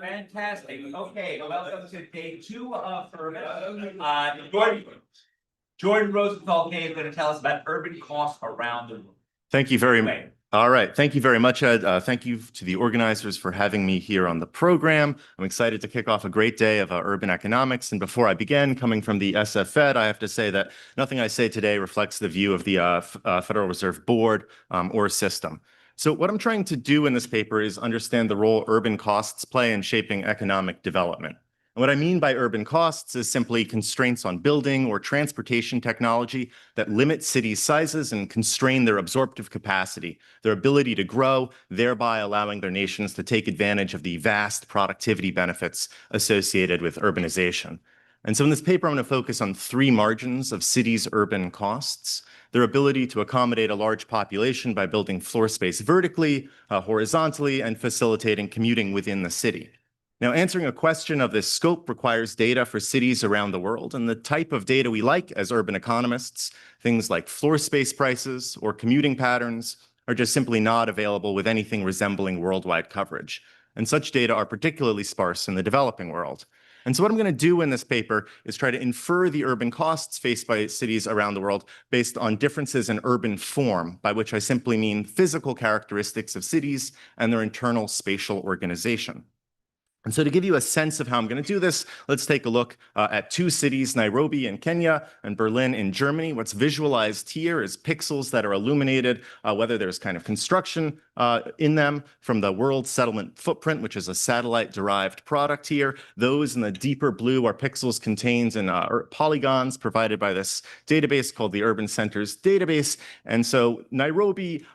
Fantastic. Okay, welcome to day 2 of Urban. Jordan Rosenthal is going to tell us about urban costs around the world. Thank you very much. All right. Thank you very much, Ed. Thank you to the organizers for having me here on the program. I'm excited to kick off a great day of urban economics. And before I begin, coming from the SF Fed, I have to say that nothing I say today reflects the view of the Federal Reserve Board or system. So what I'm trying to do in this paper is understand the role urban costs play in shaping economic development. And what I mean by urban costs is simply constraints on building or transportation technology that limit cities' sizes and constrain their absorptive capacity, their ability to grow, thereby allowing their nations to take advantage of the vast productivity benefits associated with urbanization. And so in this paper, I'm going to focus on 3 margins of cities' urban costs: their ability to accommodate a large population by building floor space vertically, horizontally, and facilitating commuting within the city. Now, answering a question of this scope requires data for cities around the world, and the type of data we like as urban economists, things like floor space prices or commuting patterns, are just simply not available with anything resembling worldwide coverage. And such data are particularly sparse in the developing world. And so what I'm going to do in this paper is try to infer the urban costs faced by cities around the world based on differences in urban form, by which I simply mean physical characteristics of cities and their internal spatial organization. And so to give you a sense of how I'm going to do this, let's take a look at 2 cities, Nairobi in Kenya and Berlin in Germany. What's visualized here is pixels that are illuminated, whether there's kind of construction in them from the World Settlement Footprint, which is a satellite-derived product here. Those in the deeper blue are pixels contained in polygons provided by this database called the Urban Centers Database. And so Nairobi,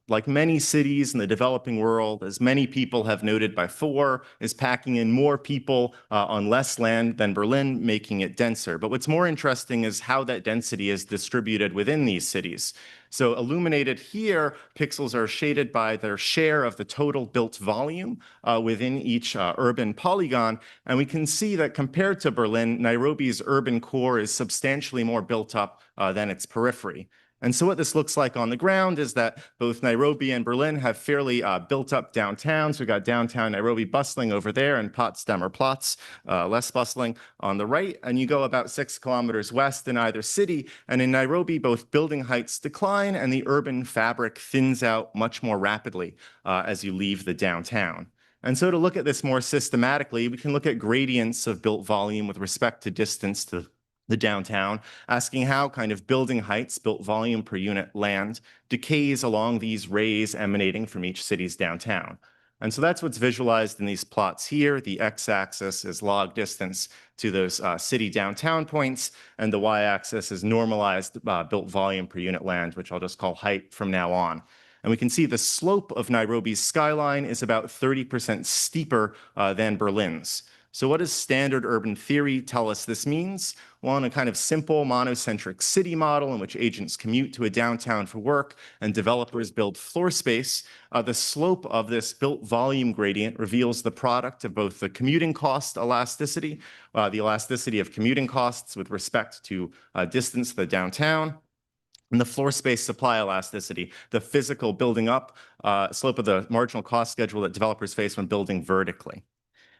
like many cities in the developing world, as many people have noted before, is packing in more people on less land than Berlin, making it denser. But what's more interesting is how that density is distributed within these cities. So illuminated here, pixels are shaded by their share of the total built volume within each urban polygon. And we can see that compared to Berlin, Nairobi's urban core is substantially more built up than its periphery. And so what this looks like on the ground is that both Nairobi and Berlin have fairly built up downtowns. We've got downtown Nairobi bustling over there, and Potsdamer Platz less bustling on the right. And you go about 6 kilometers west in either city. And in Nairobi, both building heights decline and the urban fabric thins out much more rapidly as you leave the downtown. And so to look at this more systematically, we can look at gradients of built volume with respect to distance to the downtown, asking how kind of building heights, built volume per unit land, decays along these rays emanating from each city's downtown. And so that's what's visualized in these plots here. The x-axis is log distance to those city downtown points, and the y-axis is normalized built volume per unit land, which I'll just call height from now on. And we can see the slope of Nairobi's skyline is about 30% steeper than Berlin's. So what does standard urban theory tell us this means? Well, in a kind of simple monocentric city model in which agents commute to a downtown for work and developers build floor space, the slope of this built volume gradient reveals the product of both the commuting cost elasticity, the elasticity of commuting costs with respect to distance to the downtown, and the floor space supply elasticity, the physical building up slope of the marginal cost schedule that developers face when building vertically.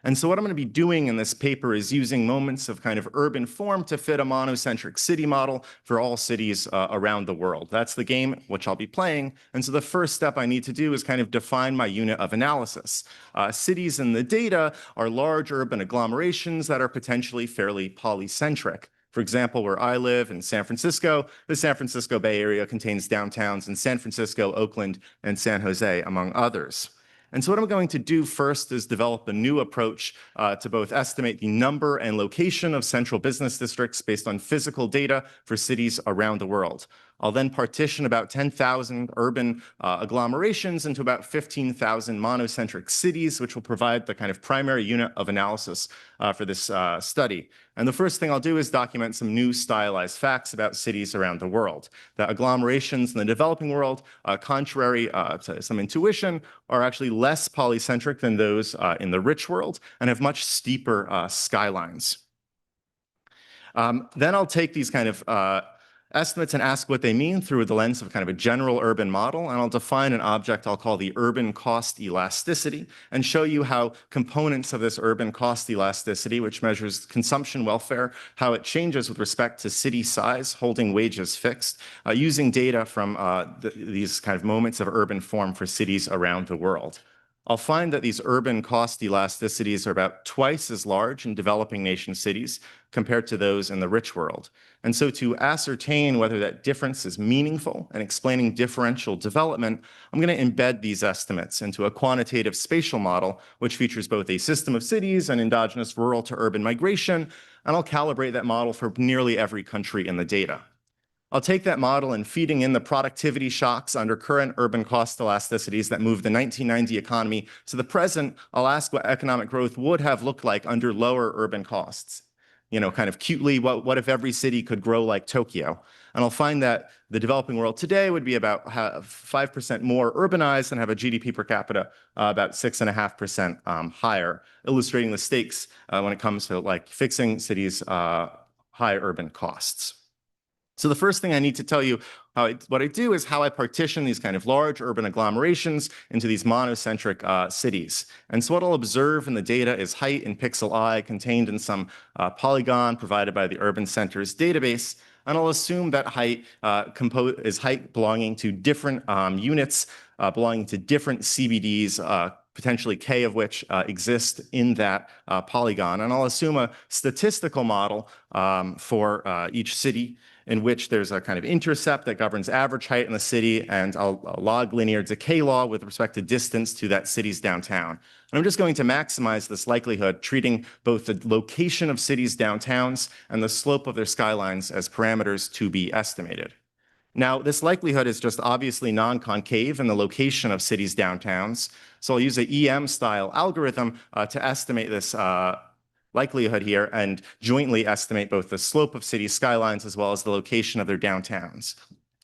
And so what I'm going to be doing in this paper is using moments of kind of urban form to fit a monocentric city model for all cities around the world. That's the game which I'll be playing. And so the first step I need to do is kind of define my unit of analysis. Cities in the data are large urban agglomerations that are potentially fairly polycentric. For example, where I live in San Francisco, the San Francisco Bay Area contains downtowns in San Francisco, Oakland, and San Jose, among others. And so what I'm going to do first is develop a new approach to both estimate the number and location of central business districts based on physical data for cities around the world. I'll then partition about 10,000 urban agglomerations into about 15,000 monocentric cities, which will provide the kind of primary unit of analysis for this study. And the first thing I'll do is document some new stylized facts about cities around the world. The agglomerations in the developing world, contrary to some intuition, are actually less polycentric than those in the rich world and have much steeper skylines. Then I'll take these kind of estimates and ask what they mean through the lens of kind of a general urban model, and I'll define an object I'll call the urban cost elasticity and show you how components of this urban cost elasticity, which measures consumption welfare, how it changes with respect to city size, holding wages fixed, using data from these kind of moments of urban form for cities around the world. I'll find that these urban cost elasticities are about twice as large in developing nation cities compared to those in the rich world. And so to ascertain whether that difference is meaningful and explaining differential development, I'm going to embed these estimates into a quantitative spatial model, which features both a system of cities and endogenous rural to urban migration, and I'll calibrate that model for nearly every country in the data. I'll take that model and feeding in the productivity shocks under current urban cost elasticities that moved the 1990 economy to the present, I'll ask what economic growth would have looked like under lower urban costs. Kind of cutely, what if every city could grow like Tokyo? And I'll find that the developing world today would be about 5% more urbanized and have a GDP per capita about 6.5% higher, illustrating the stakes when it comes to like fixing cities' high urban costs. So the first thing I need to tell you, what I do is how I partition these kind of large urban agglomerations into these monocentric cities. And so what I'll observe in the data is height in pixel I contained in some polygon provided by the urban centers database. And I'll assume that height is height belonging to different units, belonging to different CBDs, potentially K of which exist in that polygon. And I'll assume a statistical model for each city in which there's a kind of intercept that governs average height in the city and a log linear decay law with respect to distance to that city's downtown. And I'm just going to maximize this likelihood, treating both the location of cities' downtowns and the slope of their skylines as parameters to be estimated. Now, this likelihood is just obviously non-concave in the location of cities' downtowns. So I'll use an EM-style algorithm to estimate this likelihood here and jointly estimate both the slope of city skylines as well as the location of their downtowns.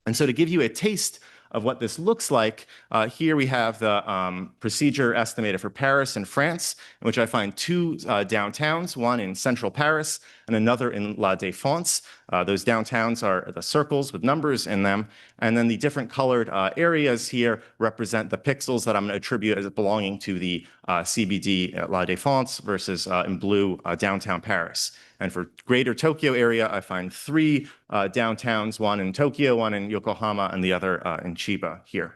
And so to give you a taste of what this looks like, here we have the procedure estimated for Paris and France, in which I find two downtowns, one in central Paris and another in La Défense. Those downtowns are the circles with numbers in them. And then the different colored areas here represent the pixels that I'm going to attribute as belonging to the CBD at La Défense versus in blue downtown Paris. And for greater Tokyo area, I find three downtowns, one in Tokyo, one in Yokohama, and the other in Chiba here.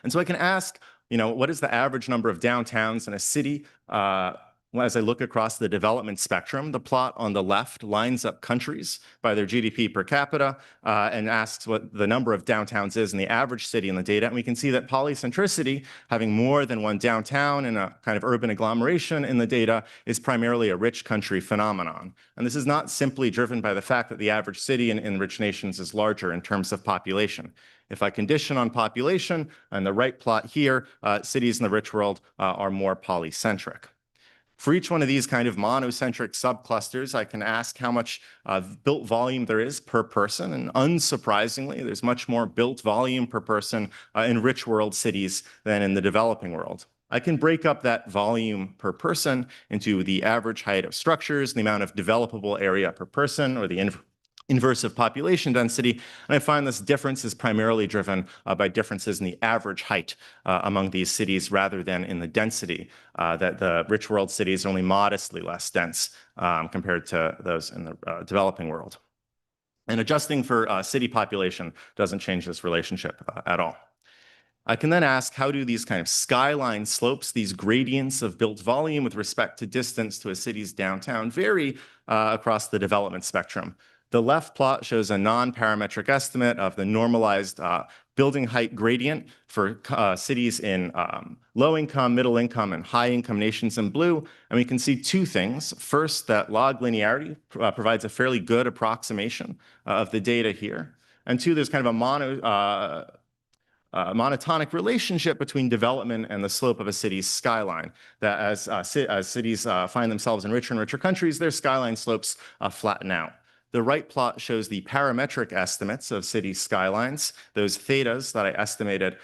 And so I can ask, what is the average number of downtowns in a city? As I look across the development spectrum, the plot on the left lines up countries by their GDP per capita and asks what the number of downtowns is in the average city in the data. And we can see that polycentricity, having more than one downtown in a kind of urban agglomeration in the data, is primarily a rich country phenomenon. And this is not simply driven by the fact that the average city in rich nations is larger in terms of population. If I condition on population, on the right plot here, cities in the rich world are more polycentric. For each one of these kind of monocentric subclusters, I can ask how much built volume there is per person. And unsurprisingly, there's much more built volume per person in rich world cities than in the developing world. I can break up that volume per person into the average height of structures, the amount of developable area per person, or the inverse of population density, and I find this difference is primarily driven by differences in the average height among these cities rather than in the density, that the rich world cities are only modestly less dense compared to those in the developing world. And adjusting for city population doesn't change this relationship at all. I can then ask, how do these kind of skyline slopes, these gradients of built volume with respect to distance to a city's downtown, vary across the development spectrum? The left plot shows a non-parametric estimate of the normalized building height gradient for cities in low income, middle income, and high income nations in blue. And we can see two things. First, that log linearity provides a fairly good approximation of the data here. And two, there's kind of a monotonic relationship between development and the slope of a city's skyline, that as cities find themselves in richer and richer countries, their skyline slopes flatten out. The right plot shows the parametric estimates of city skylines, those thetas that I estimated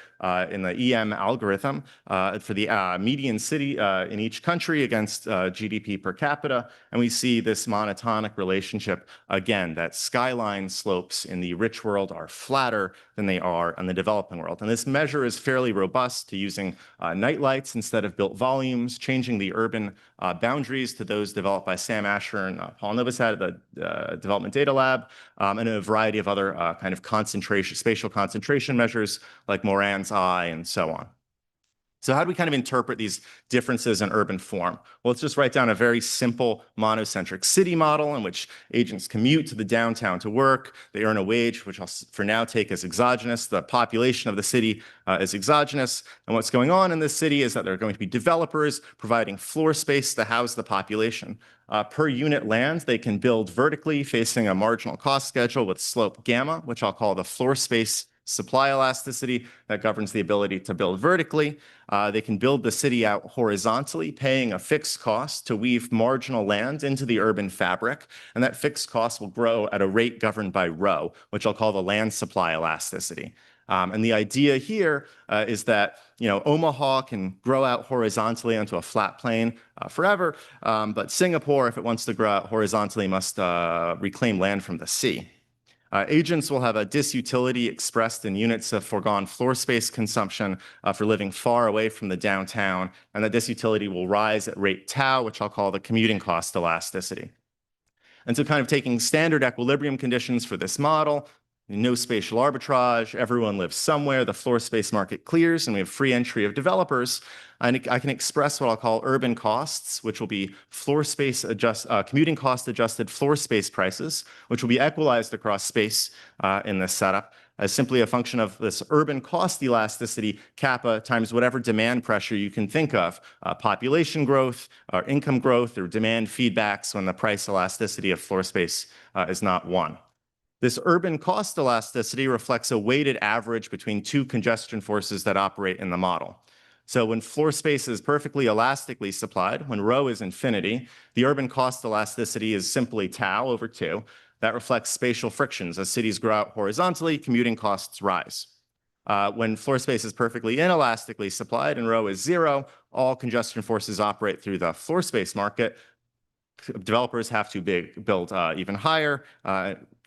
in the EM algorithm for the median city in each country against GDP per capita. And we see this monotonic relationship again, that skyline slopes in the rich world are flatter than they are in the developing world. And this measure is fairly robust to using night lights instead of built volumes, changing the urban boundaries to those developed by Sam Asher and Paul Novosad at the Development Data Lab, and a variety of other kind of spatial concentration measures like Moran's eye and so on. So how do we kind of interpret these differences in urban form? Well, let's just write down a very simple monocentric city model in which agents commute to the downtown to work. They earn a wage, which I'll for now take as exogenous. The population of the city is exogenous. And what's going on in this city is that there are going to be developers providing floor space to house the population. Per unit land, they can build vertically facing a marginal cost schedule with slope gamma, which I'll call the floor space supply elasticity that governs the ability to build vertically. They can build the city out horizontally, paying a fixed cost to weave marginal land into the urban fabric. And that fixed cost will grow at a rate governed by rho, which I'll call the land supply elasticity. And the idea here is that Omaha can grow out horizontally onto a flat plane forever, but Singapore, if it wants to grow out horizontally, must reclaim land from the sea. Agents will have a disutility expressed in units of foregone floor space consumption for living far away from the downtown, and that disutility will rise at rate tau, which I'll call the commuting cost elasticity. And so kind of taking standard equilibrium conditions for this model, no spatial arbitrage, everyone lives somewhere, the floor space market clears, and we have free entry of developers. And I can express what I'll call urban costs, which will be commuting cost adjusted floor space prices, which will be equalized across space in this setup as simply a function of this urban cost elasticity kappa times whatever demand pressure you can think of, population growth or income growth or demand feedbacks when the price elasticity of floor space is not 1. This urban cost elasticity reflects a weighted average between two congestion forces that operate in the model. So when floor space is perfectly elastically supplied, when rho is infinity, the urban cost elasticity is simply tau over 2. That reflects spatial frictions. As cities grow out horizontally, commuting costs rise. When floor space is perfectly inelastically supplied and rho is 0, all congestion forces operate through the floor space market. Developers have to build even higher,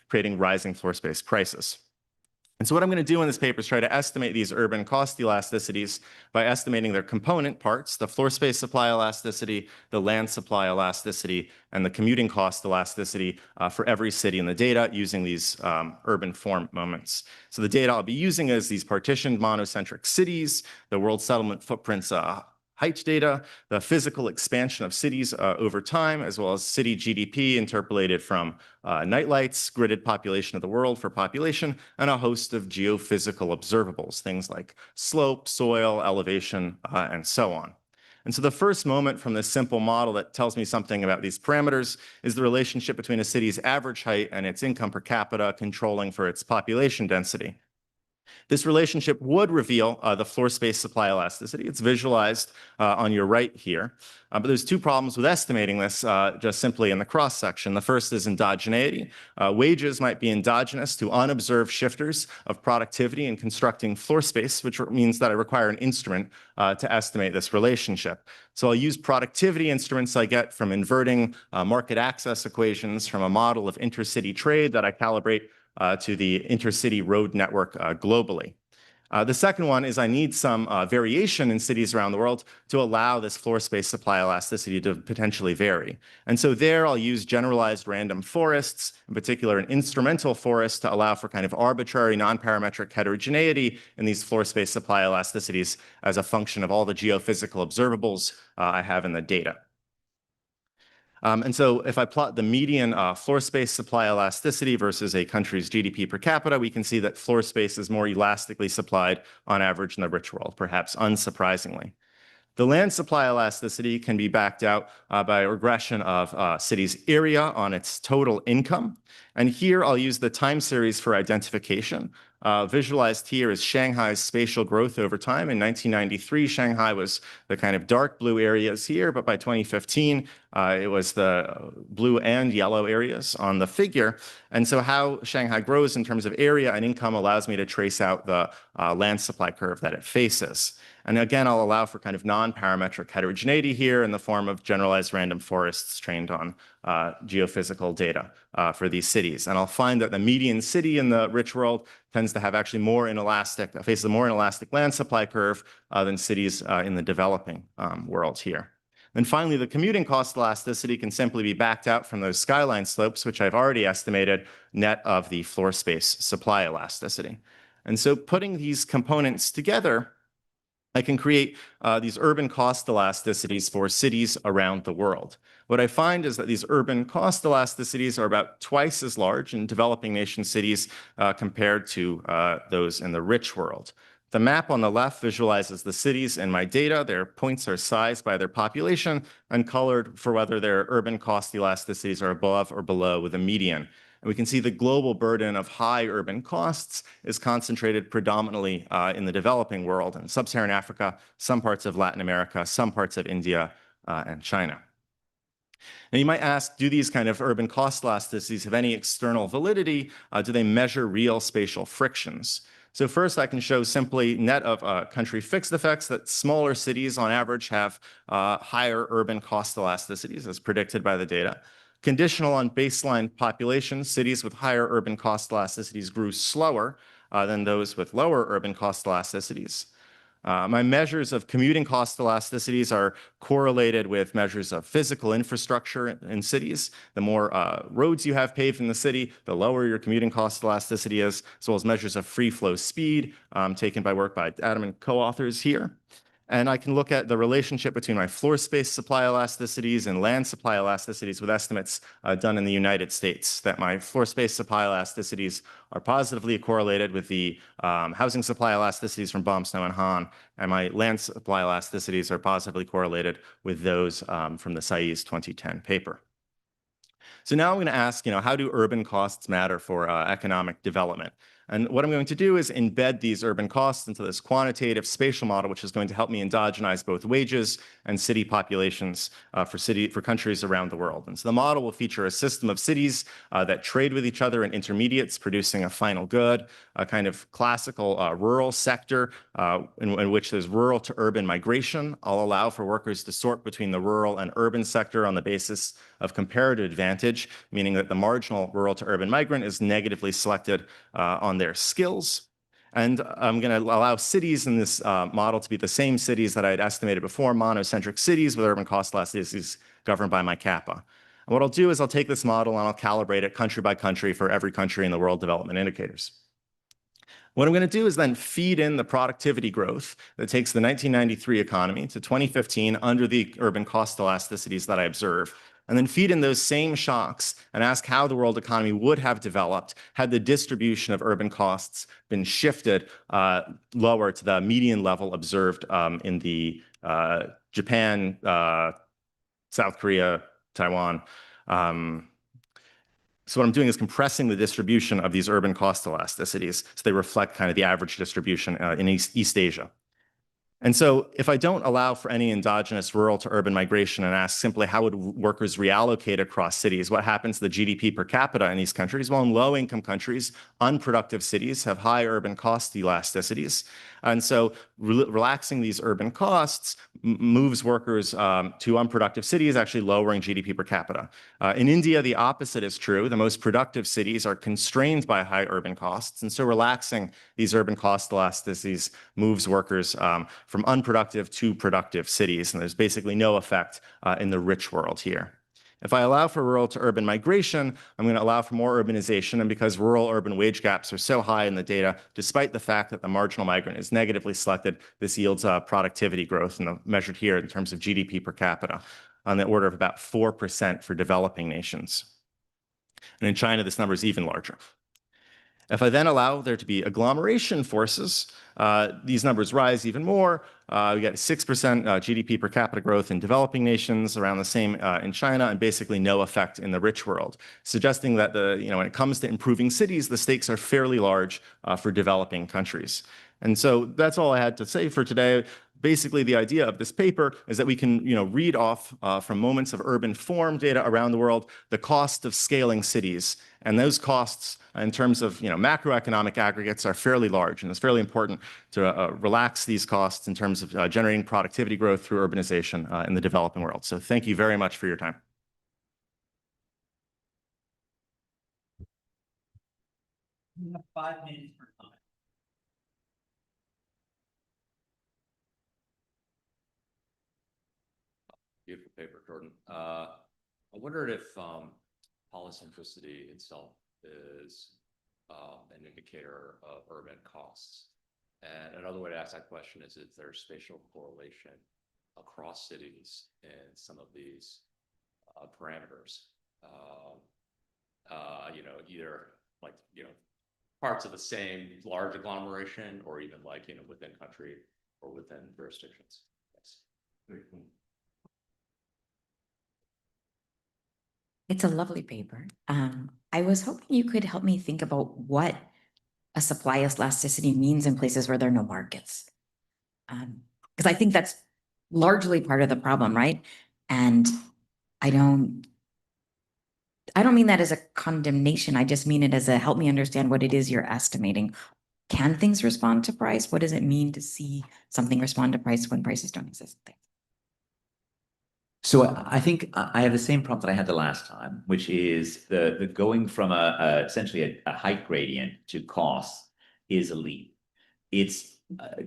creating rising floor space prices. And so what I'm going to do in this paper is try to estimate these urban cost elasticities by estimating their component parts, the floor space supply elasticity, the land supply elasticity, and the commuting cost elasticity for every city in the data using these urban form moments. So the data I'll be using is these partitioned monocentric cities, the world settlement footprints height data, the physical expansion of cities over time, as well as city GDP interpolated from nightlights, gridded population of the world for population, and a host of geophysical observables, things like slope, soil, elevation, and so on. And so the first moment from this simple model that tells me something about these parameters is the relationship between a city's average height and its income per capita controlling for its population density. This relationship would reveal the floor space supply elasticity. It's visualized on your right here. But there's two problems with estimating this just simply in the cross-section. The first is endogeneity. Wages might be endogenous to unobserved shifters of productivity in constructing floor space, which means that I require an instrument to estimate this relationship. So I'll use productivity instruments I get from inverting market access equations from a model of intercity trade that I calibrate to the intercity road network globally. The second one is I need some variation in cities around the world to allow this floor space supply elasticity to potentially vary. And so there I'll use generalized random forests, in particular an instrumental forest, to allow for kind of arbitrary non-parametric heterogeneity in these floor space supply elasticities as a function of all the geophysical observables I have in the data. And so if I plot the median floor space supply elasticity versus a country's GDP per capita, we can see that floor space is more elastically supplied on average in the rich world, perhaps unsurprisingly. The land supply elasticity can be backed out by a regression of city's area on its total income. And here I'll use the time series for identification. Visualized here is Shanghai's spatial growth over time. In 1993, Shanghai was the kind of dark blue areas here, but by 2015, It was the blue and yellow areas on the figure. And so how Shanghai grows in terms of area and income allows me to trace out the land supply curve that it faces. And again, I'll allow for kind of non-parametric heterogeneity here in the form of generalized random forests trained on geophysical data for these cities. And I'll find that the median city in the rich world tends to have actually faces a more inelastic land supply curve than cities in the developing world here. And finally, the commuting cost elasticity can simply be backed out from those skyline slopes, which I've already estimated net of the floor space supply elasticity. And so putting these components together, I can create these urban cost elasticities for cities around the world. What I find is that these urban cost elasticities are about twice as large in developing nation cities compared to those in the rich world. The map on the left visualizes the cities in my data. Their points are sized by their population and colored for whether their urban cost elasticities are above or below with a median. And we can see the global burden of high urban costs is concentrated predominantly in the developing world, in sub-Saharan Africa, some parts of Latin America, some parts of India, and China. Now you might ask, do these kind of urban cost elasticities have any external validity? Do they measure real spatial frictions? So first, I can show simply net of country fixed effects that smaller cities on average have higher urban cost elasticities as predicted by the data. Conditional on baseline population, cities with higher urban cost elasticities grew slower than those with lower urban cost elasticities. My measures of commuting cost elasticities are correlated with measures of physical infrastructure in cities. The more roads you have paved in the city, the lower your commuting cost elasticity is, as well as measures of free flow speed taken by work by Adam and co-authors here. And I can look at the relationship between my floor space supply elasticities and land supply elasticities with estimates done in the United States, that my floor space supply elasticities are positively correlated with the housing supply elasticities from Baum, Snow, and Hahn, and my land supply elasticities are positively correlated with those from the Saiz 2010 paper. So now I'm going to ask, how do urban costs matter for economic development? And what I'm going to do is embed these urban costs into this quantitative spatial model, which is going to help me endogenize both wages and city populations for countries around the world. And so the model will feature a system of cities that trade with each other in intermediates, producing a final good, a kind of classical rural sector in which there's rural to urban migration. I'll allow for workers to sort between the rural and urban sector on the basis of comparative advantage, meaning that the marginal rural to urban migrant is negatively selected on their skills. And I'm going to allow cities in this model to be the same cities that I had estimated before, monocentric cities with urban cost elasticities governed by my kappa. And what I'll do is I'll take this model and I'll calibrate it country by country for every country in the world development indicators. What I'm going to do is then feed in the productivity growth that takes the 1993 economy to 2015 under the urban cost elasticities that I observe, and then feed in those same shocks and ask how the world economy would have developed had the distribution of urban costs been shifted lower to the median level observed in the Japan, South Korea, Taiwan. So what I'm doing is compressing the distribution of these urban cost elasticities so they reflect kind of the average distribution in East Asia. And so if I don't allow for any endogenous rural to urban migration and ask simply how would workers reallocate across cities, what happens to the GDP per capita in these countries? Well, in low-income countries, unproductive cities have high urban cost elasticities. And so relaxing these urban costs moves workers to unproductive cities, actually lowering GDP per capita. In India, the opposite is true. The most productive cities are constrained by high urban costs. And so relaxing these urban cost elasticities moves workers from unproductive to productive cities. And there's basically no effect in the rich world here. If I allow for rural to urban migration, I'm going to allow for more urbanization. And because rural-urban wage gaps are so high in the data, despite the fact that the marginal migrant is negatively selected, this yields productivity growth, measured here in terms of GDP per capita, on the order of about 4% for developing nations. And in China, this number is even larger. If I then allow there to be agglomeration forces, these numbers rise even more. We get 6% GDP per capita growth in developing nations, around the same in China, and basically no effect in the rich world, suggesting that when it comes to improving cities, the stakes are fairly large for developing countries. And so that's all I had to say for today. Basically, the idea of this paper is that we can, read off from moments of urban form data around the world, the cost of scaling cities. And those costs in terms of, macroeconomic aggregates are fairly large. And it's fairly important to relax these costs in terms of generating productivity growth through urbanization in the developing world. So thank you very much for your time. We have 5 minutes per time. Beautiful paper, Jordan. I wondered if polycentricity itself is an indicator of urban costs. And another way to ask that question is if there's spatial correlation across cities in some of these parameters. Either like, parts of the same large agglomeration or even like, within country or within jurisdictions. Yes. It's a lovely paper. I was hoping you could help me think about what a supply elasticity means in places where there are no markets. Because I think that's largely part of the problem, right? And I don't mean that as a condemnation. I just mean it as a help me understand what it is you're estimating. Can things respond to price? What does it mean to see something respond to price when prices don't exist? So I think I have the same problem that I had the last time, which is the going from essentially a height gradient to cost is a leap. It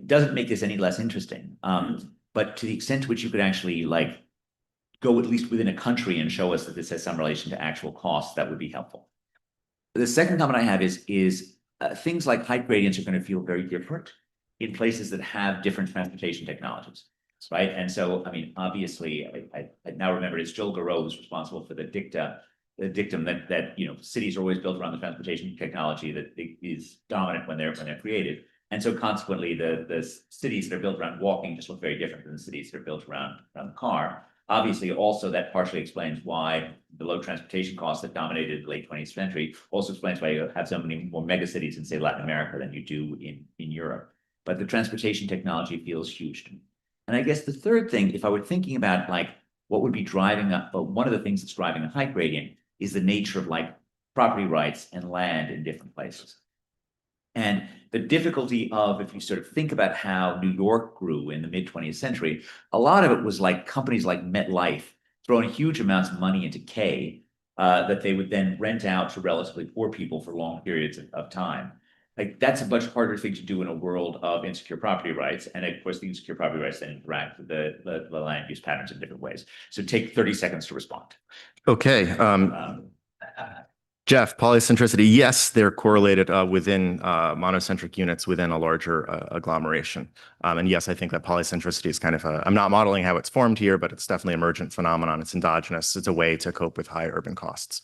doesn't make this any less interesting, but to the extent to which you could actually like go at least within a country and show us that this has some relation to actual costs, that would be helpful. The second comment I have is things like height gradients are going to feel very different in places that have different transportation technologies. Right. And so, I mean, obviously, I now remember it's Joel Garreau who's responsible for the dictum that cities are always built around the transportation technology that is dominant when they're created. And so consequently, the cities that are built around walking just look very different than the cities that are built around the car. Obviously, also that partially explains why the low transportation costs that dominated the late 20th century also explains why you have so many more megacities in, say, Latin America than you do in Europe. But the transportation technology feels huge to me. And I guess the third thing, if I were thinking about like what would be driving up, one of the things that's driving a height gradient is the nature of like property rights and land in different places. And the difficulty of, if you sort of think about how New York grew in the mid 20th century, a lot of it was like companies like MetLife throwing huge amounts of money into K that they would then rent out to relatively poor people for long periods of time. Like that's a much harder thing to do in a world of insecure property rights. And of course, the insecure property rights then interact with the land use patterns in different ways. So take 30 seconds to respond. Okay. Jeff, polycentricity, yes, they're correlated within monocentric units within a larger agglomeration. And yes, I think that polycentricity is kind of I'm not modeling how it's formed here, but it's definitely an emergent phenomenon. It's endogenous. It's a way to cope with high urban costs.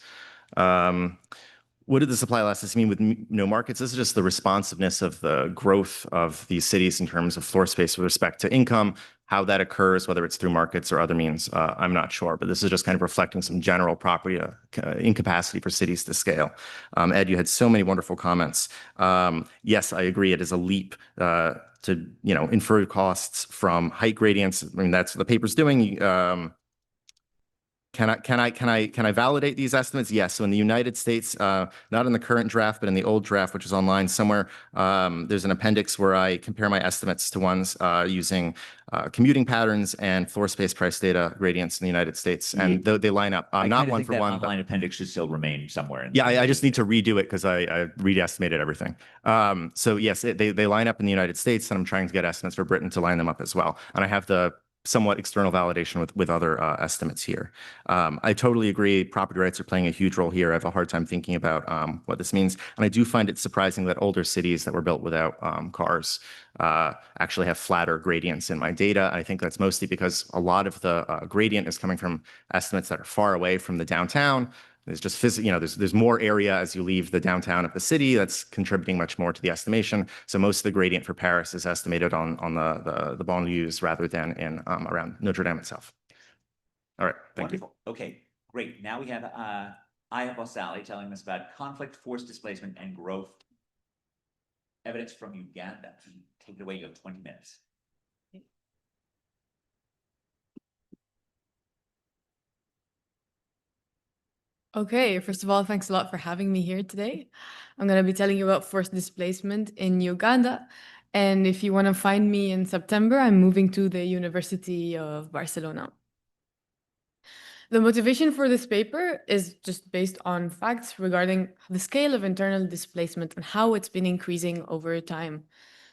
What did the supply elasticity mean with no markets? This is just the responsiveness of the growth of these cities in terms of floor space with respect to income, how that occurs, whether it's through markets or other means. I'm not sure, but this is just kind of reflecting some general property incapacity for cities to scale. Ed, you had so many wonderful comments. Yes, I agree. It is a leap to infer costs from height gradients. I mean, that's what the paper's doing. Can I validate these estimates? Yes. So in the United States, not in the current draft, but in the old draft, which is online somewhere, there's an appendix where I compare my estimates to ones using commuting patterns and floor space price data gradients in the United States, and they line up. Not one for one. Online appendix should still remain somewhere. Yeah, I just need to redo it because I re-estimated everything. So yes, they line up in the United States, and I'm trying to get estimates for Britain to line them up as well. And I have the somewhat external validation with other estimates here. I totally agree. Property rights are playing a huge role here. I have a hard time thinking about what this means. And I do find it surprising that older cities that were built without cars actually have flatter gradients in my data. I think that's mostly because a lot of the gradient is coming from estimates that are far away from the downtown. There's just there's more area as you leave the downtown of the city that's contributing much more to the estimation. So most of the gradient for Paris is estimated on the banlieues rather than in around Notre Dame itself. All right, thank you. Okay, great. Now we have Aya Bossali telling us about conflict, forced displacement, and growth. Evidence from Uganda. take it away. You have 20 minutes. Okay, first of all, thanks a lot for having me here today. I'm going to be telling you about forced displacement in Uganda. And if you want to find me in September, I'm moving to the University of Barcelona. The motivation for this paper is just based on facts regarding the scale of internal displacement and how it's been increasing over time.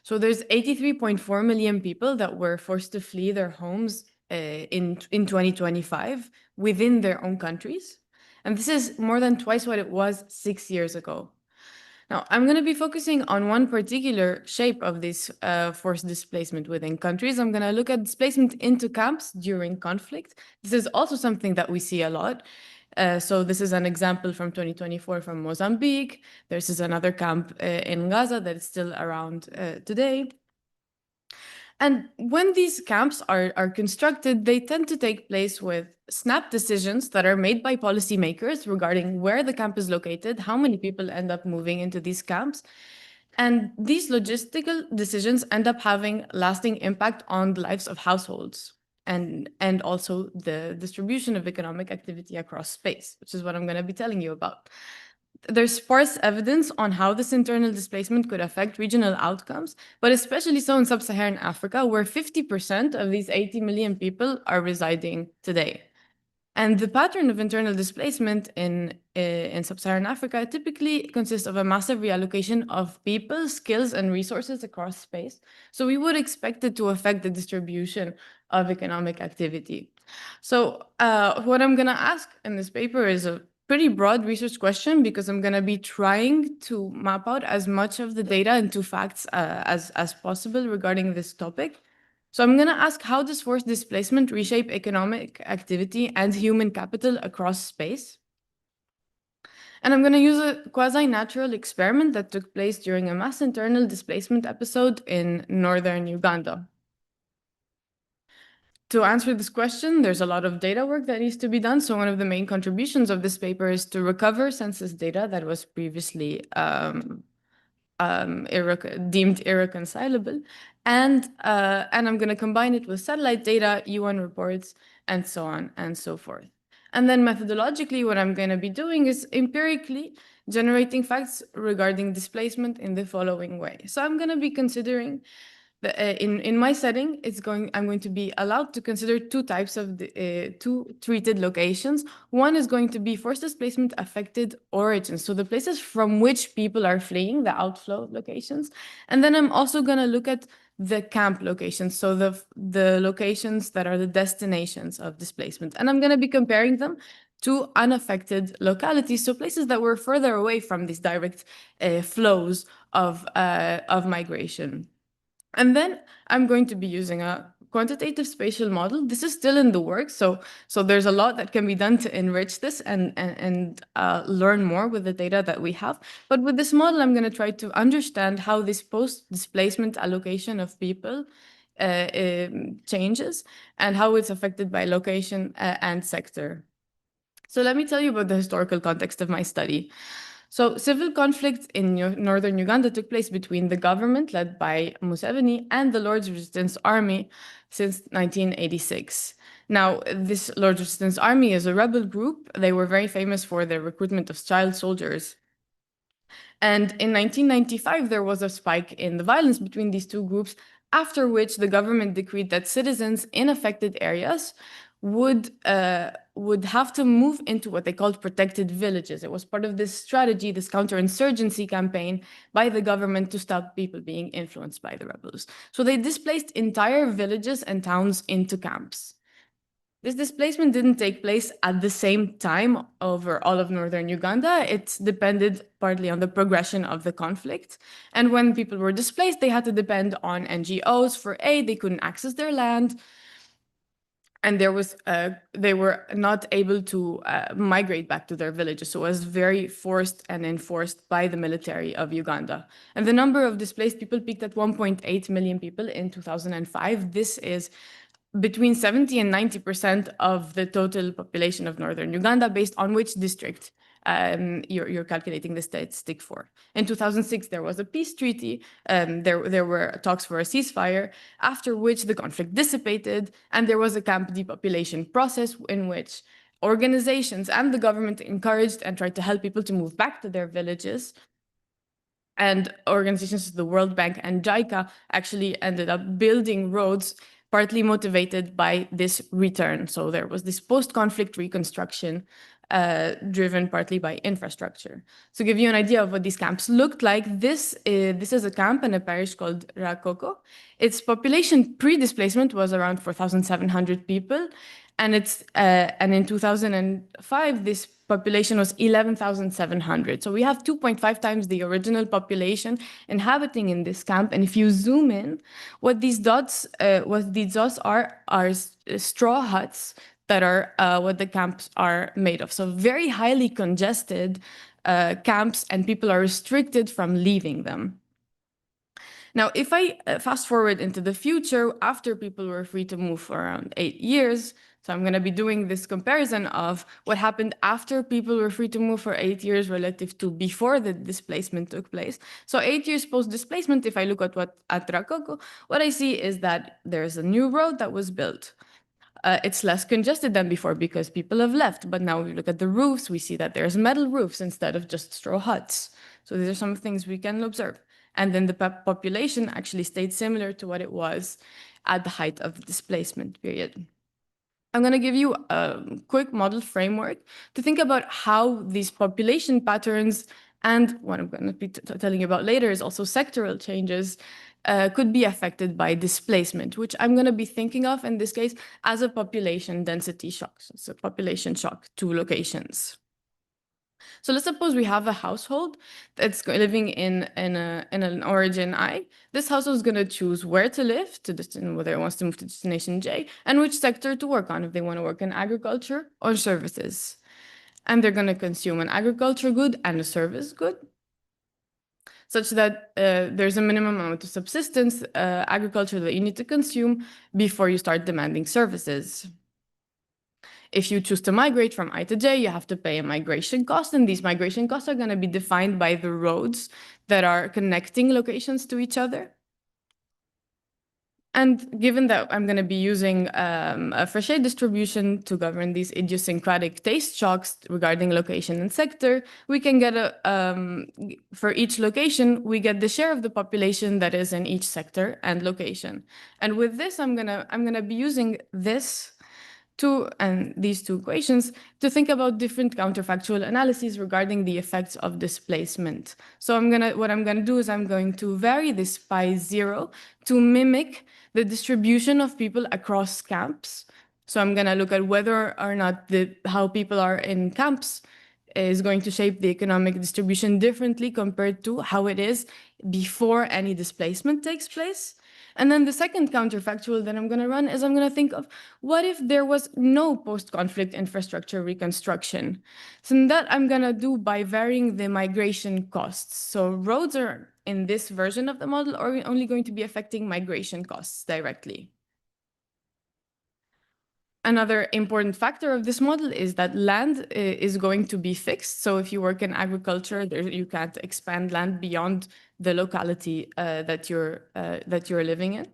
So there's 83.4 million people that were forced to flee their homes in 2025 within their own countries. And this is more than twice what it was 6 years ago. Now, I'm going to be focusing on one particular shape of this forced displacement within countries. I'm going to look at displacement into camps during conflict. This is also something that we see a lot. So this is an example from 2024 from Mozambique. This is another camp in Gaza that is still around today. And when these camps are constructed, they tend to take place with snap decisions that are made by policymakers regarding where the camp is located, how many people end up moving into these camps. And these logistical decisions end up having lasting impact on the lives of households and also the distribution of economic activity across space, which is what I'm going to be telling you about. There's sparse evidence on how this internal displacement could affect regional outcomes, but especially so in sub-Saharan Africa, where 50% of these 80 million people are residing today. And the pattern of internal displacement in sub-Saharan Africa typically consists of a massive reallocation of people, skills, and resources across space. So we would expect it to affect the distribution of economic activity. So what I'm going to ask in this paper is a pretty broad research question, because I'm going to be trying to map out as much of the data into facts as possible regarding this topic. So I'm going to ask, how does forced displacement reshape economic activity and human capital across space? And I'm going to use a quasi-natural experiment that took place during a mass internal displacement episode in northern Uganda. To answer this question, there's a lot of data work that needs to be done. So one of the main contributions of this paper is to recover census data that was previously deemed irreconcilable. And I'm going to combine it with satellite data, UN reports, and so on and so forth. And then methodologically, what I'm going to be doing is empirically generating facts regarding displacement in the following way. So I'm going to be considering in my setting, I'm going to be allowed to consider two types of two treated locations. One is going to be forced displacement affected origins, so the places from which people are fleeing, the outflow locations. And then I'm also going to look at the camp locations, so the locations that are the destinations of displacement. And I'm going to be comparing them to unaffected localities, so places that were further away from these direct flows of migration. And then I'm going to be using a quantitative spatial model. This is still in the works, so there's a lot that can be done to enrich this and learn more with the data that we have. But with this model, I'm going to try to understand how this post-displacement allocation of people changes and how it's affected by location and sector. So let me tell you about the historical context of my study. So civil conflict in northern Uganda took place between the government led by Museveni and the Lord's Resistance Army since 1986. Now, this Lord's Resistance Army is a rebel group. They were very famous for their recruitment of child soldiers. And in 1995, there was a spike in the violence between these two groups, after which the government decreed that citizens in affected areas would have to move into what they called protected villages. It was part of this strategy, this counterinsurgency campaign by the government to stop people being influenced by the rebels. So they displaced entire villages and towns into camps. This displacement didn't take place at the same time over all of northern Uganda. It depended partly on the progression of the conflict. And when people were displaced, they had to depend on NGOs for aid. They couldn't access their land. And they were not able to migrate back to their villages. So it was very forced and enforced by the military of Uganda. And the number of displaced people peaked at 1.8 million people in 2005. This is between 70 and 90% of the total population of northern Uganda, based on which district you're calculating the statistic for. In 2006, there was a peace treaty. There were talks for a ceasefire, after which the conflict dissipated, and there was a camp depopulation process in which organizations and the government encouraged and tried to help people to move back to their villages. And organizations, the World Bank and JICA, actually ended up building roads, partly motivated by this return. So there was this post-conflict reconstruction driven partly by infrastructure. To give you an idea of what these camps looked like, this is a camp in a parish called Rakoko. Its population pre-displacement was around 4,700 people, and in 2005, this population was 11,700. So we have 2.5 times the original population inhabiting in this camp. And if you zoom in, what these dots are straw huts that are what the camps are made of. So very highly congested camps, and people are restricted from leaving them. Now, if I fast forward into the future, after people were free to move for around 8 years, so I'm going to be doing this comparison of what happened after people were free to move for 8 years relative to before the displacement took place. So 8 years post-displacement, if I look at Rakoko, what I see is that there's a new road that was built. It's less congested than before because people have left. But now we look at the roofs, we see that there's metal roofs instead of just straw huts. So these are some things we can observe. And then the population actually stayed similar to what it was at the height of the displacement period. I'm going to give you a quick model framework to think about how these population patterns and what I'm going to be telling you about later is also sectoral changes could be affected by displacement, which I'm going to be thinking of in this case as a population density shock. So it's a population shock to locations. So let's suppose we have a household that's living in an origin I. This household is going to choose where to live, whether it wants to move to destination J, and which sector to work on, if they want to work in agriculture or services. And they're going to consume an agriculture good and a service good, such that there's a minimum amount of subsistence agriculture that you need to consume before you start demanding services. If you choose to migrate from I to J, you have to pay a migration cost, and these migration costs are going to be defined by the roads that are connecting locations to each other. And given that I'm going to be using a Fréchet distribution to govern these idiosyncratic taste shocks regarding location and sector, we can get for each location, we get the share of the population that is in each sector and location. And with this, I'm gonna be using this and these two equations to think about different counterfactual analyses regarding the effects of displacement. So what I'm gonna do is I'm going to vary this by 0 to mimic the distribution of people across camps. So I'm gonna look at whether or not how people are in camps is going to shape the economic distribution differently compared to how it is before any displacement takes place. And then the second counterfactual that I'm going to run is I'm going to think of what if there was no post-conflict infrastructure reconstruction? So that I'm going to do by varying the migration costs. So roads are, in this version of the model, are only going to be affecting migration costs directly. Another important factor of this model is that land is going to be fixed. So if you work in agriculture, you can't expand land beyond the locality that you're living in.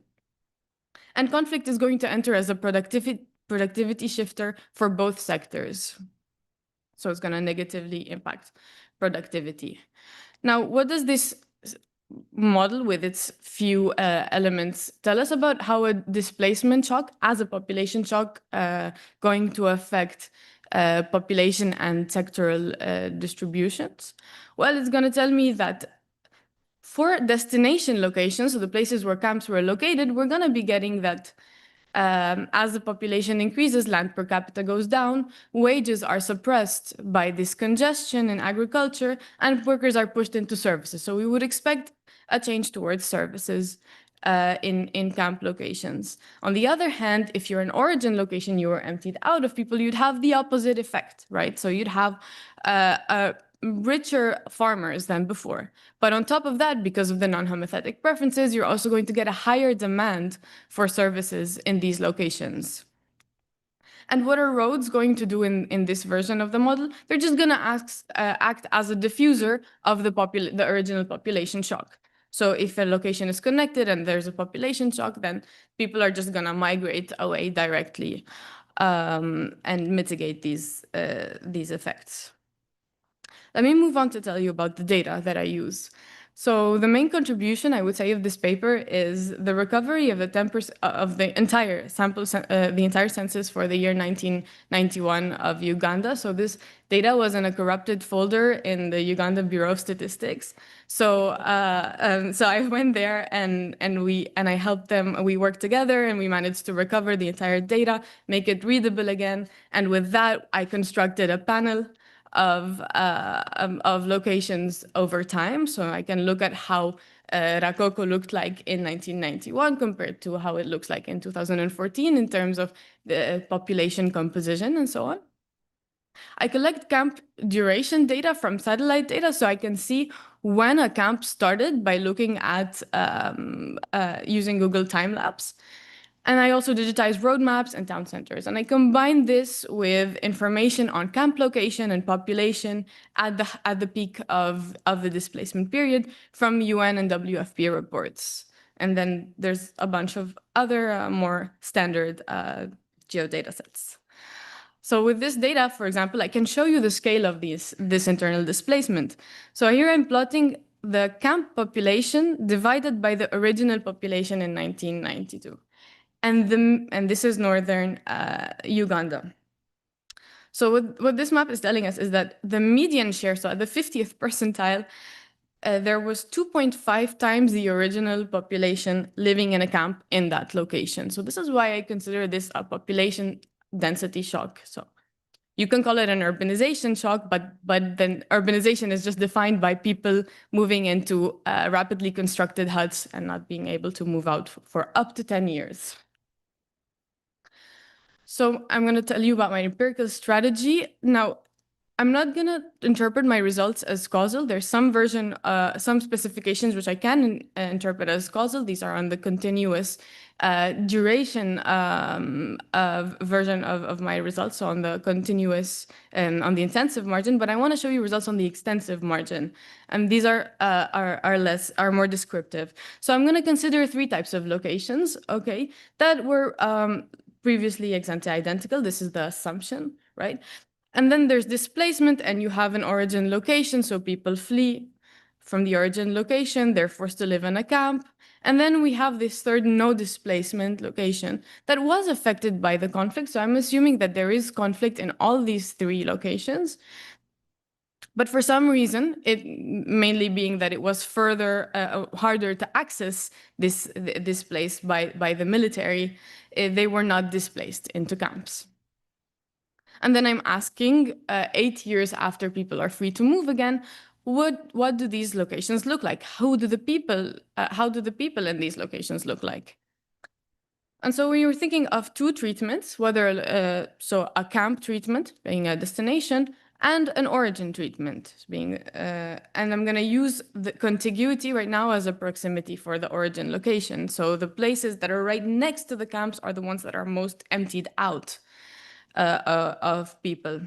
And conflict is going to enter as a productivity shifter for both sectors. So it's going to negatively impact productivity. Now, what does this model with its few elements tell us about how a displacement shock as a population shock going to affect population and sectoral distributions? Well, it's going to tell me that for destination locations, so the places where camps were located, we're going to be getting that as the population increases, land per capita goes down, wages are suppressed by this congestion in agriculture, and workers are pushed into services. So we would expect a change towards services in camp locations. On the other hand, if you're an origin location, you were emptied out of people, you'd have the opposite effect, right? So you'd have richer farmers than before. But on top of that, because of the non-homothetic preferences, you're also going to get a higher demand for services in these locations. And what are roads going to do in this version of the model? They're just going to act as a diffuser of the original population shock. So if a location is connected and there's a population shock, then people are just going to migrate away directly and mitigate these effects. Let me move on to tell you about the data that I use. So the main contribution, I would say, of this paper is the recovery of the 10% of the entire the entire census for the year 1991 of Uganda. So this data was in a corrupted folder in the Uganda Bureau of Statistics. So so I went there and I helped them. We worked together and we managed to recover the entire data, make it readable again. And with that, I constructed a panel of locations over time. So I can look at how Rakoko looked like in 1991 compared to how it looks like in 2014 in terms of the population composition and so on. I collect camp duration data from satellite data so I can see when a camp started by looking at using Google Time-lapse. And I also digitize roadmaps and town centers. And I combine this with information on camp location and population at the peak of the displacement period from UN and WFP reports. And then there's a bunch of other more standard geodata sets. So with this data, for example, I can show you the scale of this internal displacement. So here I'm plotting the camp population divided by the original population in 1992. And this is northern Uganda. So what this map is telling us is that the median share, so at the 50th percentile, there was 2.5 times the original population living in a camp in that location. So this is why I consider this a population density shock. So you can call it an urbanization shock, but then urbanization is just defined by people moving into rapidly constructed huts and not being able to move out for up to 10 years. So I'm going to tell you about my empirical strategy. Now, I'm not going to interpret my results as causal. There's some some specifications which I can interpret as causal. These are on the continuous duration version of my results, so on the continuous, on the intensive margin. But I want to show you results on the extensive margin, and these are more descriptive. So I'm going to consider three types of locations, okay, that were previously ex ante identical. This is the assumption, right? And then there's displacement, and you have an origin location, so people flee from the origin location, they're forced to live in a camp. And then we have this third no displacement location that was affected by the conflict. So I'm assuming that there is conflict in all these three locations. But for some reason, it mainly being that it was further harder to access this place by the military, they were not displaced into camps. And then I'm asking 8 years after people are free to move again, what do these locations look like? How do the people in these locations look like? And so we were thinking of two treatments, whether so a camp treatment being a destination and an origin treatment being, and I'm going to use the contiguity right now as a proximity for the origin location. So the places that are right next to the camps are the ones that are most emptied out of people.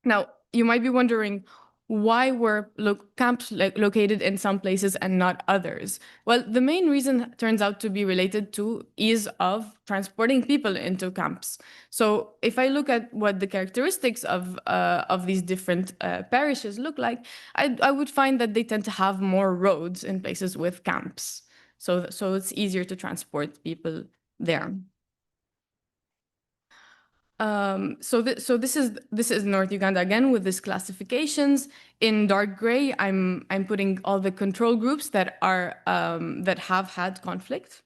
Now, you might be wondering, why were camps located in some places and not others? Well, the main reason turns out to be related to ease of transporting people into camps. So if I look at what the characteristics of these different parishes look like, I would find that they tend to have more roads in places with camps. So it's easier to transport people there. So this is North Uganda again with these classifications. In dark gray, I'm putting all the control groups that are that have had conflict.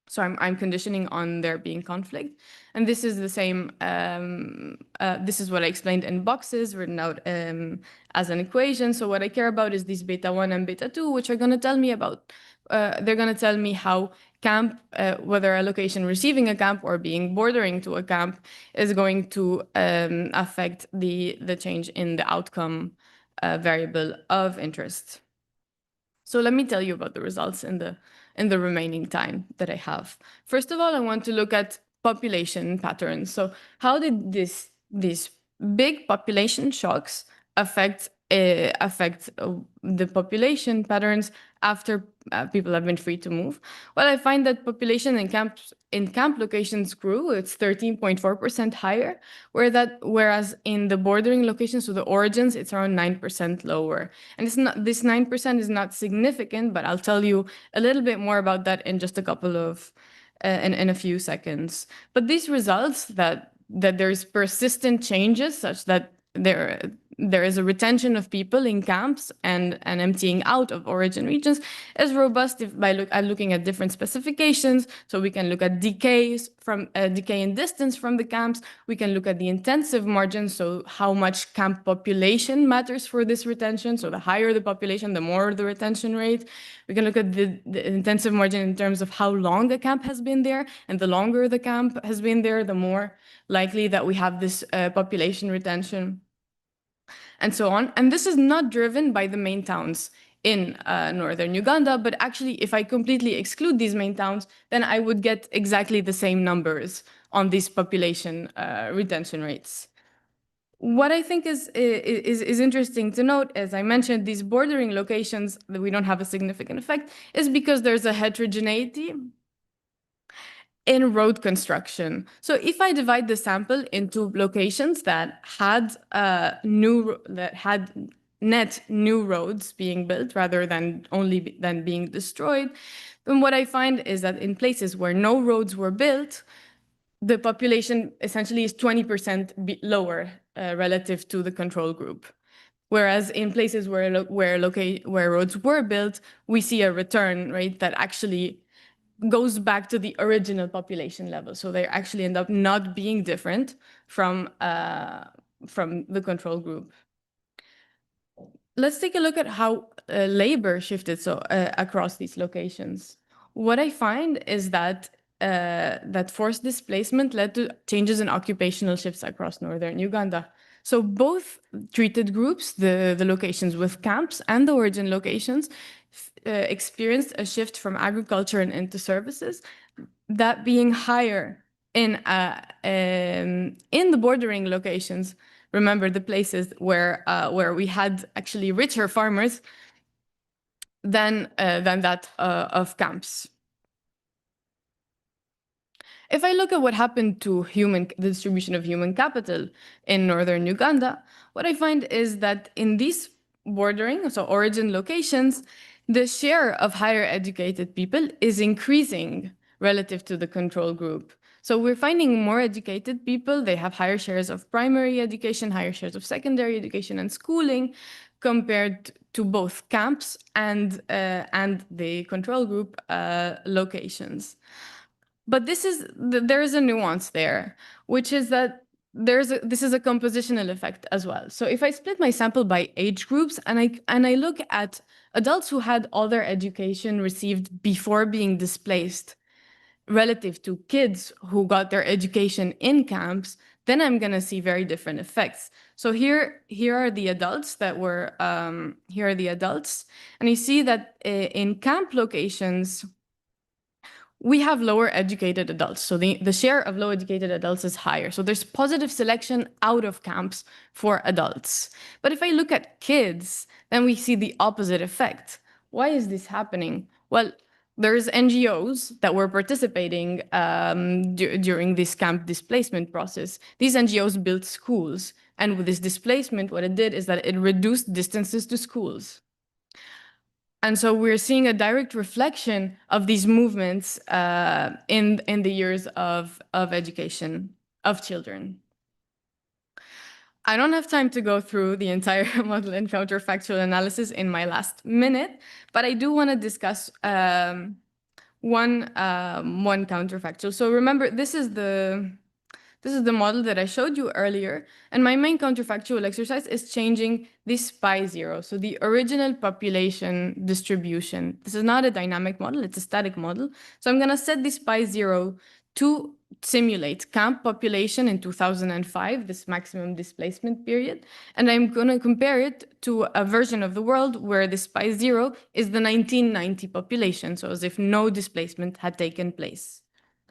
So I'm conditioning on there being conflict, and this is the same. This is what I explained in boxes written out as an equation. So what I care about is these beta 1 and beta 2, which are going to tell me about. They're going to tell me how camp, whether a location receiving a camp or being bordering to a camp, is going to affect the change in the outcome variable of interest. So let me tell you about the results in the remaining time that I have. First of all, I want to look at population patterns. So how did these big population shocks affect the population patterns after people have been free to move? Well, I find that population in camp locations grew. It's 13.4% higher, whereas in the bordering locations, so the origins, it's around 9% lower. And it's not, this 9% is not significant, but I'll tell you a little bit more about that in just a couple of in a few seconds. But these results that there's persistent changes such that there is a retention of people in camps and an emptying out of origin regions is robust by looking at different specifications. So we can look at decays from decay in distance from the camps. We can look at the intensive margin, so how much camp population matters for this retention. So the higher the population, the more the retention rate. We can look at the intensive margin in terms of how long the camp has been there, and the longer the camp has been there, the more likely that we have this population retention, and so on. And this is not driven by the main towns in northern Uganda, but actually, if I completely exclude these main towns, then I would get exactly the same numbers on these population retention rates. What I think is interesting to note, as I mentioned, these bordering locations that we don't have a significant effect is because there's a heterogeneity in road construction. So if I divide the sample into locations that had net new roads being built rather than being destroyed, then what I find is that in places where no roads were built, the population essentially is 20% lower relative to the control group. Whereas in places where roads were built, we see a return rate that actually goes back to the original population level. So they actually end up not being different from the control group. Let's take a look at how labor shifted across these locations. What I find is that forced displacement led to changes in occupational shifts across northern Uganda. So both treated groups, the locations with camps and the origin locations, experienced a shift from agriculture and into services, that being higher in the bordering locations. Remember the places where we had actually richer farmers than that of camps. If I look at what happened to the distribution of human capital in northern Uganda, what I find is that in these bordering, so origin locations, the share of higher educated people is increasing relative to the control group. So we're finding more educated people. They have higher shares of primary education, higher shares of secondary education and schooling compared to both camps and the control group locations. But there is a nuance there, which is that this is a compositional effect as well. So if I split my sample by age groups and I look at adults who had all their education received before being displaced relative to kids who got their education in camps, then I'm going to see very different effects. So here are the adults that were and you see that in camp locations, we have lower educated adults. So the share of low educated adults is higher. So there's positive selection out of camps for adults. But if I look at kids, then we see the opposite effect. Why is this happening? Well, there's NGOs that were participating during this camp displacement process. These NGOs built schools. And with this displacement, what it did is that it reduced distances to schools. And so we're seeing a direct reflection of these movements in the years of education of children. I don't have time to go through the entire model and counterfactual analysis in my last minute, but I do want to discuss one counterfactual. So remember, this is the model that I showed you earlier. And my main counterfactual exercise is changing this pi0, so the original population distribution. This is not a dynamic model, it's a static model. So I'm going to set this pi0 to simulate camp population in 2005, this maximum displacement period. And I'm going to compare it to a version of the world where this pi0 is the 1990 population, so as if no displacement had taken place.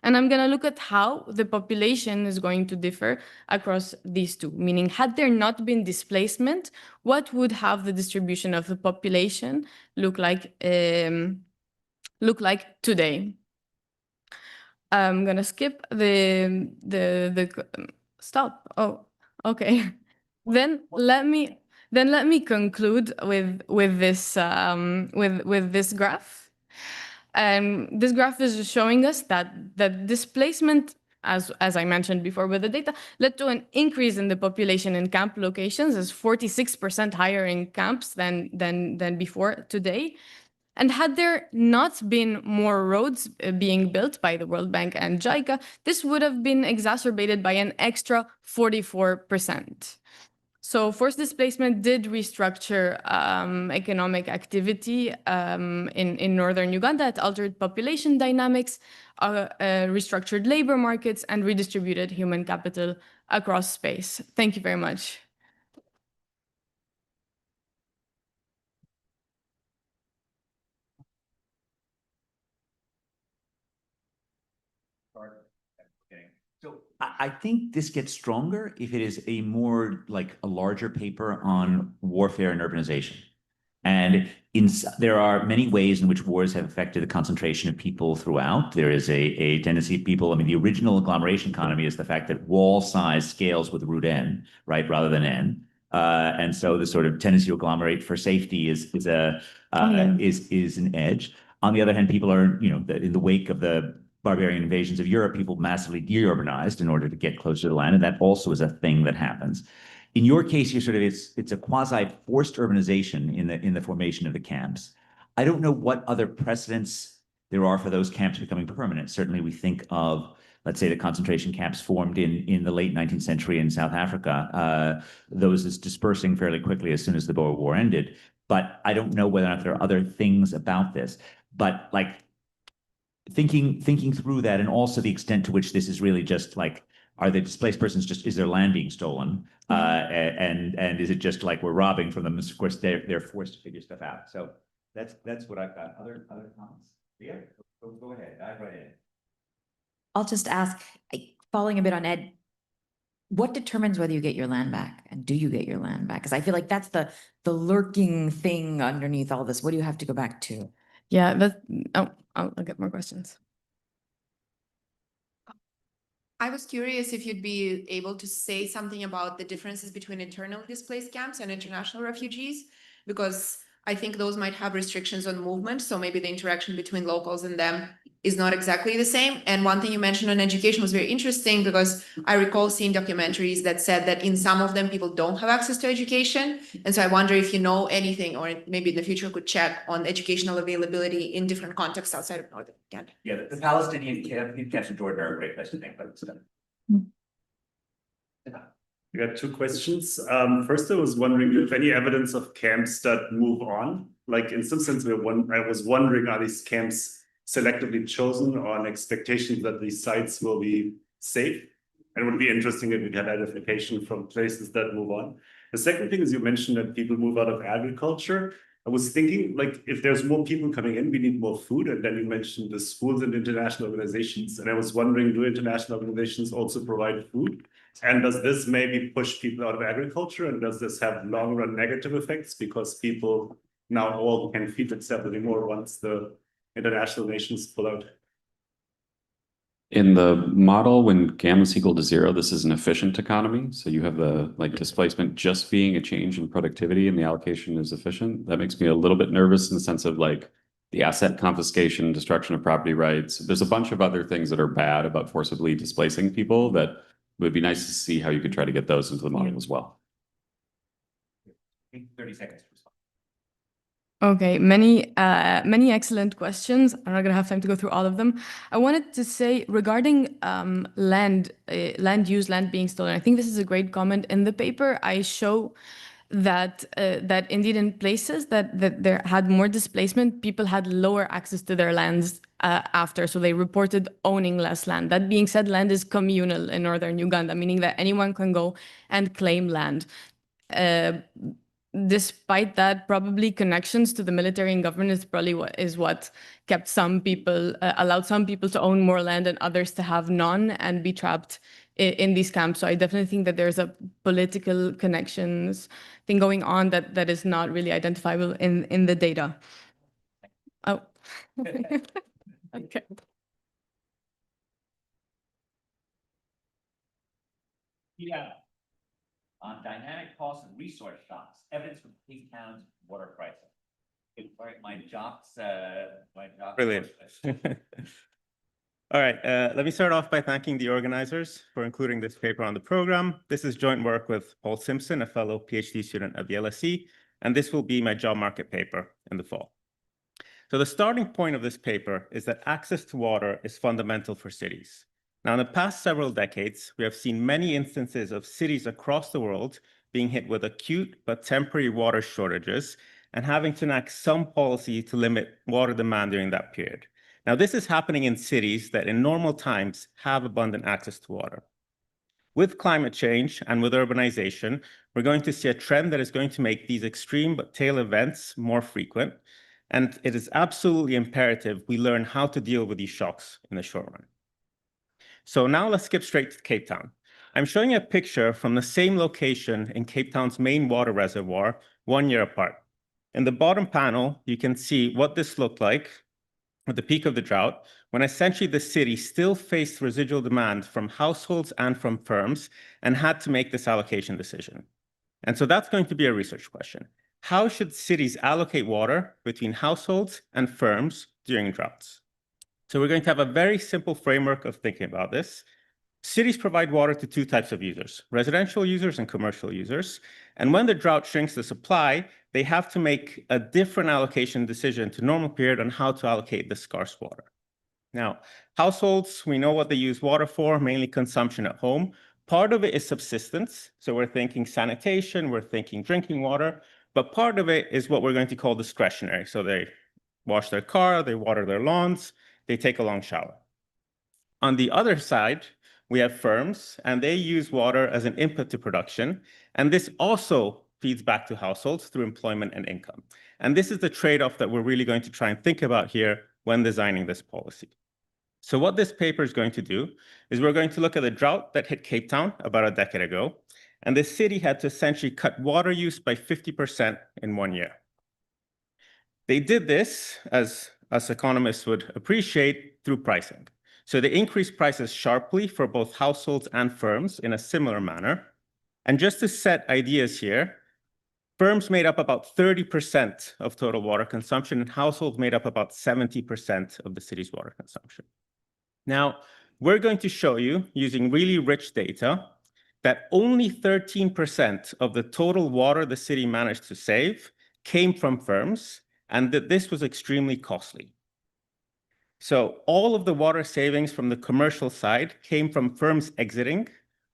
And I'm going to look at how the population is going to differ across these two, meaning had there not been displacement, what would have the distribution of the population look like today? I'm going to skip stop. Oh, okay. Then let me conclude with this graph. This graph is showing us that displacement, as I mentioned before with the data, led to an increase in the population in camp locations, is 46% higher in camps than before today. And had there not been more roads being built by the World Bank and JICA, this would have been exacerbated by an extra 44%. So forced displacement did restructure economic activity in northern Uganda. It altered population dynamics, restructured labor markets, and redistributed human capital across space. Thank you very much. So I think this gets stronger if it is a more like a larger paper on warfare and urbanization. And there are many ways in which wars have affected the concentration of people throughout. There is a tendency of people, I mean, the original agglomeration economy is the fact that wall size scales with root n, right, rather than n. And so the sort of tendency to agglomerate for safety is an edge. On the other hand, people are, in the wake of the barbarian invasions of Europe, people massively de-urbanized in order to get closer to the land, and that also is a thing that happens. In your case, you're sort of it's a quasi-forced urbanization in the formation of the camps. I don't know what other precedents there are for those camps becoming permanent. Certainly, we think of, let's say, the concentration camps formed in the late 19th century in South Africa. Those is dispersing fairly quickly as soon as the Boer War ended. But I don't know whether or not there are other things about this. But like thinking through that, and also the extent to which this is really just like, are the displaced persons is their land being stolen? And is it just like we're robbing from them? Of course, they're forced to figure stuff out. So that's what I've got. Other comments? Yeah, go ahead. Dive right in. I'll just ask, following a bit on Ed, what determines whether you get your land back, and do you get your land back? Because I feel like that's the lurking thing underneath all this. What do you have to go back to? Yeah, I'll get more questions. I was curious if you'd be able to say something about the differences between internally displaced camps and international refugees, because I think those might have restrictions on movement. So maybe the interaction between locals and them is not exactly the same. And one thing you mentioned on education was very interesting, because I recall seeing documentaries that said that in some of them, people don't have access to education. And so I wonder if you know anything, or maybe in the future could check on educational availability in different contexts outside of Northern Uganda. Yeah, the Palestinian camps in Jordan are a great place to think about this stuff. I got two questions. First, I was wondering if any evidence of camps that move on, like in some sense, I was wondering, are these camps selectively chosen on expectations that these sites will be safe? And it would be interesting if we had identification from places that move on. The second thing is, you mentioned that people move out of agriculture. I was thinking, like, if there's more people coming in, we need more food. And then you mentioned the schools and international organizations. And I was wondering, do international organizations also provide food? And does this maybe push people out of agriculture? And does this have long-run negative effects, because people now all can feed themselves anymore once the international nations pull out? In the model, when gamma is equal to 0, this is an efficient economy. So you have the displacement just being a change in productivity, and the allocation is efficient. That makes me a little bit nervous in the sense of like the asset confiscation, destruction of property rights. There's a bunch of other things that are bad about forcibly displacing people that would be nice to see how you could try to get those into the model as well. 30 seconds to respond. Okay, many excellent questions. I'm not gonna have time to go through all of them. I wanted to say regarding land being stolen. I think this is a great comment in the paper. I show that indeed in places that there had more displacement, people had lower access to their lands after, so they reported owning less land. That being said, land is communal in northern Uganda, meaning that anyone can go and claim land. despite that, probably connections to the military and government is probably what kept some people, allowed some people to own more land and others to have none and be trapped in these camps. So I definitely think that there's a political connections thing going on that is not really identifiable in the data. Oh. Okay. Yeah. On dynamic costs and resource shocks, evidence from Cape Town's water crisis. All right, my jocks. Brilliant. All right, let me start off by thanking the organizers for including this paper on the program. This is joint work with Paul Simpson, a fellow PhD student at the LSE, and this will be my job market paper in the fall. So the starting point of this paper is that access to water is fundamental for cities. Now, in the past several decades, we have seen many instances of cities across the world being hit with acute but temporary water shortages and having to enact some policy to limit water demand during that period. Now, this is happening in cities that in normal times have abundant access to water. With climate change and with urbanization, we're going to see a trend that is going to make these extreme but tail events more frequent. And it is absolutely imperative we learn how to deal with these shocks in the short run. So now let's skip straight to Cape Town. I'm showing you a picture from the same location in Cape Town's main water reservoir 1 year apart. In the bottom panel, you can see what this looked like at the peak of the drought, when essentially the city still faced residual demand from households and from firms and had to make this allocation decision. And so that's going to be a research question. How should cities allocate water between households and firms during droughts? So we're going to have a very simple framework of thinking about this. Cities provide water to two types of users, residential users and commercial users. And when the drought shrinks the supply, they have to make a different allocation decision to normal period on how to allocate the scarce water. Now, households, we know what they use water for, mainly consumption at home. Part of it is subsistence. So we're thinking sanitation, we're thinking drinking water, but part of it is what we're going to call discretionary. So they wash their car, they water their lawns, they take a long shower. On the other side, we have firms, and they use water as an input to production. And this also feeds back to households through employment and income. And this is the trade-off that we're really going to try and think about here when designing this policy. So what this paper is going to do is we're going to look at the drought that hit Cape Town about a decade ago. And the city had to essentially cut water use by 50% in 1 year. They did this, as us economists would appreciate, through pricing. So they increased prices sharply for both households and firms in a similar manner. And just to set ideas here, firms made up about 30% of total water consumption, and households made up about 70% of the city's water consumption. Now, we're going to show you, using really rich data, that only 13% of the total water the city managed to save came from firms, and that this was extremely costly. So all of the water savings from the commercial side came from firms exiting,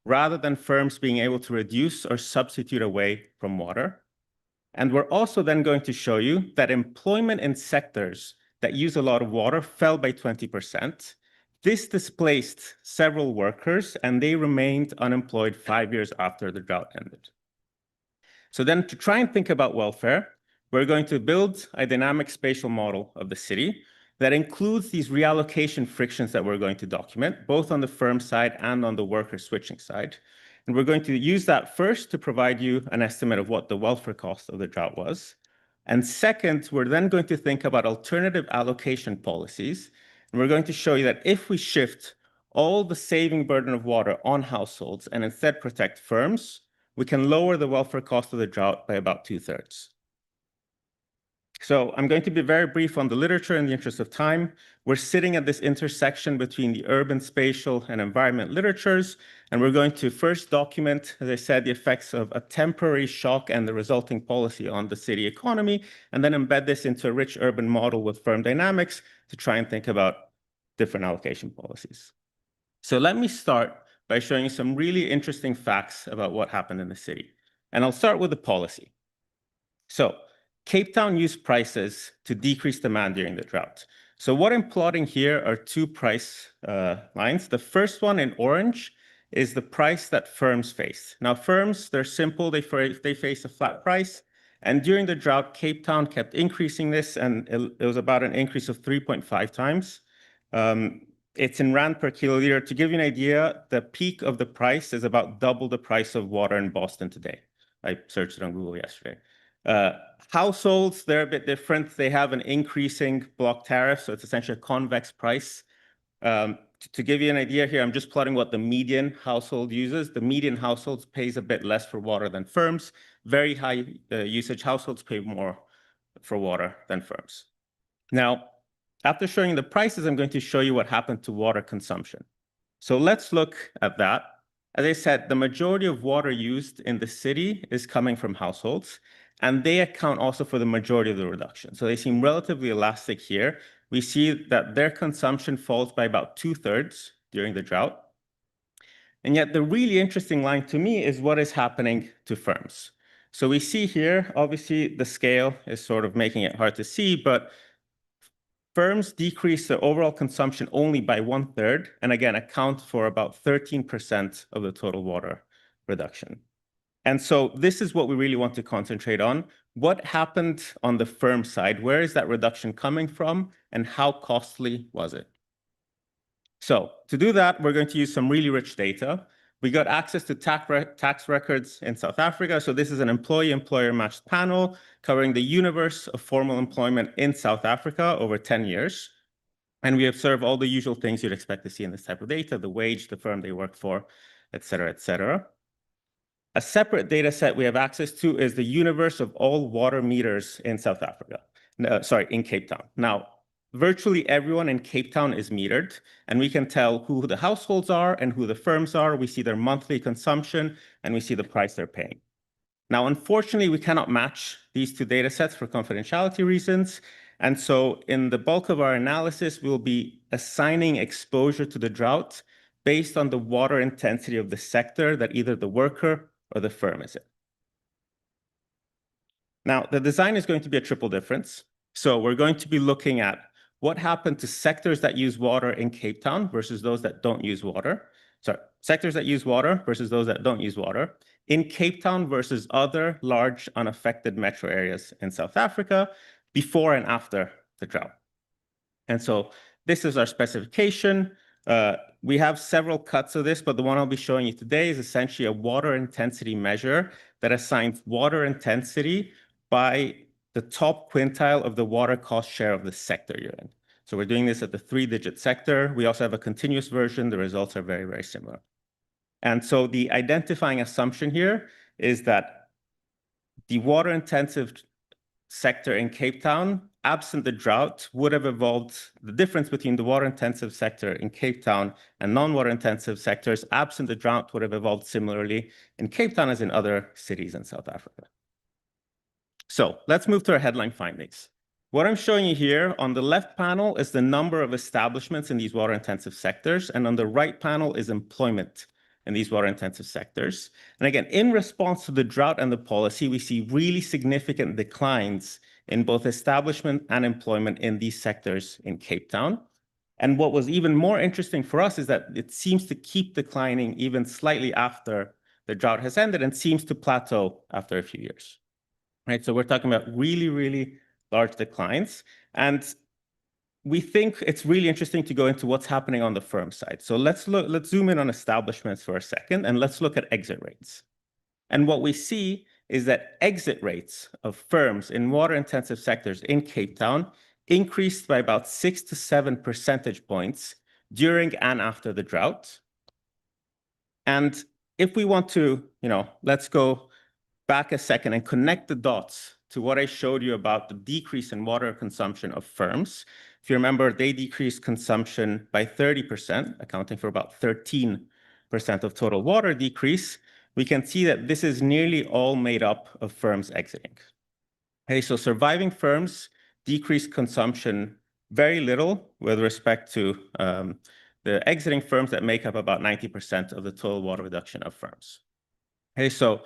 rather than firms being able to reduce or substitute away from water. And we're also then going to show you that employment in sectors that use a lot of water fell by 20%. This displaced several workers, and they remained unemployed 5 years after the drought ended. So then, to try and think about welfare, we're going to build a dynamic spatial model of the city that includes these reallocation frictions that we're going to document, both on the firm side and on the worker switching side. And we're going to use that first to provide you an estimate of what the welfare cost of the drought was. And second, we're then going to think about alternative allocation policies. And we're going to show you that if we shift all the saving burden of water on households and instead protect firms, we can lower the welfare cost of the drought by about 2/3. So I'm going to be very brief on the literature in the interest of time. We're sitting at this intersection between the urban, spatial, and environment literatures, and we're going to first document, as I said, the effects of a temporary shock and the resulting policy on the city economy, and then embed this into a rich urban model with firm dynamics to try and think about different allocation policies. So let me start by showing you some really interesting facts about what happened in the city. And I'll start with the policy. So Cape Town used prices to decrease demand during the drought. So what I'm plotting here are two price lines. The first one in orange is the price that firms face. Now, firms, they're simple. They face a flat price. And during the drought, Cape Town kept increasing this, and it was about an increase of 3.5 times. It's in Rand per kiloliter. To give you an idea, the peak of the price is about double the price of water in Boston today. I searched it on Google yesterday. Households, they're a bit different. They have an increasing block tariff, so it's essentially a convex price. To give you an idea here, I'm just plotting what the median household uses. The median household pays a bit less for water than firms. Very high usage households pay more for water than firms. Now, after showing the prices, I'm going to show you what happened to water consumption. So let's look at that. As I said, the majority of water used in the city is coming from households, and they account also for the majority of the reduction. So they seem relatively elastic here. We see that their consumption falls by about 2/3 during the drought. And yet the really interesting line to me is what is happening to firms. So we see here, obviously the scale is sort of making it hard to see, but firms decrease their overall consumption only by 1/3, and again, account for about 13% of the total water reduction. And so this is what we really want to concentrate on. What happened on the firm side? Where is that reduction coming from, and how costly was it? So to do that, we're going to use some really rich data. We got access to tax records in South Africa. So this is an employee-employer matched panel covering the universe of formal employment in South Africa over 10 years. And we observe all the usual things you'd expect to see in this type of data: the wage, the firm they work for, et cetera, et cetera. A separate data set we have access to is the universe of all water meters in South Africa. In Cape Town. Now, virtually everyone in Cape Town is metered, and we can tell who the households are and who the firms are. We see their monthly consumption, and we see the price they're paying. Now, unfortunately, we cannot match these two data sets for confidentiality reasons. And so in the bulk of our analysis, we'll be assigning exposure to the drought based on the water intensity of the sector that either the worker or the firm is in. Now, the design is going to be a triple difference. So we're going to be looking at what happened to sectors that use water in Cape Town versus those that don't use water. Sorry, sectors that use water versus those that don't use water in Cape Town versus other large unaffected metro areas in South Africa before and after the drought. And so this is our specification. We have several cuts of this, but the one I'll be showing you today is essentially a water intensity measure that assigns water intensity by the top quintile of the water cost share of the sector you're in. So we're doing this at the 3-digit sector. We also have a continuous version. The results are very, very similar. And so the identifying assumption here is that the water intensive sector in Cape Town, absent the drought, would have evolved. The difference between the water intensive sector in Cape Town and non-water intensive sectors, absent the drought, would have evolved similarly in Cape Town as in other cities in South Africa. So let's move to our headline findings. What I'm showing you here on the left panel is the number of establishments in these water intensive sectors, and on the right panel is employment in these water intensive sectors. And again, in response to the drought and the policy, we see really significant declines in both establishment and employment in these sectors in Cape Town. And what was even more interesting for us is that it seems to keep declining even slightly after the drought has ended and seems to plateau after a few years. Right? So we're talking about really, really large declines. And we think it's really interesting to go into what's happening on the firm side. So let's zoom in on establishments for a second, and let's look at exit rates. And what we see is that exit rates of firms in water-intensive sectors in Cape Town increased by about 6 to 7 percentage points during and after the drought. And if we want to, let's go back a second and connect the dots to what I showed you about the decrease in water consumption of firms. If you remember, they decreased consumption by 30%, accounting for about 13% of total water decrease. We can see that this is nearly all made up of firms exiting. Okay, so surviving firms decreased consumption very little with respect to the exiting firms that make up about 90% of the total water reduction of firms. Okay, so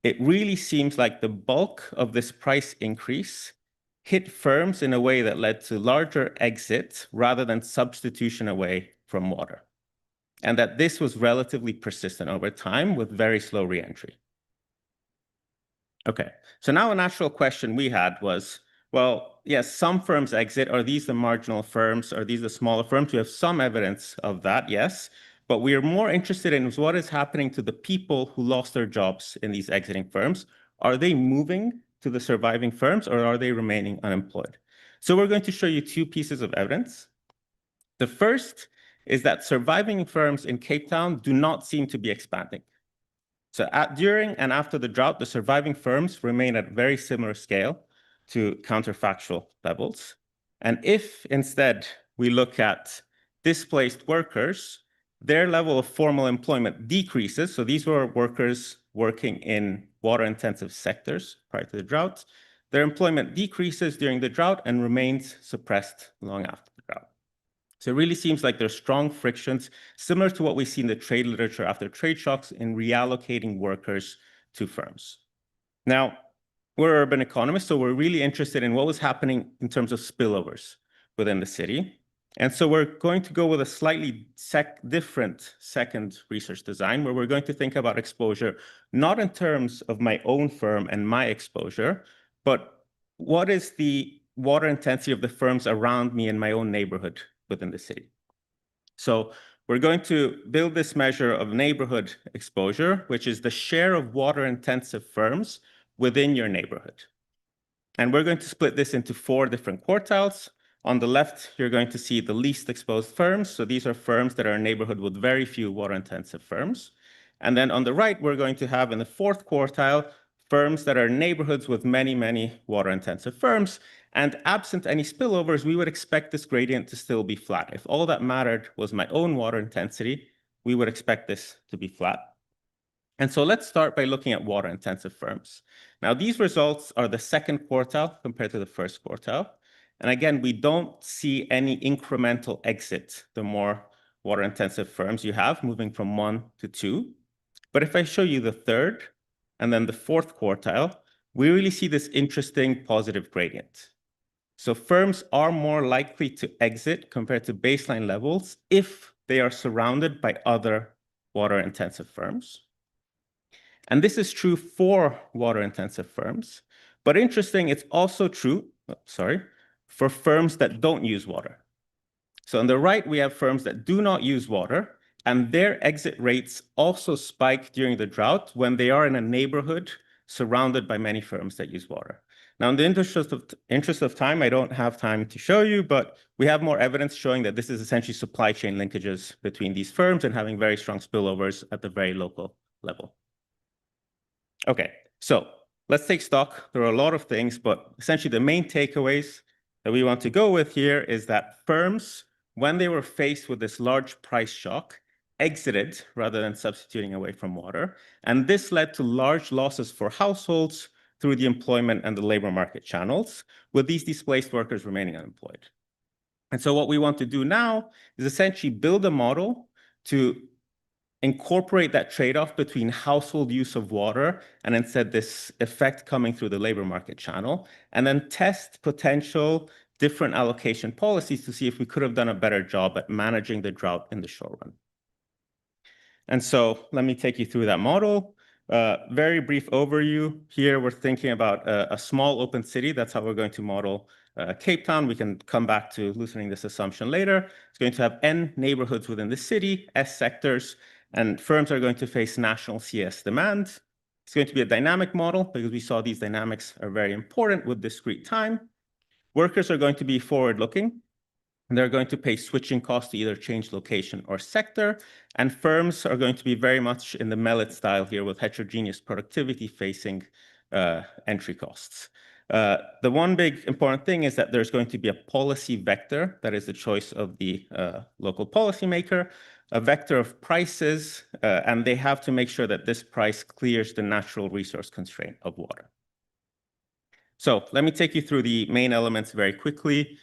it really seems like the bulk of this price increase hit firms in a way that led to larger exits rather than substitution away from water, and that this was relatively persistent over time with very slow reentry. Okay, so now a natural question we had was, well, yes, some firms exit. Are these the marginal firms? Are these the smaller firms? We have some evidence of that, yes. But we are more interested in what is happening to the people who lost their jobs in these exiting firms. Are they moving to the surviving firms or are they remaining unemployed? So we're going to show you two pieces of evidence. The first is that surviving firms in Cape Town do not seem to be expanding. So during and after the drought, the surviving firms remain at very similar scale to counterfactual levels. And if instead we look at displaced workers, their level of formal employment decreases. So these were workers working in water-intensive sectors prior to the drought. Their employment decreases during the drought and remains suppressed long after the drought. So it really seems like there's strong frictions, similar to what we see in the trade literature after trade shocks in reallocating workers to firms. Now, we're urban economists, so we're really interested in what was happening in terms of spillovers within the city. And so we're going to go with a slightly different second research design, where we're going to think about exposure, not in terms of my own firm and my exposure, but what is the water intensity of the firms around me in my own neighborhood within the city. So we're going to build this measure of neighborhood exposure, which is the share of water-intensive firms within your neighborhood. And we're going to split this into 4 different quartiles. On the left, you're going to see the least exposed firms. So these are firms that are in a neighborhood with very few water-intensive firms. And then on the right, we're going to have in the 4th quartile, firms that are neighborhoods with many, many water-intensive firms. And absent any spillovers, we would expect this gradient to still be flat. If all that mattered was my own water intensity, we would expect this to be flat. And so let's start by looking at water-intensive firms. Now, these results are the 2nd quartile compared to the 1st quartile. And again, we don't see any incremental exit the more water-intensive firms you have, moving from 1 to 2. But if I show you the 3rd and then the 4th quartile, we really see this interesting positive gradient. So firms are more likely to exit compared to baseline levels if they are surrounded by other water-intensive firms. And this is true for water-intensive firms. But interesting, it's also true, for firms that don't use water. So on the right, we have firms that do not use water, and their exit rates also spike during the drought when they are in a neighborhood surrounded by many firms that use water. Now, in the interest of time, I don't have time to show you, but we have more evidence showing that this is essentially supply chain linkages between these firms and having very strong spillovers at the very local level. Okay, so let's take stock. There are a lot of things, but essentially the main takeaways that we want to go with here is that firms, when they were faced with this large price shock, exited rather than substituting away from water. And this led to large losses for households through the employment and the labor market channels, with these displaced workers remaining unemployed. And so what we want to do now is essentially build a model to incorporate that trade-off between household use of water and instead this effect coming through the labor market channel, and then test potential different allocation policies to see if we could have done a better job at managing the drought in the short run. And so let me take you through that model. Very brief overview. Here we're thinking about a small open city. That's how we're going to model Cape Town. We can come back to loosening this assumption later. It's going to have N neighborhoods within the city, S sectors, and firms are going to face national CS demand. It's going to be a dynamic model because we saw these dynamics are very important with discrete time. Workers are going to be forward-looking. They're going to pay switching costs to either change location or sector. And firms are going to be very much in the Mellet style here with heterogeneous productivity facing entry costs. The one big important thing is that there's going to be a policy vector that is the choice of the local policymaker, a vector of prices, and they have to make sure that this price clears the natural resource constraint of water. So let me take you through the main elements very quickly.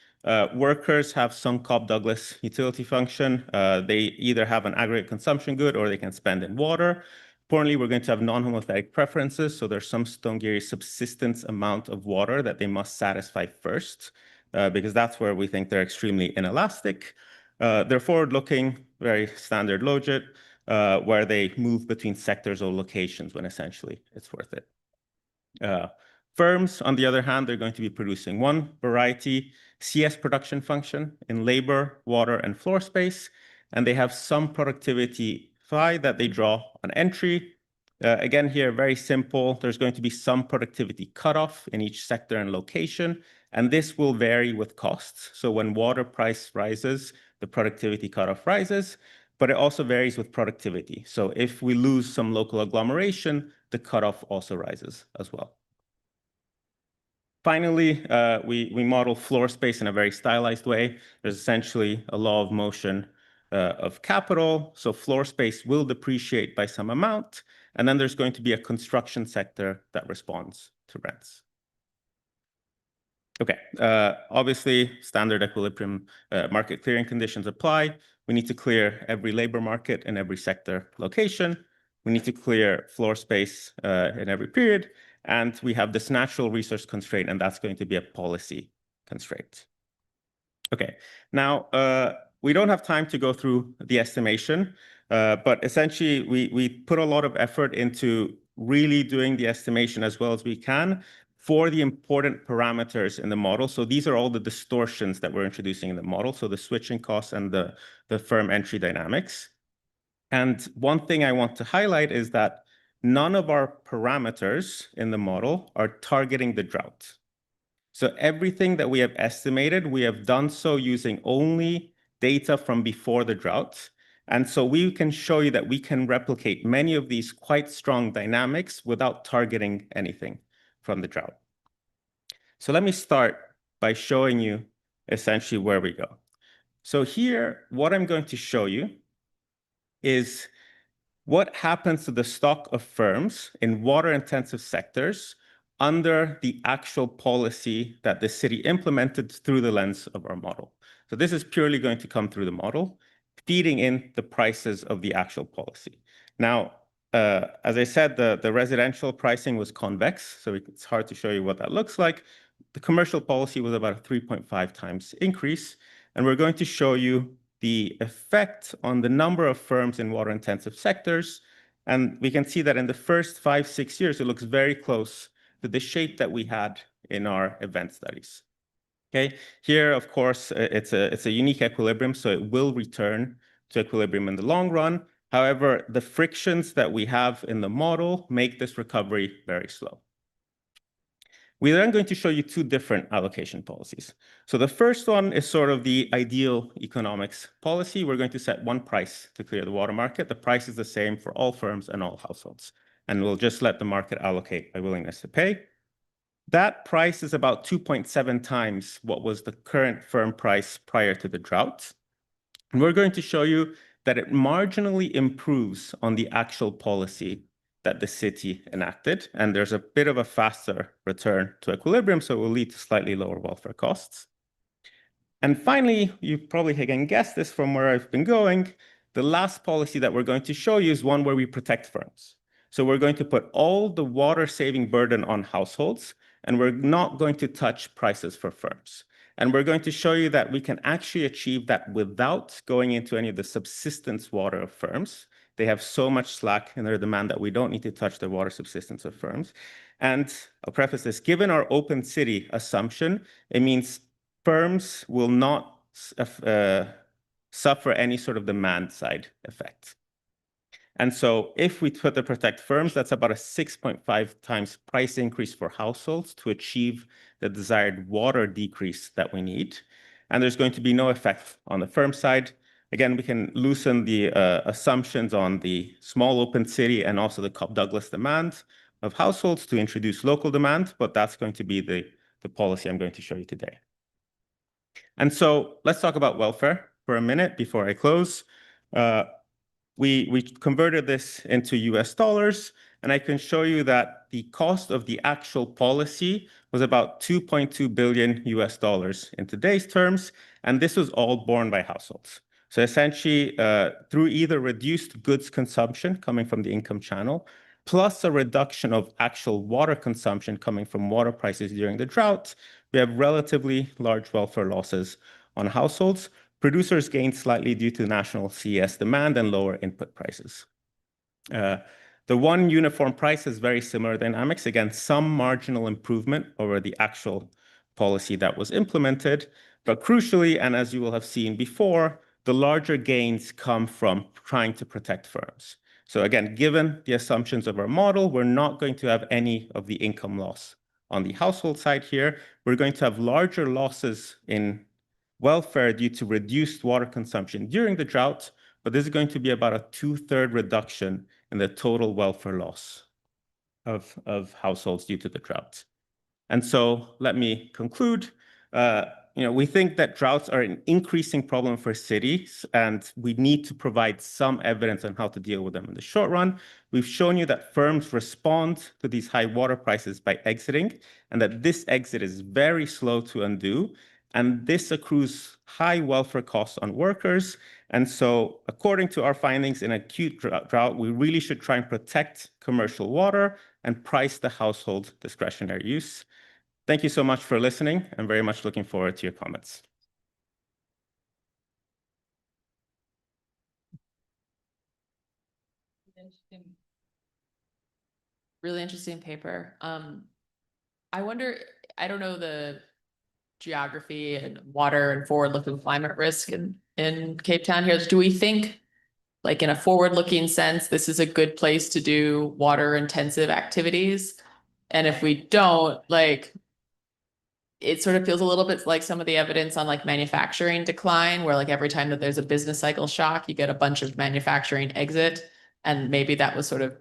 Workers have some Cobb-Douglas utility function. They either have an aggregate consumption good or they can spend in water. Importantly, we're going to have non-homothetic preferences. So there's some Stonegary subsistence amount of water that they must satisfy first, because that's where we think they're extremely inelastic. They're forward-looking, very standard logic, where they move between sectors or locations when essentially it's worth it. Firms, on the other hand, they're going to be producing one variety CS production function in labor, water, and floor space, and they have some productivity phi that they draw on entry. Again, here, very simple. There's going to be some productivity cutoff in each sector and location, and this will vary with costs. So when water price rises, the productivity cutoff rises, but it also varies with productivity. So if we lose some local agglomeration, the cutoff also rises as well. Finally, we model floor space in a very stylized way. There's essentially a law of motion of capital. So floor space will depreciate by some amount, and then there's going to be a construction sector that responds to rents. Okay, obviously, standard equilibrium market clearing conditions apply. We need to clear every labor market in every sector location. We need to clear floor space in every period. And we have this natural resource constraint, and that's going to be a policy constraint. Okay, now we don't have time to go through the estimation, but essentially we put a lot of effort into really doing the estimation as well as we can for the important parameters in the model. So these are all the distortions that we're introducing in the model. So the switching costs and the firm entry dynamics. And one thing I want to highlight is that none of our parameters in the model are targeting the drought. So everything that we have estimated, we have done so using only data from before the drought. And so we can show you that we can replicate many of these quite strong dynamics without targeting anything from the drought. So let me start by showing you essentially where we go. So here, what I'm going to show you is what happens to the stock of firms in water-intensive sectors under the actual policy that the city implemented through the lens of our model. So this is purely going to come through the model, feeding in the prices of the actual policy. Now, as I said, the residential pricing was convex, so it's hard to show you what that looks like. The commercial policy was about a 3.5 times increase, and we're going to show you the effect on the number of firms in water-intensive sectors. And we can see that in the first 5-6 years, it looks very close to the shape that we had in our event studies. Okay, here, of course, it's a unique equilibrium, so it will return to equilibrium in the long run. However, the frictions that we have in the model make this recovery very slow. We're then going to show you two different allocation policies. So the first one is sort of the ideal economics policy. We're going to set one price to clear the water market. The price is the same for all firms and all households. And we'll just let the market allocate by willingness to pay. That price is about 2.7 times what was the current firm price prior to the drought. And we're going to show you that it marginally improves on the actual policy that the city enacted, and there's a bit of a faster return to equilibrium, so it will lead to slightly lower welfare costs. And finally, you probably can guess this from where I've been going, the last policy that we're going to show you is one where we protect firms. So we're going to put all the water saving burden on households, and we're not going to touch prices for firms. And we're going to show you that we can actually achieve that without going into any of the subsistence water of firms. They have so much slack in their demand that we don't need to touch the water subsistence of firms. And I'll preface this, given our open city assumption, it means firms will not suffer any sort of demand side effect. And so if we put the protect firms, that's about a 6.5 times price increase for households to achieve the desired water decrease that we need. And there's going to be no effect on the firm side. Again, we can loosen the assumptions on the small open city and also the Cobb-Douglas demand of households to introduce local demand, but that's going to be the policy I'm going to show you today. And so let's talk about welfare for a minute before I close. We converted this into US dollars, and I can show you that the cost of the actual policy was about 2.2 billion US dollars in today's terms, and this was all borne by households. So essentially, through either reduced goods consumption coming from the income channel, plus a reduction of actual water consumption coming from water prices during the drought, we have relatively large welfare losses on households. Producers gained slightly due to national CS demand and lower input prices. The one uniform price has very similar dynamics. Again, some marginal improvement over the actual policy that was implemented. But crucially, and as you will have seen before, the larger gains come from trying to protect firms. So again, given the assumptions of our model, we're not going to have any of the income loss on the household side here. We're going to have larger losses in welfare due to reduced water consumption during the drought, but this is going to be about a 2/3 reduction in the total welfare loss of households due to the drought. And so let me conclude. We think that droughts are an increasing problem for cities, and we need to provide some evidence on how to deal with them in the short run. We've shown you that firms respond to these high water prices by exiting, and that this exit is very slow to undo. And this accrues high welfare costs on workers. And so according to our findings in acute drought, we really should try and protect commercial water and price the household discretionary use. Thank you so much for listening. I'm very much looking forward to your comments. Really interesting paper. I wonder, I don't know the geography and water and forward-looking climate risk in Cape Town here. Do we think, like in a forward-looking sense, this is a good place to do water-intensive activities? And if we don't, like, it sort of feels a little bit like some of the evidence on like manufacturing decline, where like every time that there's a business cycle shock, you get a bunch of manufacturing exit. And maybe that was sort of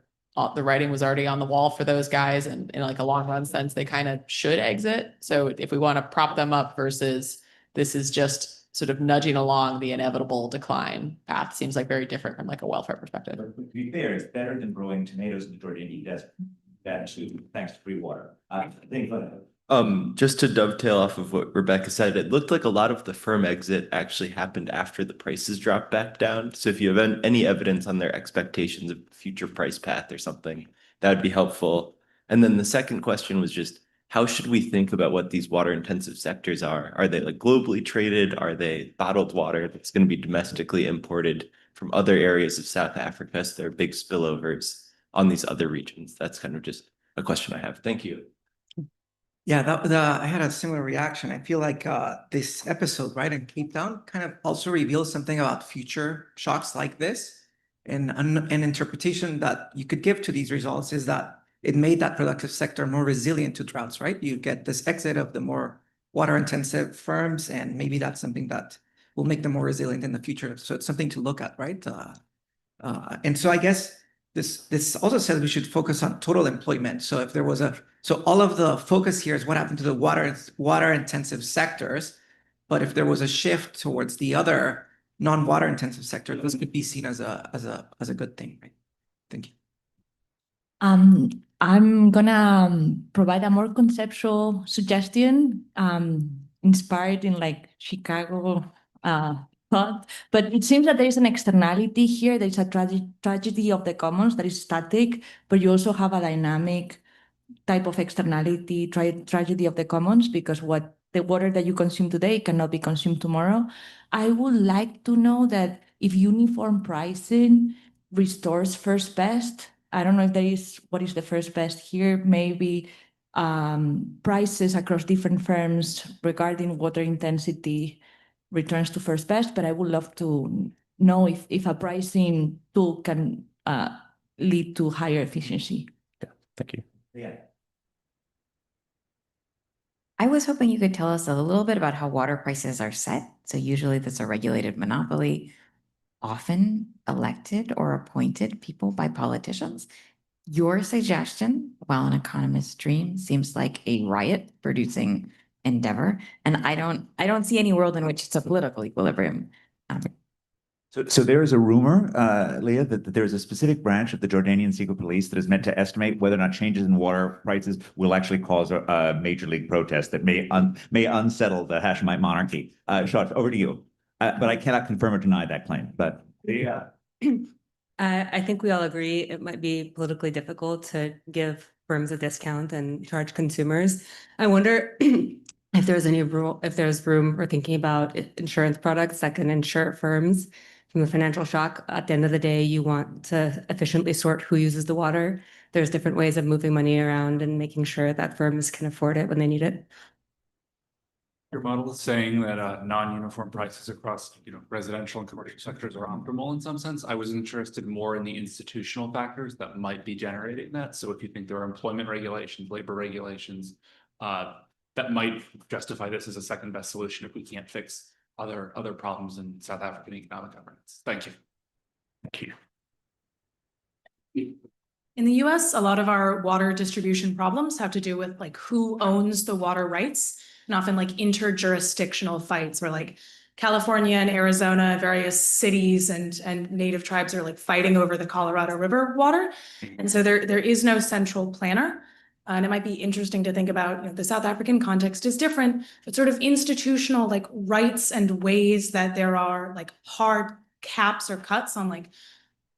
the writing was already on the wall for those guys. And in like a long run sense, they kind of should exit. So if we want to prop them up versus this is just sort of nudging along the inevitable decline path, seems like very different from like a welfare perspective. But to be fair, it's better than growing tomatoes in the Jordanian desert. Thanks to free water. Just to dovetail off of what Rebecca said, it looked like a lot of the firm exit actually happened after the prices dropped back down. So if you have any evidence on their expectations of future price path or something, that would be helpful. And then the second question was just, how should we think about what these water intensive sectors are? Are they like globally traded? Are they bottled water that's going to be domestically imported from other areas of South Africa? So there are big spillovers on these other regions. That's kind of just a question I have. Thank you. Yeah, I had a similar reaction. I feel like this episode, right, in Cape Town kind of also reveals something about future shocks like this. And an interpretation that you could give to these results is that it made that productive sector more resilient to droughts, right? You get this exit of the more water-intensive firms, and maybe that's something that will make them more resilient in the future. So it's something to look at, right? And so I guess this also says we should focus on total employment. So if there was so all of the focus here is what happened to the water intensive sectors. But if there was a shift towards the other non-water intensive sector, this could be seen as a good thing, right? Thank you. I'm gonna provide a more conceptual suggestion, inspired in like Chicago thought, but it seems that there is an externality here. There's a tragedy of the commons that is static, but you also have a dynamic type of externality, tragedy of the commons, because what the water that you consume today cannot be consumed tomorrow. I would like to know that if uniform pricing restores first best, I don't know if there is, what is the first best here? Maybe prices across different firms regarding water intensity returns to first best, but I would love to know if a pricing tool can lead to higher efficiency. Yeah, thank you. Yeah. I was hoping you could tell us a little bit about how water prices are set. So usually that's a regulated monopoly, often elected or appointed people by politicians. Your suggestion, while an economist's dream, seems like a riot-producing endeavor, and I don't see any world in which it's a political equilibrium. So there is a rumor, Leah, that there is a specific branch of the Jordanian secret police that is meant to estimate whether or not changes in water prices will actually cause a major league protest that may unsettle the Hashemite monarchy. Shot, over to you. But I cannot confirm or deny that claim. But yeah. I think we all agree it might be politically difficult to give firms a discount and charge consumers. I wonder if there's room for thinking about insurance products that can insure firms from the financial shock. At the end of the day, you want to efficiently sort who uses the water. There's different ways of moving money around and making sure that firms can afford it when they need it. Your model is saying that non-uniform prices across, residential and commercial sectors are optimal in some sense. I was interested more in the institutional factors that might be generating that. So if you think there are employment regulations, labor regulations, that might justify this as a second best solution if we can't fix other problems in South African economic governance. Thank you. Thank you. In the US, a lot of our water distribution problems have to do with like who owns the water rights, and often like interjurisdictional fights where like California and Arizona, various cities and native tribes are like fighting over the Colorado River water. And so there is no central planner. And it might be interesting to think about, the South African context is different, but sort of institutional like rights and ways that there are like hard caps or cuts on like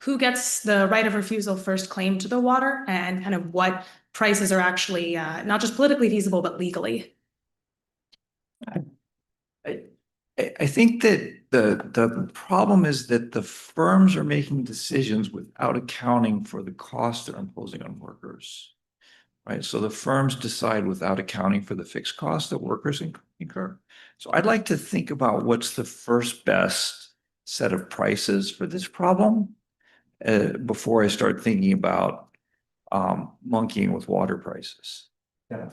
who gets the right of refusal first claim to the water and kind of what prices are actually not just politically feasible, but legally. I think that the problem is that the firms are making decisions without accounting for the cost they're imposing on workers. Right, so the firms decide without accounting for the fixed costs that workers incur. So I'd like to think about what's the first best set of prices for this problem before I start thinking about monkeying with water prices. Yeah.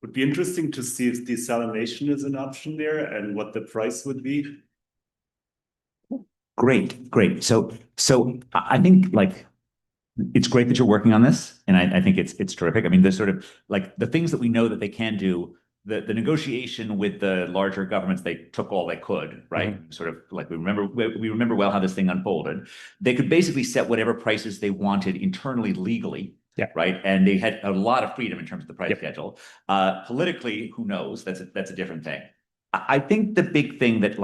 Would be interesting to see if desalination is an option there and what the price would be. Great. So I think it's great that you're working on this, and I think it's terrific. I mean, there's sort of like the things that we know that they can do. The negotiation with the larger governments, they took all they could, right? Sort of like we remember well how this thing unfolded. They could basically set whatever prices they wanted internally legally. Yeah. Right. And they had a lot of freedom in terms of the price schedule. Politically, who knows? That's a different thing. I think the big thing that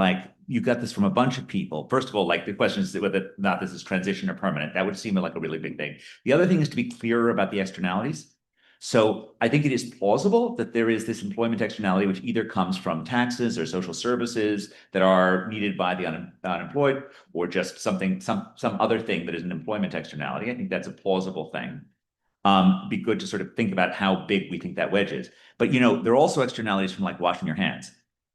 you got this from a bunch of people. First of all, the question is whether or not this is transition or permanent. That would seem like a really big thing. The other thing is to be clearer about the externalities. So I think it is plausible that there is this employment externality, which either comes from taxes or social services that are needed by the unemployed, or just some other thing that is an employment externality. I think that's a plausible thing. Be good to sort of think about how big we think that wedge is. But there are also externalities from washing your hands.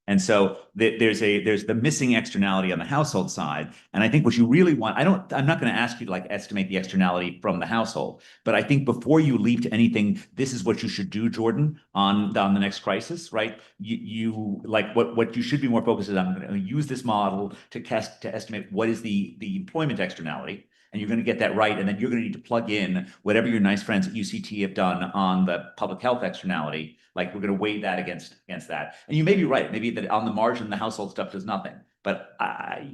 And so there's the missing externality on the household side. And I think what you really want, I'm not going to ask you to estimate the externality from the household, but I think before you leap to anything, this is what you should do, Jordan, on the next crisis, right? What you should be more focused on. I'm going to use this model to estimate what is the employment externality. And you're going to get that right. And then you're going to need to plug in whatever your nice friends at UCT have done on the public health externality. We're going to weigh that against that. And you may be right. Maybe that on the margin, the household stuff does nothing. But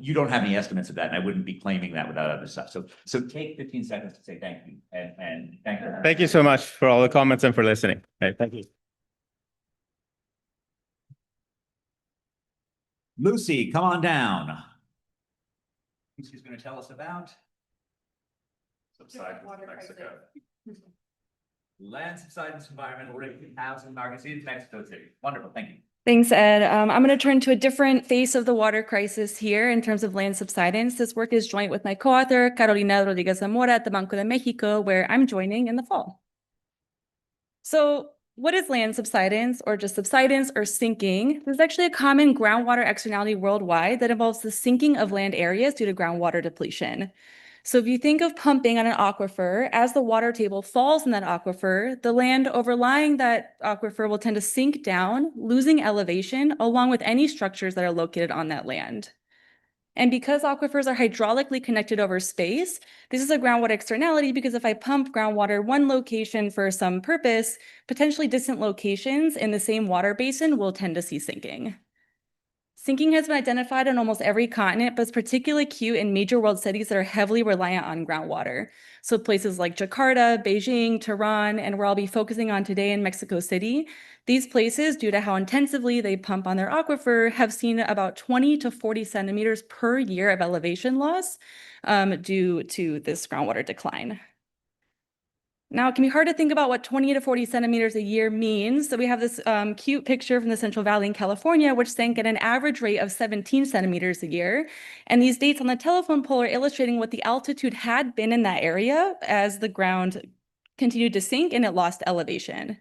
you don't have any estimates of that. And I wouldn't be claiming that without other stuff. So take 15 seconds to say thank you. And thank you. Thank you so much for all the comments and for listening. Okay, thank you. Lucy, come on down. Lucy's going to tell us about Subsidence in Mexico. Land subsidence, environmental risk, housing markets in Mexico City. Wonderful, thank you. Thanks, Ed. I'm going to turn to a different face of the water crisis here in terms of land subsidence. This work is joint with my co-author, Carolina Rodriguez Zamora at the Banco de Mexico, where I'm joining in the fall. So what is land subsidence, or just subsidence or sinking? This is actually a common groundwater externality worldwide that involves the sinking of land areas due to groundwater depletion. So if you think of pumping on an aquifer, as the water table falls in that aquifer, the land overlying that aquifer will tend to sink down, losing elevation, along with any structures that are located on that land. And because aquifers are hydraulically connected over space, this is a groundwater externality because if I pump groundwater one location for some purpose, potentially distant locations in the same water basin will tend to see sinking. Sinking has been identified on almost every continent, but it's particularly acute in major world cities that are heavily reliant on groundwater. So places like Jakarta, Beijing, Tehran, and where I'll be focusing on today in Mexico City, these places, due to how intensively they pump on their aquifer, have seen about 20 to 40 centimeters per year of elevation loss due to this groundwater decline. Now, it can be hard to think about what 20 to 40 centimeters a year means. So we have this cute picture from the Central Valley in California, which sank at an average rate of 17 centimeters a year. And these dates on the telephone pole are illustrating what the altitude had been in that area as the ground continued to sink and it lost elevation.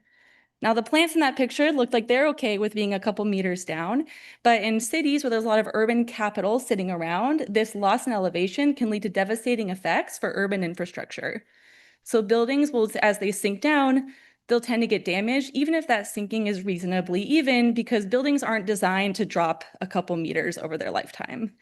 Now, the plants in that picture look like they're okay with being a couple meters down, but in cities where there's a lot of urban capital sitting around, this loss in elevation can lead to devastating effects for urban infrastructure. So buildings will, as they sink down, they'll tend to get damaged, even if that sinking is reasonably even, because buildings aren't designed to drop a couple meters over their lifetime.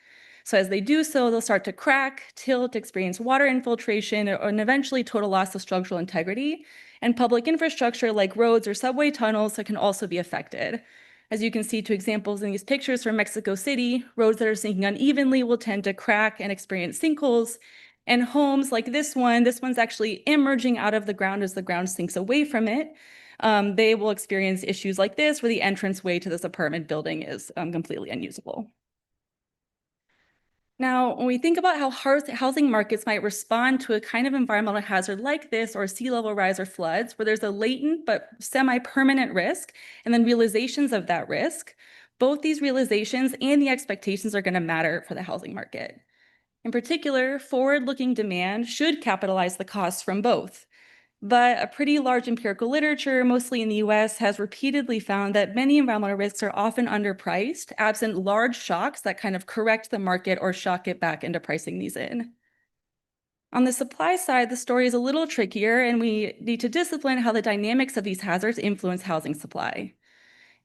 So as they do so, they'll start to crack, tilt, experience water infiltration, and eventually total loss of structural integrity. And public infrastructure like roads or subway tunnels can also be affected. As you can see two examples in these pictures from Mexico City, roads that are sinking unevenly will tend to crack and experience sinkholes. And homes like this one's actually emerging out of the ground as the ground sinks away from it. They will experience issues like this, where the entranceway to this apartment building is completely unusable. Now, when we think about how housing markets might respond to a kind of environmental hazard like this, or sea level rise or floods, where there's a latent but semi-permanent risk, and then realizations of that risk, both these realizations and the expectations are going to matter for the housing market. In particular, forward-looking demand should capitalize the costs from both. But a pretty large empirical literature, mostly in the US, has repeatedly found that many environmental risks are often underpriced, absent large shocks that kind of correct the market or shock it back into pricing these in. On the supply side, the story is a little trickier, and we need to discipline how the dynamics of these hazards influence housing supply.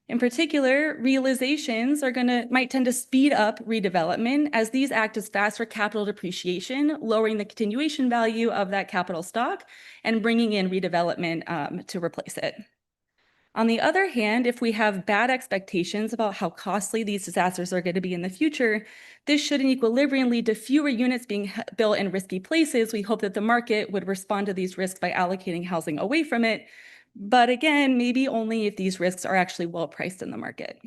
In particular, realizations might tend to speed up redevelopment, as these act as faster capital depreciation, lowering the continuation value of that capital stock and bringing in redevelopment to replace it. On the other hand, if we have bad expectations about how costly these disasters are going to be in the future, this should in equilibrium lead to fewer units being built in risky places. We hope that the market would respond to these risks by allocating housing away from it. But again, maybe only if these risks are actually well priced in the market.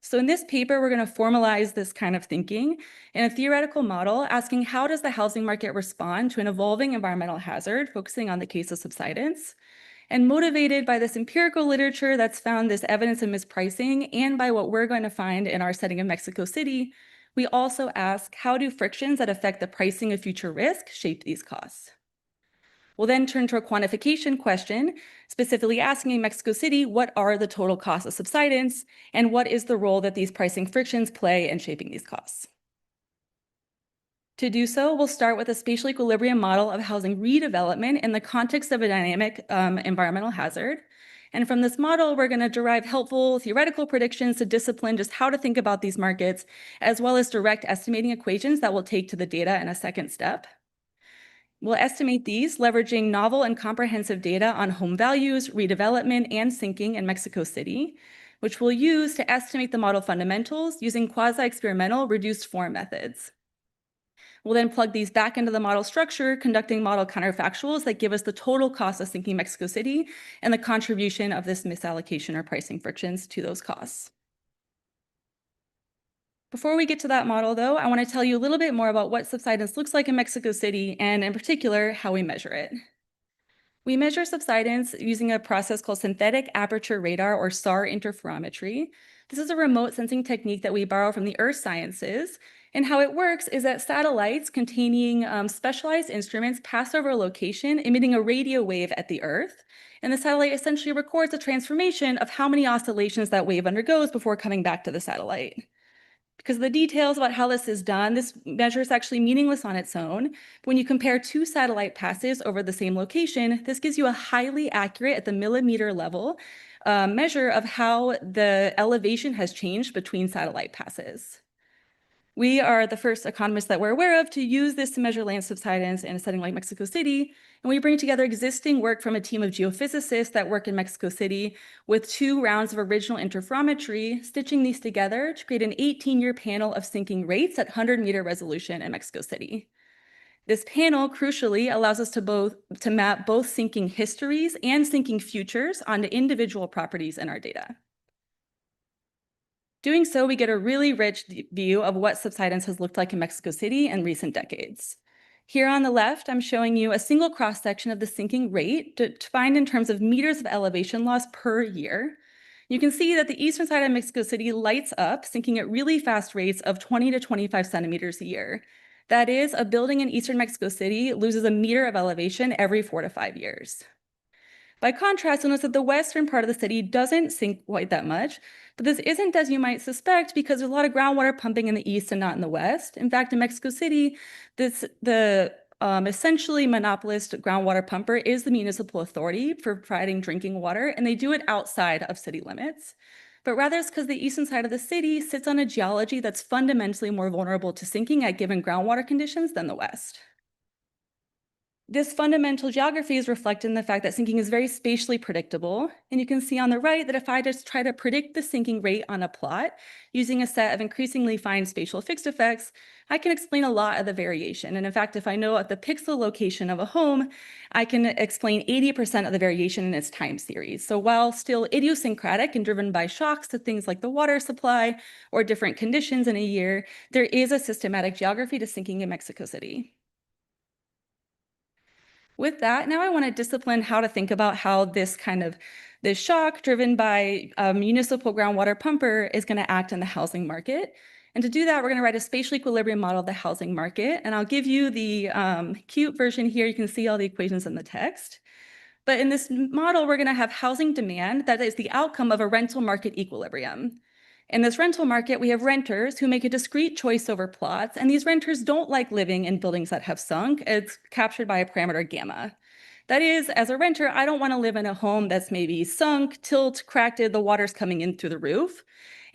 So in this paper, we're going to formalize this kind of thinking in a theoretical model, asking how does the housing market respond to an evolving environmental hazard, focusing on the case of subsidence, and motivated by this empirical literature that's found this evidence of mispricing, and by what we're going to find in our setting of Mexico City, we also ask, how do frictions that affect the pricing of future risk shape these costs? We'll then turn to a quantification question, specifically asking in Mexico City, what are the total costs of subsidence, and what is the role that these pricing frictions play in shaping these costs? To do so, we'll start with a spatial equilibrium model of housing redevelopment in the context of a dynamic environmental hazard. And from this model, we're going to derive helpful theoretical predictions to discipline just how to think about these markets, as well as direct estimating equations that we'll take to the data in a second step. We'll estimate these leveraging novel and comprehensive data on home values, redevelopment, and sinking in Mexico City, which we'll use to estimate the model fundamentals using quasi-experimental reduced form methods. We'll then plug these back into the model structure, conducting model counterfactuals that give us the total cost of sinking Mexico City and the contribution of this misallocation or pricing frictions to those costs. Before we get to that model, though, I want to tell you a little bit more about what subsidence looks like in Mexico City, and in particular, how we measure it. We measure subsidence using a process called synthetic aperture radar, or SAR interferometry. This is a remote sensing technique that we borrow from the earth sciences. And how it works is that satellites containing specialized instruments pass over a location, emitting a radio wave at the Earth. And the satellite essentially records the transformation of how many oscillations that wave undergoes before coming back to the satellite. Because of the details about how this is done, this measure is actually meaningless on its own. But when you compare two satellite passes over the same location, this gives you a highly accurate, at the millimeter level, measure of how the elevation has changed between satellite passes. We are the first economists that we're aware of to use this to measure land subsidence in a setting like Mexico City. And we bring together existing work from a team of geophysicists that work in Mexico City with 2 rounds of original interferometry, stitching these together to create an 18-year panel of sinking rates at 100-meter resolution in Mexico City. This panel, crucially, allows us to map both sinking histories and sinking futures onto individual properties in our data. Doing so, we get a really rich view of what subsidence has looked like in Mexico City in recent decades. Here on the left, I'm showing you a single cross-section of the sinking rate defined in terms of meters of elevation loss per year. You can see that the eastern side of Mexico City lights up, sinking at really fast rates of 20 to 25 centimeters a year. That is, a building in eastern Mexico City loses a meter of elevation every 4 to 5 years. By contrast, you'll notice that the western part of the city doesn't sink quite that much, but this isn't as you might suspect because there's a lot of groundwater pumping in the east and not in the west. In fact, in Mexico City, the essentially monopolist groundwater pumper is the municipal authority for providing drinking water, and they do it outside of city limits. But rather it's because the eastern side of the city sits on a geology that's fundamentally more vulnerable to sinking at given groundwater conditions than the west. This fundamental geography is reflected in the fact that sinking is very spatially predictable. And you can see on the right that if I just try to predict the sinking rate on a plot using a set of increasingly fine spatial fixed effects, I can explain a lot of the variation. And in fact, if I know at the pixel location of a home, I can explain 80% of the variation in its time series. So while still idiosyncratic and driven by shocks to things like the water supply or different conditions in a year, there is a systematic geography to sinking in Mexico City. With that, now I want to discipline how to think about how this shock driven by a municipal groundwater pumper is going to act in the housing market. And to do that, we're going to write a spatial equilibrium model of the housing market. And I'll give you the cute version here. You can see all the equations in the text. But in this model, we're going to have housing demand that is the outcome of a rental market equilibrium. In this rental market, we have renters who make a discrete choice over plots, and these renters don't like living in buildings that have sunk. It's captured by a parameter gamma. That is, as a renter, I don't want to live in a home that's maybe sunk, tilt, cracked, the water's coming in through the roof.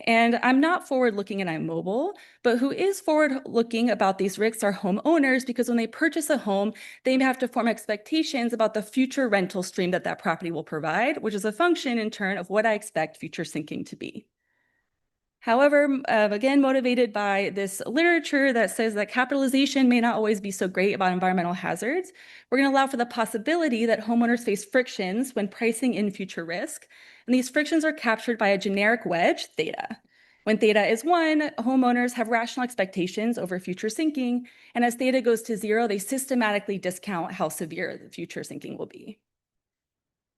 And I'm not forward-looking and I'm mobile, but who is forward-looking about these risks are homeowners, because when they purchase a home, they have to form expectations about the future rental stream that that property will provide, which is a function in turn of what I expect future sinking to be. However, again, motivated by this literature that says that capitalization may not always be so great about environmental hazards, we're going to allow for the possibility that homeowners face frictions when pricing in future risk. And these frictions are captured by a generic wedge, theta. When theta is 1, homeowners have rational expectations over future sinking. And as theta goes to 0, they systematically discount how severe the future sinking will be.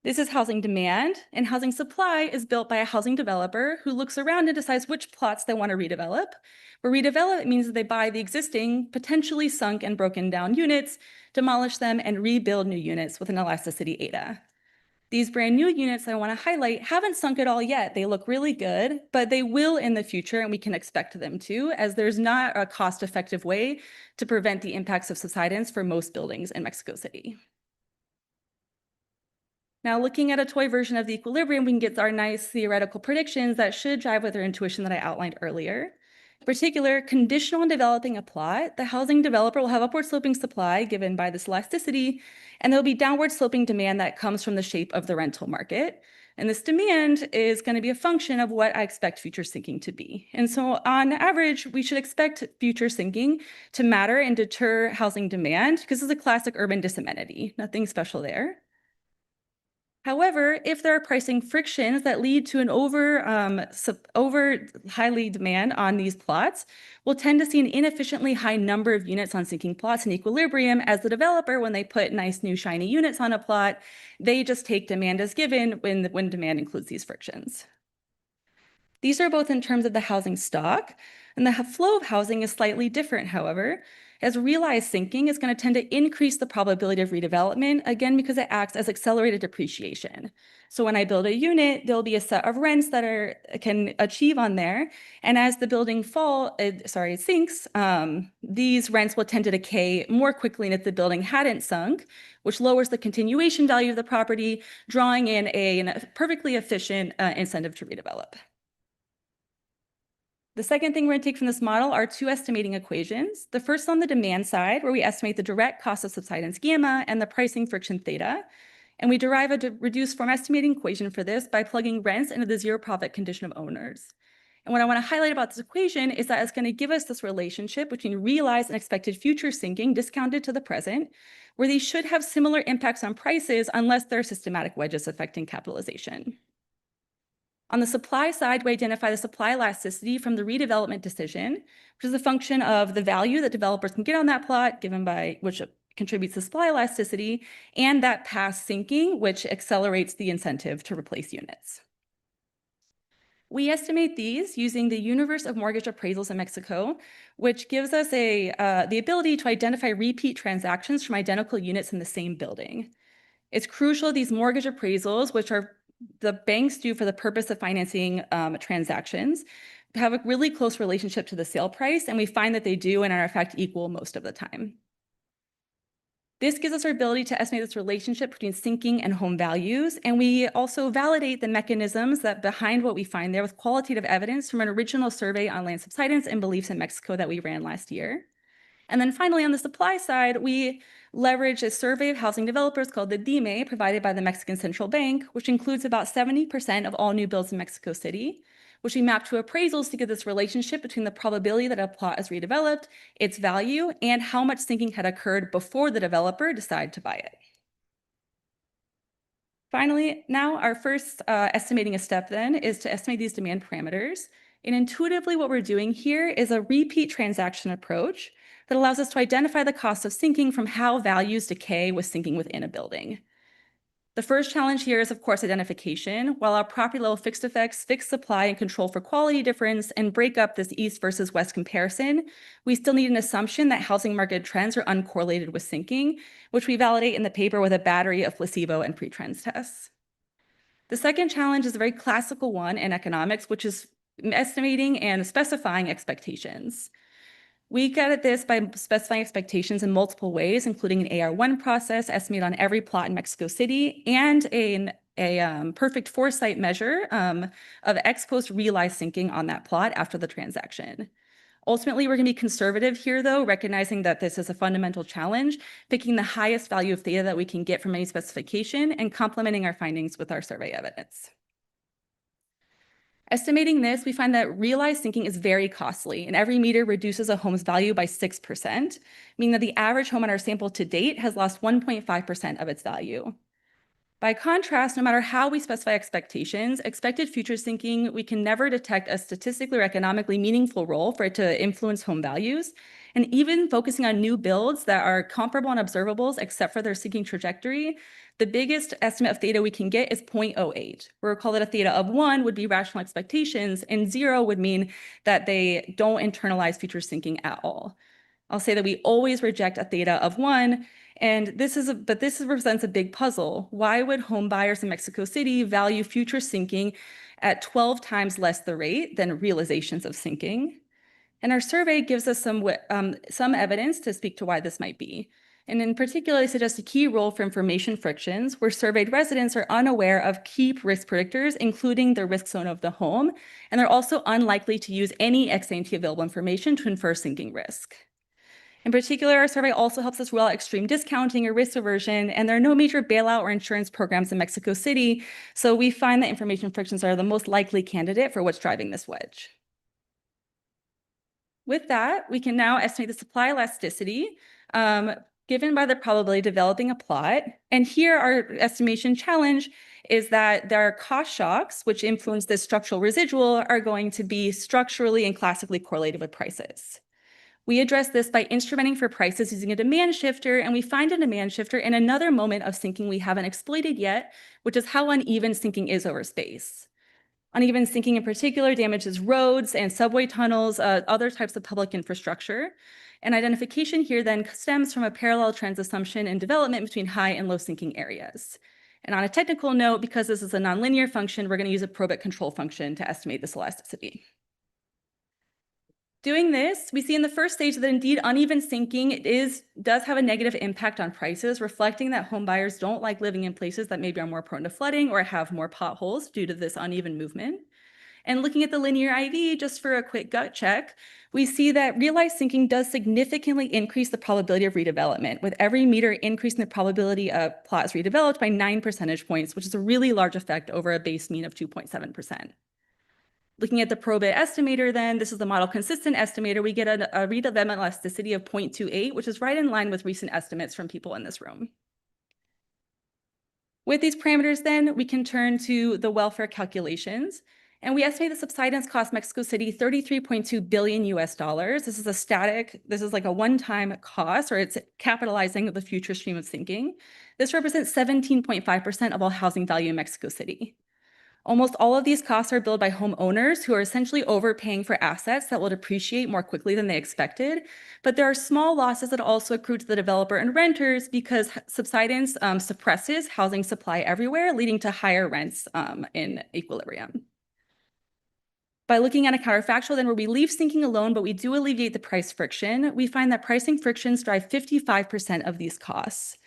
This is housing demand, and housing supply is built by a housing developer who looks around and decides which plots they want to redevelop. Where redevelop means that they buy the existing, potentially sunk and broken down units, demolish them, and rebuild new units with an elasticity eta. These brand new units I want to highlight haven't sunk at all yet. They look really good, but they will in the future, and we can expect them to, as there's not a cost-effective way to prevent the impacts of subsidence for most buildings in Mexico City. Now, looking at a toy version of the equilibrium, we can get our nice theoretical predictions that should jive with our intuition that I outlined earlier. In particular, conditional on developing a plot, the housing developer will have upward sloping supply given by this elasticity, and there'll be downward sloping demand that comes from the shape of the rental market. And this demand is going to be a function of what I expect future sinking to be. And so on average, we should expect future sinking to matter and deter housing demand, because it's a classic urban disamenity, nothing special there. However, if there are pricing frictions that lead to an over highly demand on these plots, we'll tend to see an inefficiently high number of units on sinking plots in equilibrium, as the developer, when they put nice new shiny units on a plot, they just take demand as given when demand includes these frictions. These are both in terms of the housing stock, and the flow of housing is slightly different, however, as realized sinking is going to tend to increase the probability of redevelopment, again, because it acts as accelerated depreciation. So when I build a unit, there'll be a set of rents that can achieve on there. And as the building sinks, these rents will tend to decay more quickly than if the building hadn't sunk, which lowers the continuation value of the property, drawing in a perfectly efficient incentive to redevelop. The second thing we're going to take from this model are 2 estimating equations. The first on the demand side, where we estimate the direct cost of subsidence gamma and the pricing friction theta. And we derive a reduced form estimating equation for this by plugging rents into the zero profit condition of owners. And what I want to highlight about this equation is that it's going to give us this relationship between realized and expected future sinking discounted to the present, where these should have similar impacts on prices unless there are systematic wedges affecting capitalization. On the supply side, we identify the supply elasticity from the redevelopment decision, which is a function of the value that developers can get on that plot, given by which contributes to supply elasticity, and that past sinking, which accelerates the incentive to replace units. We estimate these using the universe of mortgage appraisals in Mexico, which gives us the ability to identify repeat transactions from identical units in the same building. It's crucial these mortgage appraisals, which are the banks do for the purpose of financing transactions, have a really close relationship to the sale price, and we find that they do and are in fact equal most of the time. This gives us our ability to estimate this relationship between sinking and home values, and we also validate the mechanisms that behind what we find there with qualitative evidence from an original survey on land subsidence and beliefs in Mexico that we ran last year. And then finally, on the supply side, we leverage a survey of housing developers called the DIME, provided by the Mexican Central Bank, which includes about 70% of all new builds in Mexico City, which we map to appraisals to get this relationship between the probability that a plot is redeveloped, its value, and how much sinking had occurred before the developer decided to buy it. Finally, now our first estimating a step then is to estimate these demand parameters. And intuitively, what we're doing here is a repeat transaction approach that allows us to identify the cost of sinking from how values decay with sinking within a building. The first challenge here is, of course, identification. While our property level fixed effects, fixed supply, and control for quality difference and break up this east versus west comparison, we still need an assumption that housing market trends are uncorrelated with sinking, which we validate in the paper with a battery of placebo and pre-trends tests. The second challenge is a very classical one in economics, which is estimating and specifying expectations. We get at this by specifying expectations in multiple ways, including an AR1 process estimated on every plot in Mexico City and a perfect foresight measure of ex post realized sinking on that plot after the transaction. Ultimately, we're going to be conservative here, though, recognizing that this is a fundamental challenge, picking the highest value of data that we can get from any specification and complementing our findings with our survey evidence. Estimating this, we find that realized sinking is very costly, and every meter reduces a home's value by 6%, meaning that the average home in our sample to date has lost 1.5% of its value. By contrast, no matter how we specify expectations, expected future sinking, we can never detect a statistically or economically meaningful role for it to influence home values. And even focusing on new builds that are comparable on observables except for their sinking trajectory, the biggest estimate of theta we can get is 0.08. We'll recall that a theta of 1 would be rational expectations, and 0 would mean that they don't internalize future sinking at all. I'll say that we always reject a theta of 1, and this represents a big puzzle. Why would home buyers in Mexico City value future sinking at 12 times less the rate than realizations of sinking? And our survey gives us some evidence to speak to why this might be. And in particular, they suggest a key role for information frictions, where surveyed residents are unaware of key risk predictors, including the risk zone of the home, and they're also unlikely to use any ex-ante available information to infer sinking risk. In particular, our survey also helps us rule out extreme discounting or risk aversion, and there are no major bailout or insurance programs in Mexico City, so we find that information frictions are the most likely candidate for what's driving this wedge. With that, we can now estimate the supply elasticity given by the probability of developing a plot. And here our estimation challenge is that there are cost shocks which influence this structural residual are going to be structurally and classically correlated with prices. We address this by instrumenting for prices using a demand shifter, and we find a demand shifter in another moment of sinking we haven't exploited yet, which is how uneven sinking is over space. Uneven sinking in particular damages roads and subway tunnels, other types of public infrastructure. And identification here then stems from a parallel trends assumption in development between high and low sinking areas. And on a technical note, because this is a nonlinear function, we're going to use a probit control function to estimate this elasticity. Doing this, we see in the first stage that indeed uneven sinking does have a negative impact on prices, reflecting that home buyers don't like living in places that maybe are more prone to flooding or have more potholes due to this uneven movement. And looking at the linear IV, just for a quick gut check, we see that realized sinking does significantly increase the probability of redevelopment, with every meter increasing the probability of plots redeveloped by 9 percentage points, which is a really large effect over a base mean of 2.7%. Looking at the probit estimator then, this is the model consistent estimator, we get a redevelopment elasticity of 0.28, which is right in line with recent estimates from people in this room. With these parameters then, we can turn to the welfare calculations. And we estimate the subsidence cost Mexico City $33.2 billion US. This is like a one-time cost, or it's capitalizing the future stream of sinking. This represents 17.5% of all housing value in Mexico City. Almost all of these costs are billed by homeowners who are essentially overpaying for assets that will depreciate more quickly than they expected. But there are small losses that also accrue to the developer and renters because subsidence suppresses housing supply everywhere, leading to higher rents in equilibrium. By looking at a counterfactual, then where we leave sinking alone, but we do alleviate the price friction, we find that pricing frictions drive 55% of these costs.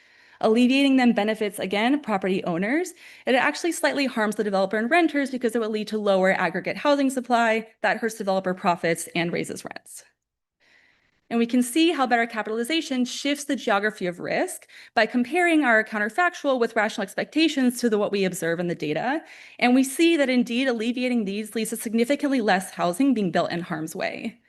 Alleviating them benefits, again, property owners. It actually slightly harms the developer and renters because it would lead to lower aggregate housing supply that hurts developer profits and raises rents. And we can see how better capitalization shifts the geography of risk by comparing our counterfactual with rational expectations to what we observe in the data. And we see that indeed alleviating these leads to significantly less housing being built in harm's way.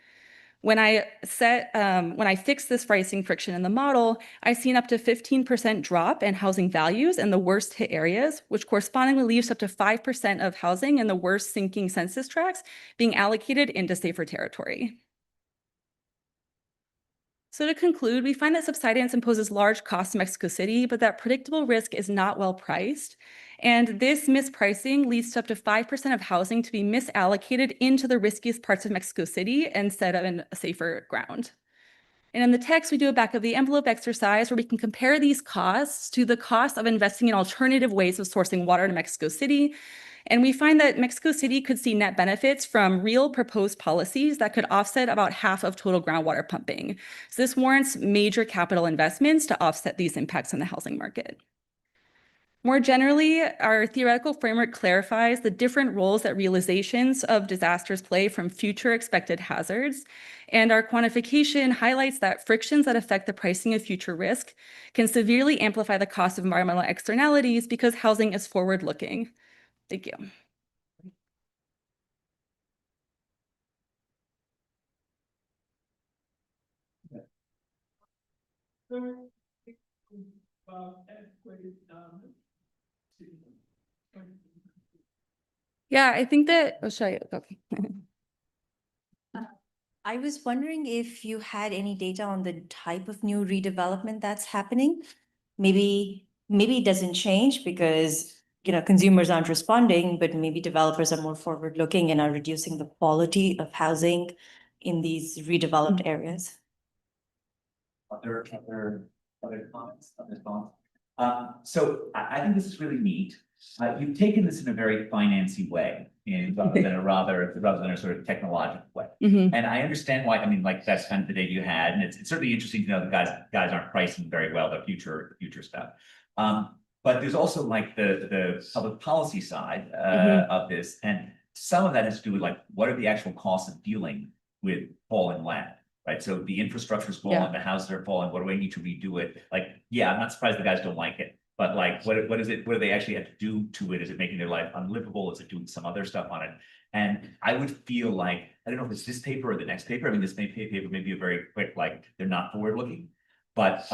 When I fix this pricing friction in the model, I see an up to 15% drop in housing values in the worst hit areas, which correspondingly leaves up to 5% of housing in the worst sinking census tracts being allocated into safer territory. So to conclude, we find that subsidence imposes large costs to Mexico City, but that predictable risk is not well priced. And this mispricing leads to up to 5% of housing to be misallocated into the riskiest parts of Mexico City instead of in a safer ground. And in the text, we do a back of the envelope exercise where we can compare these costs to the cost of investing in alternative ways of sourcing water to Mexico City. And we find that Mexico City could see net benefits from real proposed policies that could offset about half of total groundwater pumping. So this warrants major capital investments to offset these impacts on the housing market. More generally, our theoretical framework clarifies the different roles that realizations of disasters play from future expected hazards. And our quantification highlights that frictions that affect the pricing of future risk can severely amplify the cost of environmental externalities because housing is forward-looking. Thank you. Yeah, I think that, oh, should I, okay. I was wondering if you had any data on the type of new redevelopment that's happening. Maybe it doesn't change because, consumers aren't responding, but maybe developers are more forward-looking and are reducing the quality of housing in these redeveloped areas. Other comments, other thoughts? So I think this is really neat. You've taken this in a very financy way, rather than a sort of technological way. Mm-hmm. And I understand why. I mean, like that's kind of the data you had, and it's certainly interesting to know that guys aren't pricing very well the future stuff. But there's also like the public policy side of this, and some of that has to do with like what are the actual costs of dealing with fallen land. Right, so the infrastructure's falling, the houses are falling. What do I need to redo it? Like, yeah, I'm not surprised the guys don't like it, but like, what is it? What do they actually have to do to it? Is it making their life unlivable? Is it doing some other stuff on it? And I would feel like I don't know if it's this paper or the next paper. I mean, this paper may be a very quick, like they're not forward looking, but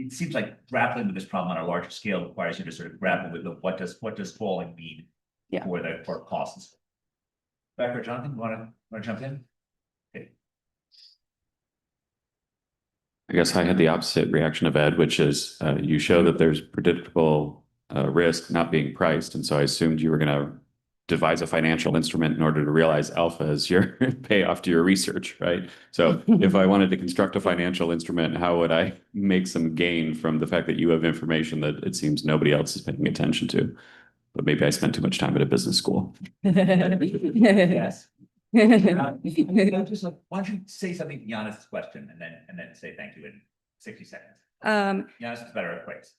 it seems like grappling with this problem on a larger scale requires you to sort of grapple with what does falling mean for costs. Becca or Jonathan, want to jump in? Okay. I guess I had the opposite reaction of Ed, which is you show that there's predictable risk not being priced. And so I assumed you were going to devise a financial instrument in order to realize alpha as your payoff to your research, right? So if I wanted to construct a financial instrument, how would I make some gain from the fact that you have information that it seems nobody else is paying attention to? But maybe I spent too much time at a business school. Yes. Just like, why don't you say something to Giannis's question and then say thank you in 60 seconds. Giannis is better at earthquakes.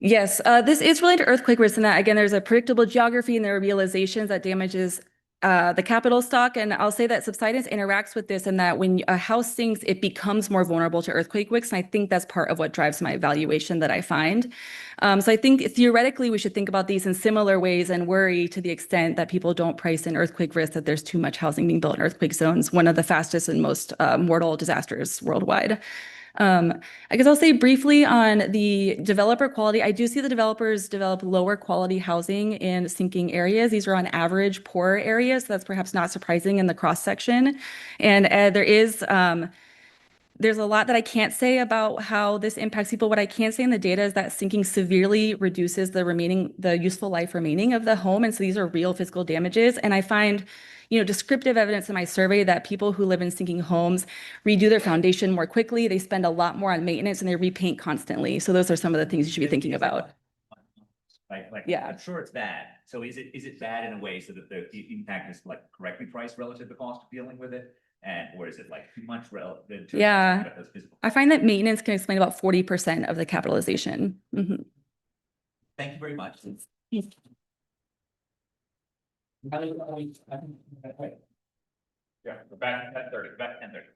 Yes, this is related to earthquake risk in that, again, there's a predictable geography and there are realizations that damages the capital stock. And I'll say that subsidence interacts with this and that when a house sinks, it becomes more vulnerable to earthquake risks. And I think that's part of what drives my evaluation that I find. So I think theoretically, we should think about these in similar ways and worry to the extent that people don't price in earthquake risk, that there's too much housing being built in earthquake zones, one of the fastest and most mortal disasters worldwide. I guess I'll say briefly on the developer quality. I do see the developers develop lower quality housing in sinking areas. These are on average poor areas. So that's perhaps not surprising in the cross section. And there's a lot that I can't say about how this impacts people. What I can say in the data is that sinking severely reduces the useful life remaining of the home. And so these are real physical damages. And I find, descriptive evidence in my survey that people who live in sinking homes redo their foundation more quickly. They spend a lot more on maintenance and they repaint constantly. So those are some of the things you should be thinking about. Yeah. I'm sure it's bad. So is it bad in a way so that the impact is like correctly priced relative to the cost of dealing with it? Or is it like too much relative? Yeah. I find that maintenance can explain about 40% of the capitalization. Mhm. Thank you very much. Yeah, we're back at 10:30, back at 10:30.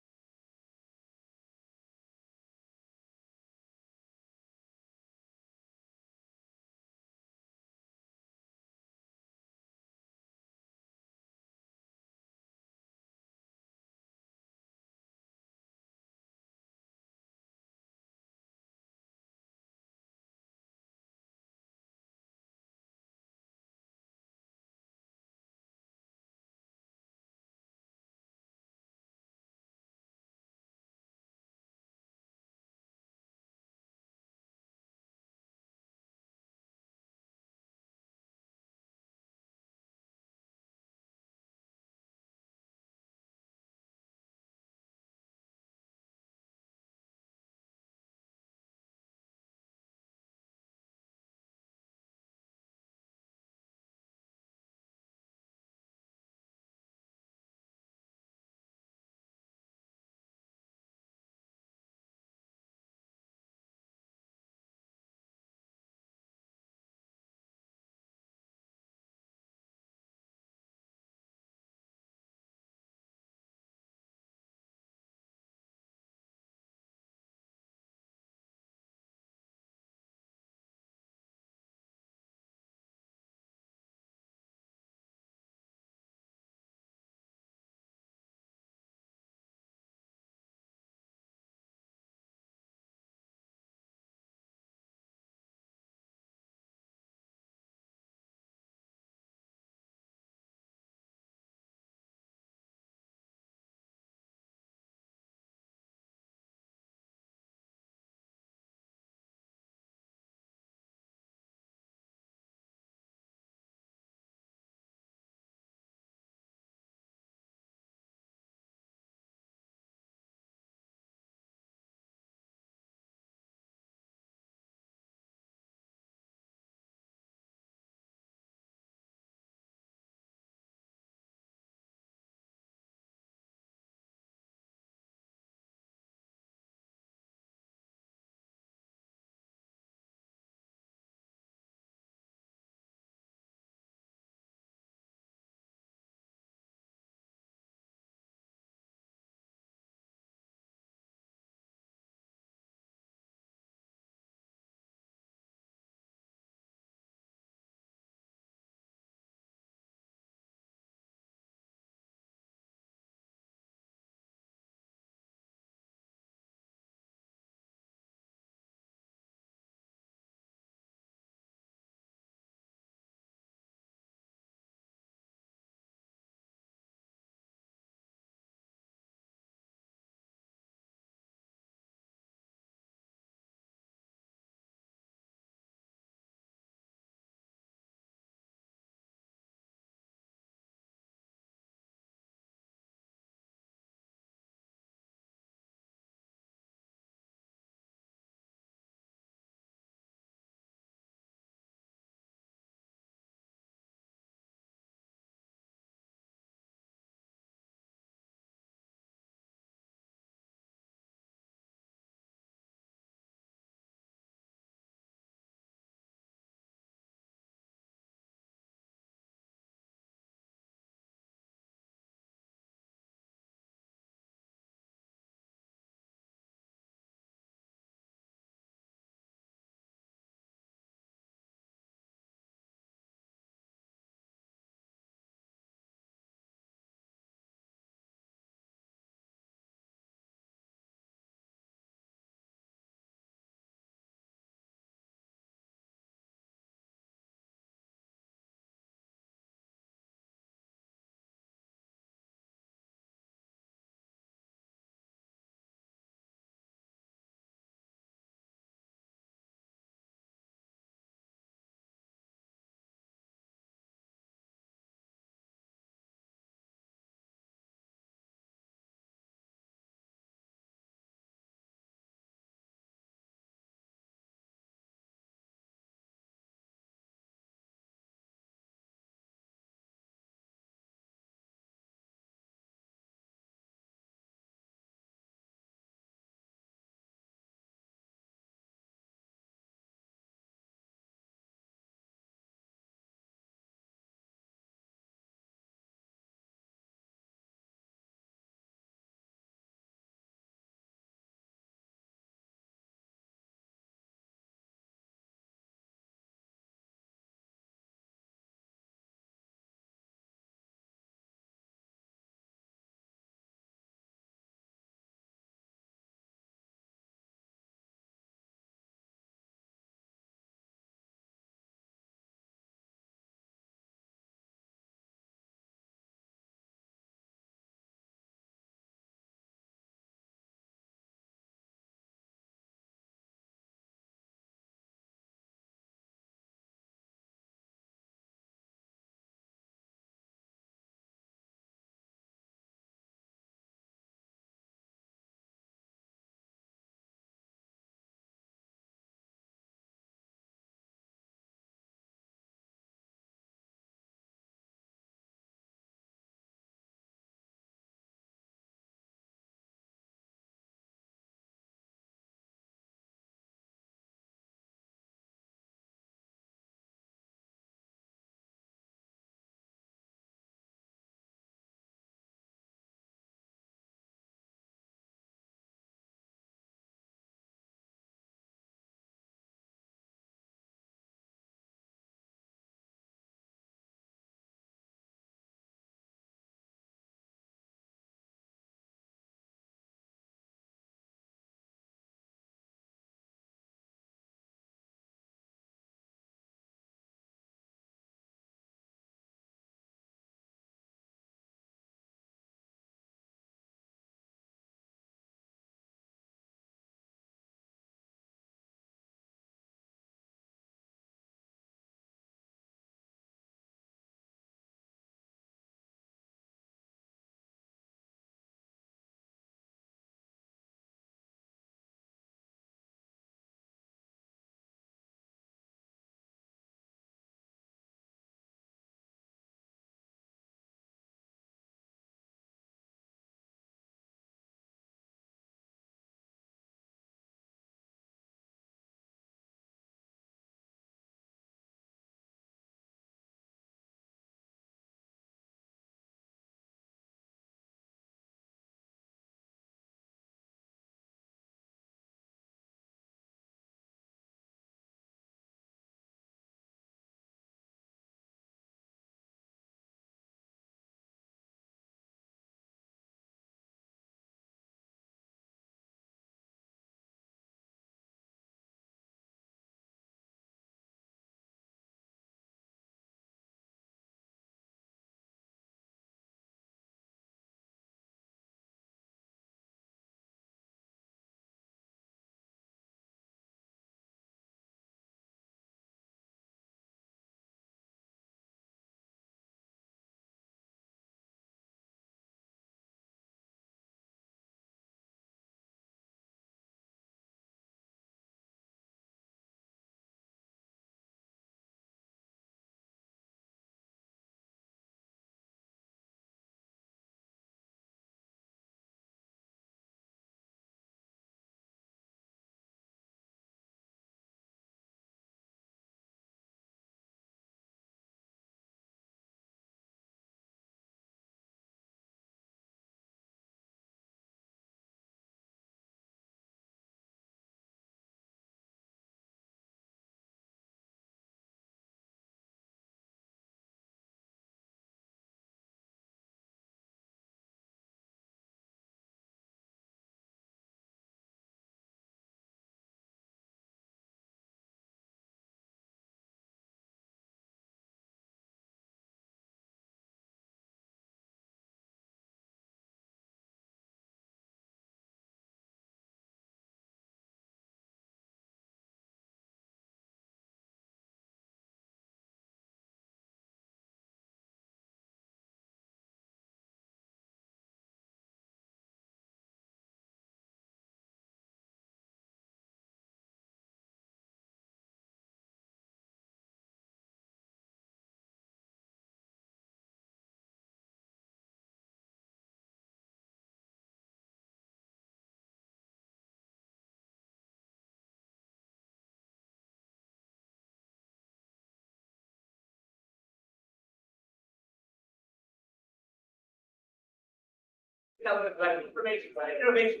Information, innovation,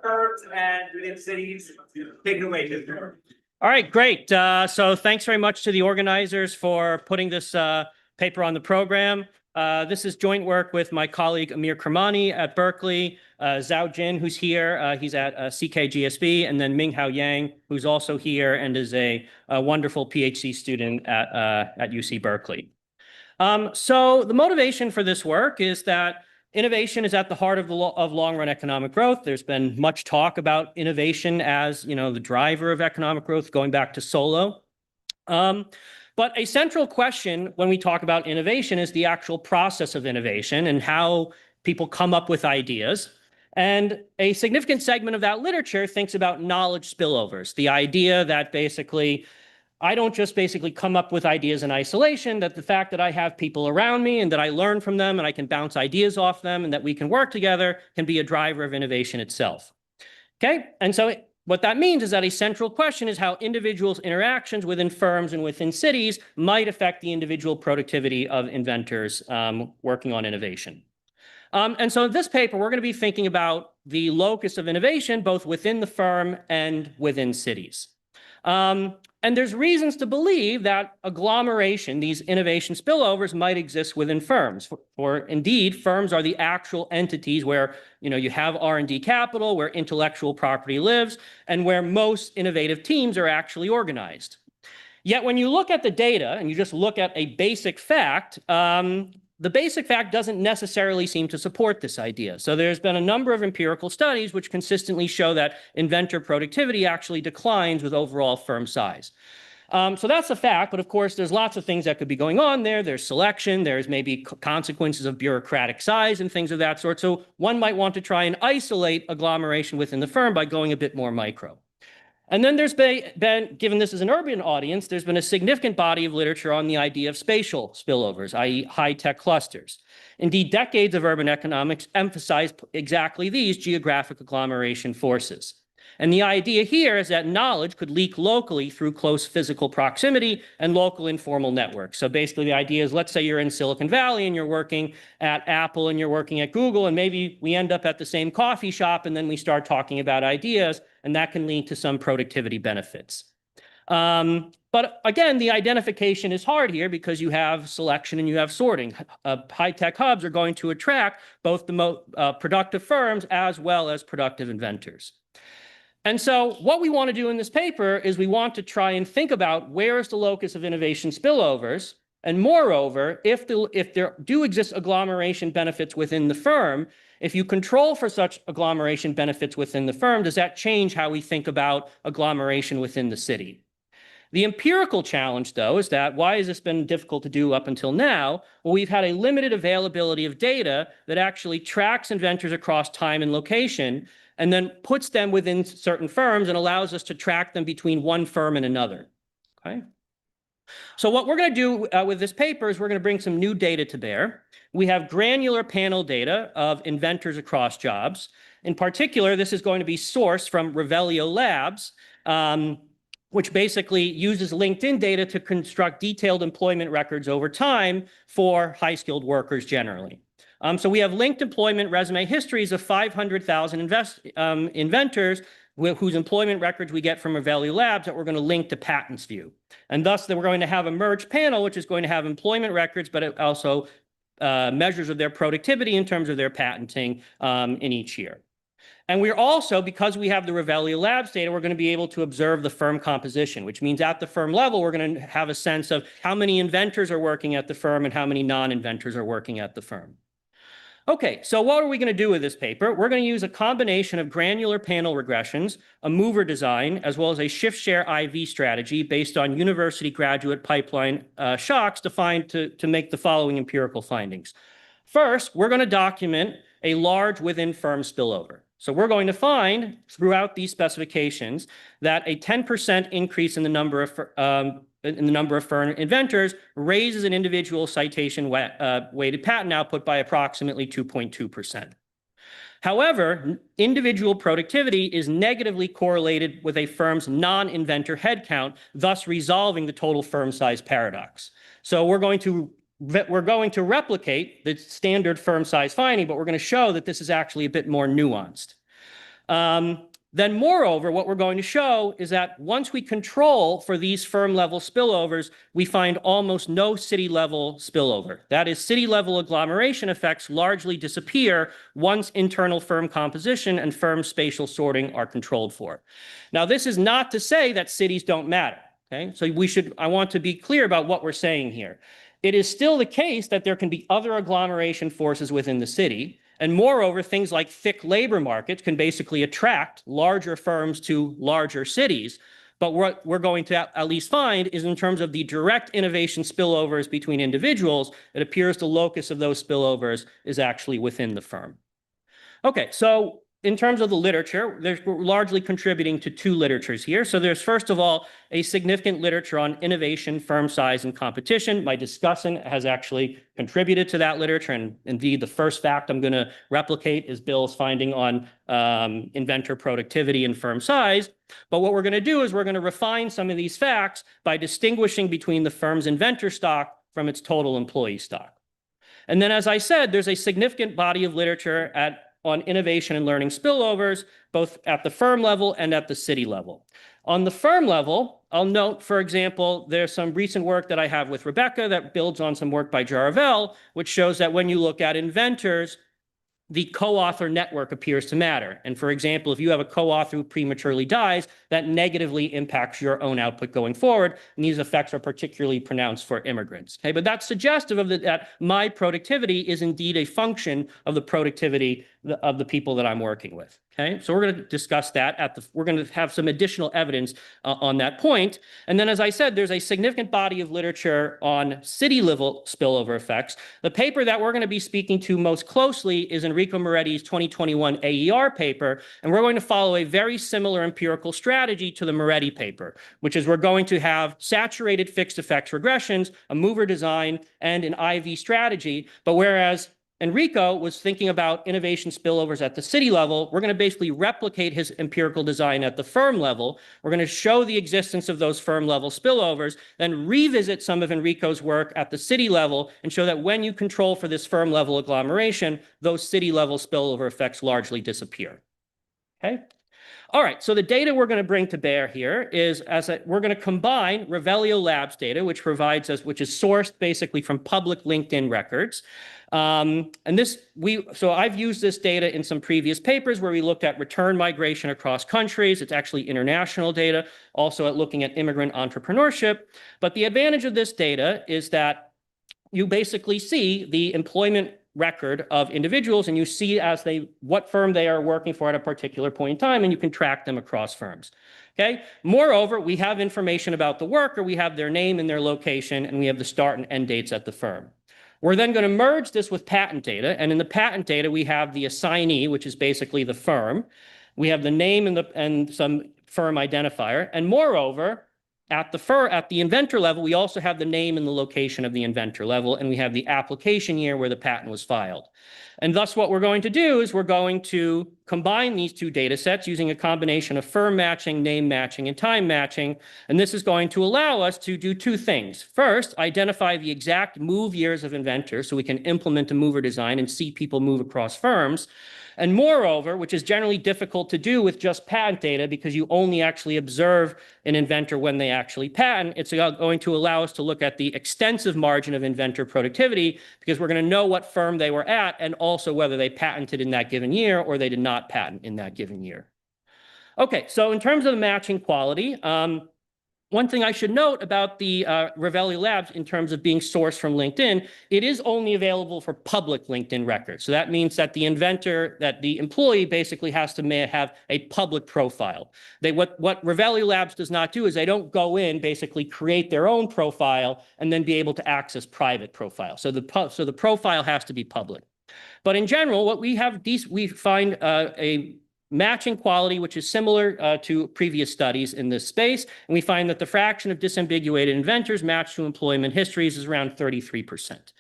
firms and within cities. Take it away, Jim. All right, great. So thanks very much to the organizers for putting this paper on the program. This is joint work with my colleague Amir Kermani at Berkeley, Zhao Jin, who's here. He's at CKGSB, and then Minghao Yang, who's also here and is a wonderful PhD student at UC Berkeley. So the motivation for this work is that innovation is at the heart of long-run economic growth. There's been much talk about innovation as, the driver of economic growth, going back to Solow. But a central question when we talk about innovation is the actual process of innovation and how people come up with ideas. And a significant segment of that literature thinks about knowledge spillovers, the idea that basically I don't just basically come up with ideas in isolation, that the fact that I have people around me and that I learn from them and I can bounce ideas off them and that we can work together can be a driver of innovation itself. Okay, and so what that means is that a central question is how individuals' interactions within firms and within cities might affect the individual productivity of inventors working on innovation. And so in this paper, we're going to be thinking about the locus of innovation, both within the firm and within cities. And there's reasons to believe that agglomeration, these innovation spillovers, might exist within firms. For indeed, firms are the actual entities where you have R&D capital, where intellectual property lives, and where most innovative teams are actually organized. Yet when you look at the data and you just look at a basic fact, the basic fact doesn't necessarily seem to support this idea. So there's been a number of empirical studies which consistently show that inventor productivity actually declines with overall firm size. So that's a fact, but of course there's lots of things that could be going on there. There's selection, there's maybe consequences of bureaucratic size and things of that sort. So one might want to try and isolate agglomeration within the firm by going a bit more micro. And then there's been, given this is an urban audience, there's been a significant body of literature on the idea of spatial spillovers, i.e. high-tech clusters. Indeed, decades of urban economics emphasize exactly these geographic agglomeration forces. And the idea here is that knowledge could leak locally through close physical proximity and local informal networks. So basically the idea is, let's say you're in Silicon Valley and you're working at Apple and you're working at Google, and maybe we end up at the same coffee shop and then we start talking about ideas, and that can lead to some productivity benefits. But again, the identification is hard here because you have selection and you have sorting. High-tech hubs are going to attract both the most productive firms as well as productive inventors. And so what we want to do in this paper is we want to try and think about where is the locus of innovation spillovers, and moreover, if there do exist agglomeration benefits within the firm, if you control for such agglomeration benefits within the firm, does that change how we think about agglomeration within the city? The empirical challenge, though, is that why has this been difficult to do up until now? Well, we've had a limited availability of data that actually tracks inventors across time and location, and then puts them within certain firms and allows us to track them between one firm and another. Okay? So what we're going to do with this paper is we're going to bring some new data to bear. We have granular panel data of inventors across jobs. In particular, this is going to be sourced from Revelio Labs, which basically uses LinkedIn data to construct detailed employment records over time for high-skilled workers generally. So we have linked employment resume histories of 500,000 inventors whose employment records we get from Revelio Labs that we're going to link to Patents View. And thus, we're going to have a merged panel, which is going to have employment records, but it also measures of their productivity in terms of their patenting in each year. And we're also, because we have the Revelio Labs data, we're going to be able to observe the firm composition, which means at the firm level, we're going to have a sense of how many inventors are working at the firm and how many non-inventors are working at the firm. Okay, so what are we going to do with this paper? We're going to use a combination of granular panel regressions, a mover design, as well as a shift share IV strategy based on university graduate pipeline shocks defined to make the following empirical findings. First, we're going to document a large within firm spillover. So we're going to find throughout these specifications that a 10% increase in the number of firm inventors raises an individual citation weighted patent output by approximately 2.2%. However, individual productivity is negatively correlated with a firm's non-inventor headcount, thus resolving the total firm size paradox. So we're going to we're going to replicate the standard firm size finding, but we're going to show that this is actually a bit more nuanced. Then moreover, what we're going to show is that once we control for these firm level spillovers, we find almost no city level spillover. That is, city level agglomeration effects largely disappear once internal firm composition and firm spatial sorting are controlled for. Now, this is not to say that cities don't matter. Okay, so I want to be clear about what we're saying here. It is still the case that there can be other agglomeration forces within the city. And moreover, things like thick labor markets can basically attract larger firms to larger cities. But what we're going to at least find is in terms of the direct innovation spillovers between individuals, it appears the locus of those spillovers is actually within the firm. Okay, so in terms of the literature, we're largely contributing to two literatures here. So there's, first of all, a significant literature on innovation, firm size, and competition. My discussant has actually contributed to that literature. And indeed, the first fact I'm going to replicate is Bill's finding on inventor productivity and firm size. But what we're going to do is we're going to refine some of these facts by distinguishing between the firm's inventor stock from its total employee stock. And then, as I said, there's a significant body of literature on innovation and learning spillovers, both at the firm level and at the city level. On the firm level, I'll note, for example, there's some recent work that I have with Rebecca that builds on some work by Jaravel, which shows that when you look at inventors, the co-author network appears to matter. And for example, if you have a co-author who prematurely dies, that negatively impacts your own output going forward. And these effects are particularly pronounced for immigrants. Okay, but that's suggestive of that my productivity is indeed a function of the productivity of the people that I'm working with. Okay, so we're going to discuss that we're going to have some additional evidence on that point. And then, as I said, there's a significant body of literature on city level spillover effects. The paper that we're going to be speaking to most closely is Enrico Moretti's 2021 AER paper. And we're going to follow a very similar empirical strategy to the Moretti paper, which is we're going to have saturated fixed effects regressions, a mover design, and an IV strategy. But whereas Enrico was thinking about innovation spillovers at the city level, we're going to basically replicate his empirical design at the firm level. We're going to show the existence of those firm level spillovers, then revisit some of Enrico's work at the city level and show that when you control for this firm level agglomeration, those city level spillover effects largely disappear. Okay? All right, so the data we're going to bring to bear here is we're going to combine Revelio Labs data, which is sourced basically from public LinkedIn records. So I've used this data in some previous papers where we looked at return migration across countries. It's actually international data, also at looking at immigrant entrepreneurship. But the advantage of this data is that you basically see the employment record of individuals, and you see what firm they are working for at a particular point in time, and you can track them across firms. Okay. Moreover, we have information about the worker. We have their name and their location, and we have the start and end dates at the firm. We're then going to merge this with patent data, and in the patent data, we have the assignee, which is basically the firm. We have the name and some firm identifier, and moreover, at the inventor level, we also have the name and the location of the inventor level, and we have the application year where the patent was filed. And thus, what we're going to do is we're going to combine these two data sets using a combination of firm matching, name matching, and time matching. And this is going to allow us to do two things. First, identify the exact move years of inventors so we can implement a mover design and see people move across firms. And moreover, which is generally difficult to do with just patent data because you only actually observe an inventor when they actually patent, it's going to allow us to look at the extensive margin of inventor productivity because we're going to know what firm they were at and also whether they patented in that given year or they did not patent in that given year. Okay, so in terms of the matching quality, one thing I should note about the Revelio Labs in terms of being sourced from LinkedIn, it is only available for public LinkedIn records. So that means that the employee basically has to have a public profile. What Revelio Labs does not do is they don't go in, basically create their own profile and then be able to access private profiles. So the profile has to be public. But in general, what we find a matching quality, which is similar to previous studies in this space. And we find that the fraction of disambiguated inventors matched to employment histories is around 33%.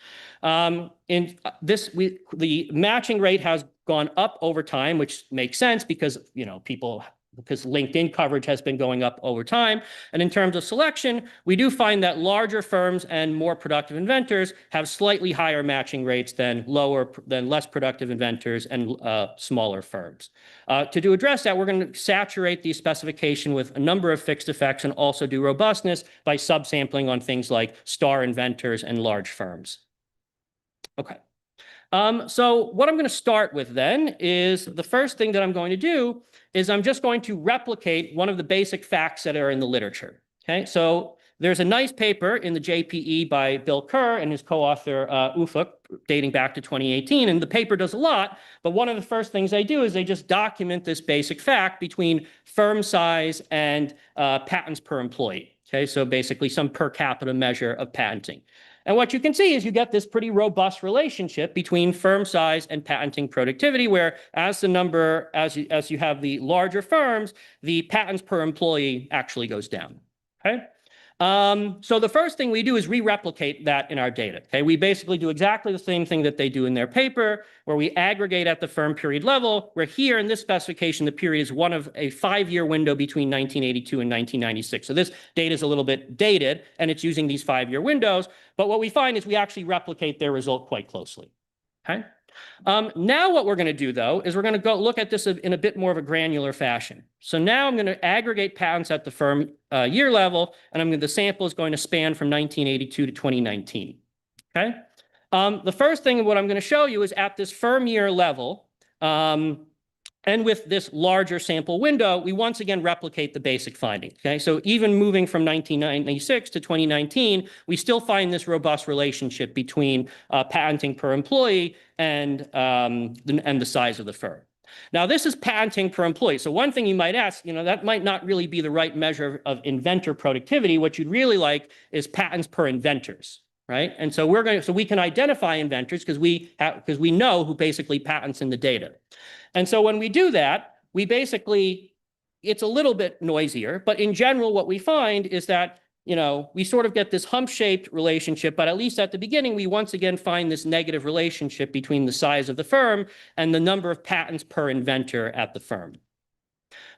The matching rate has gone up over time, which makes sense because, people because LinkedIn coverage has been going up over time. And in terms of selection, we do find that larger firms and more productive inventors have slightly higher matching rates than less productive inventors and smaller firms. To address that, we're going to saturate the specification with a number of fixed effects and also do robustness by subsampling on things like star inventors and large firms. Okay. So what I'm going to start with then is the first thing that I'm going to do is I'm just going to replicate one of the basic facts that are in the literature. Okay, so there's a nice paper in the JPE by Bill Kerr and his co-author Ufuk dating back to 2018, and the paper does a lot, but one of the first things they do is they just document this basic fact between firm size and patents per employee. Okay, so basically some per capita measure of patenting. And what you can see is you get this pretty robust relationship between firm size and patenting productivity, where as you have the larger firms, the patents per employee actually goes down. Okay. So the first thing we do is re-replicate that in our data. Okay, we basically do exactly the same thing that they do in their paper, where we aggregate at the firm period level, where here in this specification, the period is one of a 5-year window between 1982 and 1996. So this data is a little bit dated, and it's using these 5-year windows. But what we find is we actually replicate their result quite closely. Okay. Now what we're going to do, though, is we're going to go look at this in a bit more of a granular fashion. So now I'm going to aggregate patents at the firm year level, and the sample is going to span from 1982 to 2019. Okay. The first thing what I'm going to show you is at this firm year level, and with this larger sample window, we once again replicate the basic finding. Okay, so even moving from 1996 to 2019, we still find this robust relationship between patenting per employee and the size of the firm. Now, this is patenting per employee. So one thing you might ask, that might not really be the right measure of inventor productivity. What you'd really like is patents per inventors. Right, and so we can identify inventors because we know who basically patents in the data, and so when we do that, it's a little bit noisier, but in general, what we find is that we sort of get this hump-shaped relationship, but at least at the beginning, we once again find this negative relationship between the size of the firm and the number of patents per inventor at the firm.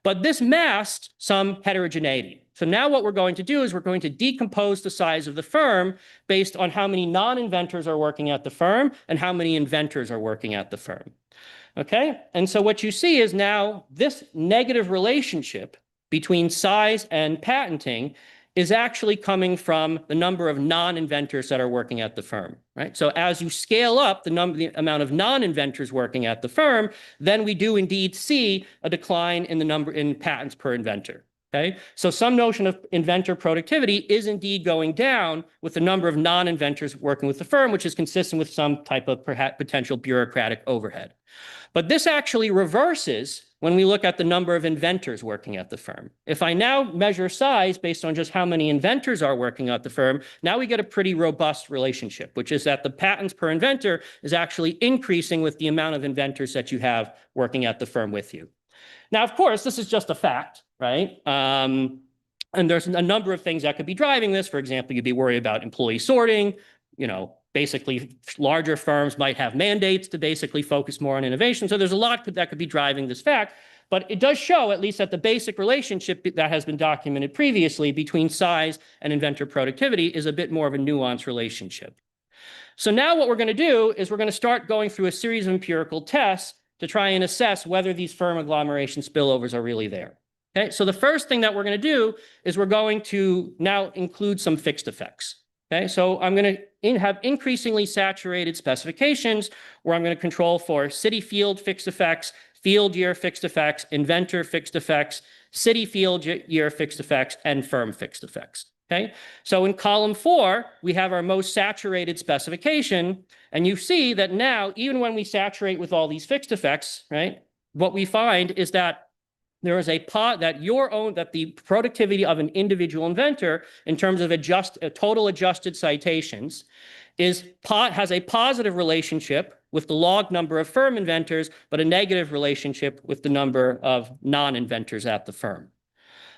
But this masked some heterogeneity. So now what we're going to do is we're going to decompose the size of the firm based on how many non-inventors are working at the firm and how many inventors are working at the firm. Okay, and so what you see is now this negative relationship between size and patenting is actually coming from the number of non-inventors that are working at the firm, right? So as you scale up the amount of non-inventors working at the firm, then we do indeed see a decline in the number in patents per inventor. Okay, so some notion of inventor productivity is indeed going down with the number of non-inventors working with the firm, which is consistent with some type of potential bureaucratic overhead. But this actually reverses when we look at the number of inventors working at the firm. If I now measure size based on just how many inventors are working at the firm, now we get a pretty robust relationship, which is that the patents per inventor is actually increasing with the amount of inventors that you have working at the firm with you. Now, of course, this is just a fact, right? And there's a number of things that could be driving this. For example, you'd be worried about employee sorting. Basically, larger firms might have mandates to basically focus more on innovation. So there's a lot that could be driving this fact. But it does show, at least that the basic relationship that has been documented previously between size and inventor productivity is a bit more of a nuanced relationship. So now what we're going to do is we're going to start going through a series of empirical tests to try and assess whether these firm agglomeration spillovers are really there. Okay, so the first thing that we're going to do is we're going to now include some fixed effects. Okay, so I'm going to have increasingly saturated specifications where I'm going to control for city field fixed effects, field year fixed effects, inventor fixed effects, city field year fixed effects, and firm fixed effects. Okay, so in column 4, we have our most saturated specification, and you see that now, even when we saturate with all these fixed effects, right, what we find is that there is that the productivity of an individual inventor in terms of total adjusted citations has a positive relationship with the log number of firm inventors, but a negative relationship with the number of non-inventors at the firm.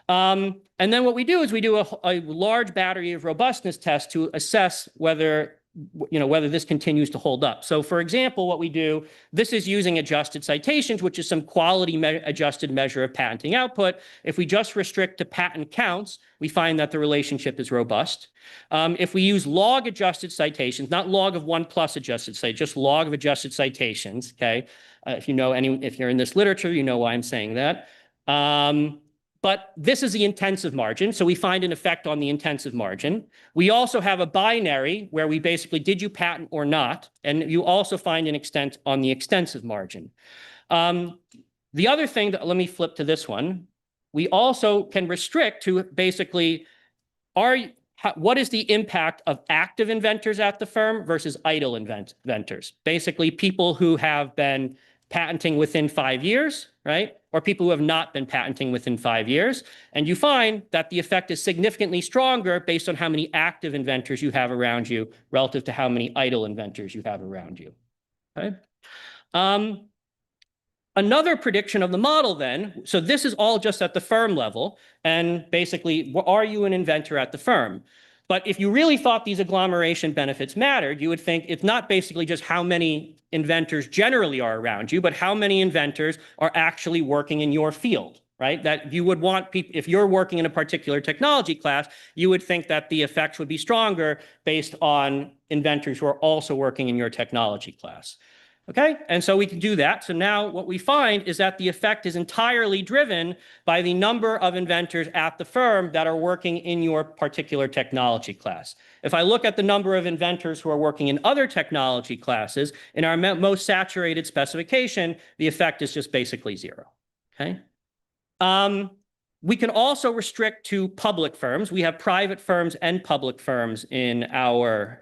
And then what we do is we do a large battery of robustness tests to assess whether whether this continues to hold up. So for example, what we do, this is using adjusted citations, which is some quality adjusted measure of patenting output. If we just restrict to patent counts, we find that the relationship is robust. If we use log adjusted citations, not log of 1 plus adjusted citation, just log of adjusted citations, okay? If you're in this literature, you know why I'm saying that. But this is the intensive margin, so we find an effect on the intensive margin. We also have a binary where we basically, did you patent or not? And you also find an extent on the extensive margin. The other thing that, let me flip to this one. We also can restrict to basically, what is the impact of active inventors at the firm versus idle inventors? Basically, people who have been patenting within 5 years, right? Or people who have not been patenting within 5 years. And you find that the effect is significantly stronger based on how many active inventors you have around you relative to how many idle inventors you have around you, okay? Another prediction of the model then, so this is all just at the firm level, and basically, are you an inventor at the firm? But if you really thought these agglomeration benefits mattered, you would think it's not basically just how many inventors generally are around you, but how many inventors are actually working in your field, right? That you would want people, if you're working in a particular technology class, you would think that the effects would be stronger based on inventors who are also working in your technology class. Okay, and so we can do that. So now what we find is that the effect is entirely driven by the number of inventors at the firm that are working in your particular technology class. If I look at the number of inventors who are working in other technology classes, in our most saturated specification, the effect is just basically 0. Okay. We can also restrict to public firms. We have private firms and public firms in our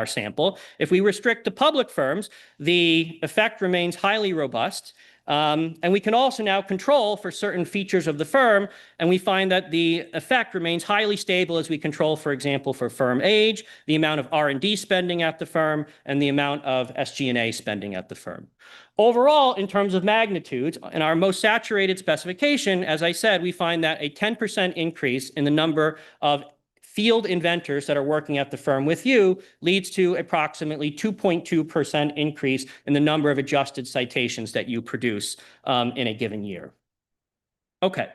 sample. If we restrict to public firms, the effect remains highly robust. And we can also now control for certain features of the firm, and we find that the effect remains highly stable as we control, for example, for firm age, the amount of R&D spending at the firm, and the amount of SG&A spending at the firm. Overall, in terms of magnitudes, in our most saturated specification, as I said, we find that a 10% increase in the number of field inventors that are working at the firm with you leads to approximately 2.2% increase in the number of adjusted citations that you produce in a given year. Okay.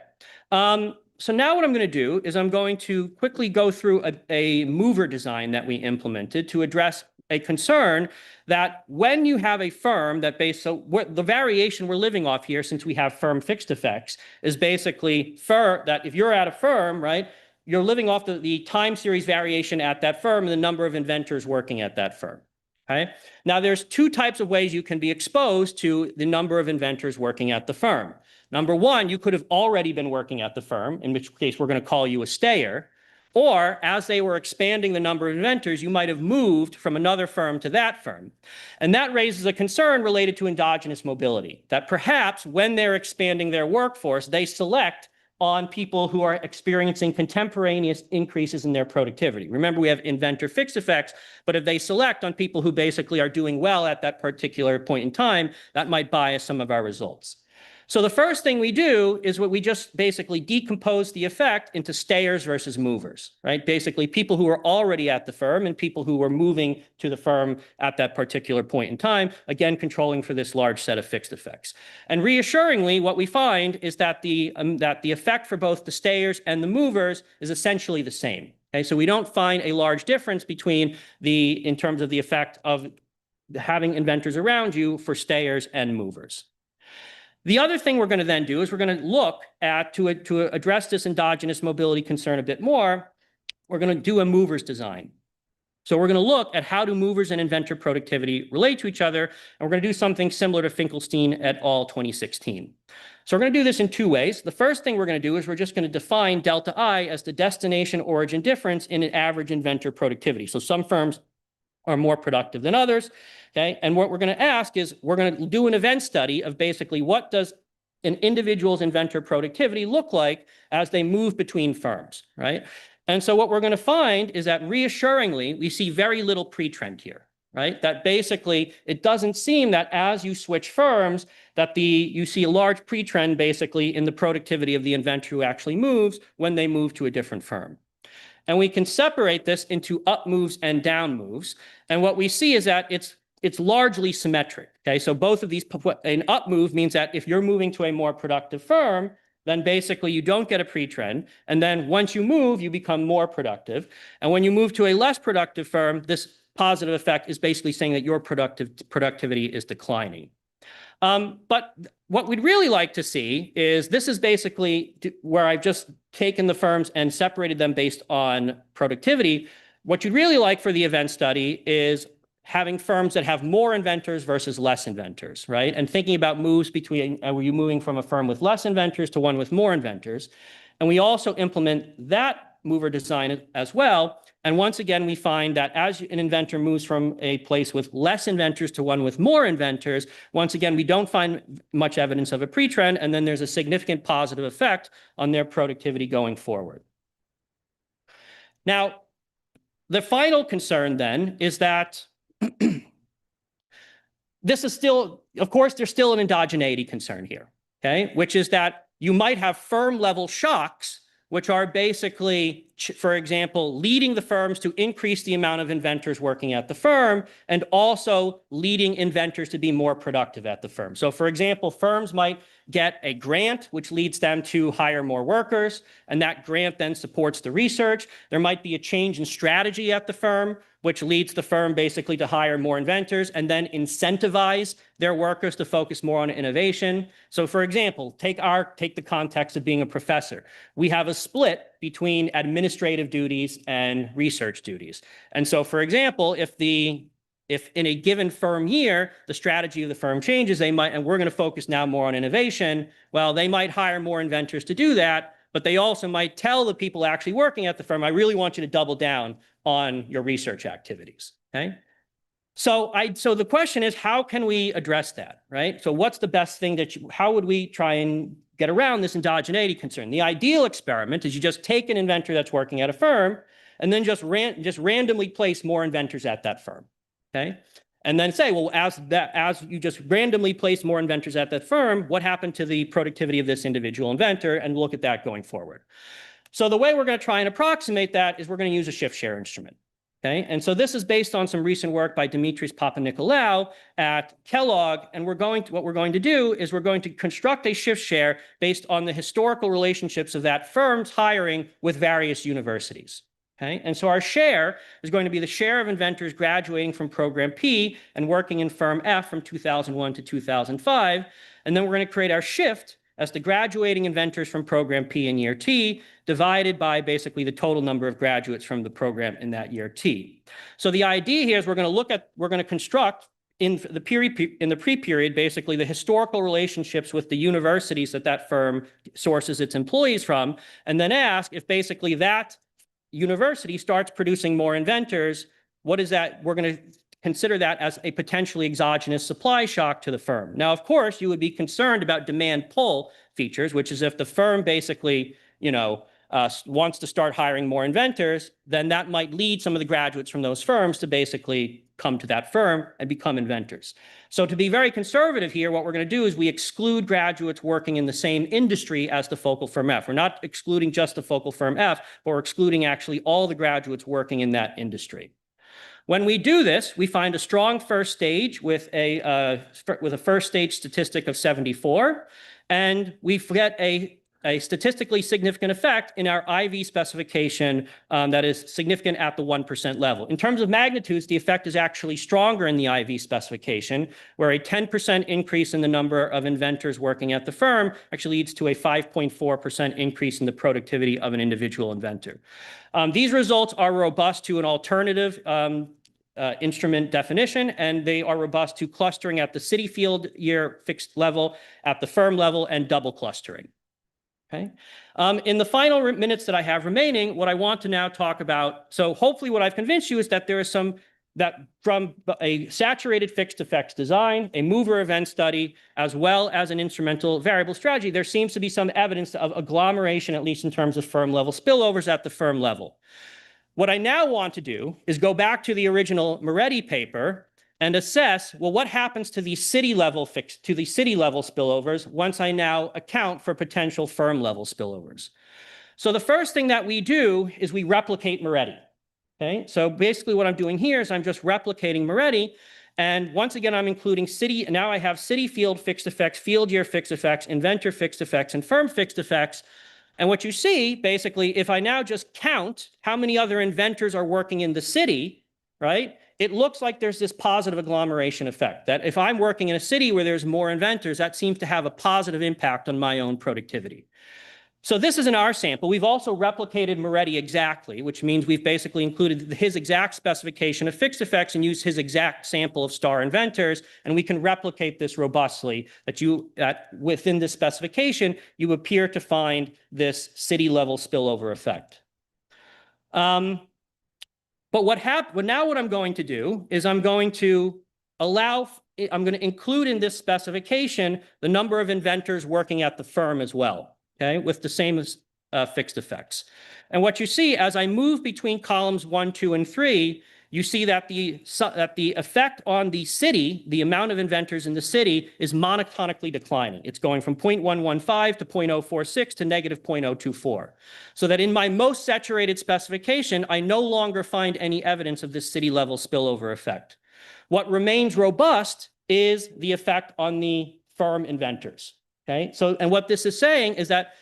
So now what I'm going to do is I'm going to quickly go through a mover design that we implemented to address a concern that when you have a firm that the variation we're living off here, since we have firm fixed effects, is basically that if you're at a firm, right, you're living off the time series variation at that firm and the number of inventors working at that firm. Okay. Now there's 2 types of ways you can be exposed to the number of inventors working at the firm. Number 1, you could have already been working at the firm, in which case we're going to call you a stayer. Or as they were expanding the number of inventors, you might have moved from another firm to that firm. And that raises a concern related to endogenous mobility, that perhaps when they're expanding their workforce, they select on people who are experiencing contemporaneous increases in their productivity. Remember, we have inventor fixed effects, but if they select on people who basically are doing well at that particular point in time, that might bias some of our results. So the first thing we do is we just basically decompose the effect into stayers versus movers, right? Basically people who are already at the firm and people who are moving to the firm at that particular point in time, again, controlling for this large set of fixed effects. And reassuringly, what we find is that the effect for both the stayers and the movers is essentially the same. Okay, so we don't find a large difference between in terms of the effect of having inventors around you for stayers and movers. The other thing we're going to then do is we're going to look at, to address this endogenous mobility concern a bit more, we're going to do a movers design. So we're going to look at how do movers and inventor productivity relate to each other, and we're going to do something similar to Finkelstein et al. 2016. So we're going to do this in 2 ways. The first thing we're going to do is we're just going to define delta I as the destination origin difference in an average inventor productivity. So some firms are more productive than others. Okay, and what we're going to ask is we're going to do an event study of basically what does an individual's inventor productivity look like as they move between firms, right? And so what we're going to find is that reassuringly, we see very little pre-trend here, right? That basically it doesn't seem that as you switch firms that you see a large pre-trend basically in the productivity of the inventor who actually moves when they move to a different firm. and we can separate this into up moves and down moves. And what we see is that it's largely symmetric. Okay, so both of these, an up move means that if you're moving to a more productive firm, then basically you don't get a pre-trend. And then once you move, you become more productive. And when you move to a less productive firm, this positive effect is basically saying that your productivity is declining. But what we'd really like to see is this is basically where I've just taken the firms and separated them based on productivity. What you'd really like for the event study is having firms that have more inventors versus less inventors, right? And thinking about moves between, are you moving from a firm with less inventors to one with more inventors? And we also implement that mover design as well. And once again, we find that as an inventor moves from a place with less inventors to one with more inventors, once again, we don't find much evidence of a pre-trend, and then there's a significant positive effect on their productivity going forward. Now, the final concern then is that this is still, of course, there's still an endogeneity concern here, okay? Which is that you might have firm level shocks, which are basically, for example, leading the firms to increase the amount of inventors working at the firm and also leading inventors to be more productive at the firm. So for example, firms might get a grant, which leads them to hire more workers, and that grant then supports the research. There might be a change in strategy at the firm, which leads the firm basically to hire more inventors and then incentivize their workers to focus more on innovation. So for example, take the context of being a professor. We have a split between administrative duties and research duties. And so for example, if in a given firm year, the strategy of the firm changes, and we're going to focus now more on innovation, well, they might hire more inventors to do that, but they also might tell the people actually working at the firm, I really want you to double down on your research activities, okay? So the question is, how can we address that, right? So what's the best thing how would we try and get around this endogeneity concern? The ideal experiment is you just take an inventor that's working at a firm and then just randomly place more inventors at that firm, okay? And then say, well, as you just randomly place more inventors at that firm, what happened to the productivity of this individual inventor? And look at that going forward. So the way we're going to try and approximate that is we're going to use a shift share instrument. Okay, and so this is based on some recent work by Dimitris Papanikolaou at Kellogg, and what we're going to do is we're going to construct a shift share based on the historical relationships of that firm's hiring with various universities. Okay, and so our share is going to be the share of inventors graduating from program P and working in firm F from 2001 to 2005, and then we're going to create our shift as the graduating inventors from program P in year T divided by basically the total number of graduates from the program in that year T. So the idea here is we're going to construct in the pre-period, basically the historical relationships with the universities that firm sources its employees from, and then ask if basically that university starts producing more inventors, what is that? We're going to consider that as a potentially exogenous supply shock to the firm. Now, of course, you would be concerned about demand pull features, which is if the firm basically, wants to start hiring more inventors, then that might lead some of the graduates from those firms to basically come to that firm and become inventors. So to be very conservative here, what we're going to do is we exclude graduates working in the same industry as the focal firm F. We're not excluding just the focal firm F, but we're excluding actually all the graduates working in that industry. When we do this, we find a strong first stage with a first stage statistic of 74, and we get a statistically significant effect in our IV specification that is significant at the 1% level. In terms of magnitudes, the effect is actually stronger in the IV specification, where a 10% increase in the number of inventors working at the firm actually leads to a 5.4% increase in the productivity of an individual inventor. These results are robust to an alternative instrument definition, and they are robust to clustering at the city field year fixed level, at the firm level, and double clustering. Okay. In the final minutes that I have remaining, what I want to now talk about, so hopefully what I've convinced you is that there is that from a saturated fixed effects design, a mover event study, as well as an instrumental variable strategy, there seems to be some evidence of agglomeration, at least in terms of firm level spillovers at the firm level. What I now want to do is go back to the original Moretti paper and assess, well, what happens to the city level spillovers once I now account for potential firm level spillovers. So the first thing that we do is we replicate Moretti. Okay, so basically what I'm doing here is I'm just replicating Moretti. And once again, I'm including city. Now I have city field fixed effects, field year fixed effects, inventor fixed effects, and firm fixed effects. And what you see, basically, if I now just count how many other inventors are working in the city, right, it looks like there's this positive agglomeration effect, that if I'm working in a city where there's more inventors, that seems to have a positive impact on my own productivity. So this is an R sample. We've also replicated Moretti exactly, which means we've basically included his exact specification of fixed effects and used his exact sample of star inventors. And we can replicate this robustly, that within this specification, you appear to find this city level spillover effect. But now what I'm going to do is I'm going to include in this specification the number of inventors working at the firm as well. Okay, with the same fixed effects. And what you see as I move between columns 1, 2, and 3, you see that the effect on the city, the amount of inventors in the city, is monotonically declining. It's going from 0.115 to 0.046 to negative 0.024. So that in my most saturated specification, I no longer find any evidence of this city level spillover effect. What remains robust is the effect on the firm inventors. Okay, so, and what this is saying is that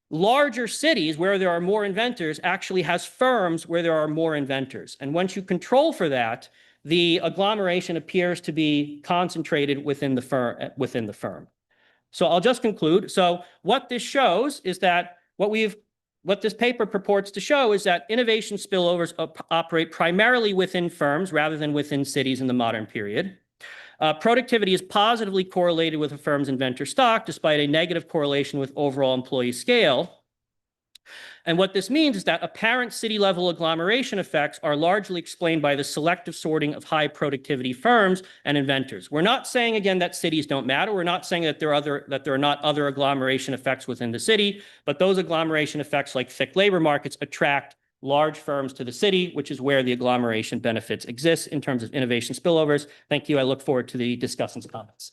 larger cities where there are more inventors actually has firms where there are more inventors. And once you control for that, the agglomeration appears to be concentrated within the firm. So I'll just conclude. So what this shows is that what this paper purports to show is that innovation spillovers operate primarily within firms rather than within cities in the modern period. Productivity is positively correlated with a firm's inventor stock, despite a negative correlation with overall employee scale. And what this means is that apparent city-level agglomeration effects are largely explained by the selective sorting of high productivity firms and inventors. We're not saying, again, that cities don't matter. We're not saying that there are not other agglomeration effects within the city, but those agglomeration effects, like thick labor markets, attract large firms to the city, which is where the agglomeration benefits exist in terms of innovation spillovers. Thank you. I look forward to the discussant's comments.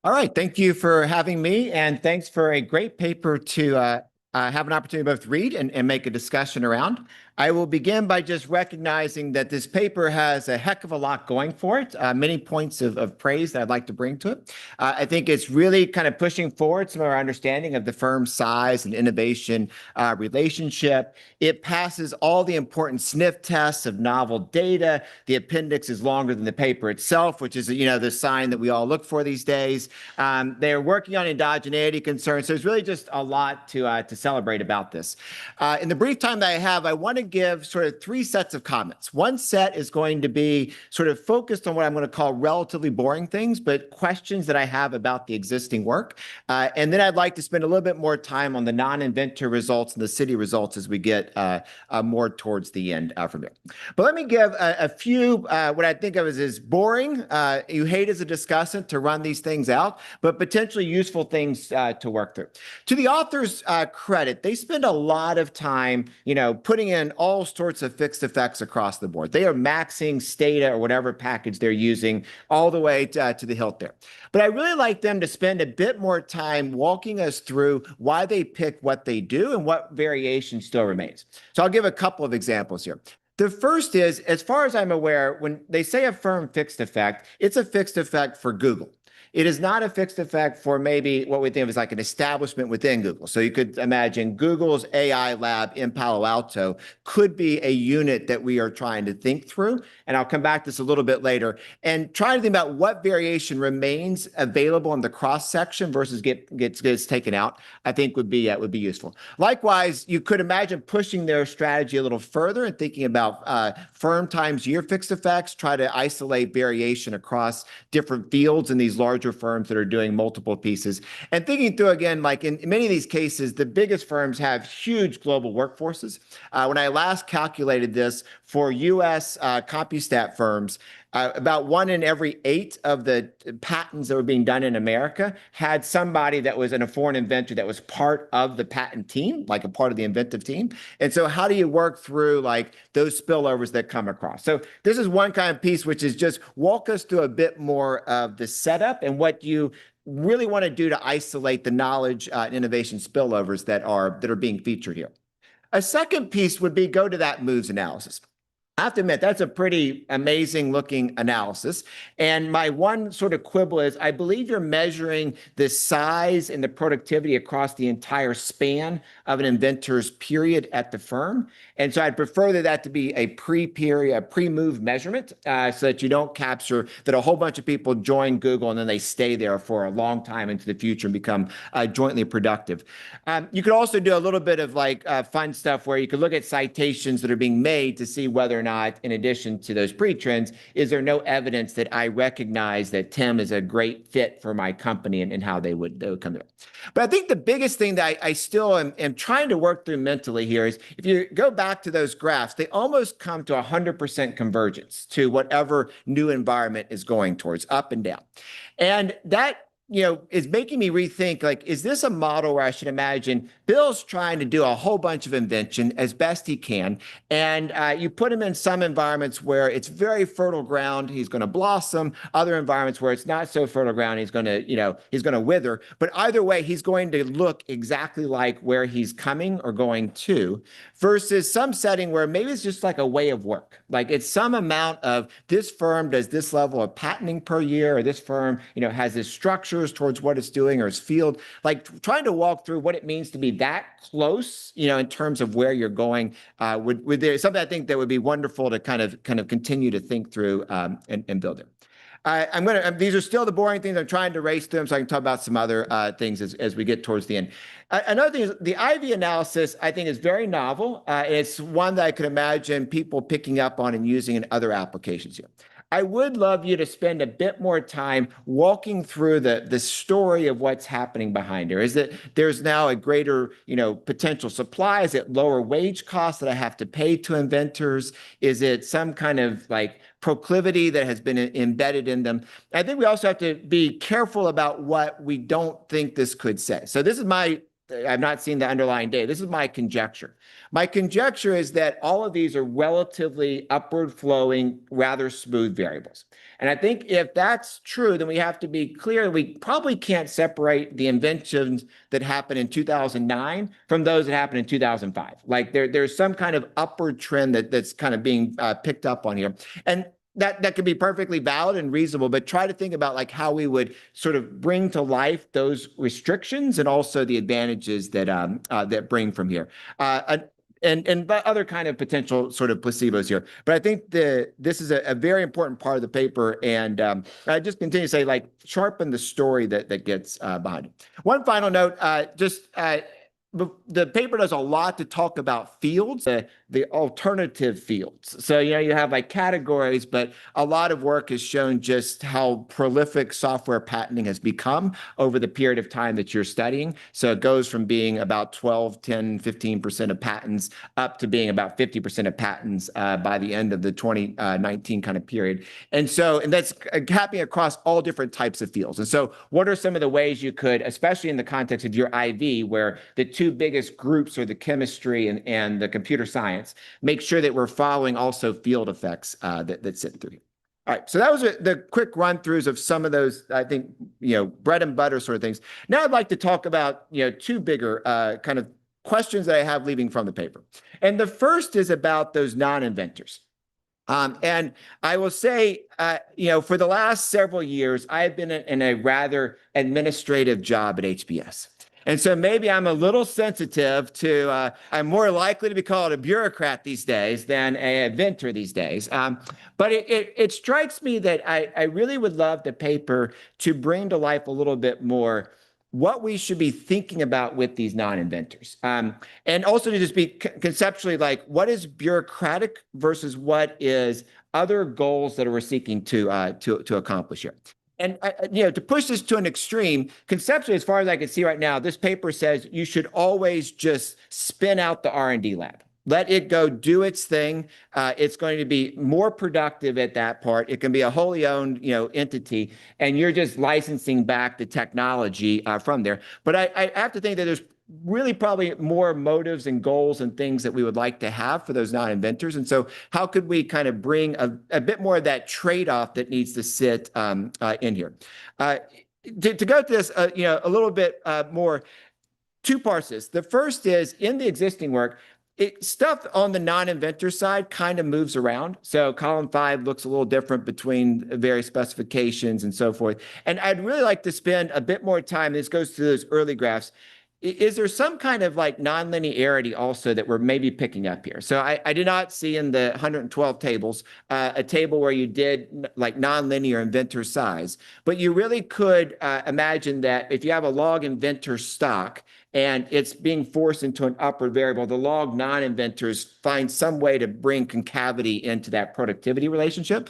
All right, thank you for having me, and thanks for a great paper to have an opportunity to both read and make a discussion around. I will begin by just recognizing that this paper has a heck of a lot going for it, many points of praise that I'd like to bring to it. I think it's really kind of pushing forward some of our understanding of the firm's size and innovation relationship. It passes all the important sniff tests of novel data. The appendix is longer than the paper itself, which is, the sign that we all look for these days. They're working on endogeneity concerns, so there's really just a lot to celebrate about this. In the brief time that I have, I want to give sort of 3 sets of comments. One set is going to be sort of focused on what I'm going to call relatively boring things, but questions that I have about the existing work. And then I'd like to spend a little bit more time on the non-inventor results and the city results as we get more towards the end from there. But let me give a few, what I think of as boring, you hate as a discussant to run these things out, but potentially useful things to work through. To the author's credit, they spend a lot of time, putting in all sorts of fixed effects across the board. They are maxing Stata or whatever package they're using all the way to the hilt there. But I really like them to spend a bit more time walking us through why they pick what they do and what variation still remains. So I'll give a couple of examples here. The first is, as far as I'm aware, when they say a firm fixed effect, it's a fixed effect for Google. It is not a fixed effect for maybe what we think of as like an establishment within Google. So you could imagine Google's AI lab in Palo Alto could be a unit that we are trying to think through. And I'll come back to this a little bit later and try to think about what variation remains available in the cross section versus gets taken out, I think would be useful. Likewise, you could imagine pushing their strategy a little further and thinking about firm times year fixed effects, try to isolate variation across different fields in these larger firms that are doing multiple pieces. And thinking through, again, like in many of these cases, the biggest firms have huge global workforces. When I last calculated this for US CompuStat firms, About 1 in every 8 of the patents that were being done in America had somebody that was a foreign inventor that was part of the patent team, like a part of the inventive team. And so how do you work through like those spillovers that come across? So this is one kind of piece, which is just walk us through a bit more of the setup and what you really want to do to isolate the knowledge and innovation spillovers that are being featured here. A second piece would be go to that moves analysis. I have to admit, that's a pretty amazing looking analysis. And my one sort of quibble is I believe you're measuring the size and the productivity across the entire span of an inventor's period at the firm. And so I'd prefer that to be a pre-period, a pre-move measurement so that you don't capture that a whole bunch of people join Google and then they stay there for a long time into the future and become jointly productive. You could also do a little bit of like fun stuff where you could look at citations that are being made to see whether or not, in addition to those pre-trends, is there no evidence that I recognize that Tim is a great fit for my company and how they would come there. But I think the biggest thing that I still am trying to work through mentally here is if you go back to those graphs, they almost come to 100% convergence to whatever new environment is going towards, up and down. And that is making me rethink, like, is this a model where I should imagine Bill's trying to do a whole bunch of invention as best he can, and you put him in some environments where it's very fertile ground, he's going to blossom, other environments where it's not so fertile ground, he's going to wither. But either way, he's going to look exactly like where he's coming or going to, versus some setting where maybe it's just like a way of work. Like it's some amount of this firm does this level of patenting per year, or this firm, has this structures towards what it's doing or its field, like trying to walk through what it means to be that close, in terms of where you're going, would there something I think that would be wonderful to kind of continue to think through and build it. These are still the boring things. I'm trying to race through them so I can talk about some other things as we get towards the end. Another thing is the IV analysis, I think, is very novel. It's one that I could imagine people picking up on and using in other applications here. I would love you to spend a bit more time walking through the story of what's happening behind here. Is that there's now a greater, potential supply? Is it lower wage costs that I have to pay to inventors? Is it some kind of like proclivity that has been embedded in them? I think we also have to be careful about what we don't think this could say. So this is I've not seen the underlying data. This is my conjecture. My conjecture is that all of these are relatively upward flowing, rather smooth variables. And I think if that's true, then we have to be clear. We probably can't separate the inventions that happened in 2009 from those that happened in 2005. Like there's some kind of upward trend that's kind of being picked up on here. And that could be perfectly valid and reasonable, but try to think about like how we would sort of bring to life those restrictions and also the advantages that bring from here. And other kind of potential sort of placebos here. But I think this is a very important part of the paper. And I just continue to say, like, sharpen the story that gets behind it. One final note, the paper does a lot to talk about fields, the alternative fields. So, you have like categories, but a lot of work has shown just how prolific software patenting has become over the period of time that you're studying. So it goes from being about 12, 10, 15% of patents up to being about 50% of patents by the end of the 2019 kind of period. And that's happening across all different types of fields. And so what are some of the ways you could, especially in the context of your IV, where the two biggest groups are the chemistry and the computer science, make sure that we're following also field effects that sit through here. All right, so that was the quick run-throughs of some of those, I think, bread and butter sort of things. Now I'd like to talk about, two bigger kind of questions that I have leaving from the paper. And the first is about those non-inventors. And I will say, for the last several years, I've been in a rather administrative job at HBS. And so maybe I'm a little sensitive to, I'm more likely to be called a bureaucrat these days than an inventor these days. But it strikes me that I really would love the paper to bring to life a little bit more what we should be thinking about with these non-inventors. And also to just be conceptually like, what is bureaucratic versus what is other goals that we're seeking to accomplish here. And, to push this to an extreme, conceptually, as far as I can see right now, this paper says you should always just spin out the R&D lab. let it go do its thing. It's going to be more productive at that part. It can be a wholly owned, entity, and you're just licensing back the technology from there. But I have to think that there's really probably more motives and goals and things that we would like to have for those non-inventors. And so how could we kind of bring a bit more of that trade-off that needs to sit in here? To go to this, a little bit more, two parts to this. The first is in the existing work, stuff on the non-inventor side kind of moves around. So column 5 looks a little different between various specifications and so forth. And I'd really like to spend a bit more time, this goes to those early graphs. Is there some kind of like non-linearity also that we're maybe picking up here? So I did not see in the 112 tables a table where you did like non-linear inventor size, but you really could imagine that if you have a log inventor stock and it's being forced into an upward variable, the log non-inventors find some way to bring concavity into that productivity relationship.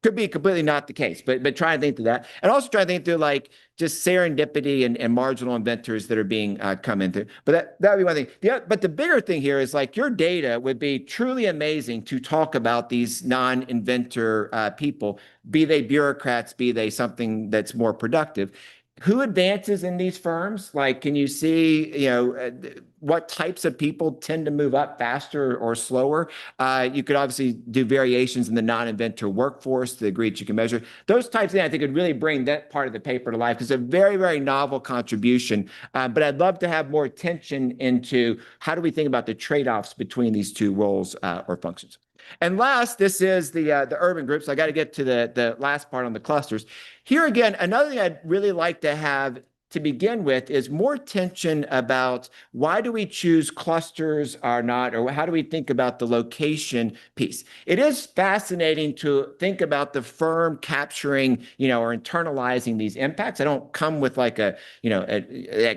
Could be completely not the case, but try and think through that. And also try to think through like just serendipity and marginal inventors that are being come into. But that would be one thing. But the bigger thing here is like your data would be truly amazing to talk about these non-inventor people, be they bureaucrats, be they something that's more productive. Who advances in these firms? Like, can you see, what types of people tend to move up faster or slower? You could obviously do variations in the non-inventor workforce, the degree that you can measure. Those types of things, I think, would really bring that part of the paper to life. It's a very, very novel contribution. But I'd love to have more attention into how do we think about the trade-offs between these two roles or functions. And last, this is the urban groups. I got to get to the last part on the clusters. Here again, another thing I'd really like to have to begin with is more attention about why do we choose clusters or not, or how do we think about the location piece. It is fascinating to think about the firm capturing, or internalizing these impacts. I don't come with like that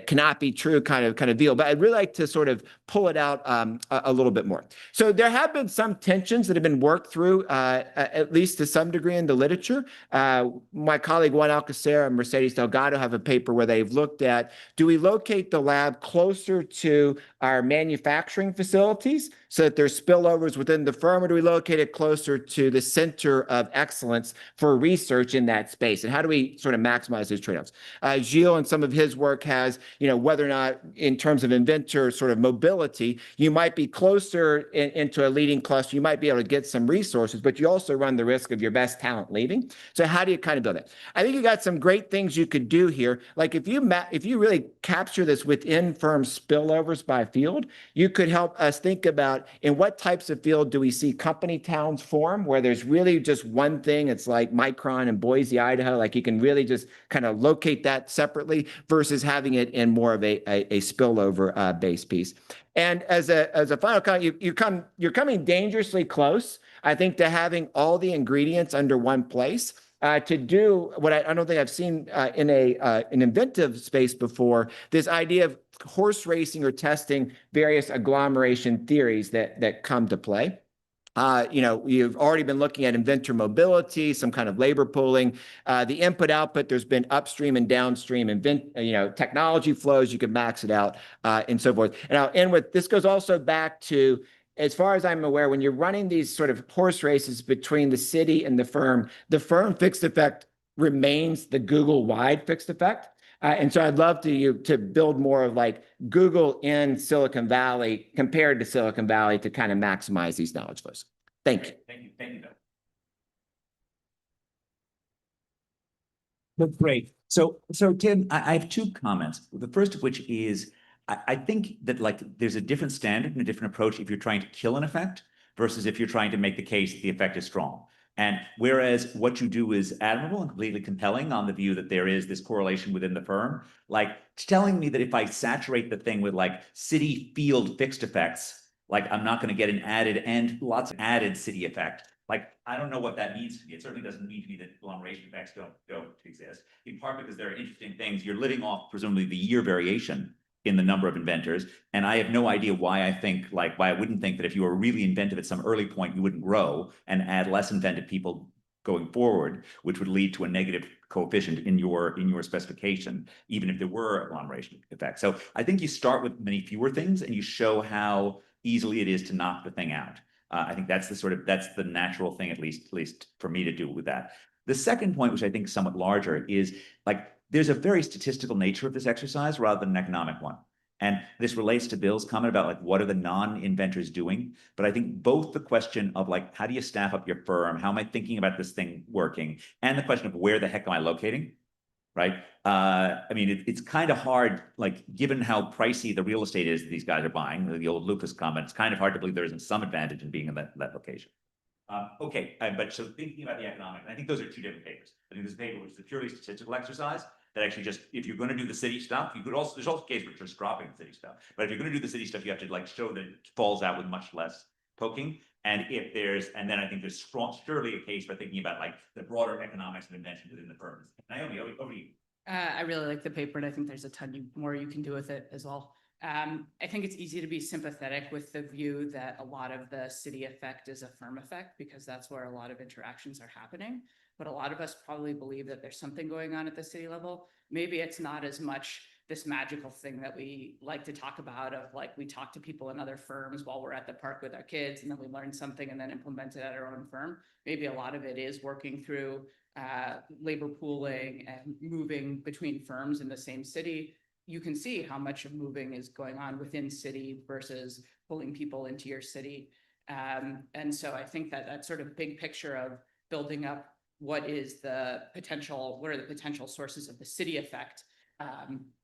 cannot be true kind of deal, but I'd really like to sort of pull it out a little bit more. So there have been some tensions that have been worked through, at least to some degree in the literature. My colleague Juan Alcacer and Mercedes Delgado have a paper where they've looked at, do we locate the lab closer to our manufacturing facilities so that there's spillovers within the firm, or do we locate it closer to the center of excellence for research in that space? And how do we sort of maximize those trade-offs? Gilles and some of his work has, whether or not in terms of inventor sort of mobility, you might be closer into a leading cluster, you might be able to get some resources, but you also run the risk of your best talent leaving. So how do you kind of build it? I think you got some great things you could do here. Like if you really capture this within firm spillovers by field, you could help us think about in what types of field do we see company towns form where there's really just one thing. It's like Micron in Boise, Idaho. Like you can really just kind of locate that separately versus having it in more of a spillover based piece. And as a final comment, you're coming dangerously close, I think, to having all the ingredients under one place. To do what I don't think I've seen in an inventive space before, this idea of horse racing or testing various agglomeration theories that come to play. You've already been looking at inventor mobility, some kind of labor pooling, the input output. There's been upstream and downstream technology flows. You can max it out and so forth. And I'll end with this. Goes also back to, as far as I'm aware, when you're running these sort of horse races between the city and the firm fixed effect remains the Google-wide fixed effect. And so I'd love to build more of like Google in Silicon Valley compared to Silicon Valley to kind of maximize these knowledge flows. Thank you. Thank you, Doug. That's great. So Tim, I have two comments. The first of which is, I think that like there's a different standard and a different approach if you're trying to kill an effect versus if you're trying to make the case that the effect is strong. And whereas what you do is admirable and completely compelling on the view that there is this correlation within the firm, like telling me that if I saturate the thing with like city field fixed effects, like I'm not going to get an added and lots of added city effect. Like, I don't know what that means to me. It certainly doesn't mean to me that agglomeration effects don't exist, in part because there are interesting things. You're living off presumably the year variation in the number of inventors. And I have no idea why I wouldn't think that if you were really inventive at some early point, you wouldn't grow and add less inventive people going forward, which would lead to a negative coefficient in your specification, even if there were agglomeration effects. So I think you start with many fewer things and you show how easily it is to knock the thing out. I think that's the natural thing, at least for me to do with that. The second point, which I think is somewhat larger, is like there's a very statistical nature of this exercise rather than an economic one. And this relates to Bill's comment about like, what are the non-inventors doing? But I think both the question of like, how do you staff up your firm? How am I thinking about this thing working? And the question of where the heck am I locating? Right? I mean, it's kind of hard, like given how pricey the real estate is that these guys are buying, the old Lucas comment, it's kind of hard to believe there isn't some advantage in being in that location. Okay, but so thinking about the economic, and I think those are two different papers. I think there's a paper which is a purely statistical exercise that actually just, if you're going to do the city stuff, you could also, there's also a case where you're just dropping the city stuff. But if you're going to do the city stuff, you have to like show that it falls out with much less poking. And if there's, and then I think there's surely a case for thinking about like the broader economics of invention within the firms. Naomi, over to you. I really like the paper, and I think there's a ton more you can do with it as well. I think it's easy to be sympathetic with the view that a lot of the city effect is a firm effect, because that's where a lot of interactions are happening. But a lot of us probably believe that there's something going on at the city level. Maybe it's not as much this magical thing that we like to talk about of like, we talk to people in other firms while we're at the park with our kids, and then we learn something and then implement it at our own firm. Maybe a lot of it is working through labor pooling and moving between firms in the same city. You can see how much of moving is going on within city versus pulling people into your city. And so I think that sort of big picture of building up what are the potential sources of the city effect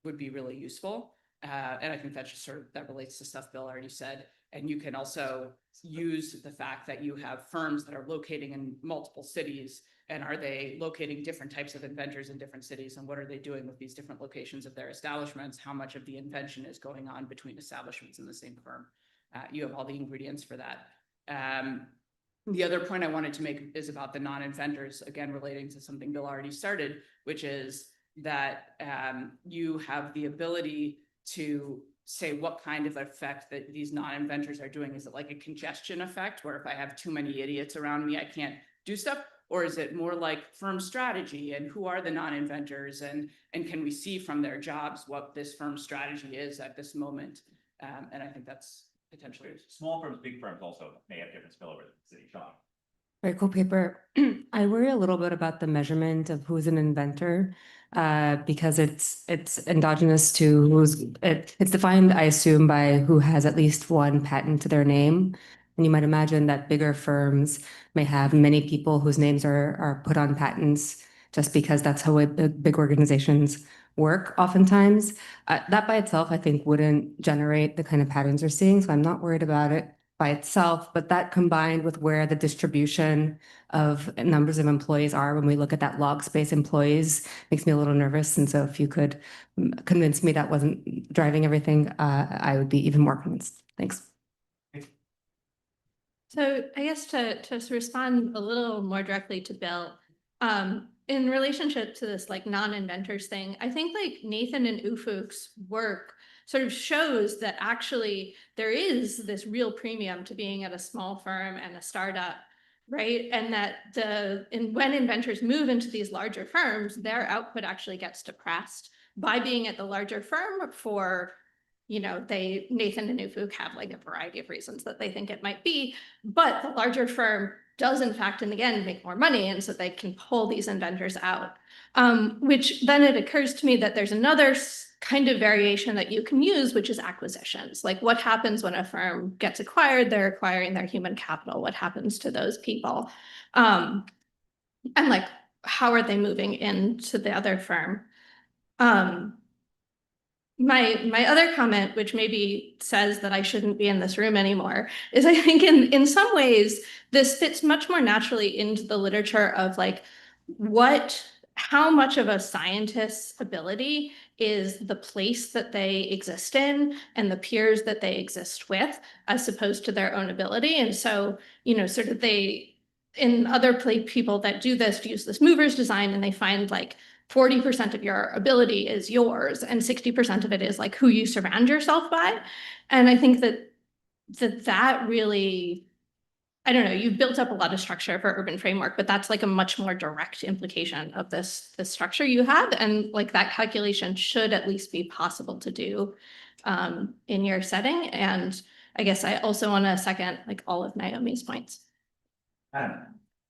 would be really useful. And I think that's just that relates to stuff Bill already said. And you can also use the fact that you have firms that are locating in multiple cities, and are they locating different types of inventors in different cities, and what are they doing with these different locations of their establishments? How much of the invention is going on between establishments in the same firm? You have all the ingredients for that. The other point I wanted to make is about the non-inventors, again, relating to something Bill already started, which is that you have the ability to say what kind of effect that these non-inventors are doing. Is it like a congestion effect, where if I have too many idiots around me, I can't do stuff? Or is it more like firm strategy, and who are the non-inventors, and can we see from their jobs what this firm strategy is at this moment? And I think that's potentially small firms, big firms also may have different spillover than city shop. Very cool paper. I worry a little bit about the measurement of who's an inventor, because it's endogenous to it's defined, I assume, by who has at least one patent to their name. And you might imagine that bigger firms may have many people whose names are put on patents just because that's how big organizations work oftentimes. That by itself, I think, wouldn't generate the kind of patterns we're seeing. So I'm not worried about it by itself, but that combined with where the distribution of numbers of employees are when we look at that log space employees makes me a little nervous. And so if you could convince me that wasn't driving everything, I would be even more convinced. Thanks. So I guess to respond a little more directly to Bill, in relationship to this like non-inventors thing, I think like Nathan and Ufuk's work sort of shows that actually there is this real premium to being at a small firm and a startup, right? And that when inventors move into these larger firms, their output actually gets depressed by being at the larger firm for, you know, Nathan and Ufuk have like a variety of reasons that they think it might be, but the larger firm does in fact, in the end, make more money, and so they can pull these inventors out. Which then it occurs to me that there's another kind of variation that you can use, which is acquisitions. Like what happens when a firm gets acquired? They're acquiring their human capital. What happens to those people? And like, how are they moving into the other firm? My other comment, which maybe says that I shouldn't be in this room anymore, is I think in some ways, this fits much more naturally into the literature of like how much of a scientist's ability is the place that they exist in and the peers that they exist with, as opposed to their own ability. And so, you know, sort of in other people that do this, use this movers design, and they find like 40% of your ability is yours and 60% of it is like who you surround yourself by. And I think that really, I don't know, you've built up a lot of structure for urban framework, but that's like a much more direct implication of this structure you have. And like that calculation should at least be possible to do in your setting. And I guess I also want to second like all of Naomi's points.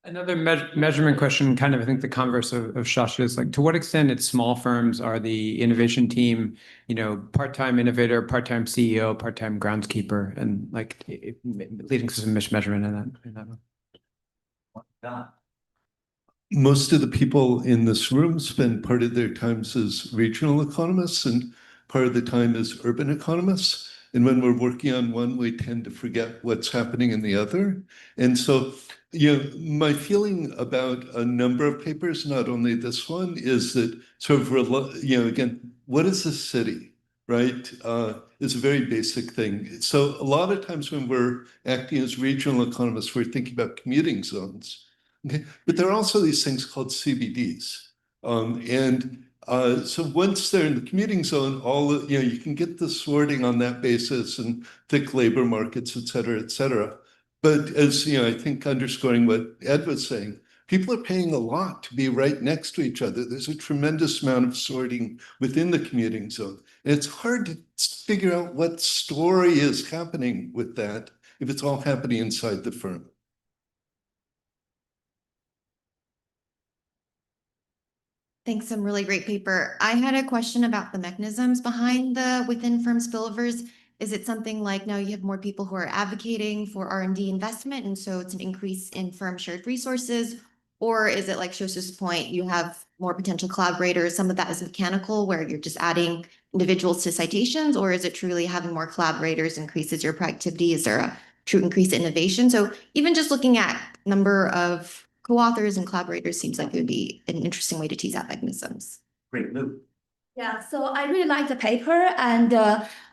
Another measurement question, kind of, I think the converse of Shasha's, like, to what extent at small firms are the innovation team, part-time innovator, part-time CEO, part-time groundskeeper, and like leading to some mismeasurement in that one? Most of the people in this room spend part of their times as regional economists and part of the time as urban economists. And when we're working on one, we tend to forget what's happening in the other. And so, my feeling about a number of papers, not only this one, is that sort of, again, what is a city, right? It's a very basic thing. So a lot of times when we're acting as regional economists, we're thinking about commuting zones. Okay, but there are also these things called CBDs. So once they're in the commuting zone, you can get the sorting on that basis and thick labor markets, et cetera, et cetera. But as I think underscoring what Ed was saying, people are paying a lot to be right next to each other. There's a tremendous amount of sorting within the commuting zone. And it's hard to figure out what story is happening with that if it's all happening inside the firm. Thanks, some really great paper. I had a question about the mechanisms behind the within firm spillovers. Is it something like now you have more people who are advocating for R&D investment, and so it's an increase in firm shared resources? Or is it like Shosha's point, you have more potential collaborators, some of that is mechanical where you're just adding individuals to citations, or is it truly having more collaborators increases your productivity? Is there a true increase in innovation? So even just looking at number of co-authors and collaborators seems like it would be an interesting way to tease out mechanisms. Great, Lou. Yeah, so I really like the paper, and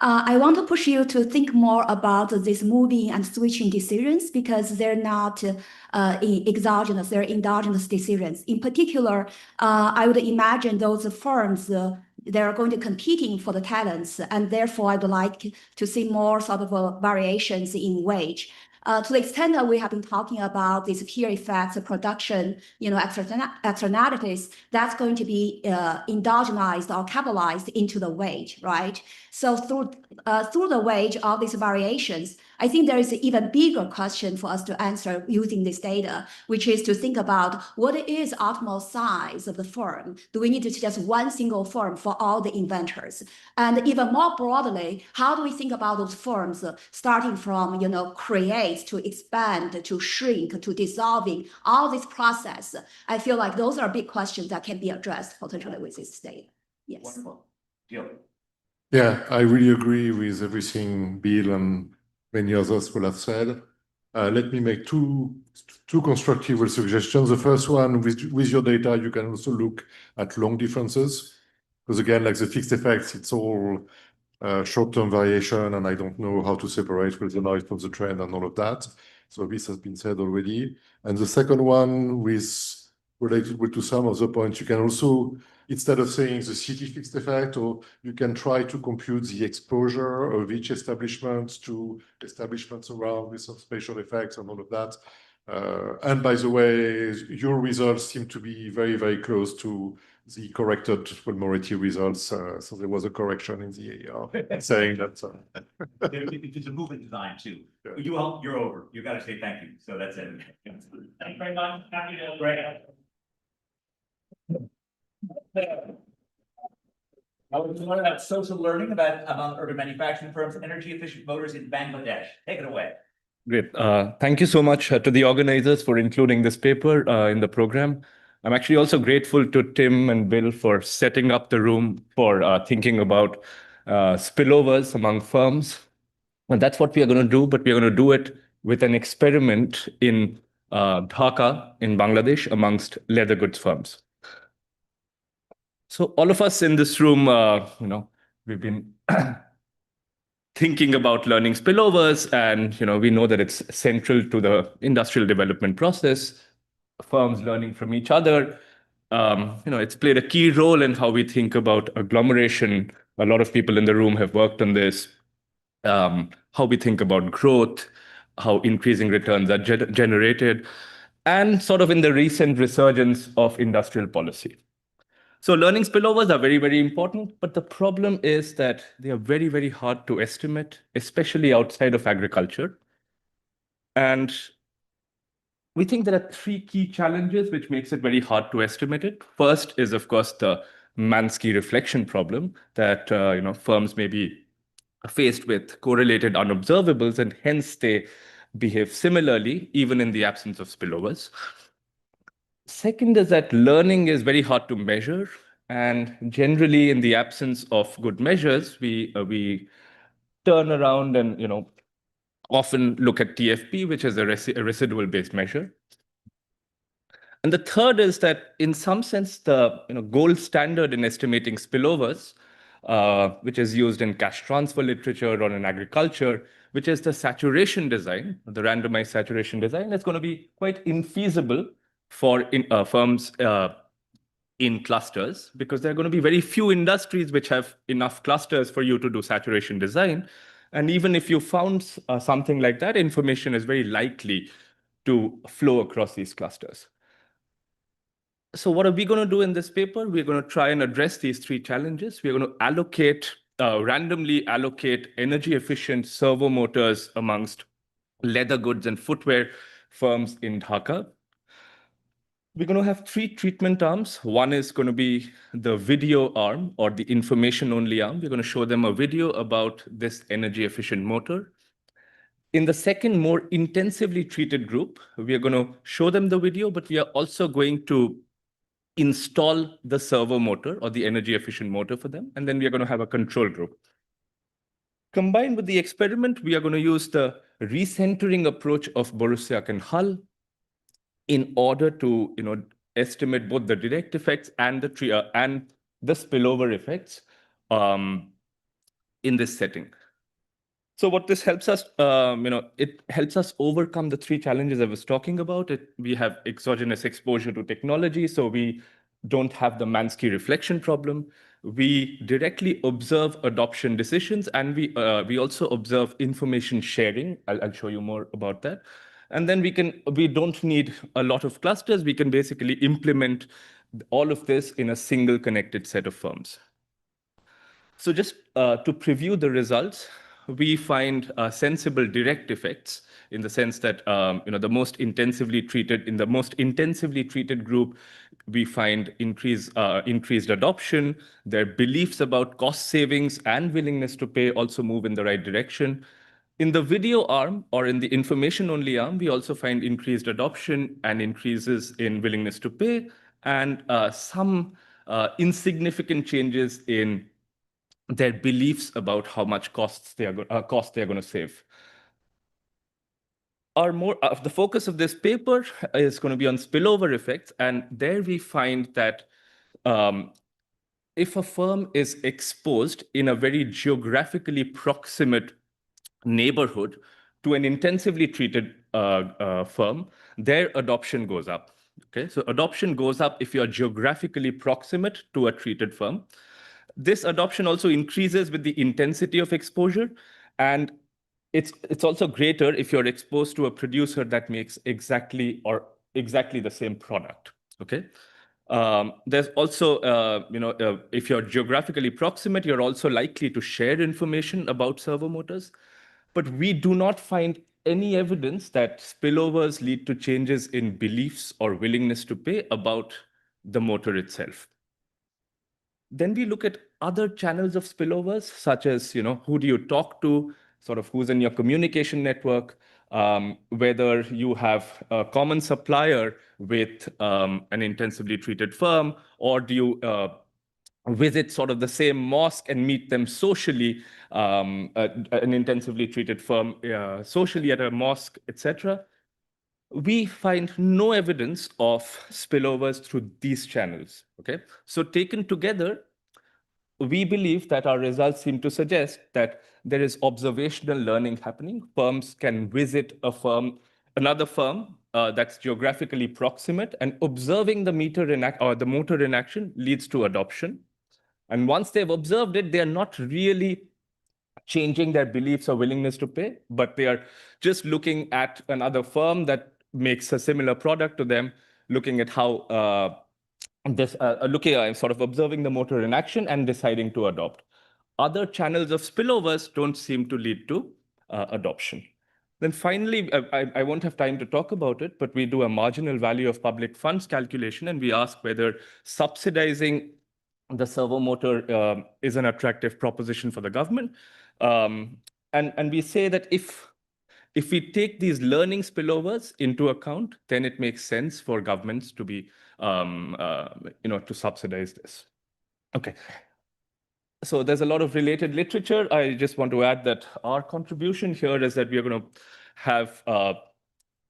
I want to push you to think more about these moving and switching decisions because they're not exogenous, they're endogenous decisions. In particular, I would imagine those firms, they're going to competing for the talents, and therefore I'd like to see more sort of variations in wage. To the extent that we have been talking about these peer effects of production, externalities, that's going to be endogenized or capitalized into the wage, right? So through the wage, all these variations, I think there is an even bigger question for us to answer using this data, which is to think about what is optimal size of the firm? Do we need to just one single firm for all the inventors? And even more broadly, how do we think about those firms starting from, create to expand to shrink to dissolving, all this process? I feel like those are big questions that can be addressed potentially with this data. Yes. Wonderful. Jill. Yeah, I really agree with everything Bill and many others will have said. Let me make two constructive suggestions. The first one, with your data, you can also look at long differences. Because again, like the fixed effects, it's all short-term variation, and I don't know how to separate with the noise from the trend and all of that. So this has been said already. And the second one, related to some of the points, you can also, instead of saying the city fixed effect, or you can try to compute the exposure of each establishment to establishments around with some spatial effects and all of that. And by the way, your results seem to be very, very close to the corrected Mority results. So there was a correction in the AER saying that. It's a movement design too. You're over. You got to say thank you. So that's it. Thank you very much. Happy to break. I was learning about social learning among urban manufacturing firms, energy efficient motors in Bangladesh. Take it away. Great. Thank you so much to the organizers for including this paper in the program. I'm actually also grateful to Tim and Bill for setting up the room for thinking about spillovers among firms. And that's what we are going to do, but we are going to do it with an experiment in Dhaka in Bangladesh amongst leather goods firms. So all of us in this room, we've been thinking about learning spillovers, and we know that it's central to the industrial development process. Firms learning from each other. It's played a key role in how we think about agglomeration. A lot of people in the room have worked on this. How we think about growth, how increasing returns are generated, and sort of in the recent resurgence of industrial policy. So learning spillovers are very, very important, but the problem is that they are very, very hard to estimate, especially outside of agriculture. And we think there are three key challenges which makes it very hard to estimate it. First is, of course, the Mansky reflection problem that firms may be faced with correlated unobservables, and hence they behave similarly, even in the absence of spillovers. Second is that learning is very hard to measure, and generally, in the absence of good measures, we turn around and often look at TFP, which is a residual-based measure. And the third is that, in some sense, the gold standard in estimating spillovers, which is used in cash transfer literature or in agriculture, which is the saturation design, the randomized saturation design, is going to be quite infeasible for firms in clusters, because there are going to be very few industries which have enough clusters for you to do saturation design. And even if you found something like that, information is very likely to flow across these clusters. So what are we going to do in this paper? We're going to try and address these three challenges. We're going to randomly allocate energy efficient servo motors amongst leather goods and footwear firms in Dhaka. We're going to have three treatment arms. One is going to be the video arm, or the information only arm. We're going to show them a video about this energy efficient motor. In the second, more intensively treated group, we are going to show them the video, but we are also going to install the servo motor or the energy efficient motor for them. And then we are going to have a control group. Combined with the experiment, we are going to use the recentering approach of Borussiak and Hull in order to estimate both the direct effects and the spillover effects in this setting. So what this helps us, it helps us overcome the three challenges I was talking about. We have exogenous exposure to technology, so we don't have the Mansky reflection problem. We directly observe adoption decisions, and we also observe information sharing. I'll show you more about that. And then we don't need a lot of clusters. We can basically implement all of this in a single connected set of firms. So just to preview the results, we find sensible direct effects, in the sense that the most intensively treated group, we find increased adoption. Their beliefs about cost savings and willingness to pay also move in the right direction. In the video arm, or in the information only arm, we also find increased adoption and increases in willingness to pay, and some insignificant changes in their beliefs about how much cost they are going to save. The focus of this paper is going to be on spillover effects, and there we find that if a firm is exposed in a very geographically proximate neighborhood to an intensively treated firm, their adoption goes up. Okay, so adoption goes up if you're geographically proximate to a treated firm. This adoption also increases with the intensity of exposure, and it's also greater if you're exposed to a producer that makes exactly the same product. Okay. There's also, if you're geographically proximate, you're also likely to share information about servo motors. But we do not find any evidence that spillovers lead to changes in beliefs or willingness to pay about the motor itself. Then we look at other channels of spillovers, such as, who do you talk to, sort of who's in your communication network, whether you have a common supplier with an intensively treated firm, or do you visit sort of the same mosque and meet them socially, an intensively treated firm socially at a mosque, etc. We find no evidence of spillovers through these channels. Okay, so taken together, we believe that our results seem to suggest that there is observational learning happening. Firms can visit another firm that's geographically proximate, and observing the motor in action leads to adoption. And once they've observed it, they are not really changing their beliefs or willingness to pay, but they are just looking at another firm that makes a similar product to them, looking at how this looking, I'm sort of observing the motor in action and deciding to adopt. Other channels of spillovers don't seem to lead to adoption. Then finally, I won't have time to talk about it, but we do a marginal value of public funds calculation, and we ask whether subsidizing the servo motor is an attractive proposition for the government. And we say that if we take these learning spillovers into account, then it makes sense for governments to be, to subsidize this. Okay. So there's a lot of related literature. I just want to add that our contribution here is that we are going to have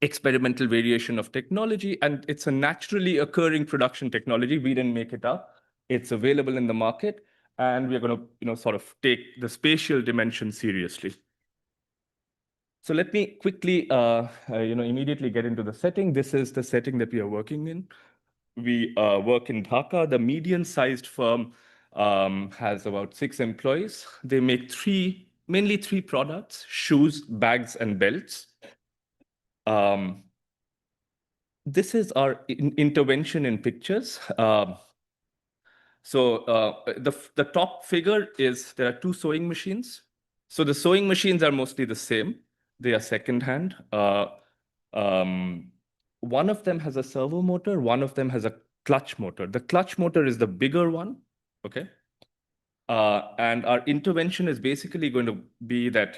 experimental variation of technology, and it's a naturally occurring production technology. We didn't make it up. It's available in the market, and we're going to, sort of take the spatial dimension seriously. So let me quickly, immediately get into the setting. This is the setting that we are working in. We work in Dhaka. The median-sized firm has about 6 employees. They make mainly three products: shoes, bags, and belts. This is our intervention in pictures. The top figure is there are 2 sewing machines. So the sewing machines are mostly the same. They are second-hand. One of them has a servo motor. One of them has a clutch motor. The clutch motor is the bigger one. Okay. And our intervention is basically going to be that,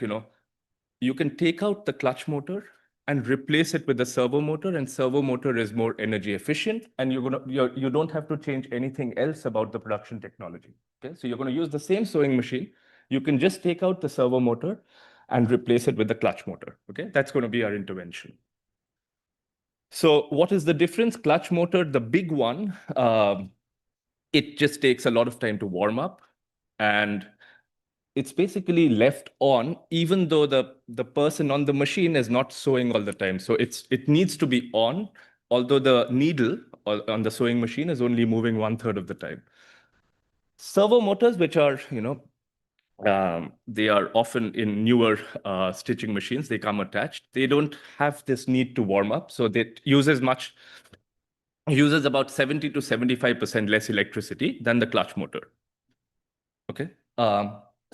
you can take out the clutch motor and replace it with the servo motor, and servo motor is more energy efficient, and you don't have to change anything else about the production technology. Okay, so you're going to use the same sewing machine. You can just take out the servo motor and replace it with the clutch motor. Okay, that's going to be our intervention. So what is the difference? Clutch motor, the big one, it just takes a lot of time to warm up, and it's basically left on even though the person on the machine is not sewing all the time. So it needs to be on, although the needle on the sewing machine is only moving 1/3 of the time. Servo motors, which are, they are often in newer stitching machines, they come attached. They don't have this need to warm up. So it uses about 70 to 75% less electricity than the clutch motor. Okay.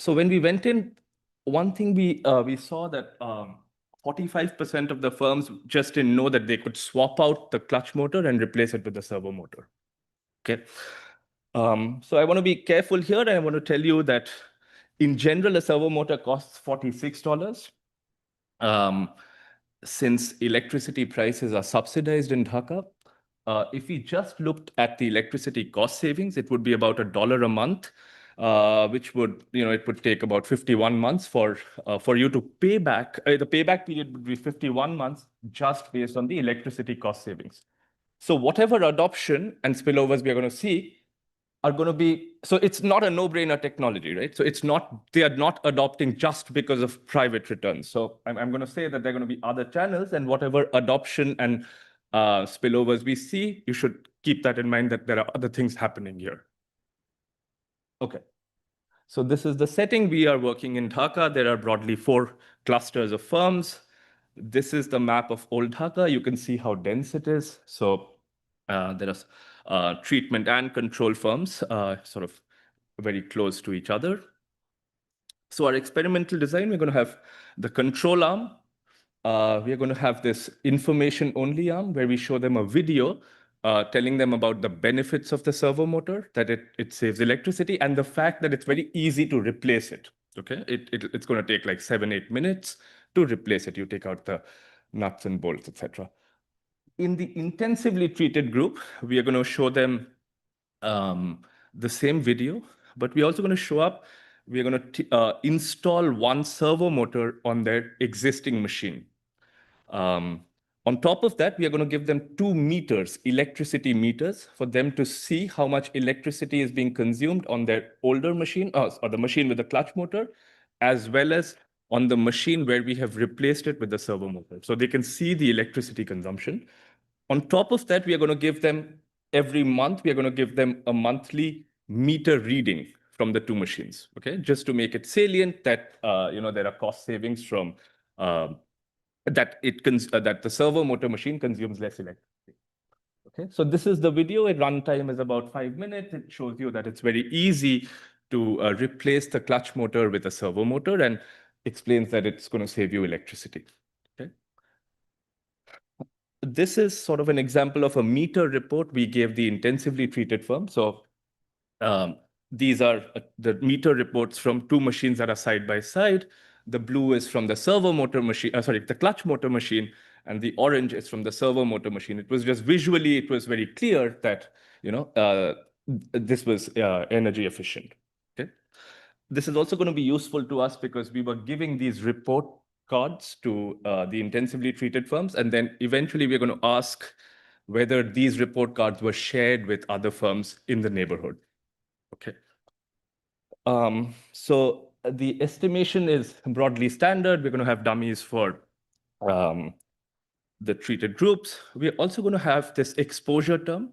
So when we went in, one thing we saw that 45% of the firms just didn't know that they could swap out the clutch motor and replace it with the servo motor. Okay. So I want to be careful here, and I want to tell you that in general, a servo motor costs $46. Since electricity prices are subsidized in Dhaka, if we just looked at the electricity cost savings, it would be about $1 a month. Which would, it would take about 51 months for you to pay back. The payback period would be 51 months just based on the electricity cost savings. So whatever adoption and spillovers we are going to see are going to be, so it's not a no-brainer technology, right? So they are not adopting just because of private returns. So I'm going to say that there are going to be other channels, and whatever adoption and spillovers we see, you should keep that in mind that there are other things happening here. Okay. So this is the setting. We are working in Dhaka. There are broadly 4 clusters of firms. This is the map of old Dhaka. You can see how dense it is. So there are treatment and control firms sort of very close to each other. So our experimental design, we're going to have the control arm. We are going to have this information-only arm where we show them a video telling them about the benefits of the servo motor, that it saves electricity, and the fact that it's very easy to replace it. Okay, it's going to take like 7-8 minutes to replace it. You take out the nuts and bolts, etc. In the intensively treated group, we are going to show them the same video, but we're also going to show up. We're going to install one servo motor on their existing machine. On top of that, we are going to give them 2 meters, electricity meters, for them to see how much electricity is being consumed on their older machine, or the machine with the clutch motor, as well as on the machine where we have replaced it with the servo motor. So they can see the electricity consumption. On top of that, we are going to give them, every month, we are going to give them a monthly meter reading from the 2 machines, okay? Just to make it salient that, there are cost savings from that the servo motor machine consumes less electricity. Okay, so this is the video. At runtime is about 5 minutes. It shows you that it's very easy to replace the clutch motor with a servo motor, and explains that it's going to save you electricity. Okay. This is sort of an example of a meter report we gave the intensively treated firm. So these are the meter reports from two machines that are side by side. The blue is from the servo motor machine, the clutch motor machine, and the orange is from the servo motor machine. It was just visually, it was very clear that, this was energy efficient. Okay. This is also going to be useful to us because we were giving these report cards to the intensively treated firms, and then eventually we're going to ask whether these report cards were shared with other firms in the neighborhood. Okay. So the estimation is broadly standard. We're going to have dummies for the treated groups. We're also going to have this exposure term.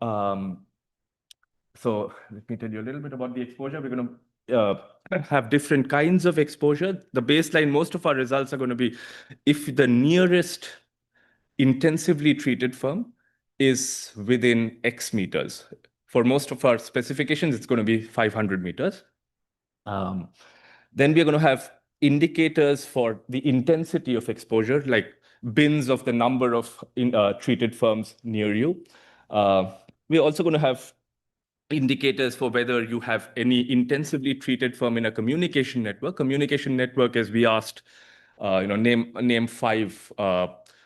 So let me tell you a little bit about the exposure. We're going to have different kinds of exposure. The baseline, most of our results are going to be if the nearest intensively treated firm is within X meters. For most of our specifications, it's going to be 500 meters. Then we're going to have indicators for the intensity of exposure, like bins of the number of treated firms near you. We're also going to have indicators for whether you have any intensively treated firm in a communication network. Communication network is we asked, name 5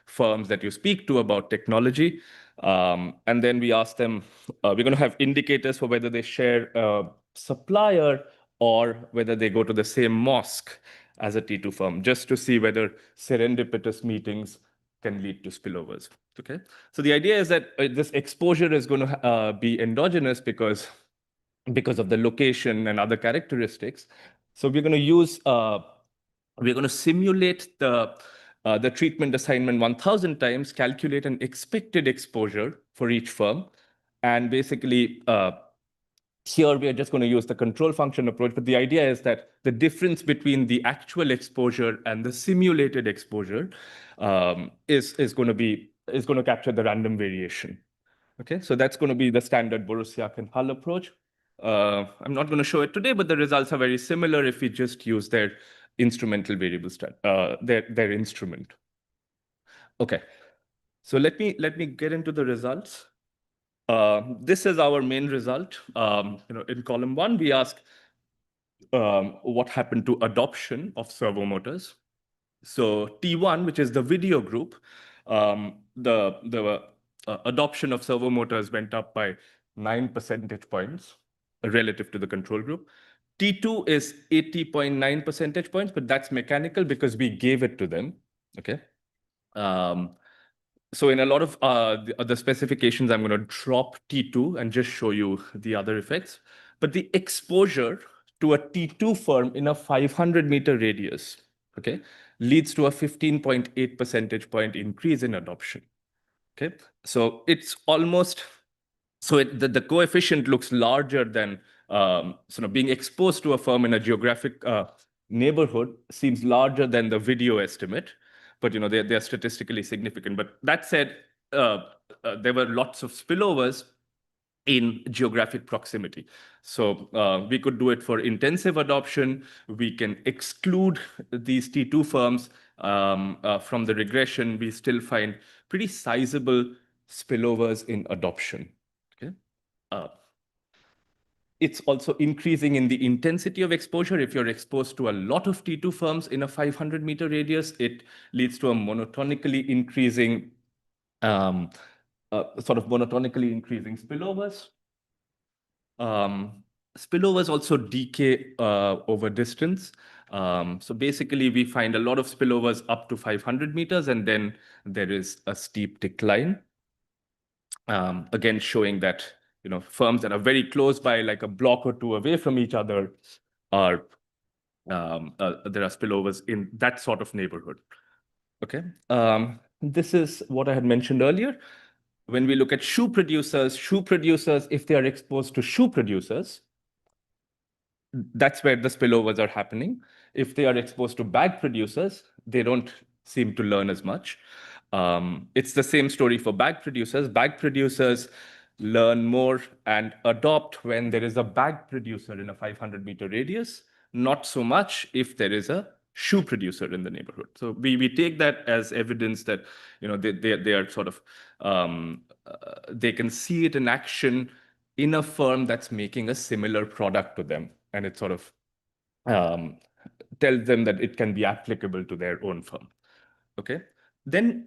firms that you speak to about technology. And then we asked them, we're going to have indicators for whether they share a supplier or whether they go to the same mosque as a T2 firm, just to see whether serendipitous meetings can lead to spillovers. Okay, so the idea is that this exposure is going to be endogenous because of the location and other characteristics. So we're going to use we're going to simulate the treatment assignment 1,000 times, calculate an expected exposure for each firm, and basically here we are just going to use the control function approach. But the idea is that the difference between the actual exposure and the simulated exposure is going to capture the random variation. Okay, so that's going to be the standard Borussiak and Hull approach. I'm not going to show it today, but the results are very similar if we just use their instrumental variable their instrument. Okay, so let me get into the results. This is our main result. In column 1, we ask what happened to adoption of servo motors. So T1, which is the video group, the adoption of servo motors went up by 9 percentage points relative to the control group. T2 is 80.9 percentage points, but that's mechanical because we gave it to them. Okay. So in a lot of the specifications, I'm going to drop T2 and just show you the other effects. But the exposure to a T2 firm in a 500-meter radius, okay, leads to a 15.8 percentage point increase in adoption. Okay, so it's almost, so the coefficient looks larger than sort of being exposed to a firm in a geographic neighborhood seems larger than the video estimate, but they're statistically significant. But that said, there were lots of spillovers in geographic proximity. So we could do it for intensive adoption. We can exclude these T2 firms from the regression. We still find pretty sizable spillovers in adoption. Okay. It's also increasing in the intensity of exposure. If you're exposed to a lot of T2 firms in a 500-meter radius, it leads to a monotonically increasing spillovers. Spillovers also decay over distance. So basically, we find a lot of spillovers up to 500 meters, and then there is a steep decline. Again, showing that firms that are very close by, like a block or 2 away from each other, are there are spillovers in that sort of neighborhood. Okay, this is what I had mentioned earlier. When we look at shoe producers, if they are exposed to shoe producers, that's where the spillovers are happening. If they are exposed to bag producers, they don't seem to learn as much. It's the same story for bag producers. Bag producers learn more and adopt when there is a bag producer in a 500-meter radius, not so much if there is a shoe producer in the neighborhood. So we take that as evidence that, you know, they are sort of, they can see it in action in a firm that's making a similar product to them. And it sort of tells them that it can be applicable to their own firm. Okay. Then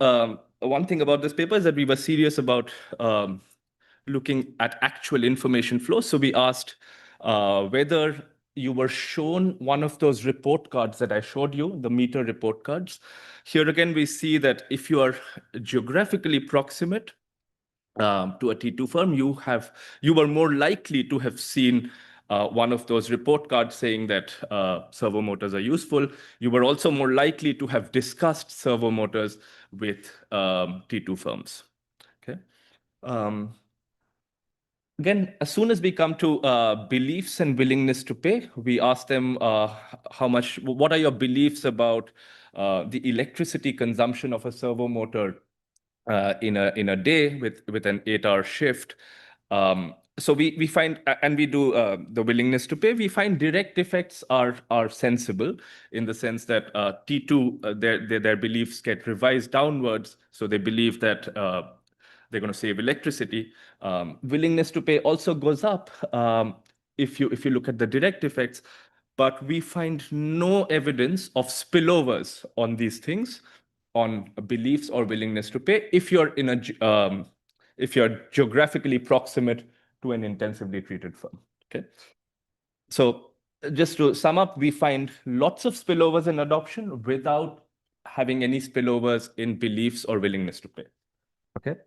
one thing about this paper is that we were serious about looking at actual information flow. So we asked whether you were shown one of those report cards that I showed you, the meter report cards. Here again, we see that if you are geographically proximate to a T2 firm, you were more likely to have seen one of those report cards saying that servo motors are useful. You were also more likely to have discussed servo motors with T2 firms. Okay. Again, as soon as we come to beliefs and willingness to pay, we ask them what are your beliefs about the electricity consumption of a servo motor in a day with an 8-hour shift. So we find, and we do the willingness to pay, we find direct effects are sensible in the sense that T2, their beliefs get revised downwards. So they believe that they're going to save electricity. Willingness to pay also goes up if you look at the direct effects, but we find no evidence of spillovers on these things, on beliefs or willingness to pay if you're in a if you're geographically proximate to an intensively treated firm. Okay. So just to sum up, we find lots of spillovers in adoption without having any spillovers in beliefs or willingness to pay. Okay.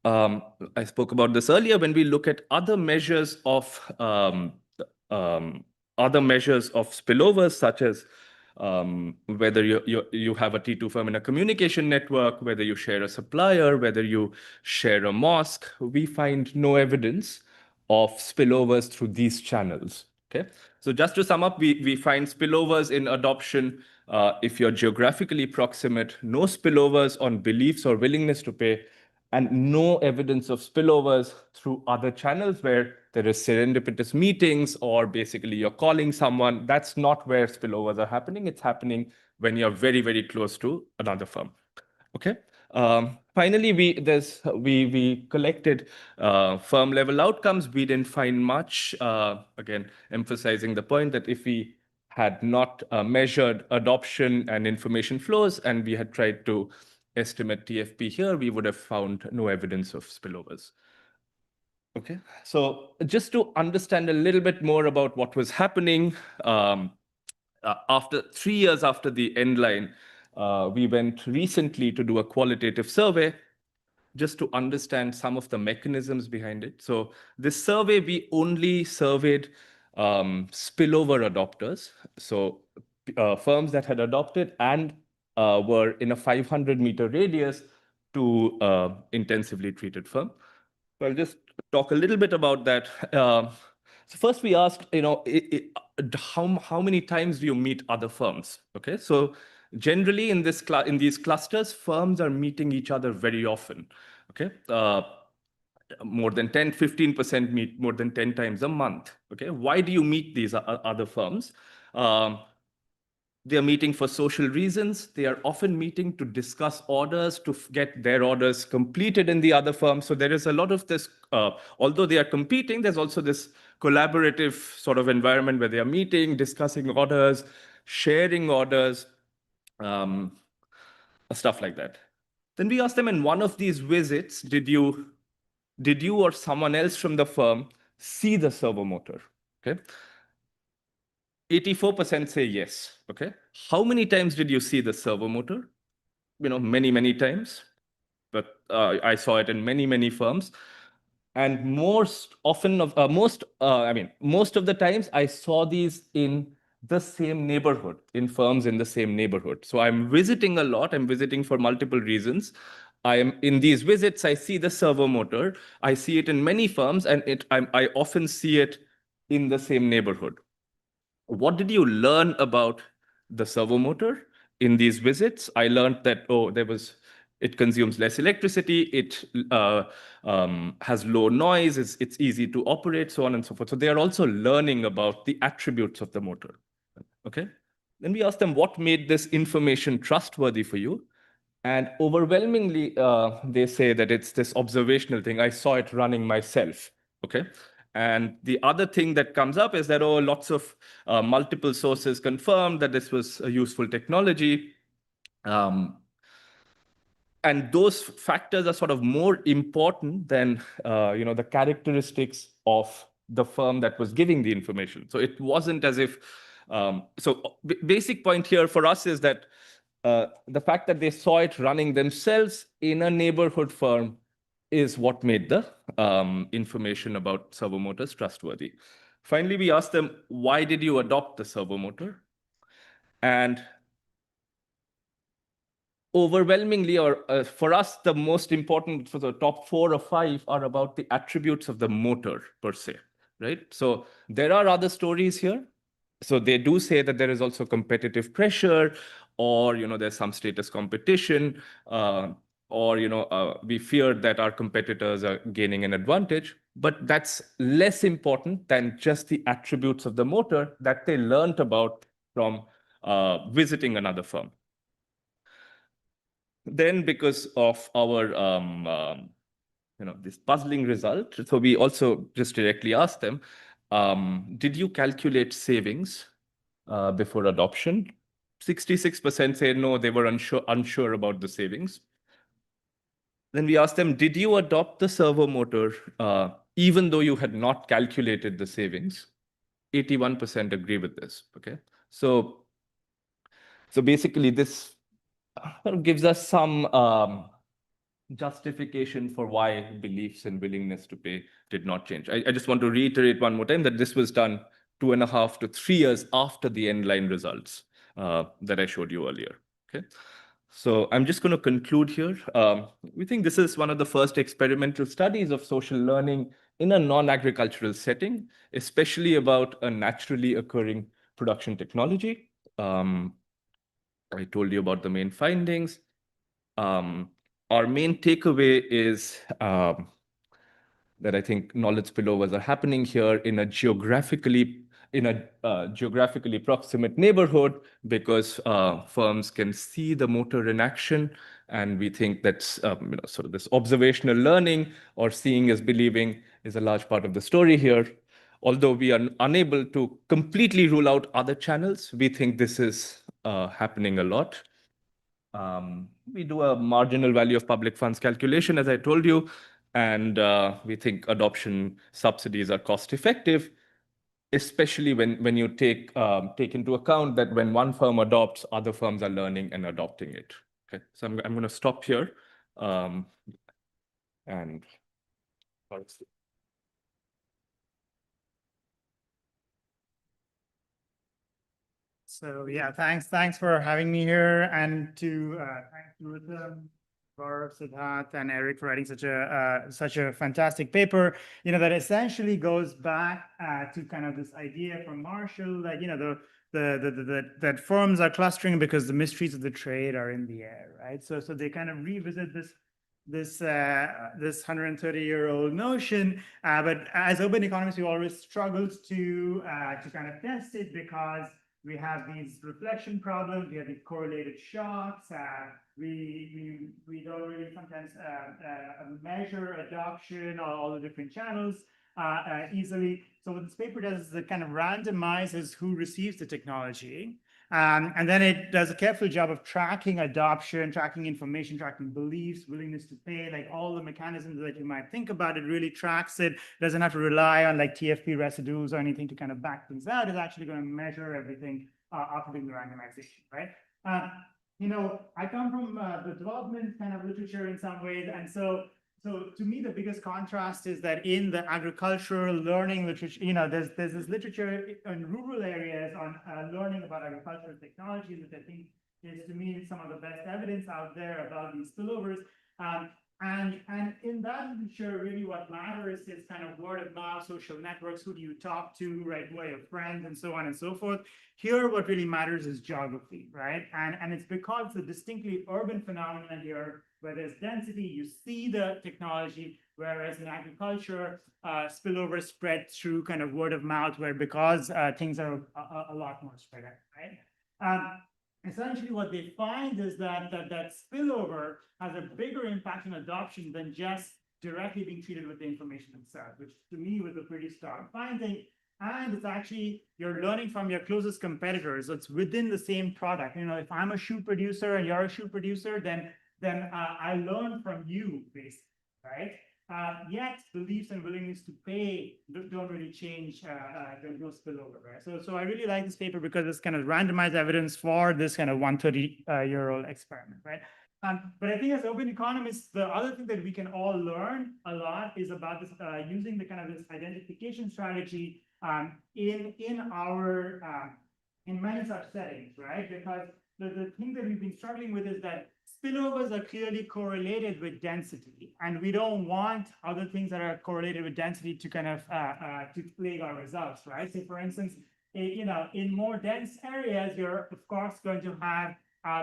I spoke about this earlier. When we look at other measures of spillovers, such as whether you have a T2 firm in a communication network, whether you share a supplier, whether you share a mosque, we find no evidence of spillovers through these channels. Okay, so just to sum up, we find spillovers in adoption if you're geographically proximate, no spillovers on beliefs or willingness to pay, and no evidence of spillovers through other channels where there is serendipitous meetings or basically you're calling someone. That's not where spillovers are happening. It's happening when you're very, very close to another firm. Okay. Finally, we collected firm level outcomes. We didn't find much, again, emphasizing the point that if we had not measured adoption and information flows and we had tried to estimate TFP here, we would have found no evidence of spillovers. Okay, so just to understand a little bit more about what was happening, after 3 years after the end line, we went recently to do a qualitative survey just to understand some of the mechanisms behind it. So this survey, we only surveyed spillover adopters. So firms that had adopted and were in a 500-meter radius to intensively treated firm. So I'll just talk a little bit about that. So first we asked, how many times do you meet other firms? Okay, so generally in these clusters, firms are meeting each other very often. Okay, more than 10-15% meet more than 10 times a month. Okay, why do you meet these other firms? They are meeting for social reasons. They are often meeting to discuss orders, to get their orders completed in the other firm. So there is a lot of this, although they are competing, there's also this collaborative sort of environment where they are meeting, discussing orders, sharing orders, stuff like that. Then we asked them, in one of these visits, did you or someone else from the firm see the servo motor? Okay. 84% say yes. Okay. How many times did you see the servo motor? Many, many times. But I saw it in many, many firms. And most of the times I saw these in the same neighborhood, in firms in the same neighborhood. So I'm visiting a lot. I'm visiting for multiple reasons. I am in these visits, I see the servo motor. I see it in many firms, and I often see it in the same neighborhood. What did you learn about the servo motor in these visits? I learned that, there was it consumes less electricity, it has low noise, it's easy to operate, so on and so forth. So they are also learning about the attributes of the motor. Okay. Then we asked them, what made this information trustworthy for you? And overwhelmingly, they say that it's this observational thing. I saw it running myself. Okay. And the other thing that comes up is that, oh, lots of multiple sources confirmed that this was a useful technology. And those factors are sort of more important than the characteristics of the firm that was giving the information. So it wasn't as if, basic point here for us is that the fact that they saw it running themselves in a neighborhood firm is what made the information about servo motors trustworthy. Finally, we asked them, why did you adopt the servo motor? And overwhelmingly, or for us, the most important for the top 4 or 5 are about the attributes of the motor per se, right? So there are other stories here. So they do say that there is also competitive pressure, or there's some status competition, or we fear that our competitors are gaining an advantage. But that's less important than just the attributes of the motor that they learned about from visiting another firm. Then, because of our this puzzling result, so we also just directly asked them, did you calculate savings before adoption? 66% say no, they were unsure about the savings. Then we asked them, did you adopt the servo motor even though you had not calculated the savings? 81% agree with this. Okay, so basically this gives us some justification for why beliefs and willingness to pay did not change. I just want to reiterate one more time that this was done 2.5 to 3 years after the end line results that I showed you earlier. Okay, so I'm just going to conclude here. We think this is one of the first experimental studies of social learning in a non-agricultural setting, especially about a naturally occurring production technology. I told you about the main findings. Our main takeaway is that I think knowledge spillovers are happening here in a geographically proximate neighborhood, because firms can see the motor in action, and we think that's sort of this observational learning, or seeing as believing, is a large part of the story here. Although we are unable to completely rule out other channels, we think this is happening a lot. We do a marginal value of public funds calculation, as I told you, and we think adoption subsidies are cost effective, especially when you take into account that when one firm adopts, other firms are learning and adopting it. Okay, so I'm going to stop here. And so yeah, thanks for having me here, and to thank Ruta, Gaurav, Siddharth, and Eric for writing such a fantastic paper. That essentially goes back to kind of this idea from Marshall that that firms are clustering because the mysteries of the trade are in the air, right? So they kind of revisit this 130-year-old notion, but as urban economists, we always struggled to kind of test it, because we have these reflection problems, we have these correlated shocks, we don't really sometimes measure adoption or all the different channels easily. So what this paper does is it kind of randomizes who receives the technology, and then it does a careful job of tracking adoption, tracking information, tracking beliefs, willingness to pay, like all the mechanisms that you might think about. It really tracks it. Doesn't have to rely on like TFP residues or anything to kind of back things out. It's actually going to measure everything after doing the randomization, right? I come from the development kind of literature in some ways, and so to me, the biggest contrast is that in the agricultural learning literature, there's this literature in rural areas on learning about agricultural technologies, which I think is, to me, some of the best evidence out there about these spillovers. And in that literature, really what matters is kind of word of mouth, social networks, who do you talk to, right? Who are your friends, and so on and so forth. Here, what really matters is geography, right? And it's because it's a distinctly urban phenomenon here, where there's density, you see the technology, whereas in agriculture, spillover spread through kind of word of mouth, where because things are a lot more spread out, right? Essentially, what they find is that spillover has a bigger impact on adoption than just directly being treated with the information itself, which to me was a pretty stark finding. And it's actually, you're learning from your closest competitors. It's within the same product. You know, if I'm a shoe producer and you're a shoe producer, then I learn from you, basically, right? Yet beliefs and willingness to pay don't really change, there's no spillover, right? So I really like this paper because it's kind of randomized evidence for this kind of 130-year-old experiment, right? But I think as open economists, the other thing that we can all learn a lot is about this, using the kind of this identification strategy in many such settings, right? Because the thing that we've been struggling with is that spillovers are clearly correlated with density, and we don't want other things that are correlated with density to kind of to plague our results, right? So, for instance, you know, in more dense areas, you're of course going to have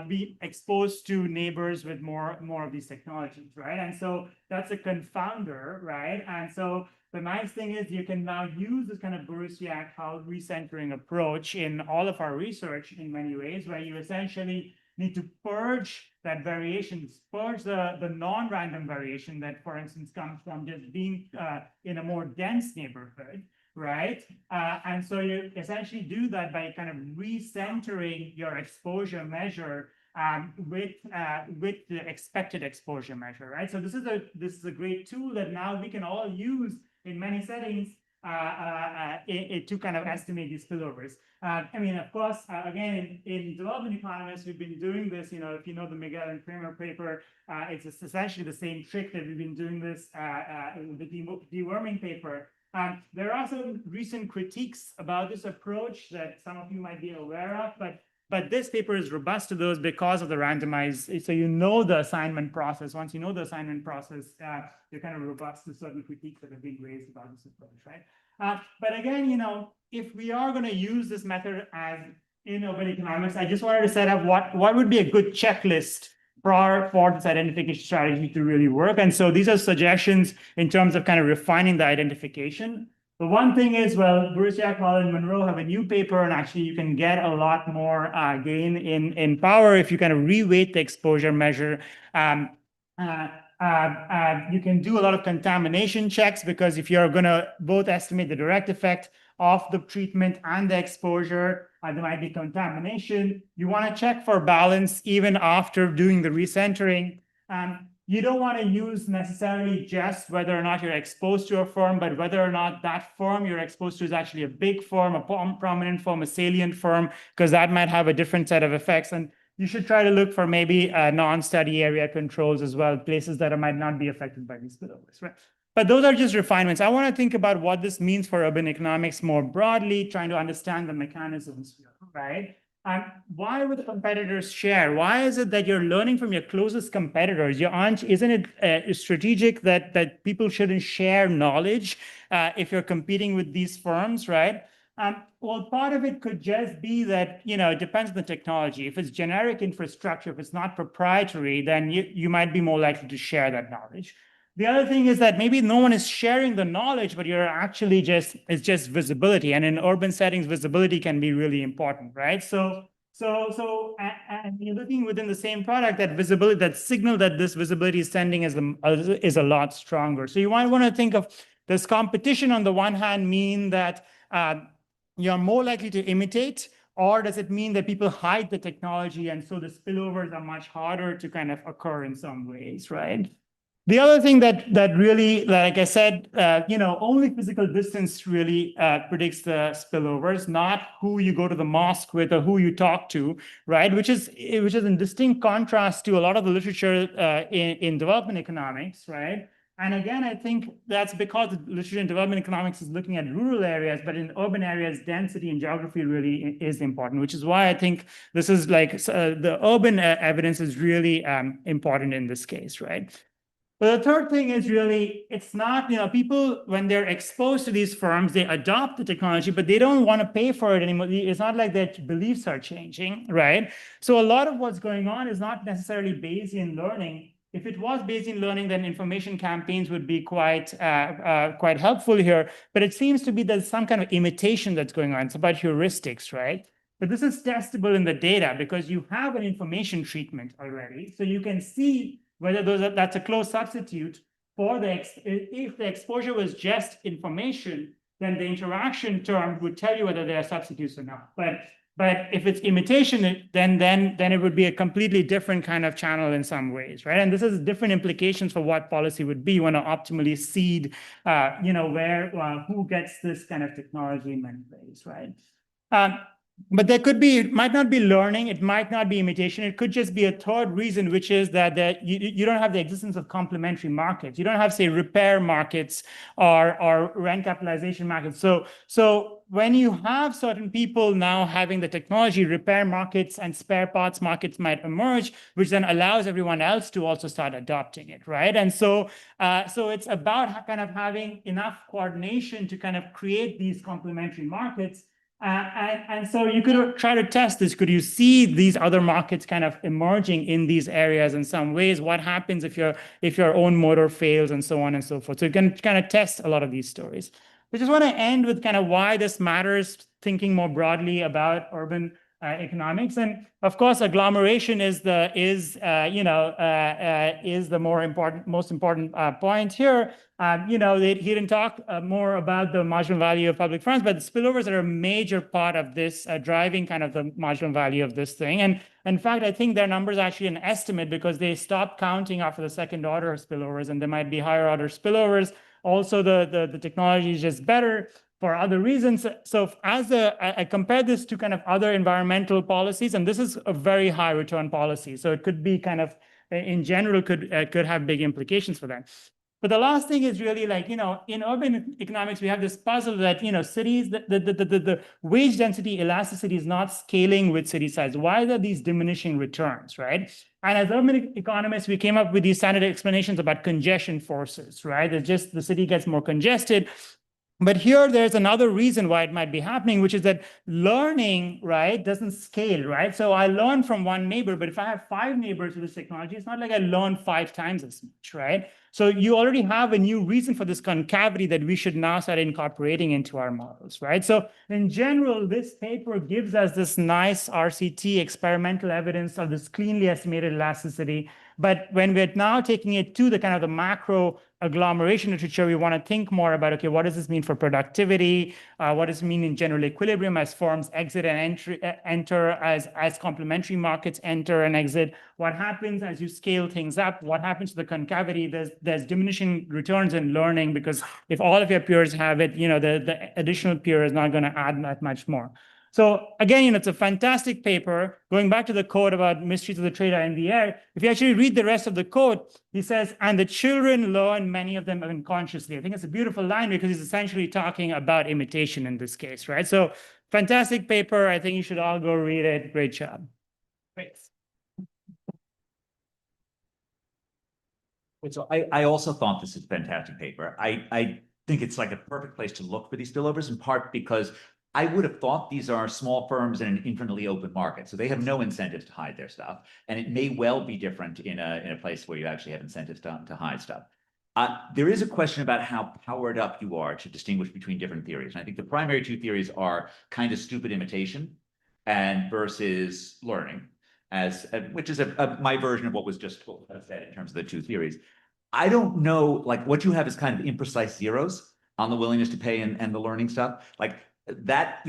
be exposed to neighbors with more of these technologies, right? And so that's a confounder, right? And so the nice thing is you can now use this kind of Borussia-Hall recentering approach in all of our research in many ways, where you essentially need to purge that variation, purge the non-random variation that, for instance, comes from just being in a more dense neighborhood, right? And so you essentially do that by kind of recentering your exposure measure with the expected exposure measure, right? So this is a great tool that now we can all use in many settings to kind of estimate these spillovers. I mean, of course, again, in development economists, we've been doing this, you know, if you know the Miguel and Kramer paper, it's essentially the same trick that we've been doing this with the deworming paper. There are some recent critiques about this approach that some of you might be aware of, but this paper is robust to those because of the randomized, so you know the assignment process. Once you know the assignment process, you're kind of robust to certain critiques that have been raised about this approach, right? But again, you know, if we are going to use this method as in urban economics, I just wanted to set up what would be a good checklist for this identification strategy to really work. And so these are suggestions in terms of kind of refining the identification. The one thing is, well, Borussia-Hall and Monroe have a new paper, and actually you can get a lot more gain in power if you kind of reweight the exposure measure. You can do a lot of contamination checks, because if you're going to both estimate the direct effect of the treatment and the exposure, there might be contamination. You want to check for balance even after doing the recentering. You don't want to use necessarily just whether or not you're exposed to a firm, but whether or not that firm you're exposed to is actually a big firm, a prominent firm, a salient firm, because that might have a different set of effects. And you should try to look for maybe non-study area controls as well, places that might not be affected by these spillovers, right? But those are just refinements. I want to think about what this means for urban economics more broadly, trying to understand the mechanisms here, right? Why would the competitors share? Why is it that you're learning from your closest competitors? Isn't it strategic that people shouldn't share knowledge if you're competing with these firms, right? Well, part of it could just be that, you know, it depends on the technology. If it's generic infrastructure, if it's not proprietary, then you might be more likely to share that knowledge. The other thing is that maybe no one is sharing the knowledge, but you're actually it's just visibility. And in urban settings, visibility can be really important, right? So and you're looking within the same product, that visibility, that signal that this visibility is sending is a lot stronger. So you might want to think of this competition on the one hand mean that you're more likely to imitate, or does it mean that people hide the technology and so the spillovers are much harder to kind of occur in some ways, right? The other thing that really, like I said, you know, only physical distance really predicts the spillovers, not who you go to the mosque with or who you talk to, right? Which is in distinct contrast to a lot of the literature in development economics, right? And again, I think that's because the literature in development economics is looking at rural areas, but in urban areas, density and geography really is important, which is why I think this is like the urban evidence is really important in this case, right? But the third thing is really, it's not, people, when they're exposed to these firms, they adopt the technology, but they don't want to pay for it anymore. It's not like their beliefs are changing, right? So a lot of what's going on is not necessarily Bayesian learning. If it was Bayesian learning, then information campaigns would be quite helpful here. But it seems to be there's some kind of imitation that's going on. It's about heuristics, right? But this is testable in the data because you have an information treatment already. So you can see whether that's a close substitute for if the exposure was just information, then the interaction term would tell you whether they are substitutes or not. But if it's imitation, then it would be a completely different kind of channel in some ways, right? And this has different implications for what policy would be. You want to optimally seed, who gets this kind of technology in many ways, right? But it might not be learning, it might not be imitation, it could just be a third reason, which is that you don't have the existence of complementary markets. You don't have, say, repair markets or rent capitalization markets. So when you have certain people now having the technology, repair markets and spare parts markets might emerge, which then allows everyone else to also start adopting it, right? And so it's about kind of having enough coordination to kind of create these complementary markets. And so you could try to test this. Could you see these other markets kind of emerging in these areas in some ways? What happens if your own motor fails and so on and so forth? So you can kind of test a lot of these stories. I just want to end with kind of why this matters, thinking more broadly about urban economics. And of course, agglomeration is the most important point here. He didn't talk more about the marginal value of public funds, but the spillovers are a major part of this driving kind of the marginal value of this thing. And in fact, I think their number is actually an estimate because they stopped counting after the second order of spillovers, and there might be higher order spillovers. Also, the technology is just better for other reasons. So I compare this to kind of other environmental policies, and this is a very high return policy. So it could be kind of, in general, could have big implications for that. But the last thing is really like, in urban economics, we have this puzzle that, cities, the wage density elasticity is not scaling with city size. Why are these diminishing returns, right? And as urban economists, we came up with these standard explanations about congestion forces, right? It's just the city gets more congested. But here, there's another reason why it might be happening, which is that learning, right, doesn't scale, right? So I learn from one neighbor, but if I have 5 neighbors with this technology, it's not like I learn 5 times as much, right? So you already have a new reason for this concavity that we should now start incorporating into our models, right? So in general, this paper gives us this nice RCT experimental evidence of this cleanly estimated elasticity. But when we're now taking it to the kind of the macro agglomeration literature, we want to think more about, okay, what does this mean for productivity? What does it mean in general equilibrium as firms exit and enter, as complementary markets enter and exit? What happens as you scale things up? What happens to the concavity? There's diminishing returns in learning because if all of your peers have it, the additional peer is not going to add that much more. So again, it's a fantastic paper. Going back to the quote about mysteries of the trade at NBER, if you actually read the rest of the quote, he says, and the children learn many of them unconsciously. I think it's a beautiful line because he's essentially talking about imitation in this case, right? So fantastic paper. I think you should all go read it. Great job. Thanks. So I also thought this is a fantastic paper. I think it's like a perfect place to look for these spillovers, in part because I would have thought these are small firms in an infinitely open market. So they have no incentives to hide their stuff. And it may well be different in a place where you actually have incentives to hide stuff. There is a question about how powered up you are to distinguish between different theories. And I think the primary 2 theories are kind of stupid imitation and versus learning, which is my version of what was just said in terms of the 2 theories. I don't know, like what you have is kind of imprecise zeros on the willingness to pay and the learning stuff. Like that,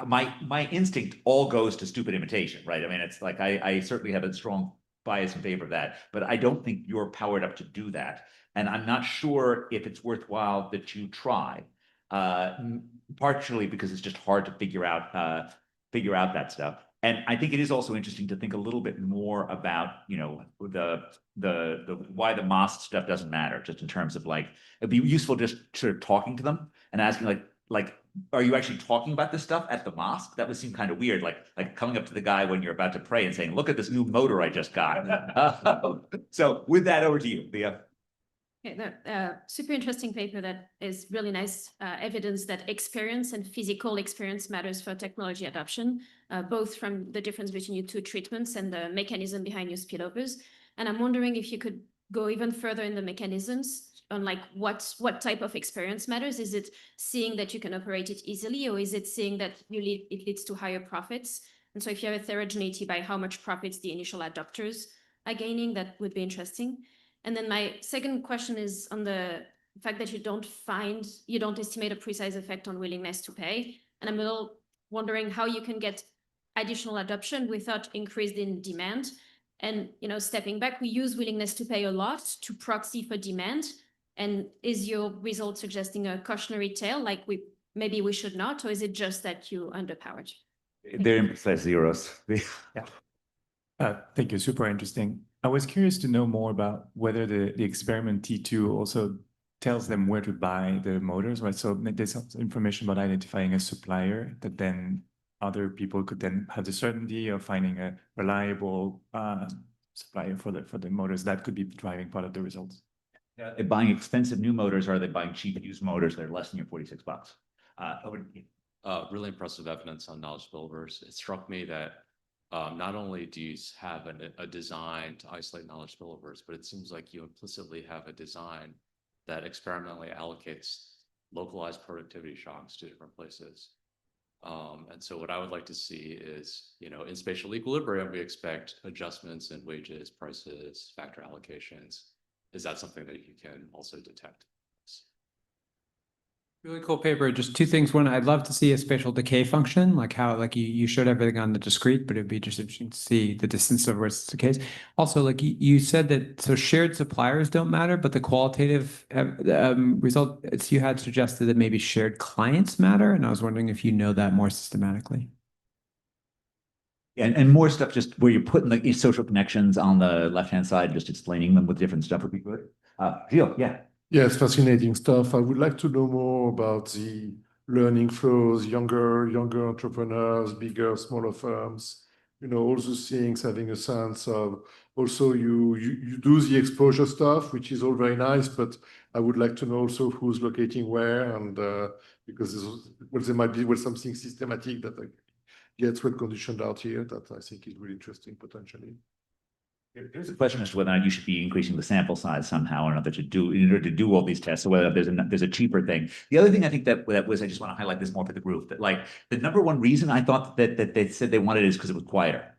my instinct all goes to stupid imitation, right? I mean, it's like I certainly have a strong bias in favor of that, but I don't think you're powered up to do that. And I'm not sure if it's worthwhile that you try, partially because it's just hard to figure out that stuff. And I think it is also interesting to think a little bit more about, the why the mosque stuff doesn't matter, just in terms of like, it'd be useful just sort of talking to them and asking like, are you actually talking about this stuff at the mosque? That would seem kind of weird, like coming up to the guy when you're about to pray and saying, look at this new motor I just got. So with that, over to you, Leah. Okay, super interesting paper that is really nice evidence that experience and physical experience matters for technology adoption, both from the difference between your two treatments and the mechanism behind your spillovers. And I'm wondering if you could go even further in the mechanisms on like what type of experience matters. Is it seeing that you can operate it easily, or is it seeing that it leads to higher profits? And so if you have a heterogeneity by how much profits the initial adopters are gaining, that would be interesting. And then my second question is on the fact that you don't estimate a precise effect on willingness to pay. And I'm a little wondering how you can get additional adoption without increase in demand. And, stepping back, we use willingness to pay a lot to proxy for demand. And is your result suggesting a cautionary tale, like maybe we should not, or is it just that you underpowered? They're imprecise zeros. Yeah. Thank you. Super interesting. I was curious to know more about whether the experiment T2 also tells them where to buy the motors, right? So there's some information about identifying a supplier that then other people could then have the certainty of finding a reliable supplier for the motors. That could be driving part of the results. They're buying expensive new motors, or are they buying cheap used motors that are less than your $46? Really impressive evidence on knowledge spillovers. It struck me that not only do you have a design to isolate knowledge spillovers, but it seems like you implicitly have a design that experimentally allocates localized productivity shocks to different places. And so what I would like to see is, in spatial equilibrium, we expect adjustments in wages, prices, factor allocations. Is that something that you can also detect? Really cool paper. Just two things. One, I'd love to see a spatial decay function, like how you showed everything on the discrete, but it'd be just interesting to see the distance over its decays. Also, like you said that so shared suppliers don't matter, but the qualitative results you had suggested that maybe shared clients matter, and I was wondering if you know that more systematically. And more stuff just where you're putting the social connections on the left-hand side, just explaining them with different stuff would be good. Gilles, yeah. Yeah, it's fascinating stuff. I would like to know more about the learning flows, younger entrepreneurs, bigger, smaller firms, all those things, having a sense of also you do the exposure stuff, which is all very nice, but I would like to know also who's locating where, and because there might be something systematic that gets well conditioned out here that I think is really interesting potentially. There's a question as to whether or not you should be increasing the sample size somehow or another in order to do all these tests, or whether there's a cheaper thing. The other thing I think that was, I just want to highlight this more for the group, that like the number one reason I thought that they said they wanted it is because it was quieter,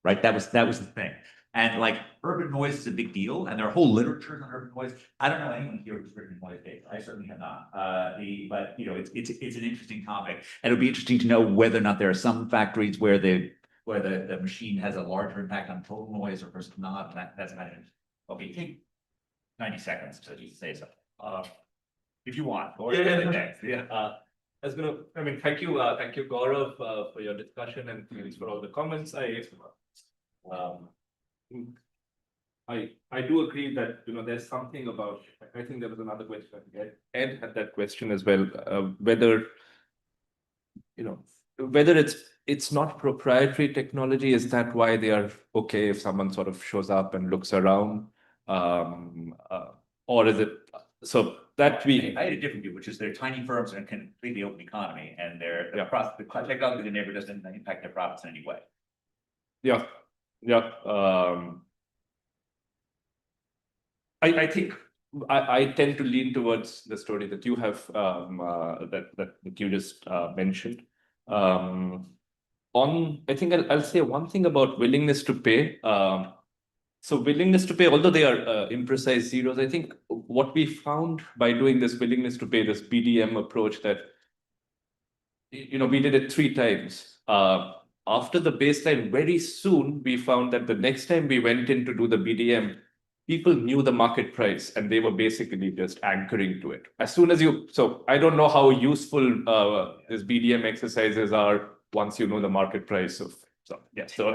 right? That was the thing. And like urban noise is a big deal, and there are whole literatures on urban noise. I don't know anyone here who's written noise data. I certainly have not. But it's an interesting topic, and it'll be interesting to know whether or not there are some factories where the machine has a larger impact on total noise or versus not. That's kind of interesting. Okay, take 90 seconds to just say something. If you want. Or next. Yeah. Thank you, Gaurav, for your discussion, and thanks for all the comments. I do agree that there's something about. I think there was another question. Ed had that question as well. Whether it's not proprietary technology, is that why they are okay if someone sort of shows up and looks around, or is it so that we? I had a different view, which is they're tiny firms in a completely open economy, and the technology they never doesn't impact their profits in any way. Yeah. I think I tend to lean towards the story that you have that you just mentioned. I think I'll say one thing about willingness to pay. So willingness to pay, although they are imprecise zeros, I think what we found by doing this willingness to pay, this BDM approach, that we did it 3 times. After the baseline, very soon we found that the next time we went in to do the BDM, people knew the market price and they were basically just anchoring to it. As soon as so I don't know how useful these BDM exercises are once you know the market price of. So yeah, so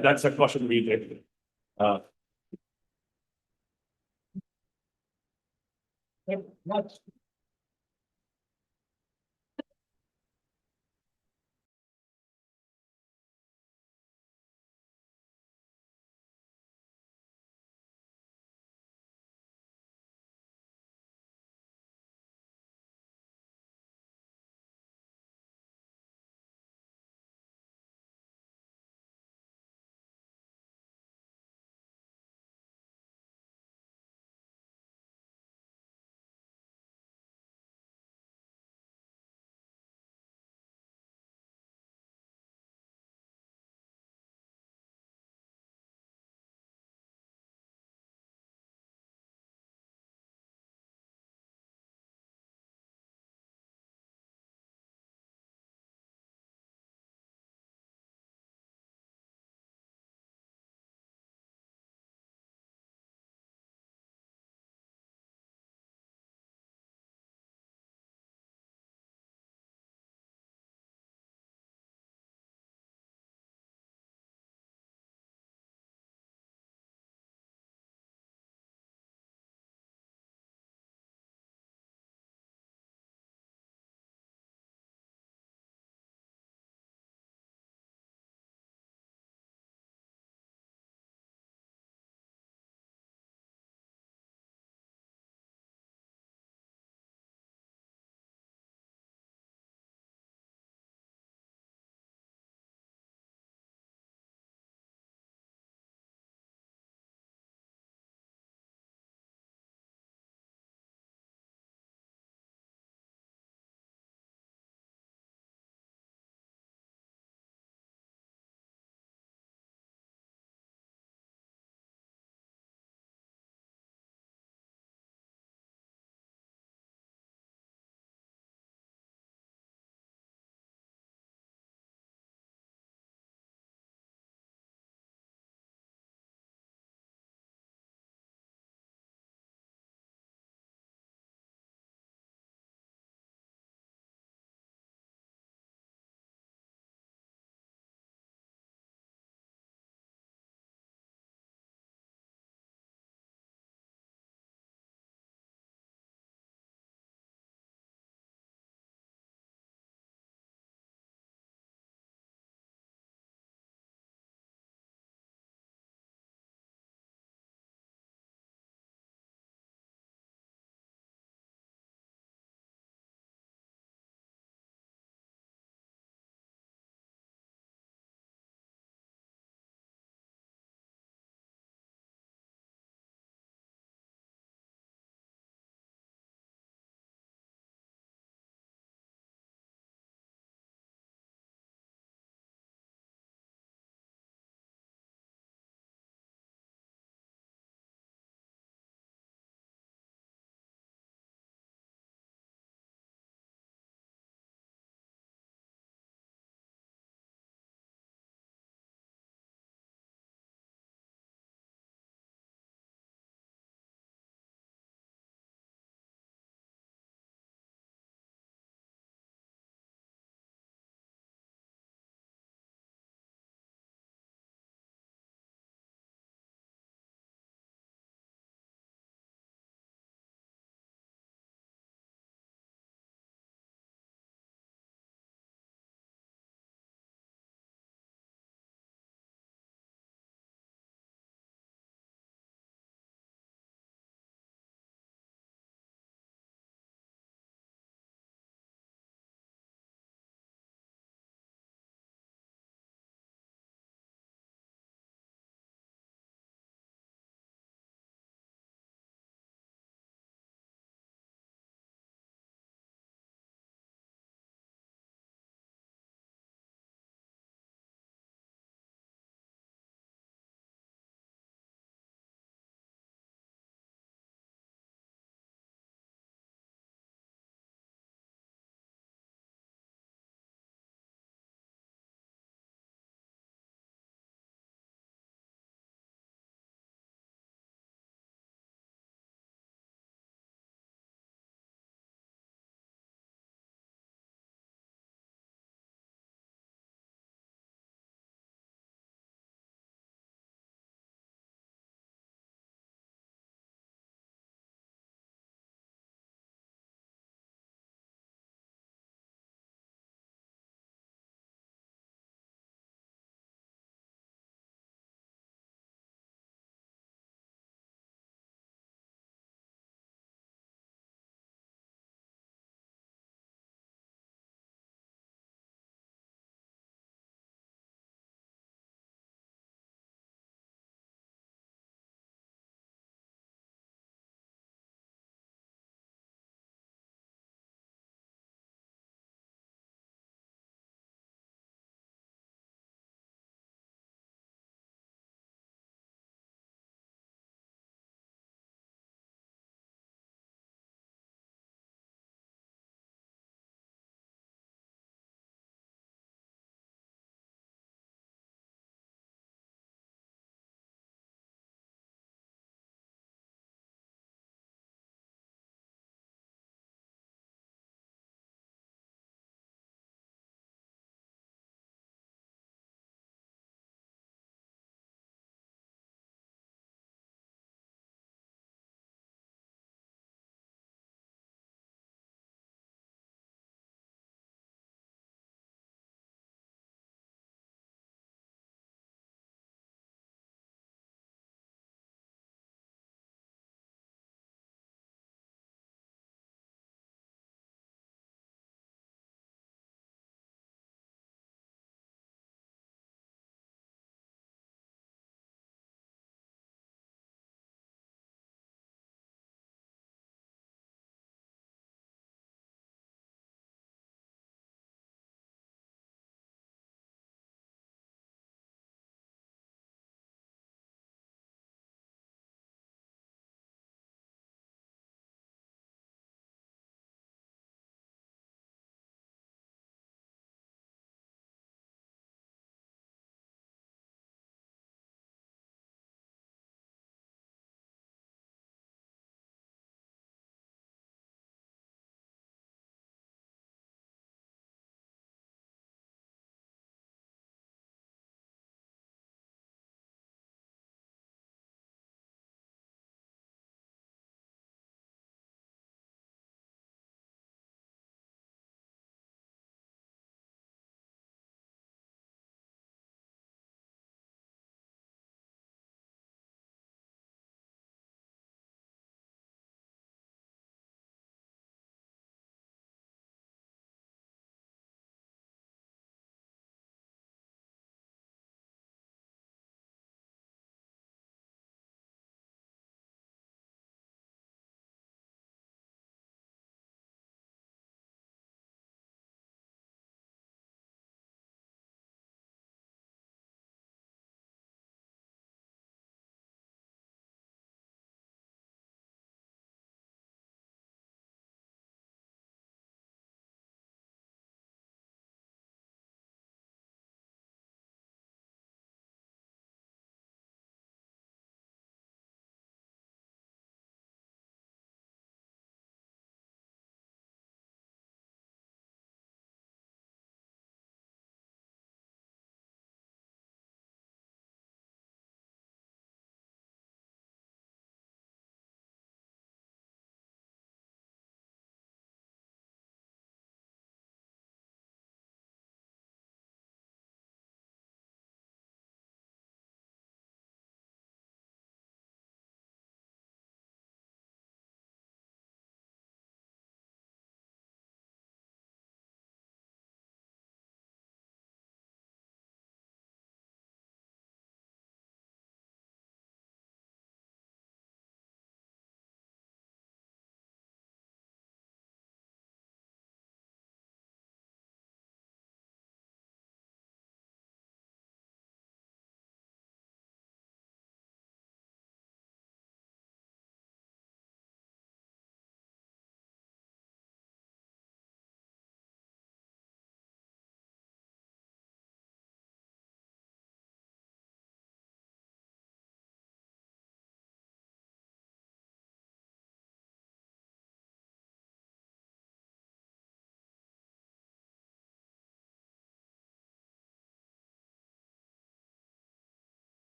that's a caution we did.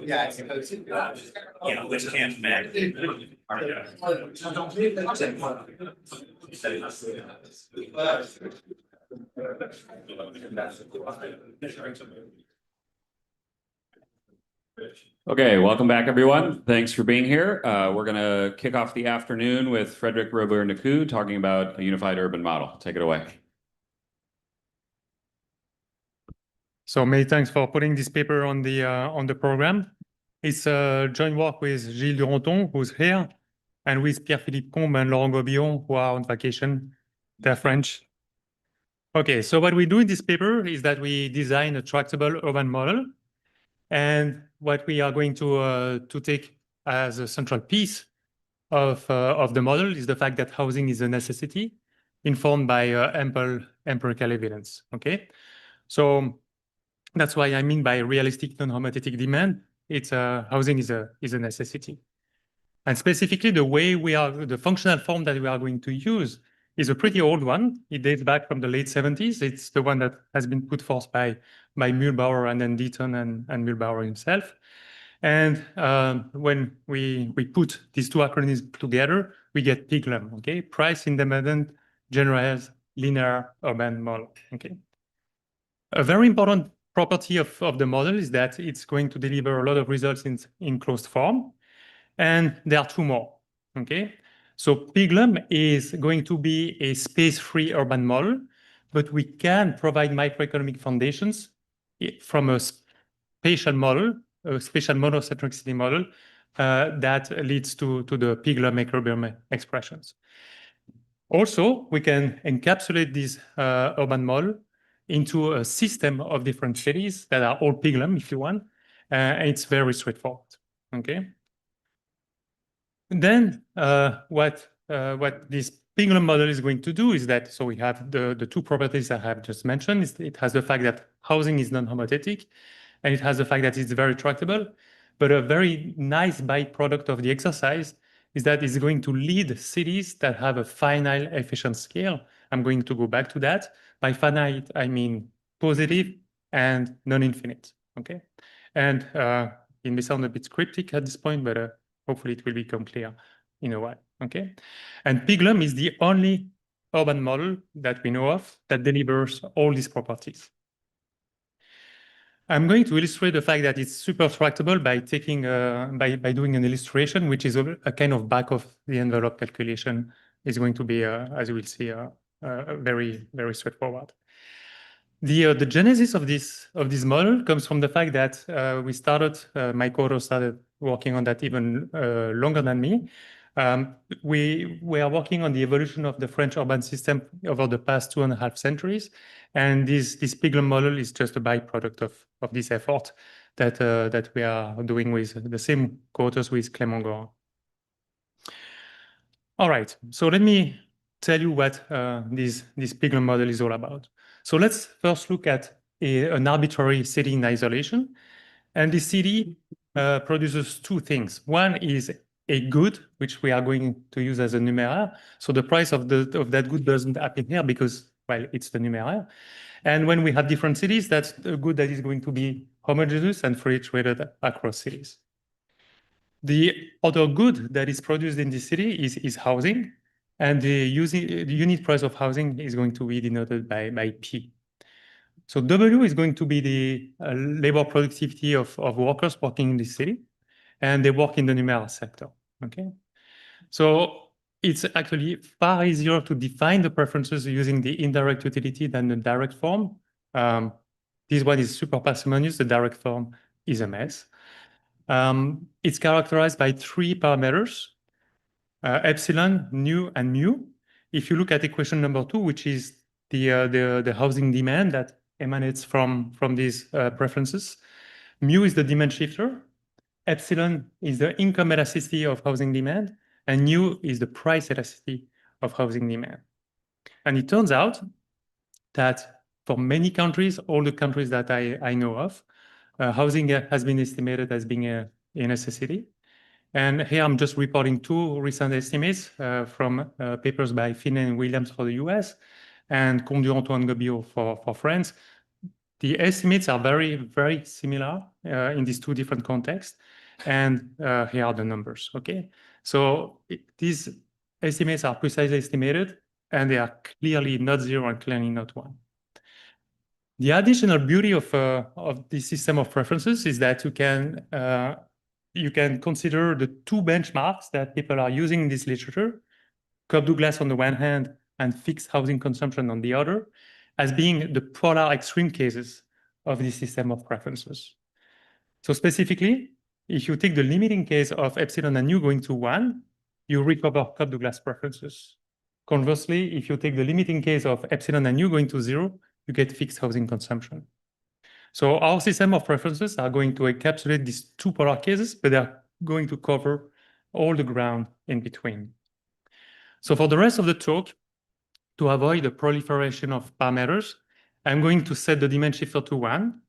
Yeah, I suppose. You know, which can't back. Okay, welcome back, everyone. Thanks for being here. We're going to kick off the afternoon with Frederick Robert-Naku talking about a unified urban model. Take it away. So many thanks for putting this paper on the program. It's a joint work with Gilles Duranton, who's here, and with Pierre-Philippe Combe and Laurent Gobillon, who are on vacation. They're French. Okay, so what we do in this paper is that we design a tractable urban model. And what we are going to take as a central piece of the model is the fact that housing is a necessity, informed by ample empirical evidence. Okay, so that's why I mean by realistic non-homothetic demand. It's housing is a necessity, and specifically the functional form that we are going to use is a pretty old one. It dates back from the late 70s. It's the one that has been put forth by Mühlbauer and then Deaton and Mühlbauer himself. And when we put these two acronyms together, we get PIGLUM, okay? Price Independent Generalized Linear Urban Model, okay? A very important property of the model is that it's going to deliver a lot of results in closed form. And there are two more, okay? So PIGLUM is going to be a space-free urban model, but we can provide microeconomic foundations from a spatial model, a spatial monocentricity model that leads to the PIGLUM equilibrium expressions. Also, we can encapsulate this urban model into a system of different cities that are all PIGLUM, if you want, and it's very straightforward, okay? Then what this PIGLUM model is going to do is that, so we have the two properties I have just mentioned. It has the fact that housing is non-homothetic, and it has the fact that it's very tractable. But a very nice byproduct of the exercise is that it's going to lead cities that have a finite efficient scale. I'm going to go back to that. By finite, I mean positive and non-infinite, okay? And it may sound a bit cryptic at this point, but hopefully it will become clear in a while, okay? And PIGLUM is the only urban model that we know of that delivers all these properties. I'm going to illustrate the fact that it's super tractable by taking by doing an illustration, which is a kind of back of the envelope calculation. Is going to be, as you will see, very, very straightforward. The genesis of this model comes from the fact that my co-author started working on that even longer than me. We are working on the evolution of the French urban system over the past 2.5 centuries, and this PIGLUM model is just a byproduct of this effort that we are doing with the same co-authors with Clément Gorin. All right, so let me tell you what this PIGLUM model is all about. So let's first look at an arbitrary city in isolation. And this city produces two things. One is a good, which we are going to use as a numeraire. So the price of that good doesn't happen here because, well, it's the numeraire. And when we have different cities, that's a good that is going to be homogeneous and freely traded across cities. The other good that is produced in this city is housing. And the unit price of housing is going to be denoted by P. So W is going to be the labor productivity of workers working in this city, and they work in the numeraire sector, okay? So it's actually far easier to define the preferences using the indirect utility than the direct form. This one is super parsimonious, the direct form is a mess. It's characterized by 3 parameters, epsilon, nu, and mu. If you look at equation number 2, which is the housing demand that emanates from these preferences, mu is the demand shifter, epsilon is the income elasticity of housing demand, and nu is the price elasticity of housing demand. And it turns out that for many countries, all the countries that I know of, housing has been estimated as being a necessity. And here I'm just reporting 2 recent estimates from papers by Finn and Williams for the US. and Comte du Antoine Gobiot for France, the estimates are very, very similar in these two different contexts. And here are the numbers, okay? So these estimates are precisely estimated, and they are clearly not zero and clearly not one. The additional beauty of this system of preferences is that you can consider the two benchmarks that people are using in this literature, Cobb-Douglas on the one hand and fixed housing consumption on the other, as being the polar extreme cases of this system of preferences. So specifically, if you take the limiting case of epsilon and nu going to 1, you recover Cobb-Douglas preferences. Conversely, if you take the limiting case of epsilon and nu going to 0, you get fixed housing consumption. So our system of preferences are going to encapsulate these two polar cases, but they're going to cover all the ground in between. So for the rest of the talk, to avoid the proliferation of parameters, I'm going to set the demand shifter to 1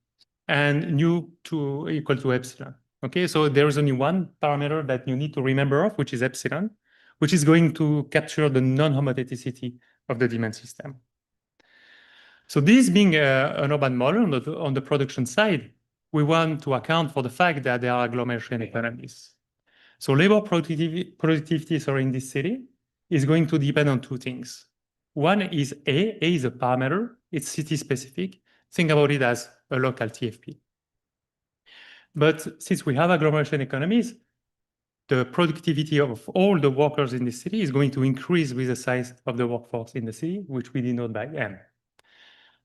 and nu to equal to epsilon. Okay, so there is only one parameter that you need to remember of, which is epsilon, which is going to capture the non-homotheticity of the demand system. So this being an urban model on the production side, we want to account for the fact that there are agglomeration economies. So labor productivity in this city is going to depend on two things. One is A. A is a parameter. It's city specific. Think about it as a local TFP. But since we have agglomeration economies, the productivity of all the workers in the city is going to increase with the size of the workforce in the city, which we denote by M.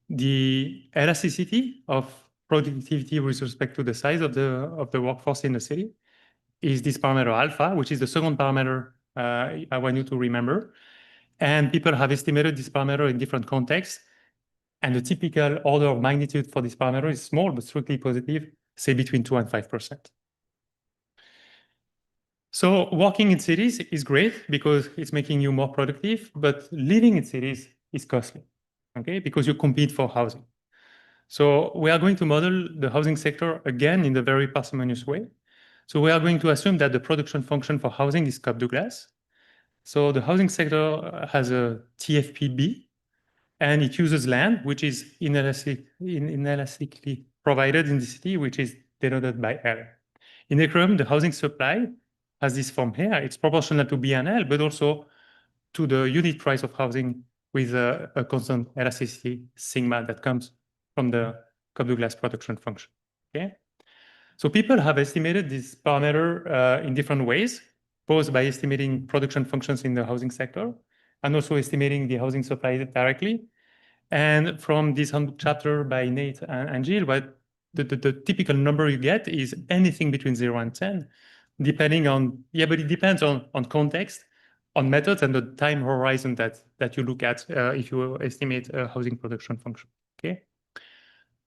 The elasticity of productivity with respect to the size of the workforce in the city is this parameter alpha, which is the second parameter I want you to remember. And people have estimated this parameter in different contexts. And the typical order of magnitude for this parameter is small, but strictly positive, say between 2 and 5%. So working in cities is great because it's making you more productive, but living in cities is costly, okay? Because you compete for housing. So we are going to model the housing sector again in a very parsimonious way. So we are going to assume that the production function for housing is Cobb-Douglas. So the housing sector has a TFP-B, and it uses land, which is inelastically provided in the city, which is denoted by L. In equilibrium, the housing supply has this form here. It's proportional to B and L, but also to the unit price of housing with a constant elasticity sigma that comes from the Cobb-Douglas production function, okay? So people have estimated this parameter in different ways, both by estimating production functions in the housing sector and also estimating the housing supply directly. And from this handbook chapter by Nate and Jill, what the typical number you get is anything between 0 and 10, depending on, but it depends on context, on methods, and the time horizon that you look at if you estimate a housing production function, okay?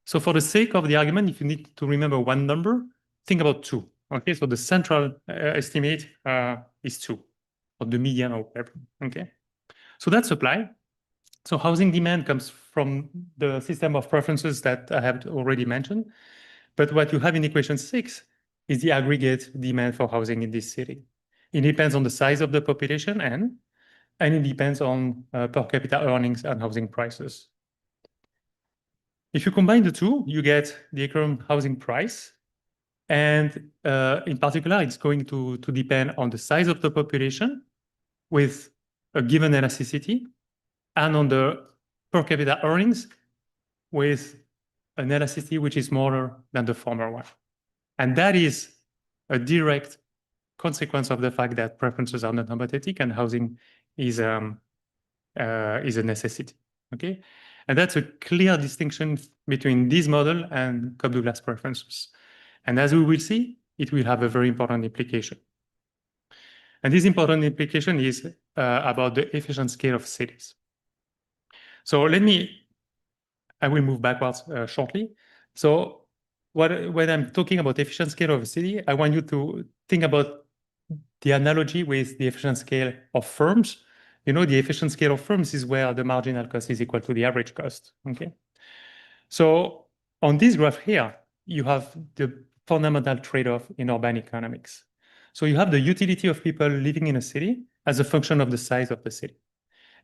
So for the sake of the argument, if you need to remember one number, think about 2, okay? So the central estimate is 2, or the median or whatever, okay? So that's supply. So housing demand comes from the system of preferences that I have already mentioned. But what you have in equation 6 is the aggregate demand for housing in this city. It depends on the size of the population and it depends on per capita earnings and housing prices. If you combine the two, you get the equilibrium housing price. And in particular, it's going to depend on the size of the population with a given elasticity and on the per capita earnings with an elasticity which is smaller than the former one. And that is a direct consequence of the fact that preferences are not homothetic and housing is a necessity, okay? And that's a clear distinction between this model and Cobb-Douglas preferences. And as we will see, it will have a very important implication. And this important implication is about the efficient scale of cities. So I will move backwards shortly. So when I'm talking about efficient scale of a city, I want you to think about the analogy with the efficient scale of firms. You know, the efficient scale of firms is where the marginal cost is equal to the average cost, okay? So on this graph here, you have the fundamental trade-off in urban economics. So you have the utility of people living in a city as a function of the size of the city.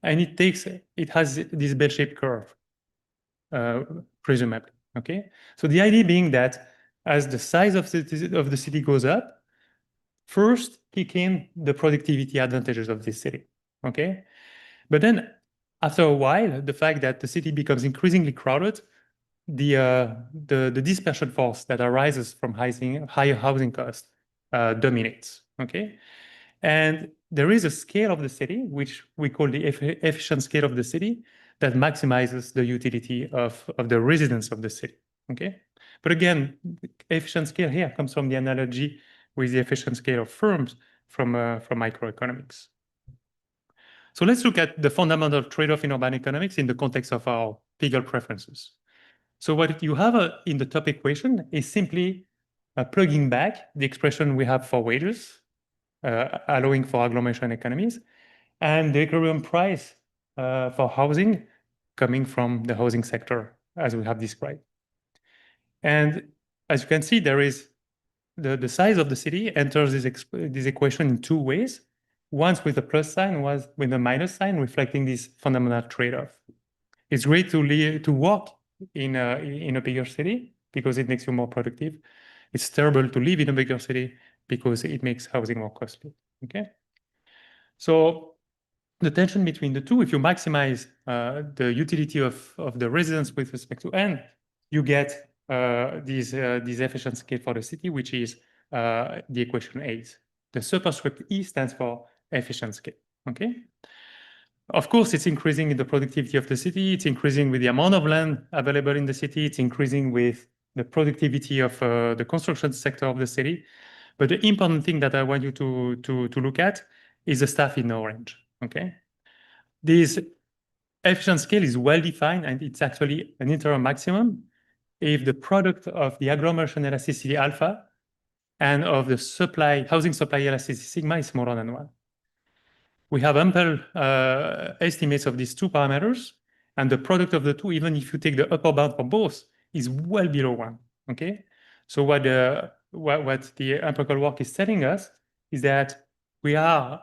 and it has this bell-shaped curve, presumably, okay? So the idea being that as the size of the city goes up, first kick in the productivity advantages of this city, okay? But then after a while, the fact that the city becomes increasingly crowded, the dispersion force that arises from higher housing costs dominates, okay? And there is a scale of the city, which we call the efficient scale of the city, that maximizes the utility of the residents of the city, okay? But again, efficient scale here comes from the analogy with the efficient scale of firms from microeconomics. So let's look at the fundamental trade-off in urban economics in the context of our Pigel preferences. So what you have in the top equation is simply plugging back the expression we have for wages, allowing for agglomeration economies, and the equilibrium price for housing coming from the housing sector, as we have described. And as you can see, there is the size of the city enters this equation in two ways. Once with a plus sign, once with a minus sign, reflecting this fundamental trade-off. It's great to work in a bigger city because it makes you more productive. It's terrible to live in a bigger city because it makes housing more costly, okay? So the tension between the two, if you maximize the utility of the residents with respect to N, you get this efficient scale for the city, which is the equation 8. The superscript E stands for efficient scale, okay? Of course, it's increasing in the productivity of the city. It's increasing with the amount of land available in the city. It's increasing with the productivity of the construction sector of the city. But the important thing that I want you to look at is the stuff in orange, okay? This efficient scale is well defined, and it's actually an interim maximum if the product of the agglomeration elasticity alpha and of the housing supply elasticity sigma is smaller than 1. We have ample estimates of these two parameters, and the product of the two, even if you take the upper bound for both, is well below 1, okay? So what the empirical work is telling us is that we are,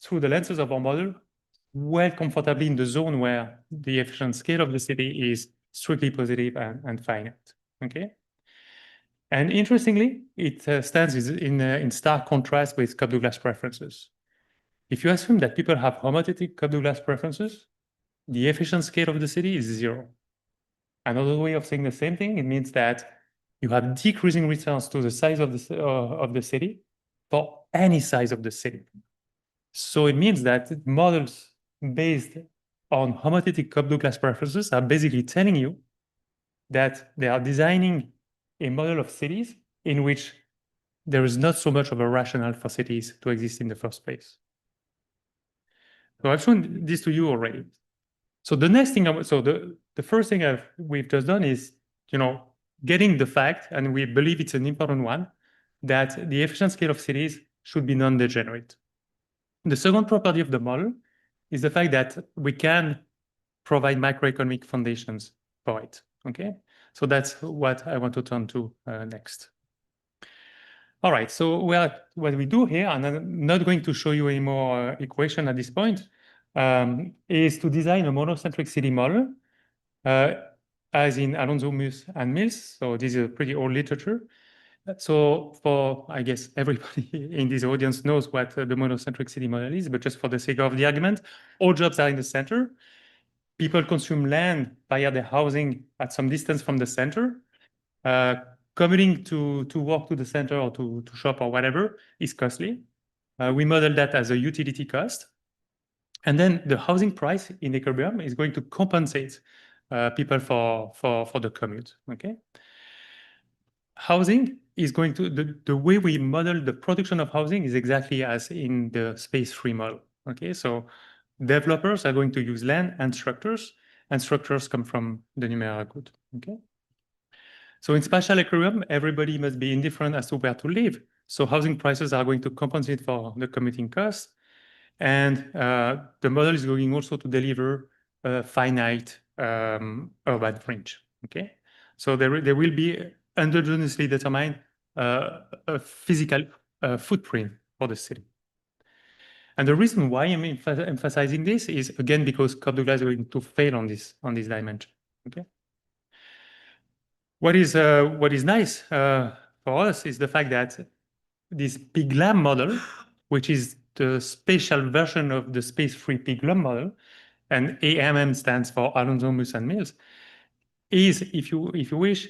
through the lenses of our model, well comfortably in the zone where the efficient scale of the city is strictly positive and finite, okay? And interestingly, it stands in stark contrast with Cobb-Douglas preferences. If you assume that people have homothetic Cobb-Douglas preferences, the efficient scale of the city is 0. Another way of saying the same thing, it means that you have decreasing returns to the size of the city for any size of the city. So it means that models based on homothetic Cobb-Douglas preferences are basically telling you that they are designing a model of cities in which there is not so much of a rationale for cities to exist in the first place. So I've shown this to you already. So the next thing, the first thing we've just done is, getting the fact, and we believe it's an important one, that the efficient scale of cities should be non-degenerate. The second property of the model is the fact that we can provide macroeconomic foundations for it, okay? So that's what I want to turn to next. All right, so what we do here, and I'm not going to show you any more equation at this point, is to design a monocentric city model, as in Alonso, Mus, and Mills. So this is a pretty old literature. So for, I guess, everybody in this audience knows what the monocentric city model is, but just for the sake of the argument, all jobs are in the center. People consume land via their housing at some distance from the center. Commuting to walk to the center or to shop or whatever is costly. We model that as a utility cost. And then the housing price in equilibrium is going to compensate people for the commute, okay? Housing is going to, the way we model the production of housing is exactly as in the space free model, okay? So developers are going to use land and structures come from the numerical good, okay? So in spatial equilibrium, everybody must be indifferent as to where to live. So housing prices are going to compensate for the commuting costs. And the model is going also to deliver a finite urban fringe, okay? So there will be endogenously determined a physical footprint for the city. And the reason why I'm emphasizing this is, again, because Cobb Douglas is going to fail on this dimension. Okay. What is nice for us is the fact that this PIGLAM model, which is the spatial version of the space-free PIGLAM model, and AMM stands for Alonso, Mus, and Mills, is, if you wish,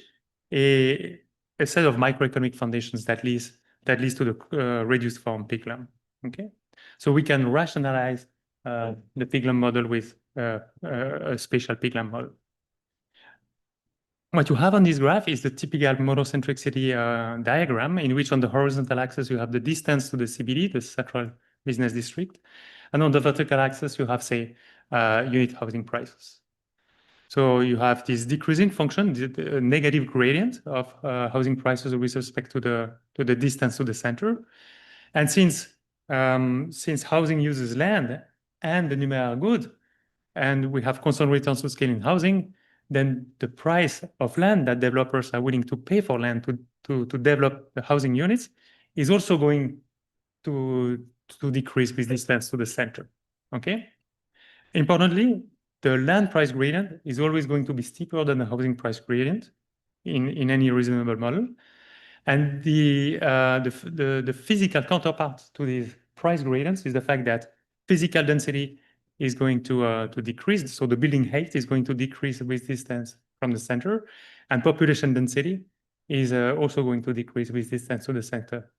a set of microeconomic foundations that leads to the reduced form PIGLAM. Okay, so we can rationalize the PIGLAM model with a spatial PIGLAM model. What you have on this graph is the typical monocentric city diagram, in which on the horizontal axis you have the distance to the CBD, the central business district, and on the vertical axis you have, say, unit housing prices. So you have this decreasing function, the negative gradient of housing prices with respect to the distance to the center. And since housing uses land and the numeraire are good, and we have constant returns to scale in housing, then the price of land that developers are willing to pay for land to develop the housing units is also going to decrease with distance to the center. Okay. Importantly, the land price gradient is always going to be steeper than the housing price gradient in any reasonable model. And the physical counterpart to these price gradients is the fact that physical density is going to decrease. So the building height is going to decrease with distance from the center, and population density is also going to decrease with distance to the center.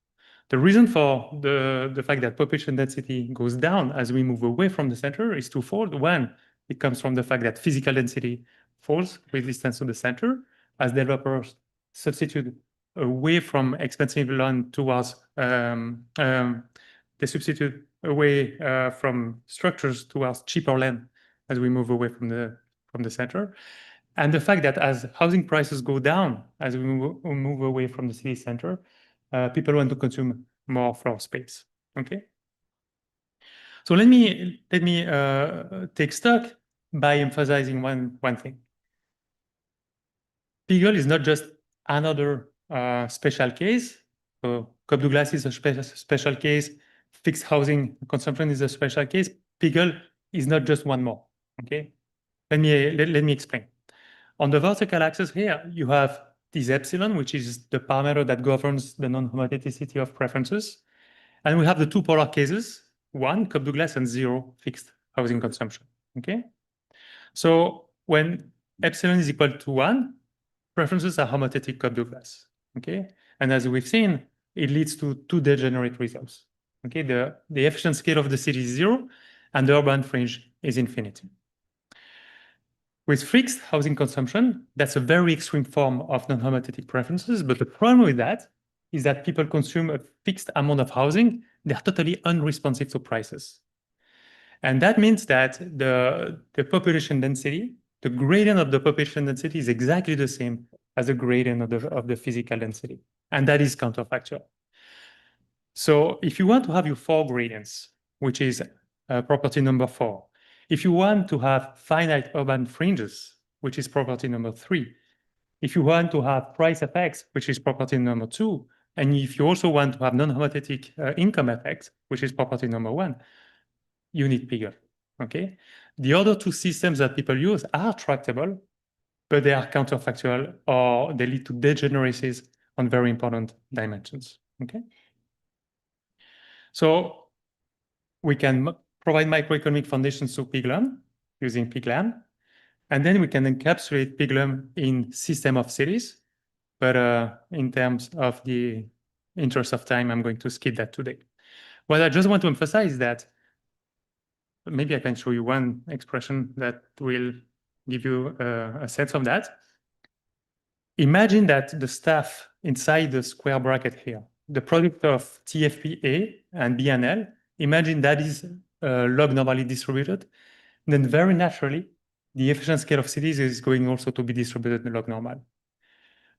The reason for the fact that population density goes down as we move away from the center is twofold. One, it comes from the fact that physical density falls with distance to the center as developers substitute away from expensive land towards they substitute away from structures towards cheaper land as we move away from the center. And the fact that as housing prices go down, as we move away from the city center, people want to consume more floor space. Okay. So let me take stock by emphasizing one thing. Pigel is not just another special case. So Cobb Douglas is a special case. Fixed housing consumption is a special case. Pigel is not just one more. Okay. Let me explain. On the vertical axis here, you have this epsilon, which is the parameter that governs the non-homogeneity of preferences. And we have the two polar cases, 1, Cobb Douglas, and 0, fixed housing consumption. Okay. So when epsilon is equal to 1, preferences are homothetic Cobb Douglas. Okay. And as we've seen, it leads to two degenerate results. Okay. The efficient scale of the city is 0, and the urban fringe is infinity. With fixed housing consumption, that's a very extreme form of non-homothetic preferences. But the problem with that is that people consume a fixed amount of housing. They're totally unresponsive to prices. And that means that the population density, the gradient of the population density is exactly the same as the gradient of the physical density. And that is counterfactual. So if you want to have your 4 gradients, which is property number 4, if you want to have finite urban fringes, which is property number 3, if you want to have price effects, which is property number 2, and if you also want to have non-homothetic income effects, which is property number 1, you need Pigel. Okay. The other 2 systems that people use are tractable, but they are counterfactual or they lead to degeneracies on very important dimensions. Okay. So we can provide microeconomic foundations to PIGLAM using PIGLAM, and then we can encapsulate PIGLAM in system of cities. But in terms of the interest of time, I'm going to skip that today. What I just want to emphasize is that maybe I can show you one expression that will give you a sense of that. Imagine that the staff inside the square bracket here, the product of TFP-A and BNL, imagine that is log normally distributed. Then very naturally, the efficient scale of cities is going also to be distributed in log normal.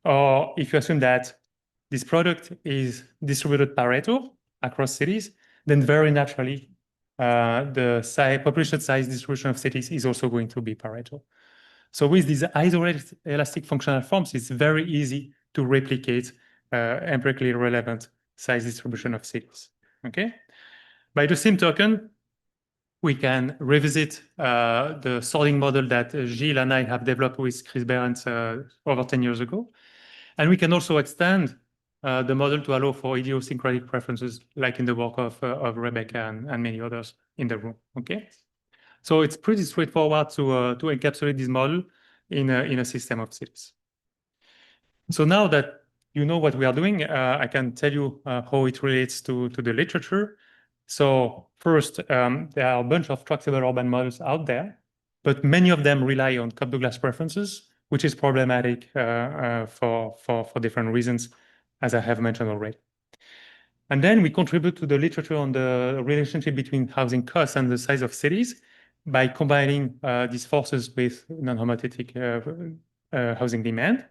Or if you assume that this product is distributed Pareto across cities, then very naturally, the population size distribution of cities is also going to be Pareto. So with these isolated elastic functional forms, it's very easy to replicate empirically relevant size distribution of cities. Okay. By the same token, we can revisit the sorting model that Gilles and I have developed with Chris Behrens over 10 years ago. And we can also extend the model to allow for idiosyncratic preferences, like in the work of Rebecca and many others in the room, okay? So it's pretty straightforward to encapsulate this model in a system of cities. So now that you know what we are doing, I can tell you how it relates to the literature. So first, there are a bunch of tractable urban models out there, but many of them rely on Cobb-Douglas preferences, which is problematic for different reasons, as I have mentioned already. And then we contribute to the literature on the relationship between housing costs and the size of cities by combining these forces with non-homothetic housing demand.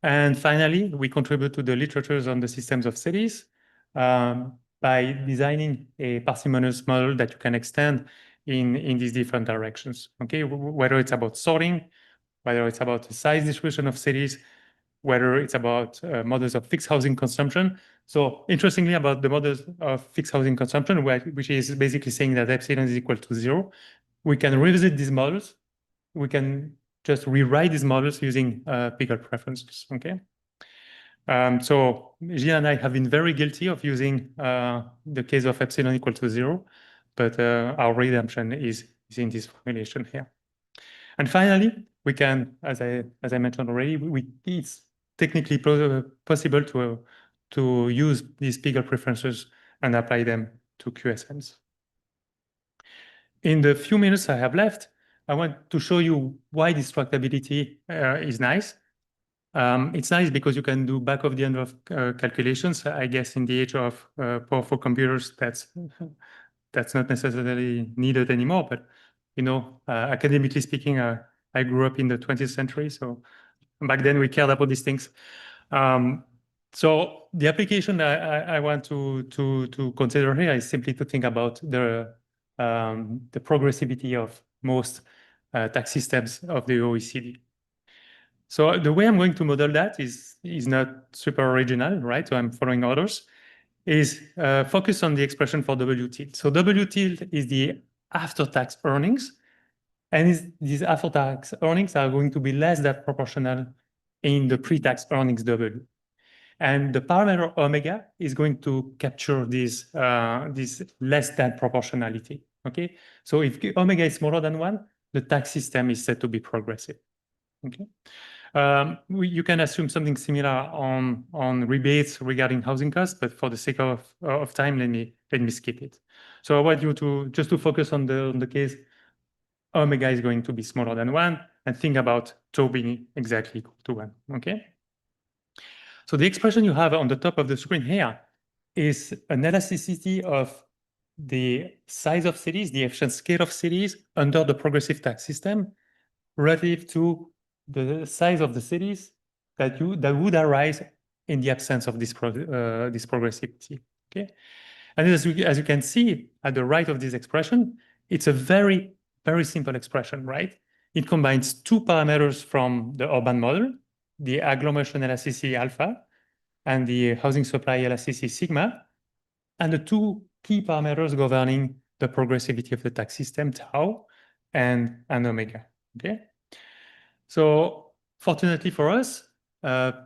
And finally, we contribute to the literatures on the systems of cities by designing a parsimonious model that you can extend in these different directions, okay? Whether it's about sorting, whether it's about the size distribution of cities, whether it's about models of fixed housing consumption. So interestingly about the models of fixed housing consumption, which is basically saying that epsilon is equal to 0, we can revisit these models. We can just rewrite these models using Pickel preferences, okay? So Gilles and I have been very guilty of using the case of epsilon equal to 0, but our redemption is in this formulation here. And finally, we can, as I mentioned already, it's technically possible to use these Pickel preferences and apply them to QSMs. In the few minutes I have left, I want to show you why this tractability is nice. It's nice because you can do back of the envelope calculations. I guess in the age of powerful computers, that's not necessarily needed anymore. But you know, academically speaking, I grew up in the 20th century, so back then we cared about these things. So the application I want to consider here is simply to think about the progressivity of most tax systems of the OECD. So the way I'm going to model that is not super original, right? So I'm following others, is focus on the expression for W tilde. So W tilde is the after-tax earnings, and these after-tax earnings are going to be less than proportional in the pre-tax earnings W. And the parameter omega is going to capture this less than proportionality, okay? So if omega is smaller than 1, the tax system is said to be progressive, okay? You can assume something similar on rebates regarding housing costs, but for the sake of time, let me skip it. So I want you to focus on the case omega is going to be smaller than 1, and think about tau being exactly equal to 1, okay? So the expression you have on the top of the screen here is an elasticity of the size of cities, the efficient scale of cities under the progressive tax system relative to the size of the cities that would arise in the absence of this progressivity, okay? And as you can see at the right of this expression, it's a very, very simple expression, right? It combines two parameters from the urban model, the agglomeration elasticity alpha and the housing supply elasticity sigma, and the two key parameters governing the progressivity of the tax system, tau and omega, okay? So fortunately for us,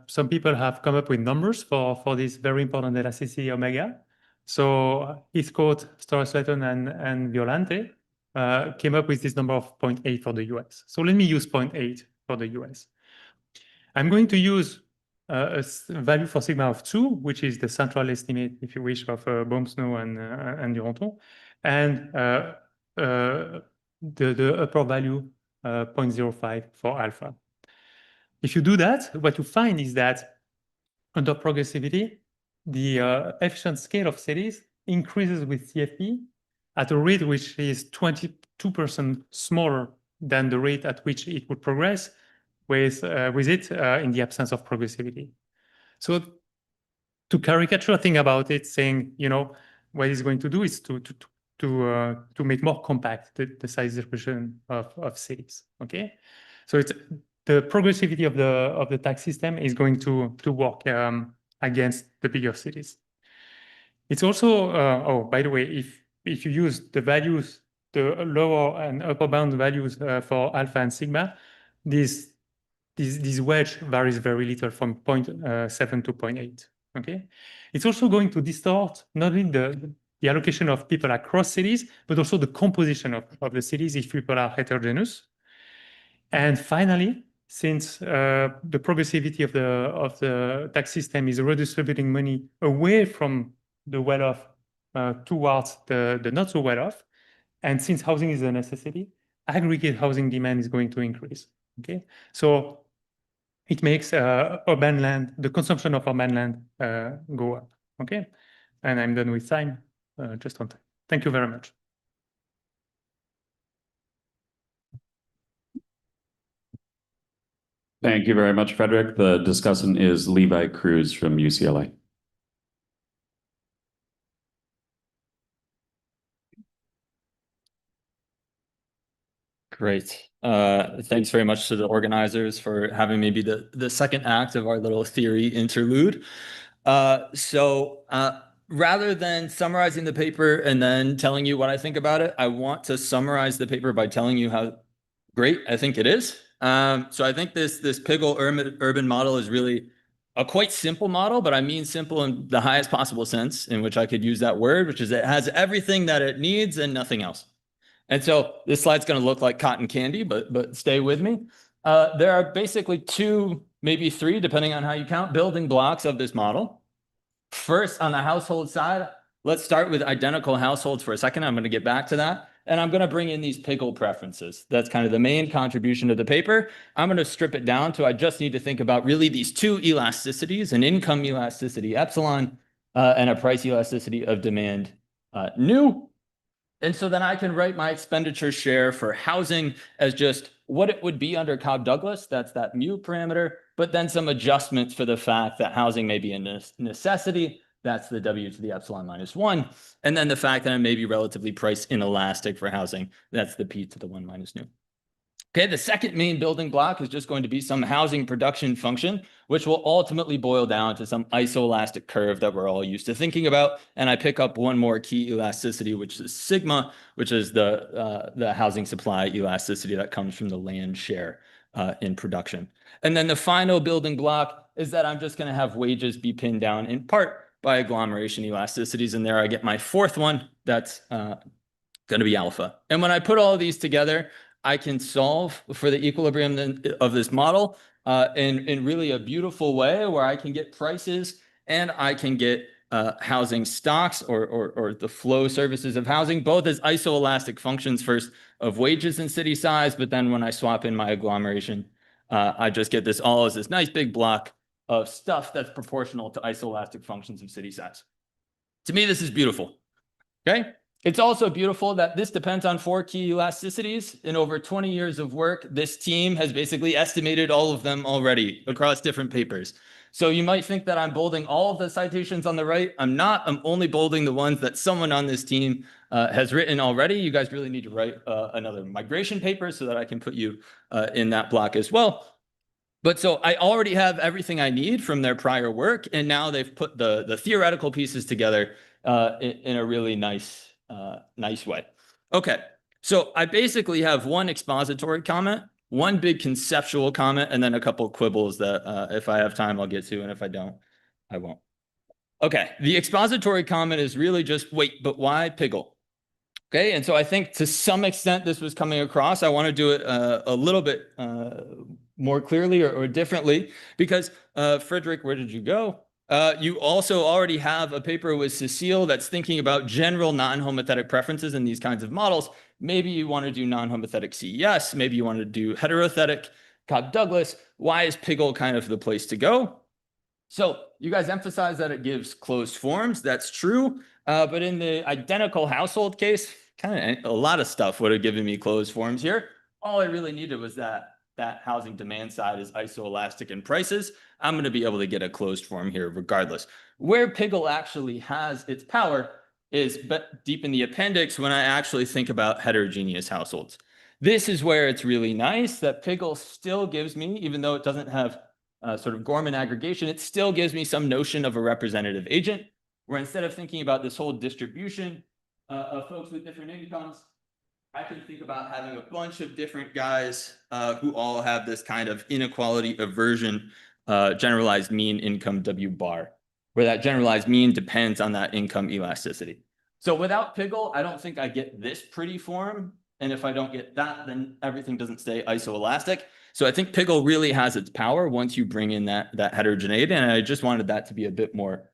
some people have come up with numbers for this very important elasticity omega. So Heathcote, Storrs-Layton, and Violante came up with this number of 0.8 for the US. So let me use 0.8 for the US. I'm going to use a value for sigma of 2, which is the central estimate, if you wish, of Baumsnow and Duranton, and the upper value 0.05 for alpha. If you do that, what you find is that under progressivity, the efficient scale of cities increases with CFP at a rate which is 22% smaller than the rate at which it would progress with it in the absence of progressivity. So to caricature, think about it, saying, you know, what it's going to do is to make more compact the size distribution of cities, okay? So it's the progressivity of the tax system is going to work against the bigger cities. It's also, oh, by the way, if you use the values, the lower and upper bound values for alpha and sigma, this wedge varies very little from 0.7 to 0.8. Okay, it's also going to distort not only the allocation of people across cities, but also the composition of the cities if people are heterogeneous. And finally, since the progressivity of the tax system is redistributing money away from the well-off towards the not so well-off, and since housing is a necessity, aggregate housing demand is going to increase. Okay, so it makes urban land, the consumption of urban land go up. Okay, and I'm done with time, just on time. Thank you very much. Thank you very much, Frederick. The discussant is Levi Cruz from UCLA. Great. Thanks very much to the organizers for having me be the second act of our little theory interlude. Rather than summarizing the paper and then telling you what I think about it, I want to summarize the paper by telling you how great I think it is. So I think this Piggle urban model is really a quite simple model, but I mean simple in the highest possible sense in which I could use that word, which is it has everything that it needs and nothing else. And so this slide's going to look like cotton candy, but stay with me. There are basically two, maybe three, depending on how you count, building blocks of this model. First, on the household side, let's start with identical households for a second. I'm going to get back to that. And I'm going to bring in these Piggle preferences. That's kind of the main contribution to the paper. I'm going to strip it down to I just need to think about really these two elasticities, an income elasticity epsilon and a price elasticity of demand nu. And so then I can write my expenditure share for housing as just what it would be under Cobb-Douglas. That's that mu parameter, but then some adjustments for the fact that housing may be a necessity. That's the W to the epsilon minus 1. And then the fact that I may be relatively price inelastic for housing. That's the P to the 1 minus nu. Okay, the second main building block is just going to be some housing production function, which will ultimately boil down to some isoelastic curve that we're all used to thinking about. And I pick up one more key elasticity, which is sigma, which is the housing supply elasticity that comes from the land share in production. And then the final building block is that I'm just going to have wages be pinned down in part by agglomeration elasticities. And there I get my fourth one. That's going to be alpha. And when I put all of these together, I can solve for the equilibrium of this model in really a beautiful way where I can get prices and I can get housing stocks or the flow services of housing, both as isoelastic functions first of wages and city size. But then when I swap in my agglomeration, I just get this all as this nice big block of stuff that's proportional to isoelastic functions of city size. To me, this is beautiful. Okay. It's also beautiful that this depends on 4 key elasticities. In over 20 years of work, this team has basically estimated all of them already across different papers. So you might think that I'm bolding all of the citations on the right. I'm not. I'm only bolding the ones that someone on this team has written already. You guys really need to write another migration paper so that I can put you in that block as well. But so I already have everything I need from their prior work. And now they've put the theoretical pieces together in a really nice way. Okay, so I basically have one expository comment, one big conceptual comment, and then a couple quibbles that if I have time, I'll get to, and if I don't, I won't. Okay, the expository comment is really just, wait, but why Piggle? Okay, and so I think to some extent this was coming across. I want to do it a little bit more clearly or differently because Frederick, where did you go? You also already have a paper with Cecile that's thinking about general non-homothetic preferences in these kinds of models. Maybe you want to do non-homothetic CES. Maybe you want to do heterothetic Cobb-Douglas. Why is Piggle kind of the place to go? So you guys emphasize that it gives closed forms. That's true. But in the identical household case, kind of a lot of stuff would have given me closed forms here. All I really needed was that housing demand side is isoelastic in prices. I'm going to be able to get a closed form here regardless. Where Piggle actually has its power is deep in the appendix when I actually think about heterogeneous households. This is where it's really nice that Piggle still gives me, even though it doesn't have sort of Gorman aggregation, it still gives me some notion of a representative agent. where instead of thinking about this whole distribution of folks with different incomes, I can think about having a bunch of different guys who all have this kind of inequality aversion, generalized mean income W bar, where that generalized mean depends on that income elasticity. So without Piggle, I don't think I get this pretty form. And if I don't get that, then everything doesn't stay isoelastic. So I think Piggle really has its power once you bring in that heterogeneity. And I just wanted that to be a bit more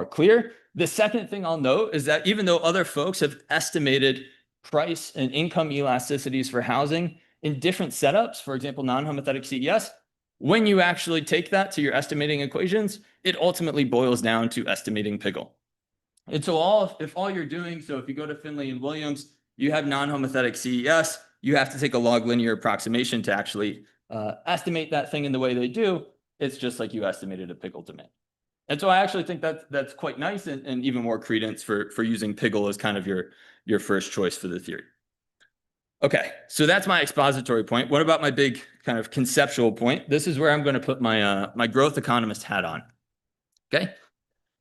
clear. The second thing I'll note is that even though other folks have estimated price and income elasticities for housing in different setups, for example, non-homothetic CES, when you actually take that to your estimating equations, it ultimately boils down to estimating Piggle. And so if all you're doing, so if you go to Finley and Williams, you have non-homothetic CES, you have to take a log linear approximation to actually estimate that thing in the way they do. It's just like you estimated a Piggle demand. And so I actually think that's quite nice and even more credence for using Piggle as kind of your first choice for the theory. Okay, so that's my expository point. What about my big kind of conceptual point? This is where I'm going to put my my growth economist hat on. Okay,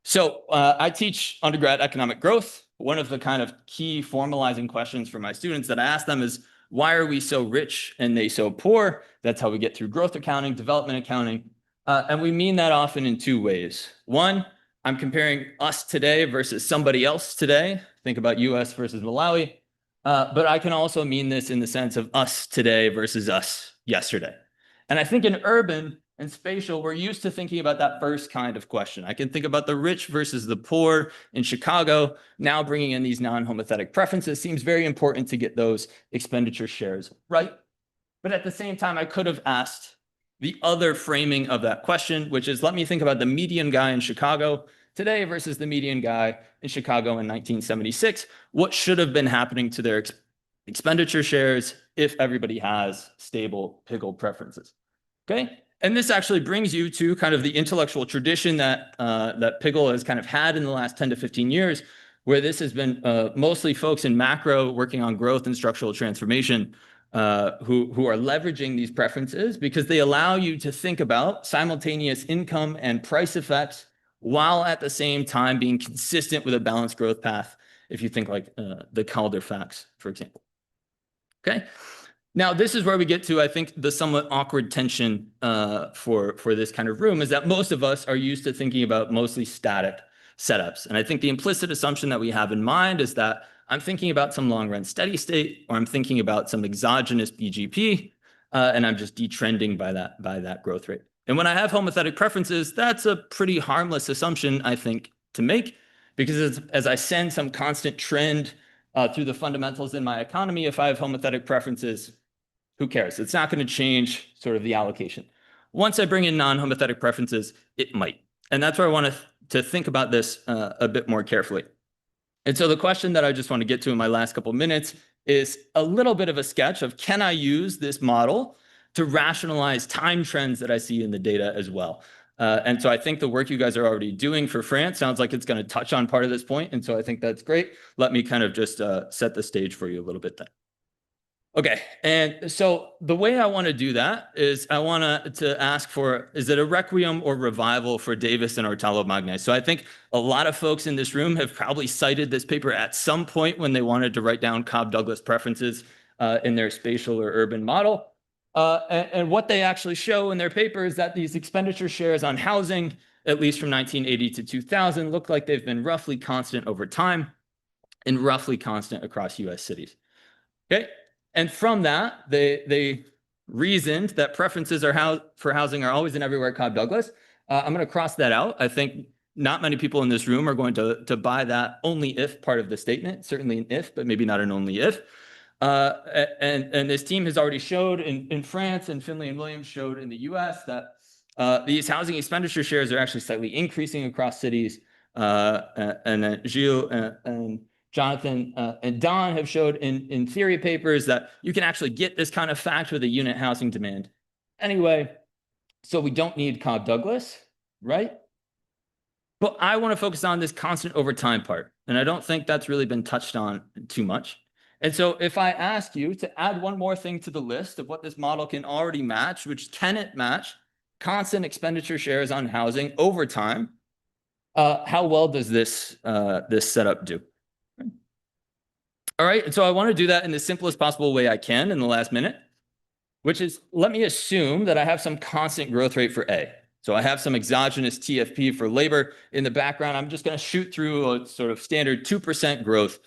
so I teach undergrad economic growth. One of the kind of key formalizing questions for my students that I ask them is, why are we so rich and they so poor? That's how we get through growth accounting, development accounting. And we mean that often in two ways. One, I'm comparing us today versus somebody else today. Think about US versus Malawi. But I can also mean this in the sense of us today versus us yesterday. And I think in urban and spatial, we're used to thinking about that first kind of question. I can think about the rich versus the poor in Chicago. Now bringing in these non-homothetic preferences seems very important to get those expenditure shares right. But at the same time, I could have asked the other framing of that question, which is, let me think about the median guy in Chicago today versus the median guy in Chicago in 1976. What should have been happening to their expenditure shares if everybody has stable Piggle preferences? Okay, and this actually brings you to kind of the intellectual tradition that that Piggle has kind of had in the last 10 to 15 years, where this has been mostly folks in macro working on growth and structural transformation who are leveraging these preferences because they allow you to think about simultaneous income and price effects while at the same time being consistent with a balanced growth path, if you think like the Calder facts, for example. Okay, now this is where we get to, I think, the somewhat awkward tension for this kind of room is that most of us are used to thinking about mostly static setups. And I think the implicit assumption that we have in mind is that I'm thinking about some long run steady state, or I'm thinking about some exogenous BGP, and I'm just detrending by that growth rate. And when I have homothetic preferences, that's a pretty harmless assumption, I think, to make, because as I send some constant trend through the fundamentals in my economy, if I have homothetic preferences, who cares? It's not going to change sort of the allocation. Once I bring in non-homothetic preferences, it might. And that's where I want to think about this a bit more carefully. And so the question that I just want to get to in my last couple of minutes is a little bit of a sketch of, can I use this model to rationalize time trends that I see in the data as well? And so I think the work you guys are already doing for France sounds like it's going to touch on part of this point. And so I think that's great. Let me kind of just set the stage for you a little bit then. Okay, and so the way I want to do that is I want to ask for, is it a requiem or revival for Davis and Ortalo-Magne? So I think a lot of folks in this room have probably cited this paper at some point when they wanted to write down Cobb-Douglas preferences in their spatial or urban model. And what they actually show in their paper is that these expenditure shares on housing, at least from 1980 to 2000, look like they've been roughly constant over time and roughly constant across US cities. Okay. And from that, they reasoned that preferences for housing are always and everywhere Cobb-Douglas. I'm going to cross that out. I think not many people in this room are going to buy that only if part of the statement, certainly an if, but maybe not an only if. And this team has already showed in France, and Finley and Williams showed in the US that these housing expenditure shares are actually slightly increasing across cities. And Gilles and Jonathan and Don have showed in theory papers that you can actually get this kind of fact with a unit housing demand. Anyway, so we don't need Cobb-Douglas, right? But I want to focus on this constant over time part. And I don't think that's really been touched on too much. And so if I ask you to add one more thing to the list of what this model can already match, which can it match constant expenditure shares on housing over time, How well does this setup do? All right, so I want to do that in the simplest possible way I can in the last minute, which is, let me assume that I have some constant growth rate for A. So I have some exogenous TFP for labor in the background. I'm just going to shoot through a sort of standard 2% growth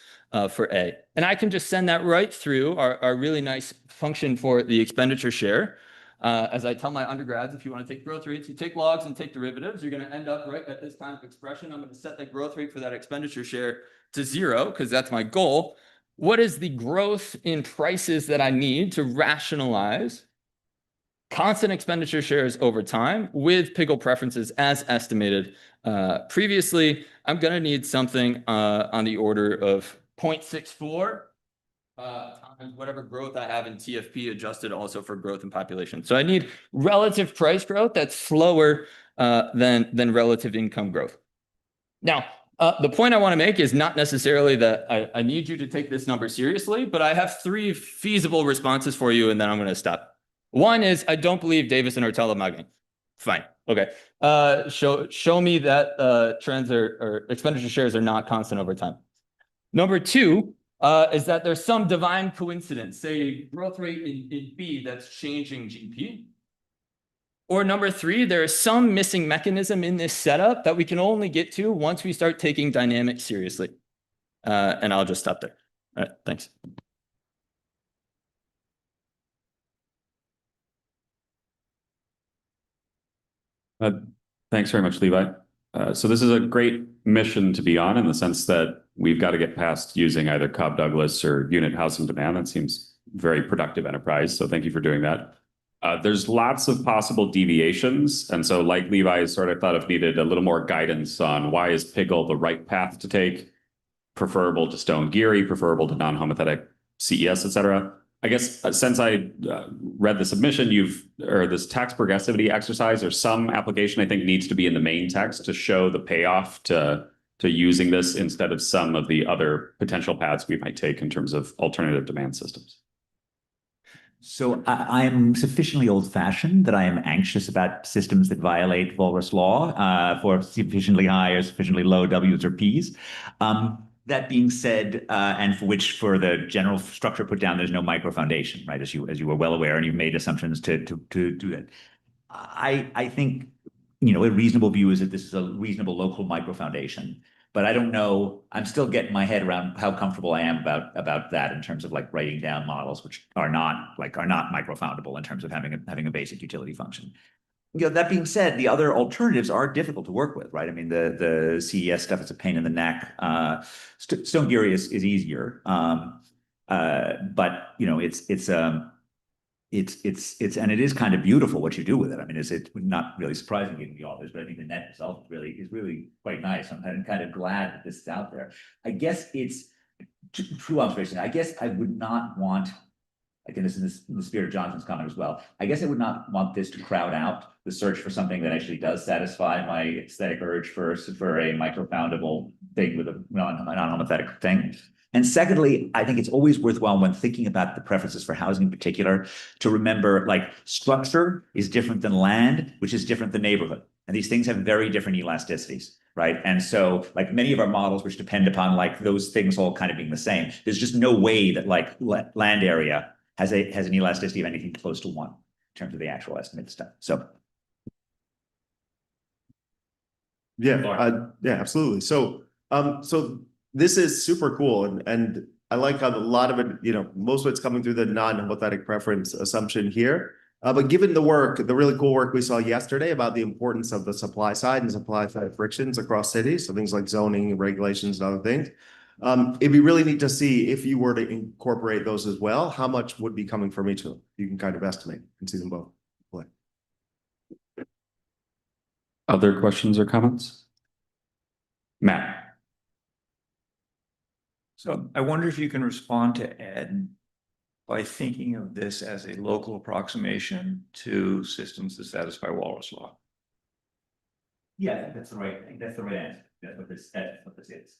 for A. And I can just send that right through our really nice function for the expenditure share. As I tell my undergrads, if you want to take growth rates, you take logs and take derivatives, you're going to end up right at this kind of expression. I'm going to set the growth rate for that expenditure share to 0 because that's my goal. What is the growth in prices that I need to rationalize constant expenditure shares over time with Piggle preferences as estimated previously? I'm going to need something on the order of 0.64 times whatever growth I have in TFP adjusted also for growth in population. So I need relative price growth that's slower than relative income growth. Now, the point I want to make is not necessarily that I need you to take this number seriously, but I have 3 feasible responses for you, and then I'm going to stop. One is I don't believe Davis and Ortella mugging. Fine. Okay. Show me that trends or expenditure shares are not constant over time. Number 2 is that there's some divine coincidence, say growth rate in B that's changing GP. Or number 3, there is some missing mechanism in this setup that we can only get to once we start taking dynamics seriously. And I'll just stop there. All right, thanks. Thanks very much, Levi. So this is a great mission to be on in the sense that we've got to get past using either Cobb Douglas or unit housing demand. That seems very productive enterprise. So thank you for doing that. There's lots of possible deviations. And so like Levi sort of thought of needed a little more guidance on why is Piggle the right path to take, preferable to Stone Geary, preferable to non-homothetic CES, et cetera. I guess since I read the submission, or this tax progressivity exercise or some application I think needs to be in the main text to show the payoff to using this instead of some of the other potential paths we might take in terms of alternative demand systems. So I'm sufficiently old-fashioned that I am anxious about systems that violate Walrus law for sufficiently high or sufficiently low W's or P's. That being said, and for the general structure put down, there's no micro foundation, right? As you were well aware, and you've made assumptions to do that. I think, a reasonable view is that this is a reasonable local micro foundation. But I don't know, I'm still getting my head around how comfortable I am about that in terms of like writing down models which are not micro-foundable in terms of having a basic utility function. That being said, the other alternatives are difficult to work with, right? I mean, the CES stuff is a pain in the neck. Stone Geary is easier, but it's and it is kind of beautiful what you do with it. I mean, it's not really surprising given the authors, but I think the net result is really quite nice. I'm kind of glad that this is out there. I guess it's true observation. I guess I would not want, again, this is in the spirit of Jonathan's comment as well. I guess I would not want this to crowd out the search for something that actually does satisfy my aesthetic urge for a micro-foundable thing with a non-homothetic thing. And secondly, I think it's always worthwhile when thinking about the preferences for housing in particular to remember like structure is different than land, which is different than neighborhood. And these things have very different elasticities, right? And so like many of our models, which depend upon like those things all kind of being the same, there's just no way that like land area has an elasticity of anything close to 1 in terms of the actual estimate stuff. So. Yeah, absolutely. So, this is super cool, and I like how a lot of it, most of it's coming through the non-homothetic preference assumption here. But given the really cool work we saw yesterday about the importance of the supply side and supply side frictions across cities, so things like zoning, regulations, and other things, it'd be really neat to see if you were to incorporate those as well, how much would be coming from each of them. You can kind of estimate and see them both play. Other questions or comments? Matt. So I wonder if you can respond to Ed by thinking of this as a local approximation to systems that satisfy Walrus law. Yeah, I think that's the right answer. That's what this is.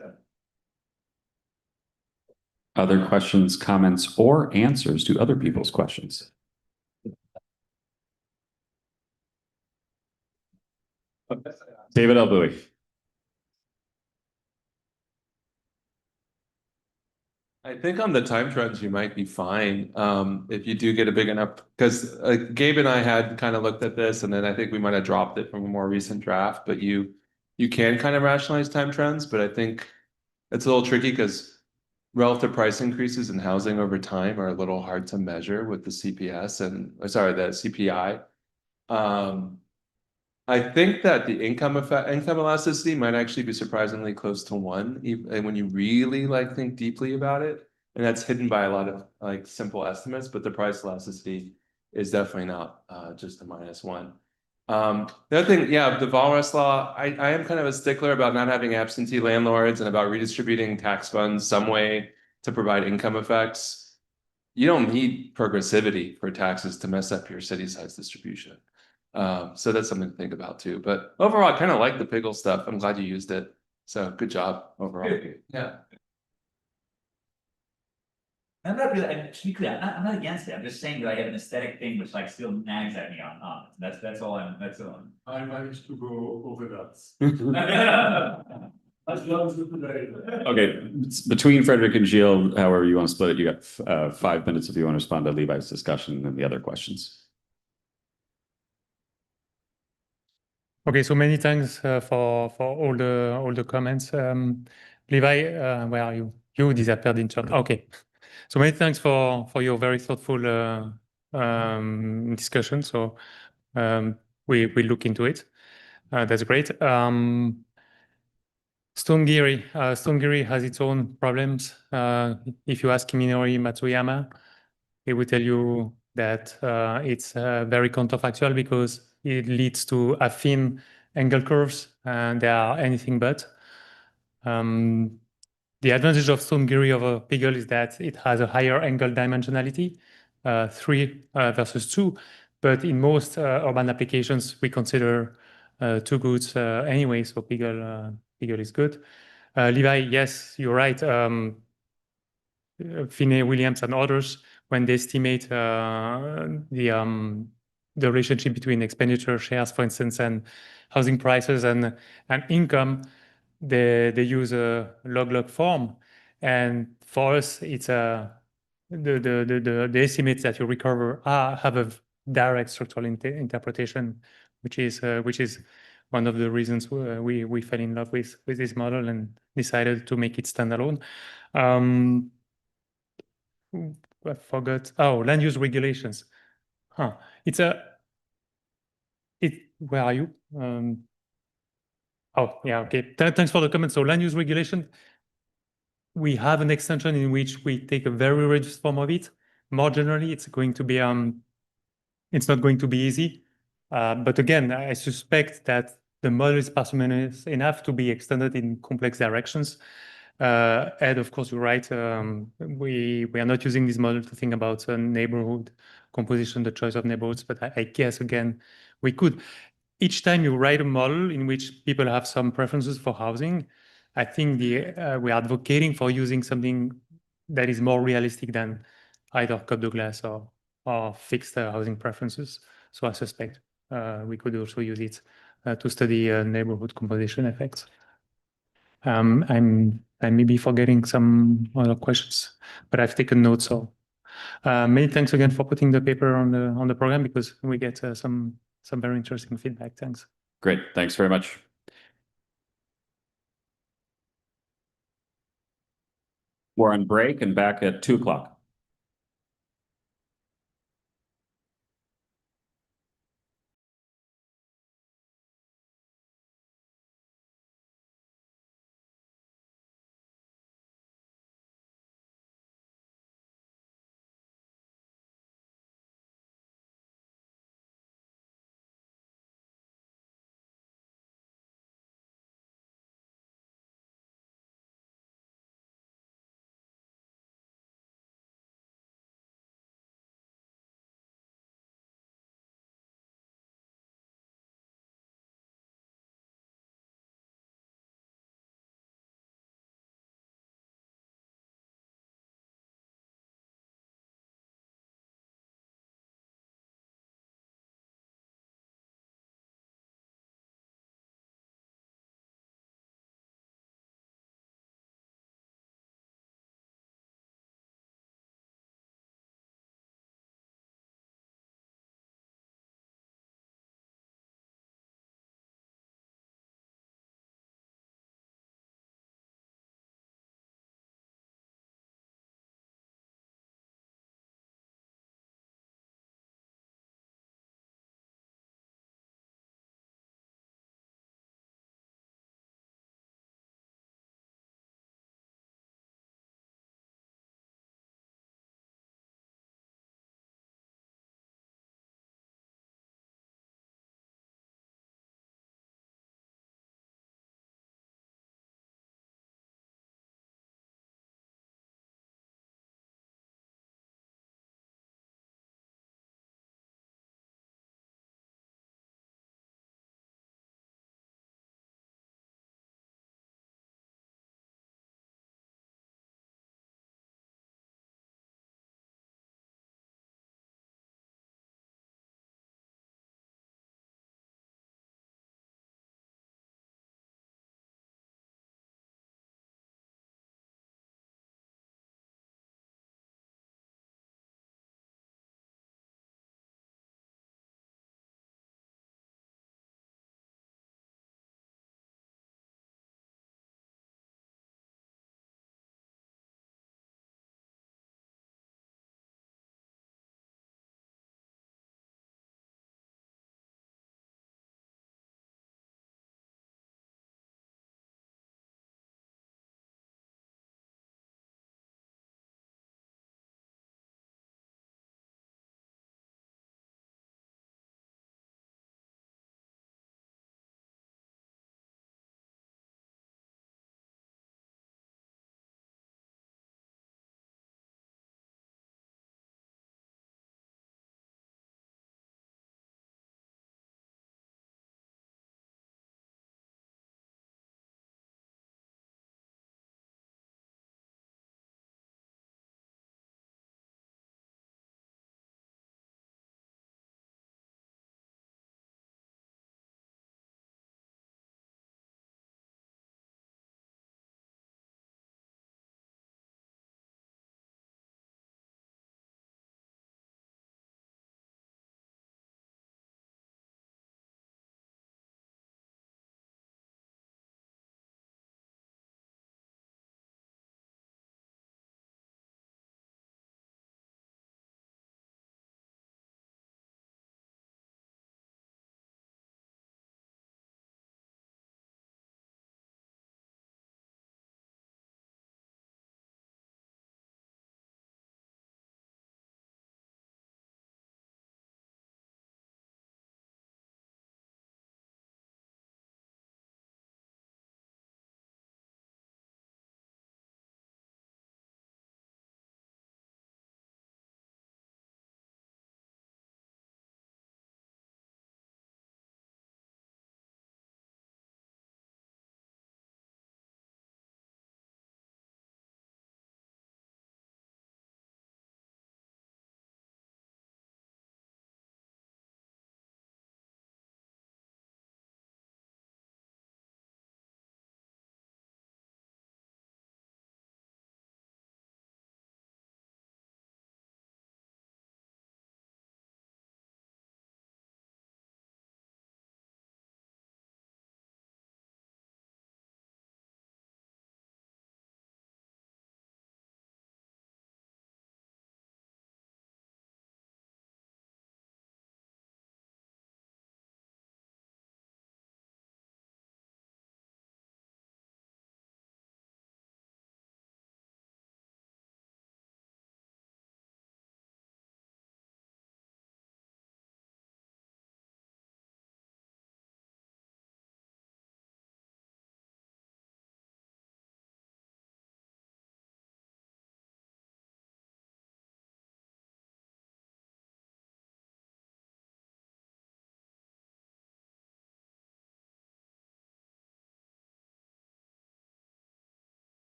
So. Other questions, comments, or answers to other people's questions? David Albuy. I think on the time trends, you might be fine. If you do get a big enough, because Gabe and I had kind of looked at this, and then I think we might have dropped it from a more recent draft, but you can kind of rationalize time trends, but I think it's a little tricky because relative price increases in housing over time are a little hard to measure with the CPS and, the CPI. I think that the income elasticity might actually be surprisingly close to 1, and when you really think deeply about it, and that's hidden by a lot of simple estimates, but the price elasticity is definitely not just a -1. The other thing, yeah, the Walras law, I am kind of a stickler about not having absentee landlords and about redistributing tax funds some way to provide income effects. You don't need progressivity for taxes to mess up your city size distribution. So that's something to think about too. But overall, I kind of like the Piggle stuff. I'm glad you used it. So good job overall. Yeah. I'm not really, to be clear, I'm not against it. I'm just saying that I have an aesthetic thing which still nags at me on that's all. I managed to go over that. As long as Okay, between Frederick and Gilles, however you want to split it, you got 5 minutes if you want to respond to Levi's discussion and the other questions. Okay, so many thanks for all the comments. Levi, where are you? You disappeared in chat. Okay, so many thanks for your very thoughtful discussion. So we look into it. That's great. Stonegiri has its own problems. If you ask Kiminori Matsuyama, he will tell you that it's very counterfactual because it leads to affine angle curves and they are anything but. The advantage of Stonegiri over Piggle is that it has a higher angle dimensionality, 3 versus 2, but in most urban applications, we consider 2 goods anyway, so Piggle is good. Levi, yes, you're right. Finney, Williams, and others, when they estimate the relationship between expenditure shares, for instance, and housing prices and income, they use a log form. And for us, it's the estimates that you recover have a direct structural interpretation, which is one of the reasons we fell in love with this model and decided to make it standalone. I forgot. Oh, land use regulations. Huh. Where are you? Oh, yeah, okay. Thanks for the comment. So land use regulation, we have an extension in which we take a very reduced form of it. More generally, it's going to be it's not going to be easy. But again, I suspect that the model is parsimonious enough to be extended in complex directions. Ed, of course, you're right. We are not using this model to think about neighborhood composition, the choice of neighborhoods, but I guess, again, we could. Each time you write a model in which people have some preferences for housing, I think we are advocating for using something that is more realistic than either Cobb-Douglas or fixed housing preferences. So I suspect we could also use it to study neighborhood composition effects. I may be forgetting some other questions, but I've taken notes. So many thanks again for putting the paper on the program because we get some very interesting feedback. Thanks. Great. Thanks very much. We're on break and back at 2 o'clock.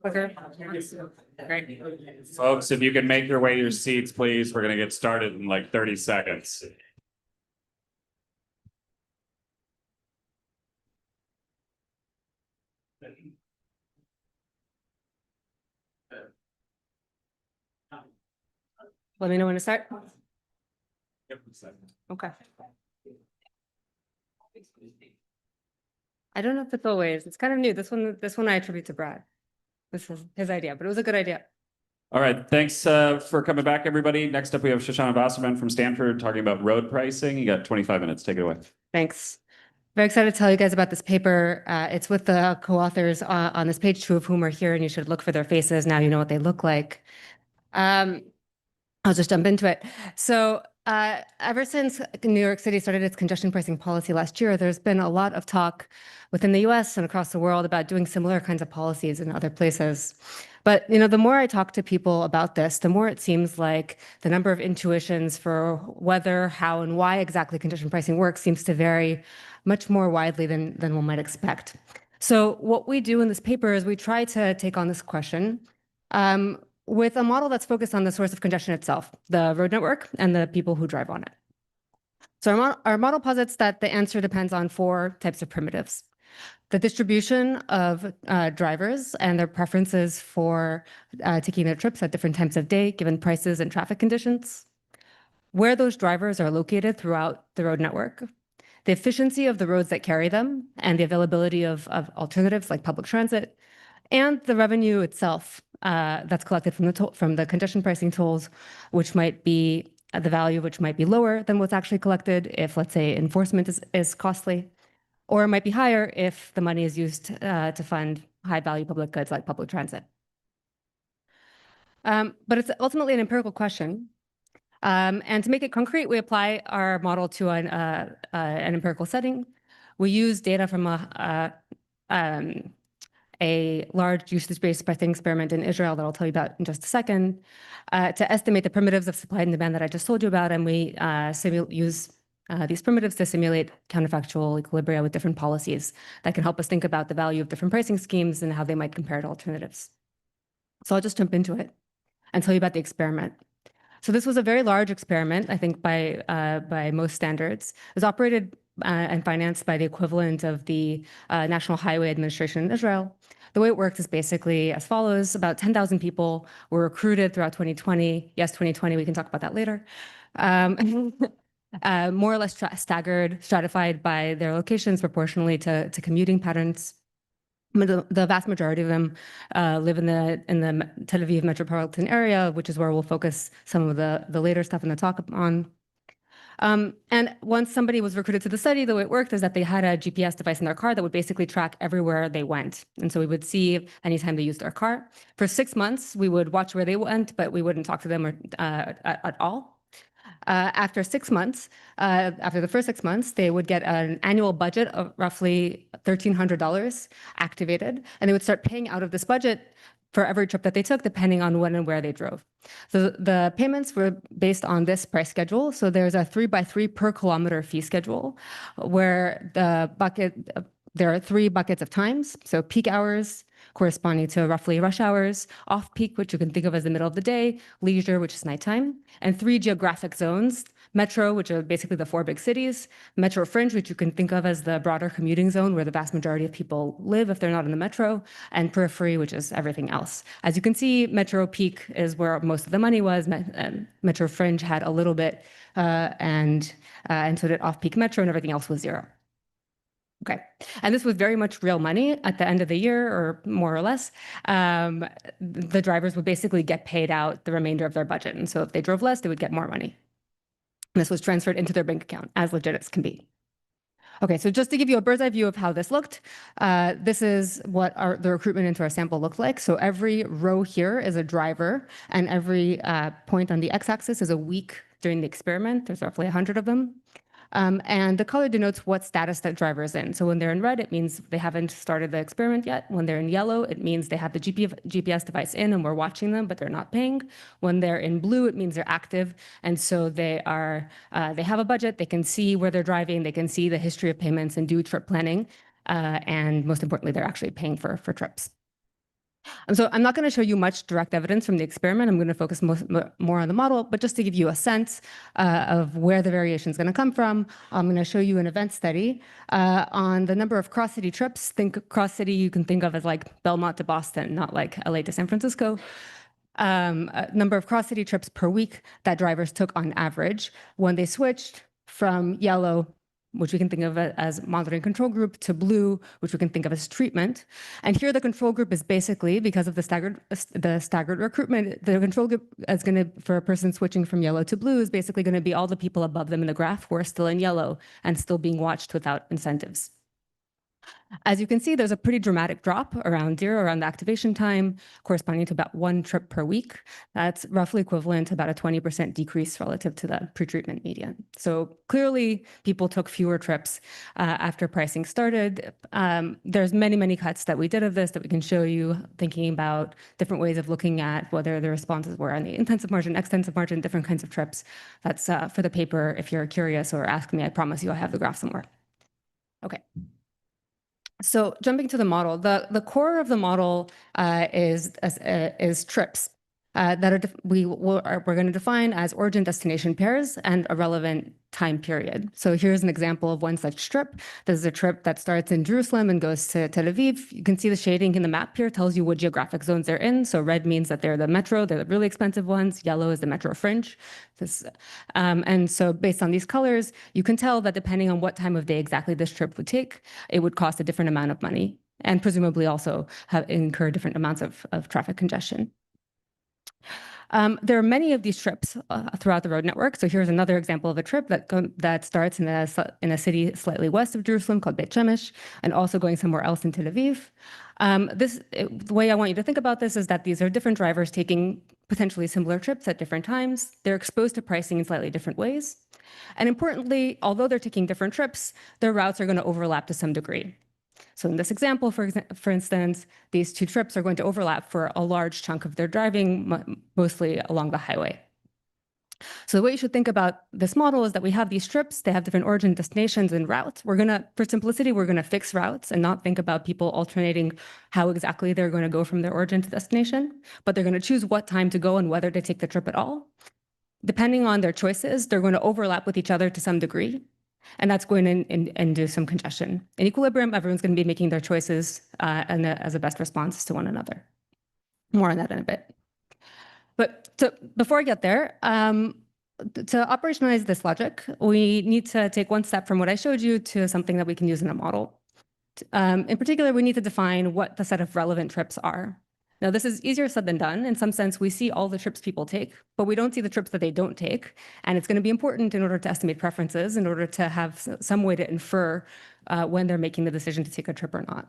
Okay. Great. Folks, if you can make your way to your seats, please, we're gonna get started in like 30 seconds. Let me know when to start. Okay. I don't know if it's always, it's kind of new. This one I attribute to Brad. This is his idea, but it was a good idea. All right, thanks for coming back, everybody. Next up, we have Shoshana Wasserman from Stanford talking about road pricing. You got 25 minutes. Take it away. Thanks. Very excited to tell you guys about this paper. It's with the co-authors on this page, 2 of whom are here, and you should look for their faces. Now you know what they look like. I'll just jump into it. So ever since New York City started its congestion pricing policy last year, there's been a lot of talk within the US and across the world about doing similar kinds of policies in other places. But the more I talk to people about this, the more it seems like the number of intuitions for whether, how, and why exactly congestion pricing works seems to vary much more widely than one might expect. So what we do in this paper is we try to take on this question with a model that's focused on the source of congestion itself, the road network and the people who drive on it. So our model posits that the answer depends on 4 types of primitives: the distribution of drivers and their preferences for taking their trips at different times of day, given prices and traffic conditions, where those drivers are located throughout the road network, the efficiency of the roads that carry them, and the availability of alternatives like public transit, and the revenue itself that's collected from the congestion pricing tolls, which might be the value which might be lower than what's actually collected if, let's say, enforcement is costly, or it might be higher if the money is used to fund high-value public goods like public transit. But it's ultimately an empirical question. And to make it concrete, we apply our model to an empirical setting. We use data from a large usage-based pricing experiment in Israel that I'll tell you about in just a second, to estimate the primitives of supply and demand that I just told you about. And we use these primitives to simulate counterfactual equilibria with different policies that can help us think about the value of different pricing schemes and how they might compare to alternatives. So I'll just jump into it and tell you about the experiment. So this was a very large experiment, I think, by most standards. It was operated and financed by the equivalent of the National Highway Administration in Israel. The way it works is basically as follows. About 10,000 people were recruited throughout 2020. Yes, 2020, we can talk about that later. More or less stratified by their locations proportionally to commuting patterns. The vast majority of them live in the Tel Aviv metropolitan area, which is where we'll focus some of the later stuff in the talk on. And once somebody was recruited to the study, the way it worked is that they had a GPS device in their car that would basically track everywhere they went. And so we would see anytime they used their car. For 6 months, we would watch where they went, but we wouldn't talk to them at all. After 6 months, after the first 6 months, they would get an annual budget of roughly $1,300 activated, and they would start paying out of this budget for every trip that they took, depending on when and where they drove. So the payments were based on this price schedule. So there's a 3x3 per kilometer fee schedule, where there are 3 buckets of times. So peak hours, corresponding to roughly rush hours, off-peak, which you can think of as the middle of the day, leisure, which is nighttime, and 3 geographic zones: metro, which are basically the 4 big cities; metro fringe, which you can think of as the broader commuting zone where the vast majority of people live if they're not in the metro; and periphery, which is everything else. As you can see, metro peak is where most of the money was. Metro fringe had a little bit, and so did off-peak metro, and everything else was 0. Okay, and this was very much real money at the end of the year, or more or less. The drivers would basically get paid out the remainder of their budget. And so if they drove less, they would get more money. This was transferred into their bank account, as legit as can be. Okay, so just to give you a bird's eye view of how this looked, this is what the recruitment into our sample looked like. So every row here is a driver, and every point on the x-axis is a week during the experiment. There's roughly 100 of them. And the color denotes what status that driver is in. So when they're in red, it means they haven't started the experiment yet. When they're in yellow, it means they have the GPS device in and we're watching them, but they're not paying. When they're in blue, it means they're active. And so they have a budget, they can see where they're driving, they can see the history of payments and do trip planning. and most importantly, they're actually paying for trips. So I'm not going to show you much direct evidence from the experiment. I'm going to focus more on the model, but just to give you a sense of where the variation is going to come from, I'm going to show you an event study on the number of cross-city trips. Think cross-city you can think of as like Belmont to Boston, not like LA to San Francisco. Number of cross-city trips per week that drivers took on average when they switched from yellow, which we can think of as monitoring control group, to blue, which we can think of as treatment. And here the control group is basically, because of the staggered recruitment, the control group is going to, for a person switching from yellow to blue, is basically going to be all the people above them in the graph who are still in yellow and still being watched without incentives. As you can see, there's a pretty dramatic drop around zero, around the activation time, corresponding to about 1 trip per week. That's roughly equivalent to about a 20% decrease relative to the pretreatment median. So clearly, people took fewer trips after pricing started. There's many, many cuts that we did of this that we can show you, thinking about different ways of looking at whether the responses were on the intensive margin, extensive margin, different kinds of trips. That's for the paper. If you're curious or ask me, I promise you I have the graph somewhere. Okay. So jumping to the model, the core of the model is trips that we're going to define as origin destination pairs and a relevant time period. So here's an example of one such trip. This is a trip that starts in Jerusalem and goes to Tel Aviv. You can see the shading in the map here tells you what geographic zones they're in. So red means that they're the metro, they're the really expensive ones. Yellow is the metro fringe. And so based on these colors, you can tell that depending on what time of day exactly this trip would take, it would cost a different amount of money and presumably also incur different amounts of traffic congestion. There are many of these trips throughout the road network. So here's another example of a trip that starts in a city slightly west of Jerusalem called Beit Shemesh, and also going somewhere else in Tel Aviv. The way I want you to think about this is that these are different drivers taking potentially similar trips at different times. They're exposed to pricing in slightly different ways. And importantly, although they're taking different trips, their routes are going to overlap to some degree. So in this example, for instance, these two trips are going to overlap for a large chunk of their driving, mostly along the highway. So the way you should think about this model is that we have these trips, they have different origin destinations and routes. For simplicity, we're going to fix routes and not think about people alternating how exactly they're going to go from their origin to destination, but they're going to choose what time to go and whether to take the trip at all. Depending on their choices, they're going to overlap with each other to some degree. And that's going to induce some congestion. In equilibrium, everyone's going to be making their choices as a best response to one another. More on that in a bit. But before I get there, to operationalize this logic, we need to take one step from what I showed you to something that we can use in a model. In particular, we need to define what the set of relevant trips are. Now, this is easier said than done. In some sense, we see all the trips people take, but we don't see the trips that they don't take. And it's going to be important in order to estimate preferences, in order to have some way to infer when they're making the decision to take a trip or not.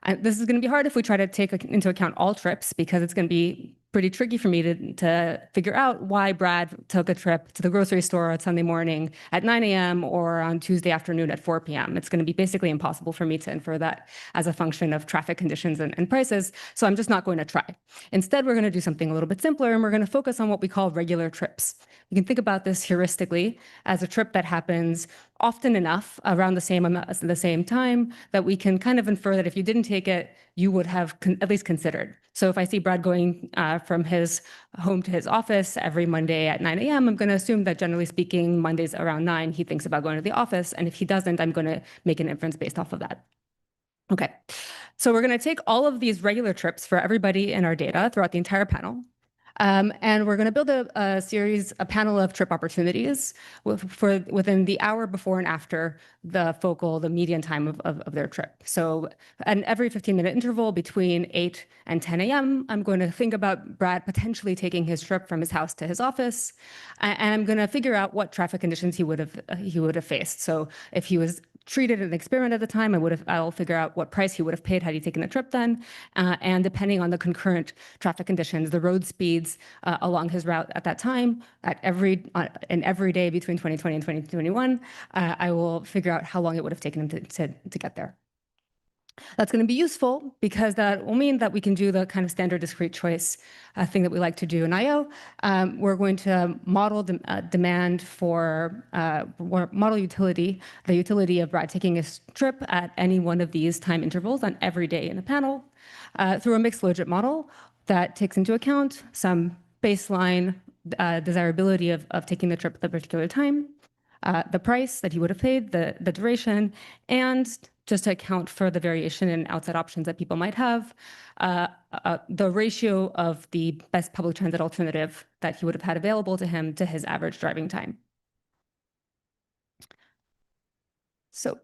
And this is going to be hard if we try to take into account all trips, because it's going to be pretty tricky for me to figure out why Brad took a trip to the grocery store on Sunday morning at 9 a.m. or on Tuesday afternoon at 4 p.m. It's going to be basically impossible for me to infer that as a function of traffic conditions and prices, so I'm just not going to try. Instead, we're going to do something a little bit simpler, and we're going to focus on what we call regular trips. You can think about this heuristically as a trip that happens often enough around the same time that we can kind of infer that if you didn't take it, you would have at least considered. So if I see Brad going from his home to his office every Monday at 9 a.m., I'm going to assume that generally speaking, Mondays around 9, he thinks about going to the office. And if he doesn't, I'm going to make an inference based off of that. Okay, so we're going to take all of these regular trips for everybody in our data throughout the entire panel. And we're going to build a panel of trip opportunities within the hour before and after the median time of their trip. So at every 15-minute interval between 8 and 10 a.m., I'm going to think about Brad potentially taking his trip from his house to his office, and I'm going to figure out what traffic conditions he would have faced. So if he was treated an experiment at the time, I'll figure out what price he would have paid had he taken the trip then, and depending on the concurrent traffic conditions, the road speeds along his route at that time, in every day between 2020 and 2021, I will figure out how long it would have taken him to get there. That's going to be useful because that will mean that we can do the kind of standard discrete choice thing that we like to do in I/O. We're going to model the demand for model utility, the utility of taking a trip at any one of these time intervals on every day in the panel through a mixed logit model that takes into account some baseline desirability of taking the trip at a particular time, the price that he would have paid, the duration, and just to account for the variation in outside options that people might have, the ratio of the best public transit alternative that he would have had available to him to his average driving time. So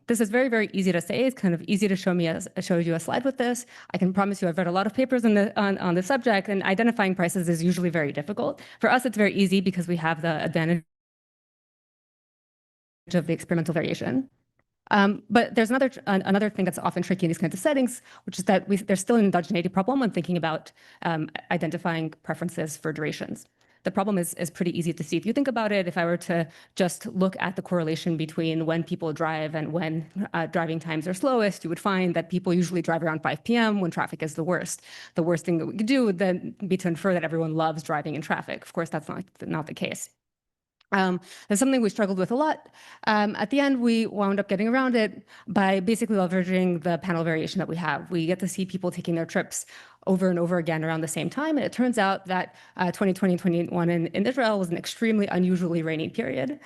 this is very, very easy to say. It's kind of easy to show you a slide with this. I can promise you I've read a lot of papers on the subject, and identifying prices is usually very difficult. For us, it's very easy because we have the advantage of the experimental variation. But there's another thing that's often tricky in these kinds of settings, which is that there's still an endogeneity problem when thinking about identifying preferences for durations. The problem is pretty easy to see. If you think about it, if I were to just look at the correlation between when people drive and when driving times are slowest, you would find that people usually drive around 5 p.m. when traffic is the worst. The worst thing that we could do would then be to infer that everyone loves driving in traffic. Of course, that's not the case. That's something we struggled with a lot. At the end, we wound up getting around it by basically leveraging the panel variation that we have. We get to see people taking their trips over and over again around the same time. And it turns out that 2020-21 in Israel was an extremely unusually rainy period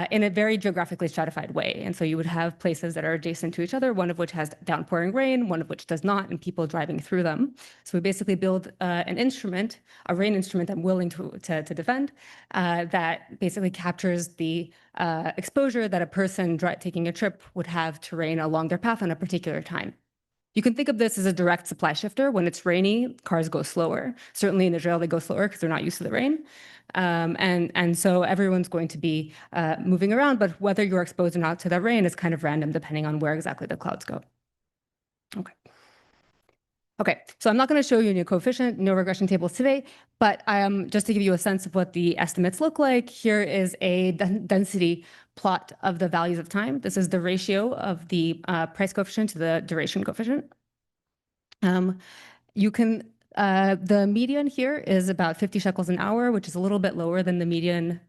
in a very geographically stratified way. And so you would have places that are adjacent to each other, one of which has downpouring rain, one of which does not, and people driving through them. So we basically build an instrument, a rain instrument I'm willing to defend, that basically captures the exposure that a person taking a trip would have to rain along their path on a particular time. You can think of this as a direct supply shifter. When it's rainy, cars go slower. Certainly in Israel, they go slower because they're not used to the rain. And so everyone's going to be moving around, but whether you're exposed or not to the rain is kind of random depending on where exactly the clouds go. Okay, so I'm not going to show you new coefficient, no regression tables today, but just to give you a sense of what the estimates look like, here is a density plot of the values of time. This is the ratio of the price coefficient to the duration coefficient. The median here is about 50 shekels an hour, which is a little bit lower than the median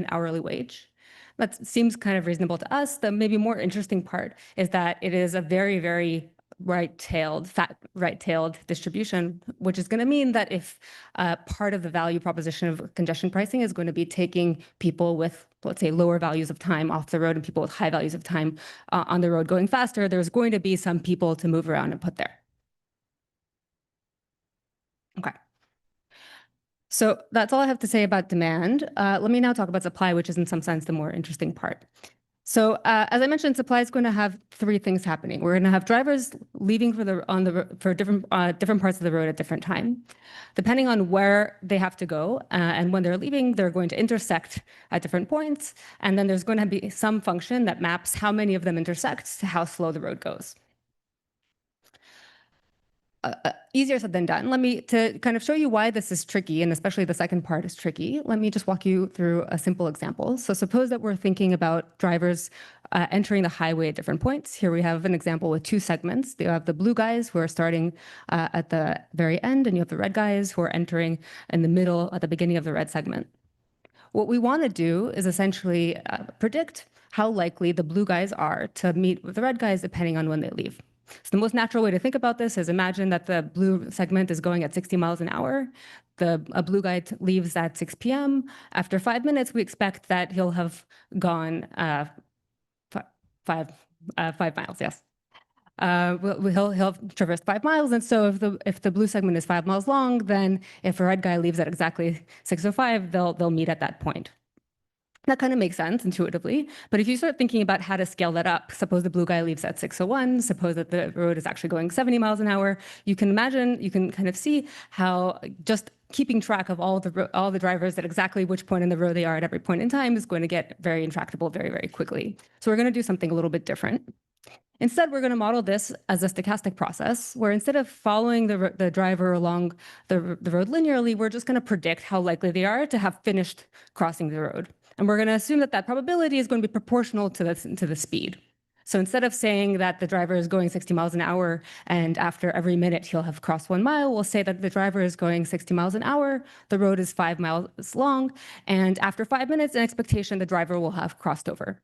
hourly wage. That seems kind of reasonable to us. The maybe more interesting part is that it is a very, very right-tailed distribution, which is going to mean that if part of the value proposition of congestion pricing is going to be taking people with, let's say, lower values of time off the road and people with high values of time on the road going faster, there's going to be some people to move around and put there. Okay. So that's all I have to say about demand. Let me now talk about supply, which is in some sense the more interesting part. So as I mentioned, supply is going to have three things happening. We're going to have drivers leaving for different parts of the road at different time. Depending on where they have to go and when they're leaving, they're going to intersect at different points. And then there's going to be some function that maps how many of them intersect to how slow the road goes. Easier said than done. To kind of show you why this is tricky, and especially the second part is tricky, let me just walk you through a simple example. So suppose that we're thinking about drivers entering the highway at different points. Here we have an example with two segments. You have the blue guys who are starting at the very end, and you have the red guys who are entering in the middle at the beginning of the red segment. What we want to do is essentially predict how likely the blue guys are to meet with the red guys depending on when they leave. So the most natural way to think about this is imagine that the blue segment is going at 60 miles an hour. A blue guy leaves at 6 p.m. After 5 minutes, we expect that he'll have gone 5 miles, yes. He'll traverse 5 miles, and so if the blue segment is 5 miles long, then if a red guy leaves at exactly 6:05, they'll meet at that point. That kind of makes sense intuitively, but if you start thinking about how to scale that up, suppose the blue guy leaves at 6:01, suppose that the road is actually going 70 miles an hour, you can kind of see how just keeping track of all the drivers at exactly which point in the road they are at every point in time is going to get very intractable very, very quickly. So we're going to do something a little bit different. Instead, we're going to model this as a stochastic process, where instead of following the driver along the road linearly, we're just going to predict how likely they are to have finished crossing the road. And we're going to assume that that probability is going to be proportional to the speed. So instead of saying that the driver is going 60 miles an hour and after every minute he'll have crossed 1 mile, we'll say that the driver is going 60 miles an hour, the road is 5 miles long, and after 5 minutes, an expectation the driver will have crossed over.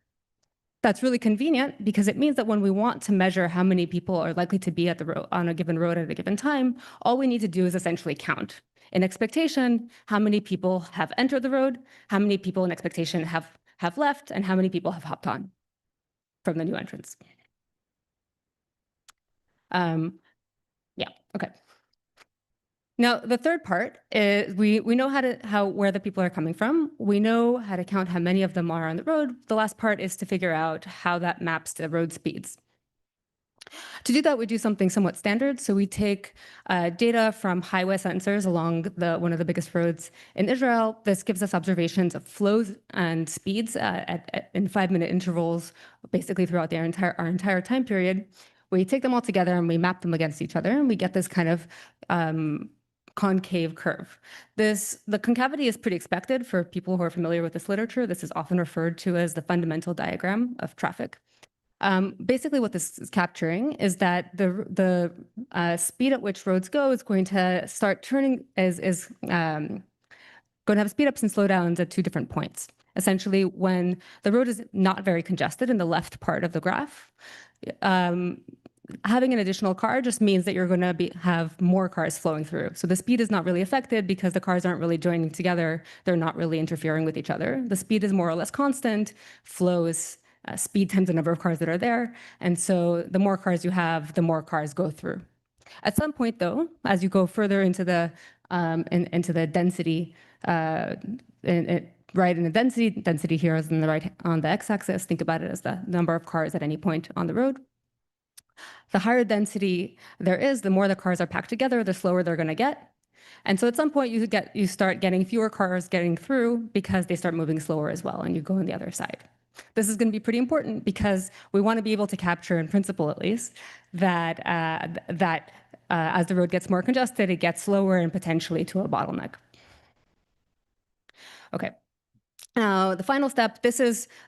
That's really convenient because it means that when we want to measure how many people are likely to be at the road on a given road at a given time, all we need to do is essentially count. In expectation, how many people have entered the road, how many people in expectation have left, and how many people have hopped on from the new entrance. Yeah, okay. Now, the third part is we know where the people are coming from. We know how to count how many of them are on the road. The last part is to figure out how that maps to road speeds. To do that, we do something somewhat standard. So we take data from highway sensors along one of the biggest roads in Israel. This gives us observations of flows and speeds in 5-minute intervals, basically throughout our entire time period. We take them all together and we map them against each other, and we get this kind of concave curve. The concavity is pretty expected for people who are familiar with this literature. This is often referred to as the fundamental diagram of traffic. Basically, what this is capturing is that the speed at which roads go is going to start turning, is going to have speed ups and slowdowns at 2 different points. Essentially, when the road is not very congested in the left part of the graph, having an additional car just means that you're going to have more cars flowing through. So the speed is not really affected because the cars aren't really joining together. They're not really interfering with each other. The speed is more or less constant. Flow is speed times the number of cars that are there. And so the more cars you have, the more cars go through. At some point, though, as you go further into the density, right in the density here is on the x-axis. Think about it as the number of cars at any point on the road. The higher density there is, the more the cars are packed together, the slower they're going to get. And so at some point you start getting fewer cars getting through because they start moving slower as well, and you go on the other side. This is going to be pretty important because we want to be able to capture, in principle at least, that as the road gets more congested, it gets slower and potentially to a bottleneck. Okay. Now, the final step,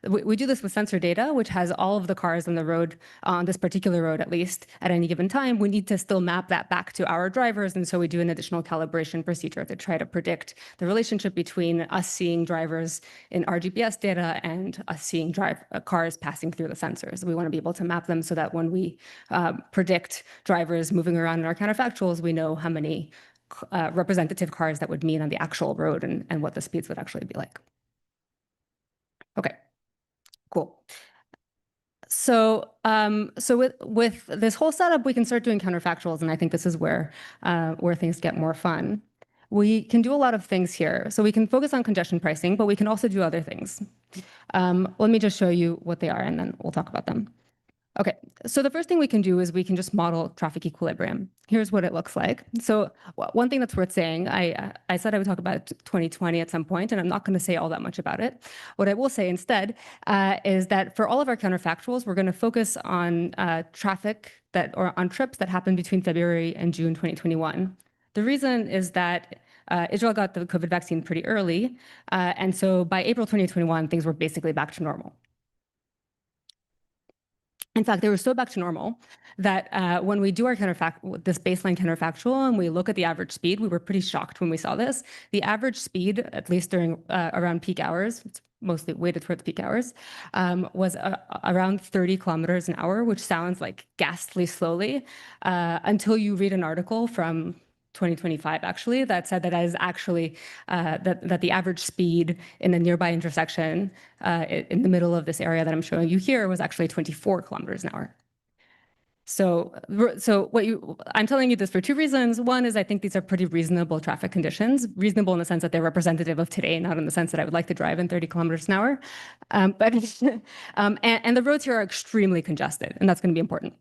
we do this with sensor data, which has all of the cars on the road, on this particular road at least, at any given time. We need to still map that back to our drivers, and so we do an additional calibration procedure to try to predict the relationship between us seeing drivers in our GPS data and us seeing cars passing through the sensors. We want to be able to map them so that when we predict drivers moving around in our counterfactuals, we know how many representative cars that would mean on the actual road and what the speeds would actually be like. Okay, cool. So, with this whole setup, we can start doing counterfactuals, and I think this is where things get more fun. We can do a lot of things here. So we can focus on congestion pricing, but we can also do other things. Let me just show you what they are, and then we'll talk about them. Okay, so the first thing we can do is we can just model traffic equilibrium. Here's what it looks like. So one thing that's worth saying, I said I would talk about 2020 at some point, and I'm not going to say all that much about it. What I will say instead is that for all of our counterfactuals, we're going to focus on on trips that happened between February and June 2021. The reason is that Israel got the COVID vaccine pretty early, and so by April 2021, things were basically back to normal. In fact, they were so back to normal that when we do our this baseline counterfactual and we look at the average speed, we were pretty shocked when we saw this. The average speed, at least during around peak hours, it's mostly weighted towards peak hours, was around 30 kilometers an hour, which sounds like ghastly slowly until you read an article from 2025, actually, that said that is actually that the average speed in a nearby intersection in the middle of this area that I'm showing you here was actually 24 kilometers an hour. So I'm telling you this for 2 reasons. One is I think these are pretty reasonable traffic conditions, reasonable in the sense that they're representative of today, not in the sense that I would like to drive in 30 kilometers an hour. And the roads here are extremely congested, and that's going to be important.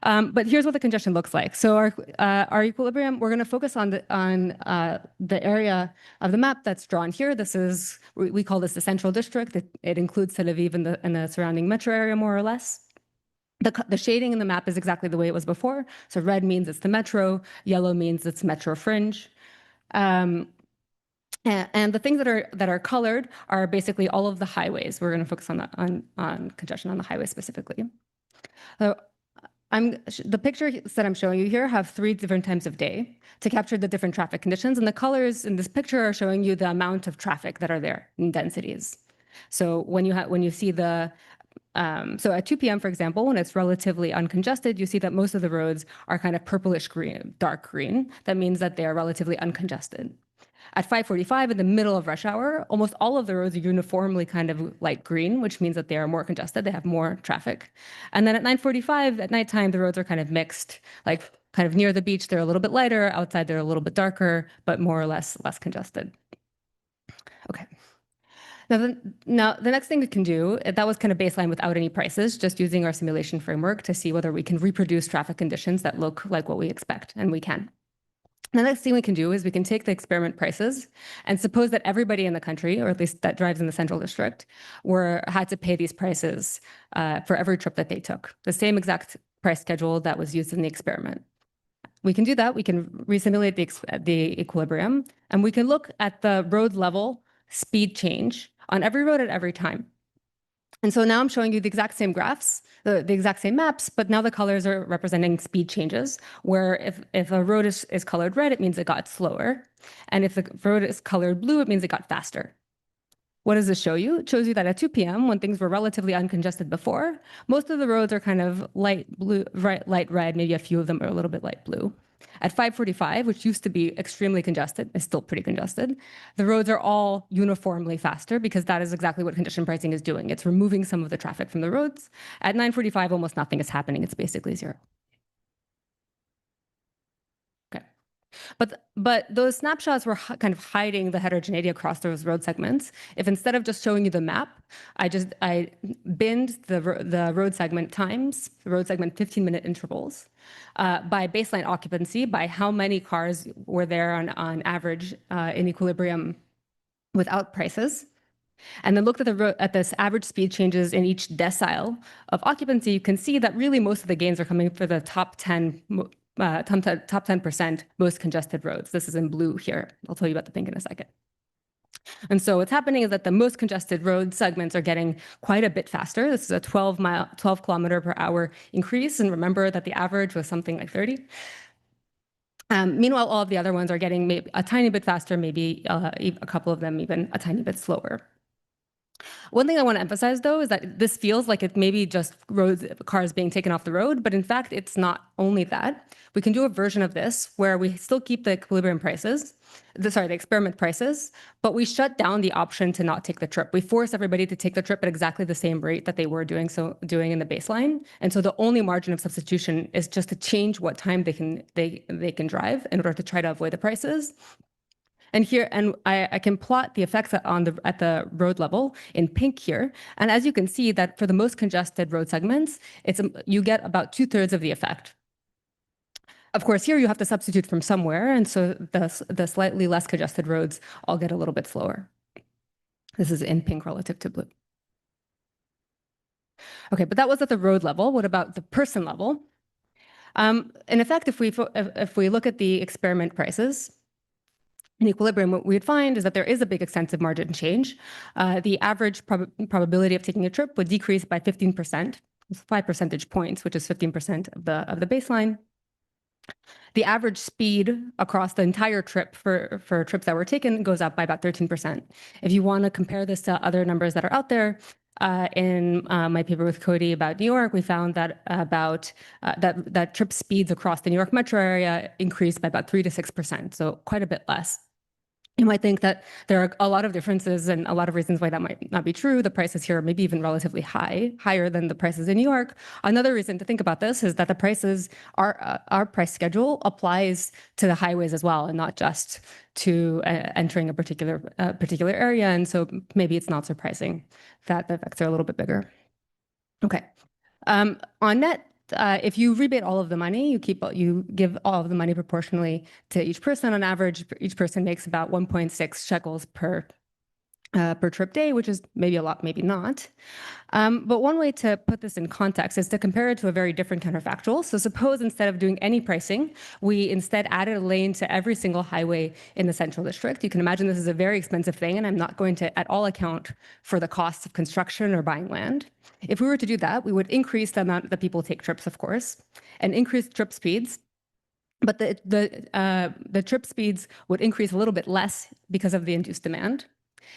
But here's what the congestion looks like. So our equilibrium, we're going to focus on the area of the map that's drawn here. We call this the central district. It includes Tel Aviv and the surrounding metro area, more or less. The shading in the map is exactly the way it was before. So red means it's the metro, yellow means it's metro fringe. And the things that are colored are basically all of the highways. We're going to focus on congestion on the highway specifically. So the pictures that I'm showing you here have 3 different times of day to capture the different traffic conditions. And the colors in this picture are showing you the amount of traffic that are there in densities. So when you see so at 2 p.m., for example, when it's relatively uncongested, you see that most of the roads are kind of purplish green, dark green. That means that they are relatively uncongested. At 5:45 in the middle of rush hour, almost all of the roads are uniformly kind of light green, which means that they are more congested, they have more traffic. And then at 9:45 at nighttime, the roads are kind of mixed, like kind of near the beach, they're a little bit lighter, outside they're a little bit darker, but more or less congested. Okay. Now, the next thing we can do, that was kind of baseline without any prices, just using our simulation framework to see whether we can reproduce traffic conditions that look like what we expect, and we can. The next thing we can do is we can take the experiment prices and suppose that everybody in the country, or at least that drives in the central district, had to pay these prices for every trip that they took, the same exact price schedule that was used in the experiment. We can do that. We can resimulate the equilibrium, and we can look at the road level speed change on every road at every time. And so now I'm showing you the exact same graphs, the exact same maps, but now the colors are representing speed changes, where if a road is colored red, it means it got slower. And if the road is colored blue, it means it got faster. What does this show you? It shows you that at 2 p.m., when things were relatively uncongested before, most of the roads are kind of light blue, light red, maybe a few of them are a little bit light blue. At 5:45, which used to be extremely congested, is still pretty congested, the roads are all uniformly faster because that is exactly what condition pricing is doing. It's removing some of the traffic from the roads. At 9:45, almost nothing is happening. It's basically zero. Okay. But those snapshots were kind of hiding the heterogeneity across those road segments. If instead of just showing you the map, I binned the road segment times, the road segment 15-minute intervals, by baseline occupancy, by how many cars were there on average in equilibrium without prices, and then looked at this average speed changes in each decile of occupancy, you can see that really most of the gains are coming for the top 10% most congested roads. This is in blue here. I'll tell you about the pink in a second. And so what's happening is that the most congested road segments are getting quite a bit faster. This is a 12 kilometer per hour increase. And remember that the average was something like 30. Meanwhile, all of the other ones are getting maybe a tiny bit faster, maybe a couple of them even a tiny bit slower. One thing I want to emphasize, though, is that this feels like it may be just cars being taken off the road, but in fact, it's not only that. We can do a version of this where we still keep the equilibrium prices, the experiment prices, but we shut down the option to not take the trip. We force everybody to take the trip at exactly the same rate that they were doing in the baseline. And so the only margin of substitution is just to change what time they can drive in order to try to avoid the prices. And here, I can plot the effects at the road level in pink here. And as you can see that for the most congested road segments, you get about 2/3 of the effect. Of course, here you have to substitute from somewhere. And so the slightly less congested roads all get a little bit slower. This is in pink relative to blue. Okay, but that was at the road level. What about the person level? In effect, if we look at the experiment prices, in equilibrium, what we'd find is that there is a big extensive margin change. The average probability of taking a trip would decrease by 15%, 5 percentage points, which is 15% of the baseline. The average speed across the entire trip for trips that were taken goes up by about 13%. If you want to compare this to other numbers that are out there, in my paper with Cody about New York, we found that that trip speeds across the New York metro area increased by about 3 to 6%, so quite a bit less. You might think that there are a lot of differences and a lot of reasons why that might not be true. The prices here are maybe even relatively higher than the prices in New York. Another reason to think about this is that the prices, our price schedule applies to the highways as well, and not just to entering a particular area. And so maybe it's not surprising that the effects are a little bit bigger. Okay. On net, if you rebate all of the money, you give all of the money proportionally to each person. On average, each person makes about 1.6 shekels per per trip day, which is maybe a lot, maybe not. But one way to put this in context is to compare it to a very different counterfactual. So suppose instead of doing any pricing, we instead added a lane to every single highway in the central district. You can imagine this is a very expensive thing, and I'm not going to at all account for the costs of construction or buying land. If we were to do that, we would increase the amount that people take trips, of course, and increase trip speeds. But the trip speeds would increase a little bit less because of the induced demand.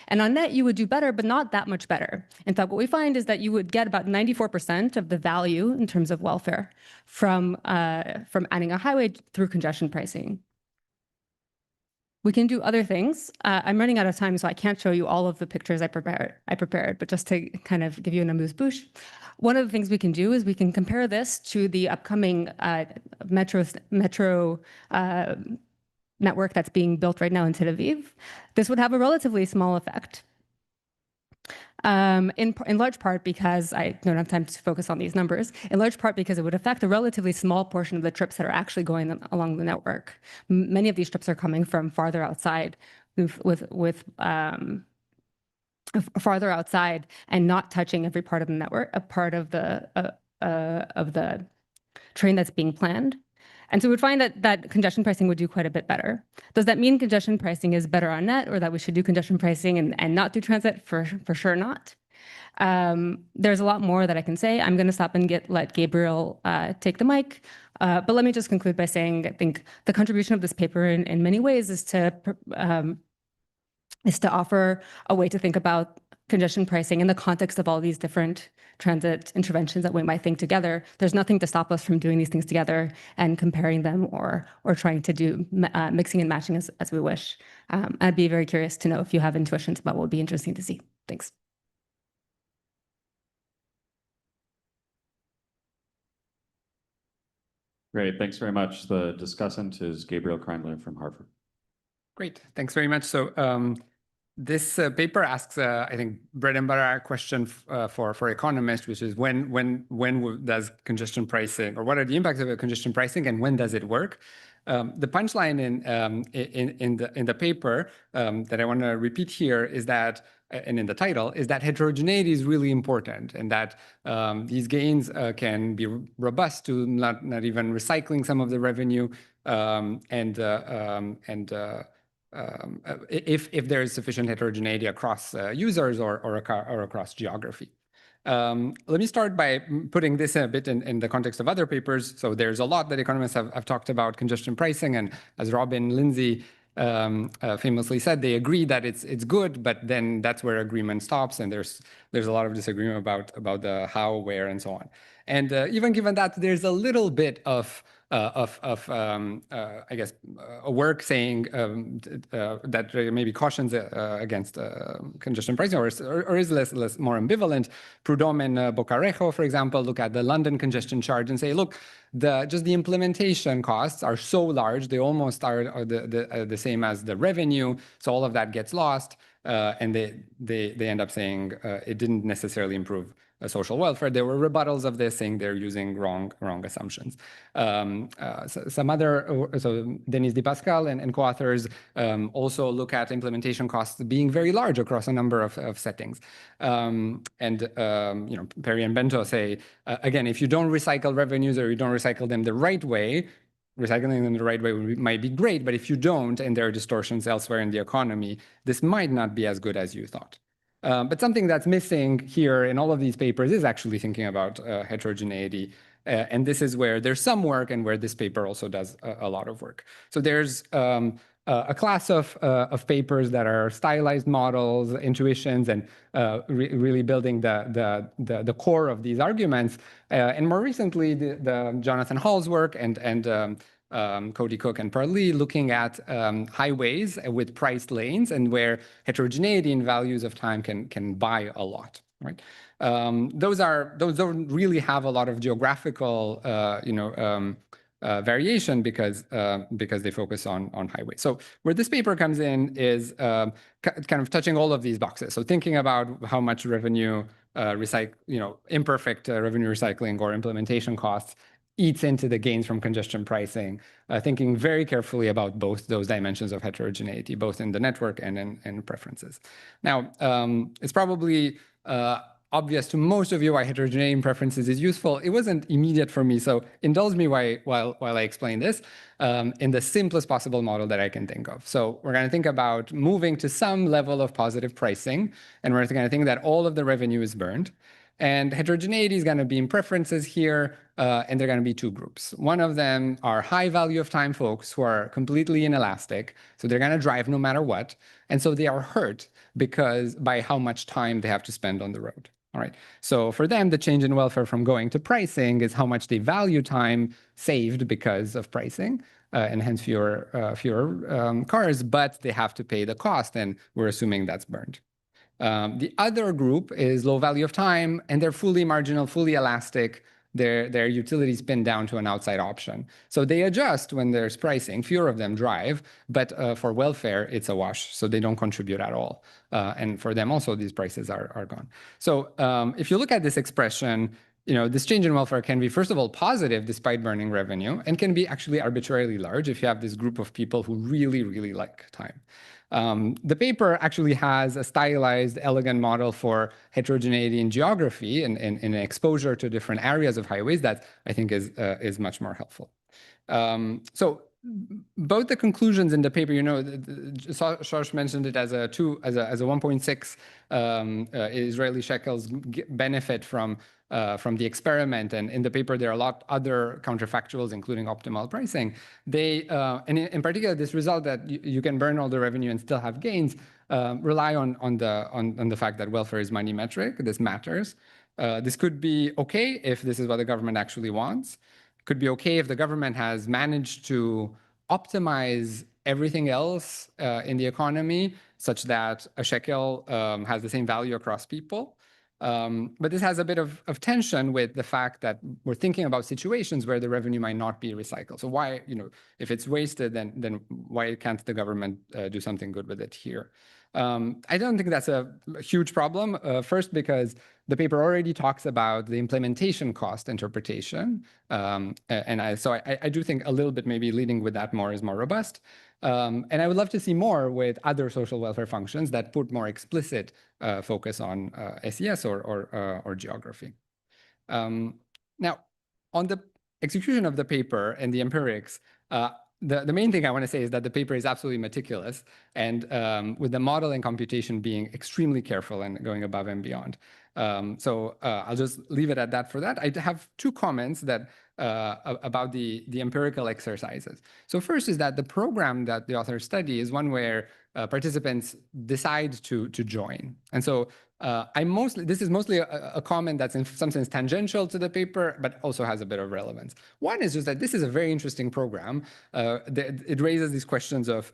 And on net, you would do better, but not that much better. In fact, what we find is that you would get about 94% of the value in terms of welfare from adding a highway through congestion pricing. We can do other things. I'm running out of time, so I can't show you all of the pictures I prepared, but just to kind of give you an amuse-bouche. One of the things we can do is we can compare this to the upcoming metro network that's being built right now in Tel Aviv. This would have a relatively small effect. In large part because I don't have time to focus on these numbers, in large part because it would affect a relatively small portion of the trips that are actually going along the network. Many of these trips are coming from farther outside farther outside and not touching every part of the network, a part of the train that's being planned. And so we would find that congestion pricing would do quite a bit better. Does that mean congestion pricing is better on net, or that we should do congestion pricing and not do transit? For sure not. There's a lot more that I can say. I'm going to stop and let Gabriel take the mic. But let me just conclude by saying I think the contribution of this paper in many ways is to offer a way to think about congestion pricing in the context of all these different transit interventions that we might think together. There's nothing to stop us from doing these things together and comparing them or trying to do mixing and matching as we wish. I'd be very curious to know if you have intuitions about what would be interesting to see. Thanks. Great, thanks very much. The discussant is Gabriel Kreindler from Harvard. Great, thanks very much. So this paper asks, I think, bread and butter question for economists, which is when does congestion pricing, or what are the impacts of congestion pricing, and when does it work? The punchline in the paper that I want to repeat here is that, and in the title, is that heterogeneity is really important, and that these gains can be robust to not even recycling some of the revenue, if there is sufficient heterogeneity across users or across geography. Let me start by putting this a bit in the context of other papers. So there's a lot that economists have talked about congestion pricing, and as Robin Lindsay famously said, they agree that it's good, but then that's where agreement stops, and there's a lot of disagreement about the how, where, and so on. And even given that, there's a little bit of I guess, a work saying that maybe cautions against congestion pricing, or is less more ambivalent. Prudhomme and Boccarejo, for example, look at the London congestion charge and say, look, just the implementation costs are so large, they almost are the same as the revenue, so all of that gets lost, and they end up saying it didn't necessarily improve social welfare. There were rebuttals of this, saying they're using wrong assumptions. Some other, so Denis Di Pascal and co-authors also look at implementation costs being very large across a number of settings. Perry and Bento say, again, if you don't recycle revenues or you don't recycle them the right way, recycling them the right way might be great, but if you don't, and there are distortions elsewhere in the economy, this might not be as good as you thought. But something that's missing here in all of these papers is actually thinking about heterogeneity. And this is where there's some work and where this paper also does a lot of work. So there's a class of papers that are stylized models, intuitions, and really building the core of these arguments. And more recently, the Jonathan Hall's work and Cody Cook and Parley looking at highways with priced lanes and where heterogeneity in values of time can buy a lot, right? Those don't really have a lot of geographical, variation because they focus on highways. So where this paper comes in is kind of touching all of these boxes. So thinking about how much revenue imperfect revenue recycling or implementation costs eats into the gains from congestion pricing, thinking very carefully about both those dimensions of heterogeneity, both in the network and in preferences. Now, it's probably obvious to most of you why heterogeneity in preferences is useful. It wasn't immediate for me, so indulge me while I explain this in the simplest possible model that I can think of. So we're going to think about moving to some level of positive pricing, and we're going to think that all of the revenue is burned. And heterogeneity is going to be in preferences here, and they're going to be two groups. One of them are high value of time folks who are completely inelastic, so they're going to drive no matter what, and so they are hurt because by how much time they have to spend on the road. All right. So for them, the change in welfare from going to pricing is how much they value time saved because of pricing, and hence fewer cars, but they have to pay the cost, and we're assuming that's burned. The other group is low value of time, and they're fully marginal, fully elastic. Their utilities pin down to an outside option. So they adjust when there's pricing. Fewer of them drive, but for welfare, it's a wash. So they don't contribute at all. And for them also, these prices are gone. So if you look at this expression, this change in welfare can be, first of all, positive despite burning revenue, and can be actually arbitrarily large if you have this group of people who really, really like time. The paper actually has a stylized, elegant model for heterogeneity in geography and in exposure to different areas of highways that I think is much more helpful. So both the conclusions in the paper, Shosh mentioned it as a 1.6 Israeli shekels benefit from the experiment, and in the paper there are a lot other counterfactuals, including optimal pricing. And in particular, this result that you can burn all the revenue and still have gains rely on the fact that welfare is money metric. This matters. This could be okay if this is what the government actually wants. Could be okay if the government has managed to optimize everything else in the economy such that a shekel has the same value across people. But this has a bit of tension with the fact that we're thinking about situations where the revenue might not be recycled. So why, if it's wasted, then why can't the government do something good with it here? I don't think that's a huge problem. First, because the paper already talks about the implementation cost interpretation. So I do think a little bit maybe leading with that more is more robust. And I would love to see more with other social welfare functions that put more explicit focus on SES or geography. Now, on the execution of the paper and the empirics, the main thing I want to say is that the paper is absolutely meticulous, and with the model and computation being extremely careful and going above and beyond. So I'll just leave it at that for that. I have two comments that about the empirical exercises. So first is that the program that the authors study is one where participants decide to join. And so this is mostly a comment that's in some sense tangential to the paper, but also has a bit of relevance. One is just that this is a very interesting program. It raises these questions of,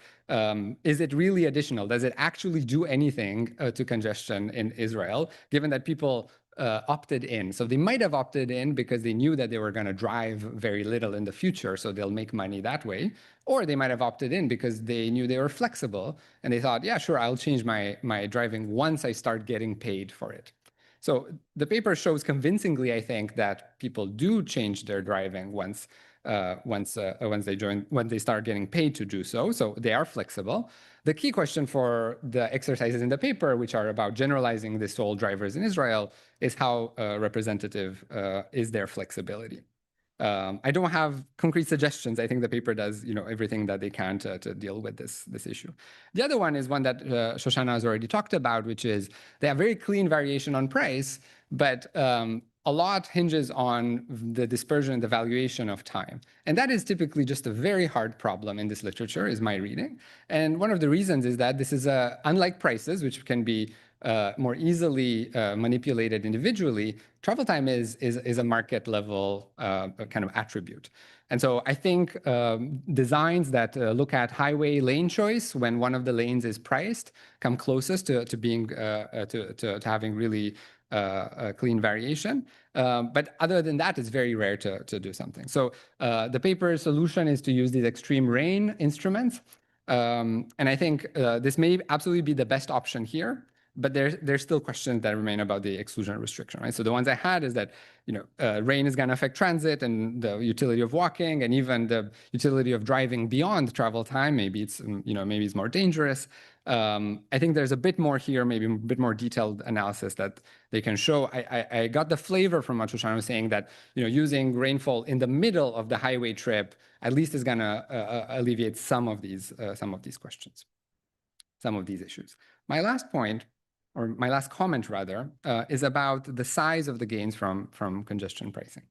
is it really additional? Does it actually do anything to congestion in Israel, given that people opted in? So they might have opted in because they knew that they were going to drive very little in the future, so they'll make money that way. Or they might have opted in because they knew they were flexible and they thought, yeah, sure, I'll change my driving once I start getting paid for it. So the paper shows convincingly, I think, that people do change their driving once they start getting paid to do so. So they are flexible. The key question for the exercises in the paper, which are about generalizing this to all drivers in Israel, is how representative is their flexibility. I don't have concrete suggestions. I think the paper does, everything that they can to deal with this issue. The other one is one that Shoshana has already talked about, which is they have very clean variation on price, but a lot hinges on the dispersion and the valuation of time. And that is typically just a very hard problem in this literature, is my reading. And one of the reasons is that this is unlike prices, which can be more easily manipulated individually. Travel time is a market level kind of attribute. And so I think designs that look at highway lane choice when one of the lanes is priced come closest to being to having really clean variation. But other than that, it's very rare to do something. So the paper's solution is to use these extreme rain instruments. And I think this may absolutely be the best option here. but there's still questions that remain about the exclusion restriction, right? So the ones I had is that, rain is going to affect transit and the utility of walking and even the utility of driving beyond travel time. Maybe it's, maybe it's more dangerous. I think there's a bit more here, maybe a bit more detailed analysis that they can show. I got the flavor from what Shoshana was saying that, using rainfall in the middle of the highway trip at least is going to alleviate some of these questions, some of these issues. My last point, or my last comment rather, is about the size of the gains from congestion pricing.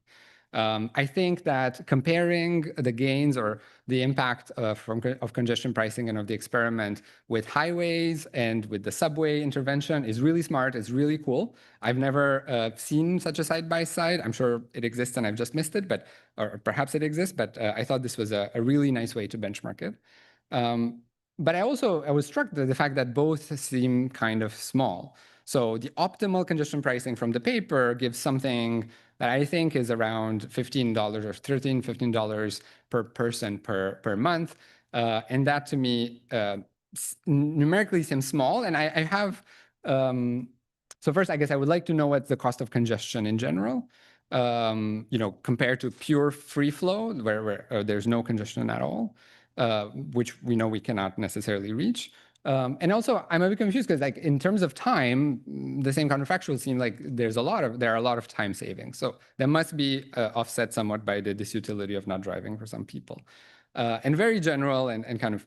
I think that comparing the gains or the impact of congestion pricing and of the experiment with highways and with the subway intervention is really smart, it's really cool. I've never seen such a side-by-side. I'm sure it exists and I've just missed it, or perhaps it exists, but I thought this was a really nice way to benchmark it. But I was struck by the fact that both seem kind of small. So the optimal congestion pricing from the paper gives something that I think is around $15 or $13, $15 per person per month. And that to me numerically seems small. And I have, so first, I guess I would like to know what's the cost of congestion in general, compared to pure free flow where there's no congestion at all. Which we know we cannot necessarily reach. And also, I'm a bit confused because, like, in terms of time, the same counterfactuals seem like there are a lot of time savings. So that must be offset somewhat by the disutility of not driving for some people. And very general and kind of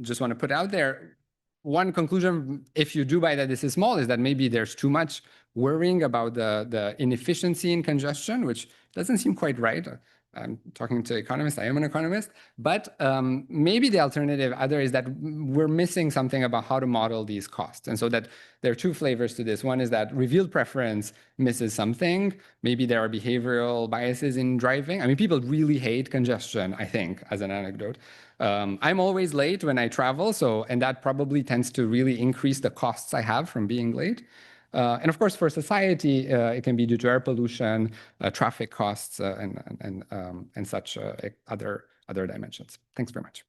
just want to put out there, one conclusion, if you do buy that this is small, is that maybe there's too much worrying about the inefficiency in congestion, which doesn't seem quite right. I'm talking to economists, I am an economist, but maybe the alternative other is that we're missing something about how to model these costs. And so that there are two flavors to this. One is that revealed preference misses something. Maybe there are behavioral biases in driving. I mean, people really hate congestion, I think, as an anecdote. I'm always late when I travel, and that probably tends to really increase the costs I have from being late. And of course, for society, it can be due to air pollution, traffic costs, and such other dimensions. Thanks very much.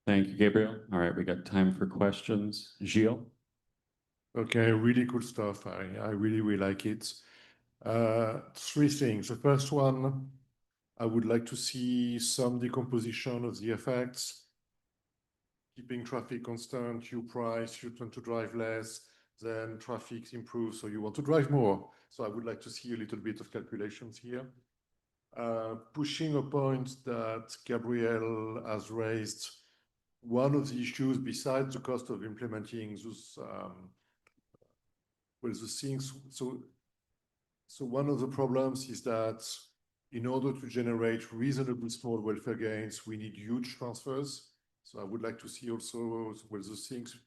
Thank you, Gabriel. All right, we got time for questions. Gilles? Okay, really cool stuff. I really like it. Three things. The first one, I would like to see some decomposition of the effects. Keeping traffic constant, you price, you tend to drive less, then traffic improves, so you want to drive more. So I would like to see a little bit of calculations here. Pushing a point that Gabriel has raised, one of the issues besides the cost of implementing those, the things, so one of the problems is that in order to generate reasonably small welfare gains, we need huge transfers. So I would like to see also with those things,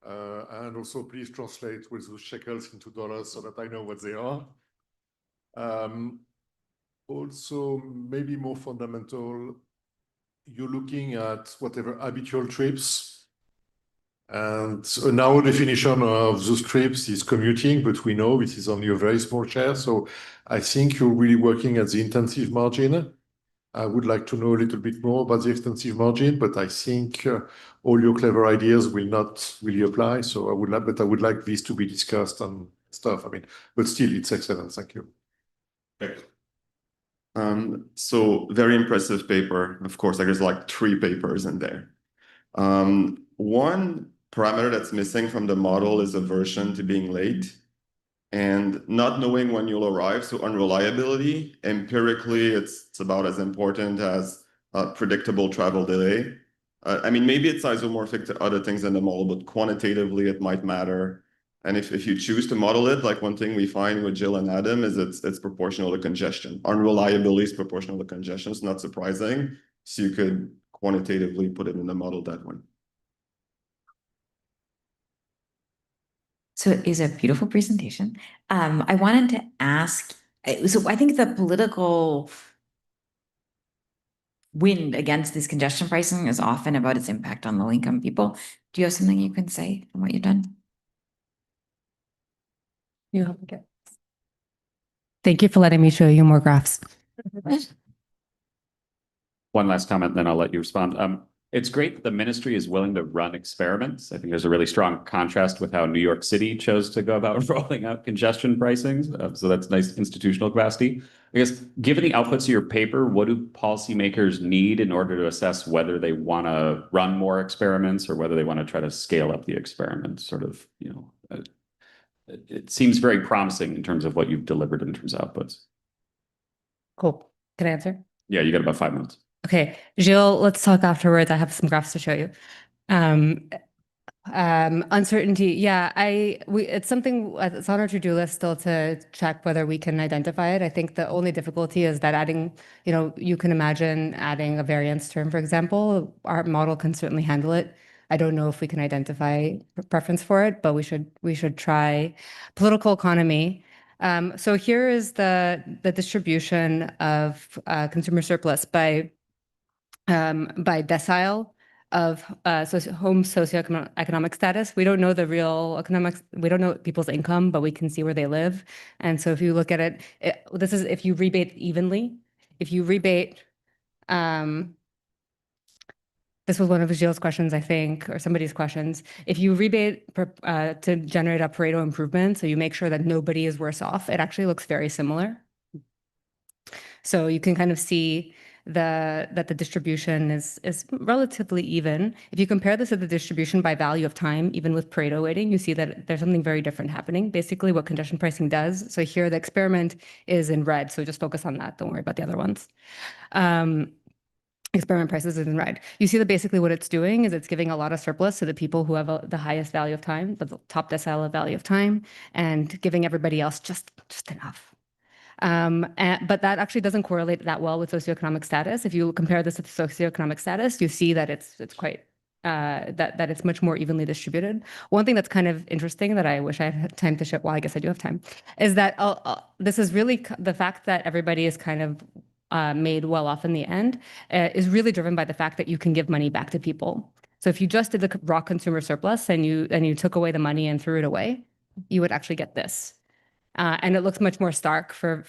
and also please translate with those shekels into dollars so that I know what they are. Also, maybe more fundamental, you're looking at whatever habitual trips. And so now our definition of those trips is commuting, but we know it is only a very small share. So I think you're really working at the intensive margin. I would like to know a little bit more about the extensive margin, but I think all your clever ideas will not really apply. So I would like this to be discussed and stuff. I mean, but still, it's excellent. Thank you. So very impressive paper. Of course, like there's like 3 papers in there. One parameter that's missing from the model is aversion to being late and not knowing when you'll arrive. So unreliability, empirically, it's about as important as predictable travel delay. I mean, maybe it's isomorphic to other things in the model, but quantitatively it might matter. And if you choose to model it, like one thing we find with Jill and Adam is it's proportional to congestion. Unreliability is proportional to congestion. It's not surprising. So you could quantitatively put it in the model that way. So it is a beautiful presentation. I wanted to ask, so I think the political wind against this congestion pricing is often about its impact on low-income people. Do you have something you can say on what you've done? Thank you for letting me show you more graphs. one last comment, then I'll let you respond. It's great that the ministry is willing to run experiments. I think there's a really strong contrast with how New York City chose to go about rolling out congestion pricing. So that's nice institutional capacity. I guess, given the outputs of your paper, what do policymakers need in order to assess whether they want to run more experiments or whether they want to try to scale up the experiment? Sort of, it seems very promising in terms of what you've delivered in terms of outputs. Cool. Can I answer? Yeah, you got about 5 minutes. Okay, Gilles, let's talk afterwards. I have some graphs to show you. Uncertainty. Yeah, it's something, it's on our to-do list still to check whether we can identify it. I think the only difficulty is that adding, you can imagine adding a variance term, for example. Our model can certainly handle it. I don't know if we can identify preference for it, but we should try. Political economy. So here is the distribution of consumer surplus by decile of home socioeconomic status. We don't know the real economics. We don't know people's income, but we can see where they live. And so if you look at it, this is if you rebate evenly. If you rebate, this was one of Gilles' questions, I think, or somebody's questions. If you rebate to generate a Pareto improvement, so you make sure that nobody is worse off, it actually looks very similar. So you can kind of see that the distribution is relatively even. If you compare this to the distribution by value of time, even with Pareto weighting, you see that there's something very different happening. Basically, what congestion pricing does. So here, the experiment is in red. So just focus on that. Don't worry about the other ones. Experiment prices is in red. You see that basically what it's doing is it's giving a lot of surplus to the people who have the highest value of time, the top decile of value of time, and giving everybody else just enough. But that actually doesn't correlate that well with socioeconomic status. If you compare this with socioeconomic status, you see that it's quite that it's much more evenly distributed. One thing that's kind of interesting that I wish I had time to show. Well, I guess I do have time. Is that this is really the fact that everybody is kind of made well off in the end is really driven by the fact that you can give money back to people. So if you just did the raw consumer surplus and you took away the money and threw it away, you would actually get this. And it looks much more stark for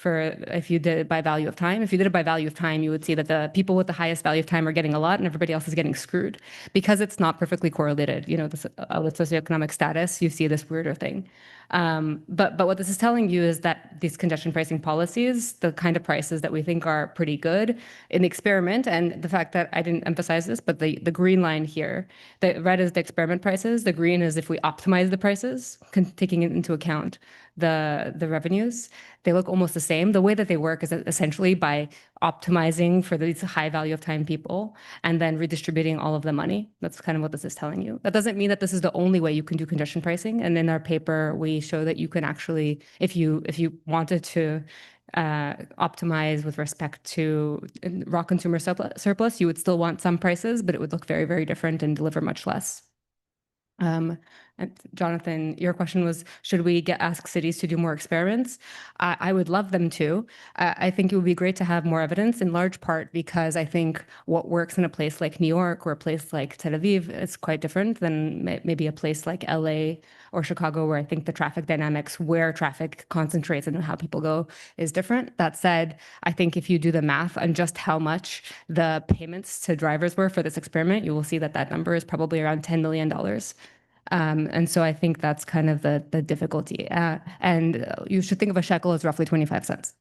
if you did it by value of time. If you did it by value of time, you would see that the people with the highest value of time are getting a lot and everybody else is getting screwed because it's not perfectly correlated. With socioeconomic status, you see this weirder thing. But what this is telling you is that these congestion pricing policies, the kind of prices that we think are pretty good in the experiment, and the fact that I didn't emphasize this, but the green line here, the red is the experiment prices, the green is if we optimize the prices, taking into account the revenues, they look almost the same. The way that they work is essentially by optimizing for these high value of time people and then redistributing all of the money. That's kind of what this is telling you. That doesn't mean that this is the only way you can do congestion pricing. And in our paper, we show that you can actually, if you wanted to optimize with respect to raw consumer surplus, you would still want some prices, but it would look very, very different and deliver much less. And Jonathan, your question was, should we ask cities to do more experiments? I would love them to. I think it would be great to have more evidence, in large part because I think what works in a place like New York or a place like Tel Aviv is quite different than maybe a place like LA or Chicago, where I think the traffic dynamics, where traffic concentrates and how people go is different. That said, I think if you do the math on just how much the payments to drivers were for this experiment, you will see that that number is probably around $10 million. And so I think that's kind of the difficulty. And you should think of a shekel as roughly 25 cents.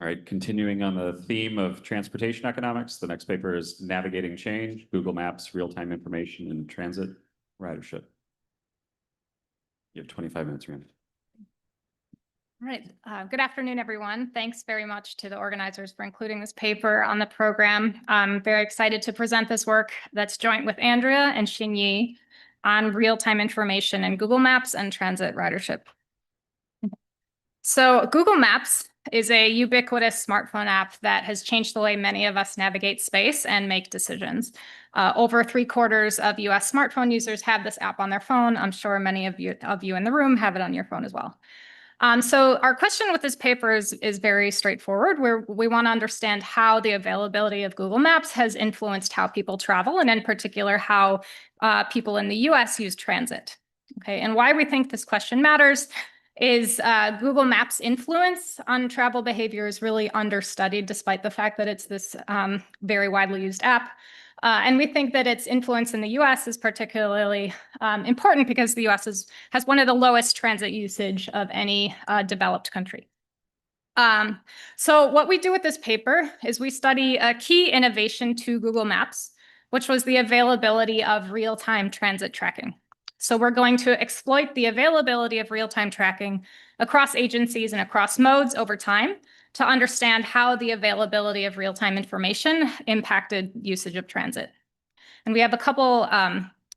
All right, continuing on the theme of transportation economics, the next paper is Navigating Change, Google Maps, Real-Time Information in Transit Ridership. You have 25 minutes, Rand. All right. Good afternoon, everyone. Thanks very much to the organizers for including this paper on the program. I'm very excited to present this work that's joint with Andrea and Xinyi on real-time information in Google Maps and transit ridership. So Google Maps is a ubiquitous smartphone app that has changed the way many of us navigate space and make decisions. Over 3/4 of US smartphone users have this app on their phone. I'm sure many of you in the room have it on your phone as well. So our question with this paper is very straightforward, where we want to understand how the availability of Google Maps has influenced how people travel, and in particular, how people in the US use transit. Okay, and why we think this question matters is Google Maps' influence on travel behavior is really understudied, despite the fact that it's this very widely used app. And we think that its influence in the US is particularly important because the US has one of the lowest transit usage of any developed country. So what we do with this paper is we study a key innovation to Google Maps, which was the availability of real-time transit tracking. So we're going to exploit the availability of real-time tracking across agencies and across modes over time to understand how the availability of real-time information impacted usage of transit. And we have a couple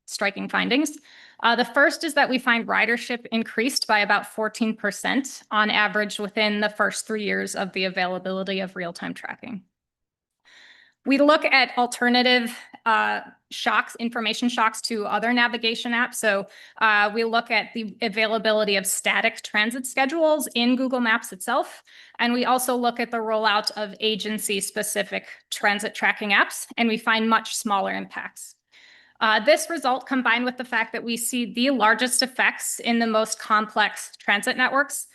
striking findings. The first is that we find ridership increased by about 14% on average within the first 3 years of the availability of real-time tracking. We look at alternative shocks, information shocks to other navigation apps. So we look at the availability of static transit schedules in Google Maps itself. And we also look at the rollout of agency-specific transit tracking apps, and we find much smaller impacts. This result, combined with the fact that we see the largest effects in the most complex transit networks,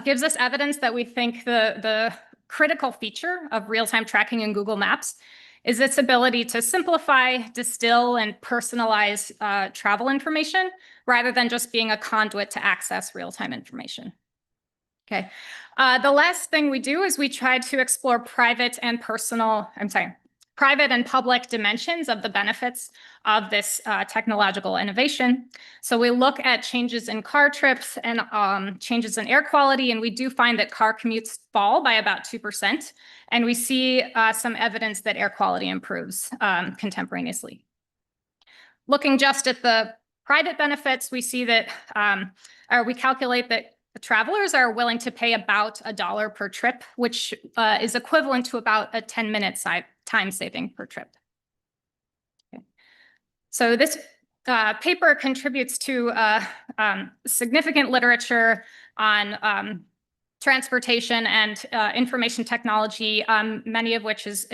gives us evidence that we think the critical feature of real-time tracking in Google Maps is its ability to simplify, distill, and personalize travel information rather than just being a conduit to access real-time information. Okay. The last thing we do is we try to explore private and public dimensions of the benefits of this technological innovation. So we look at changes in car trips and changes in air quality, and we do find that car commutes fall by about 2%, and we see some evidence that air quality improves contemporaneously. Looking just at the private benefits, we see that, or we calculate that the travelers are willing to pay about $1 per trip, which is equivalent to about a 10-minute time saving per trip. Okay. So this paper contributes to significant literature on transportation and information technology, many of which is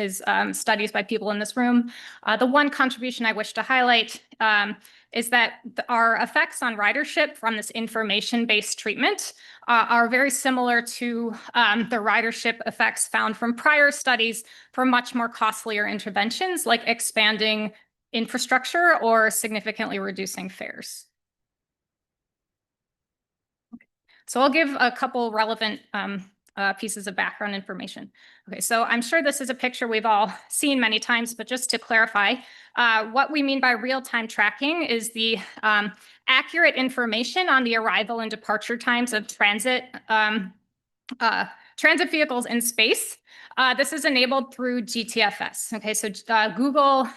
studies by people in this room. The one contribution I wish to highlight is that our effects on ridership from this information-based treatment are very similar to the ridership effects found from prior studies for much more costlier interventions, like expanding infrastructure or significantly reducing fares. So I'll give a couple relevant pieces of background information. Okay, so I'm sure this is a picture we've all seen many times, but just to clarify, what we mean by real-time tracking is the accurate information on the arrival and departure times of transit vehicles in space. This is enabled through GTFS. Okay, so Google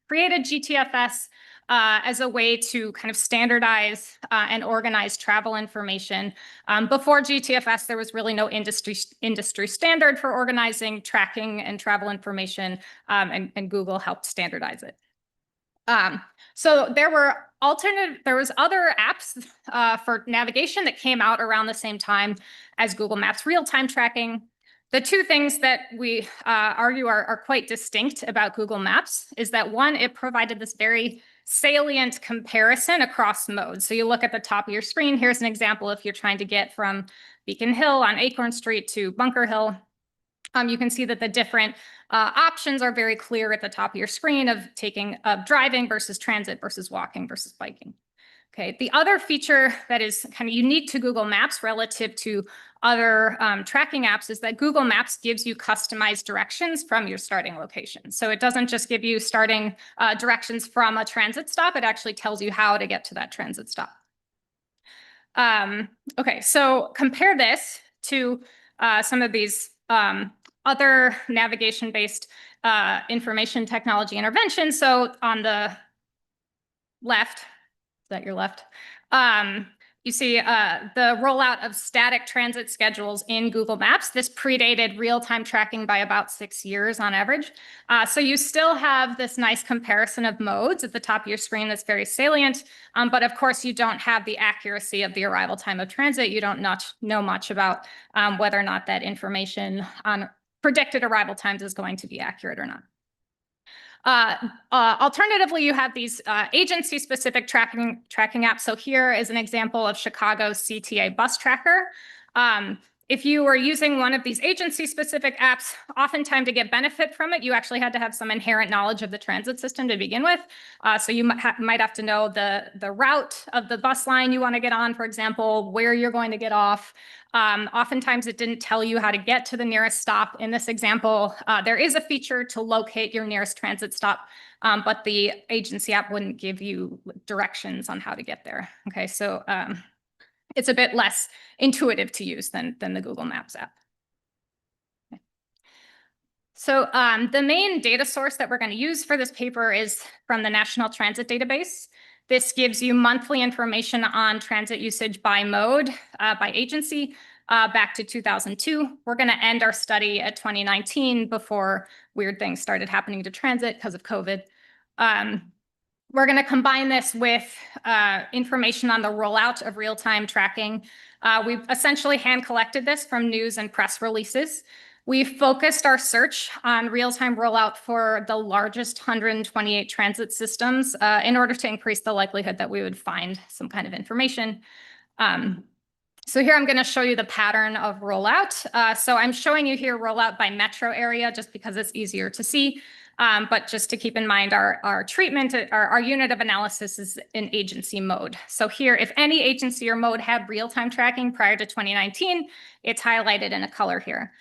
created GTFS as a way to kind of standardize and organize travel information. Before GTFS, there was really no industry standard for organizing, tracking, and travel information, and Google helped standardize it. So there was other apps for navigation that came out around the same time as Google Maps real-time tracking. The two things that we argue are quite distinct about Google Maps is that one, it provided this very salient comparison across modes. So you look at the top of your screen, here's an example if you're trying to get from Beacon Hill on Acorn Street to Bunker Hill. You can see that the different options are very clear at the top of your screen of driving versus transit versus walking versus biking. Okay, the other feature that is kind of unique to Google Maps relative to other tracking apps is that Google Maps gives you customized directions from your starting location. So it doesn't just give you starting directions from a transit stop, it actually tells you how to get to that transit stop. Okay, so compare this to some of these other navigation-based information technology interventions. So on the left, is that your left? You see the rollout of static transit schedules in Google Maps. This predated real-time tracking by about 6 years on average. So you still have this nice comparison of modes at the top of your screen that's very salient. But of course, you don't have the accuracy of the arrival time of transit. You don't know much about whether or not that information on predicted arrival times is going to be accurate or not. Alternatively, you have these agency-specific tracking apps. So here is an example of Chicago's CTA bus tracker. If you were using one of these agency-specific apps, oftentimes to get benefit from it, you actually had to have some inherent knowledge of the transit system to begin with. So you might have to know the route of the bus line you want to get on, for example, where you're going to get off. Oftentimes it didn't tell you how to get to the nearest stop. In this example, there is a feature to locate your nearest transit stop, but the agency app wouldn't give you directions on how to get there. Okay, so it's a bit less intuitive to use than the Google Maps app. Okay. So the main data source that we're going to use for this paper is from the National Transit Database. This gives you monthly information on transit usage by mode, by agency, back to 2002. We're going to end our study at 2019 before weird things started happening to transit because of COVID. We're going to combine this with information on the rollout of real-time tracking. We've essentially hand-collected this from news and press releases. We've focused our search on real-time rollout for the largest 128 transit systems in order to increase the likelihood that we would find some kind of information. So here I'm going to show you the pattern of rollout. So I'm showing you here rollout by metro area just because it's easier to see. But just to keep in mind, our treatment, our unit of analysis is in agency mode. So here, if any agency or mode had real-time tracking prior to 2019, it's highlighted in a color here.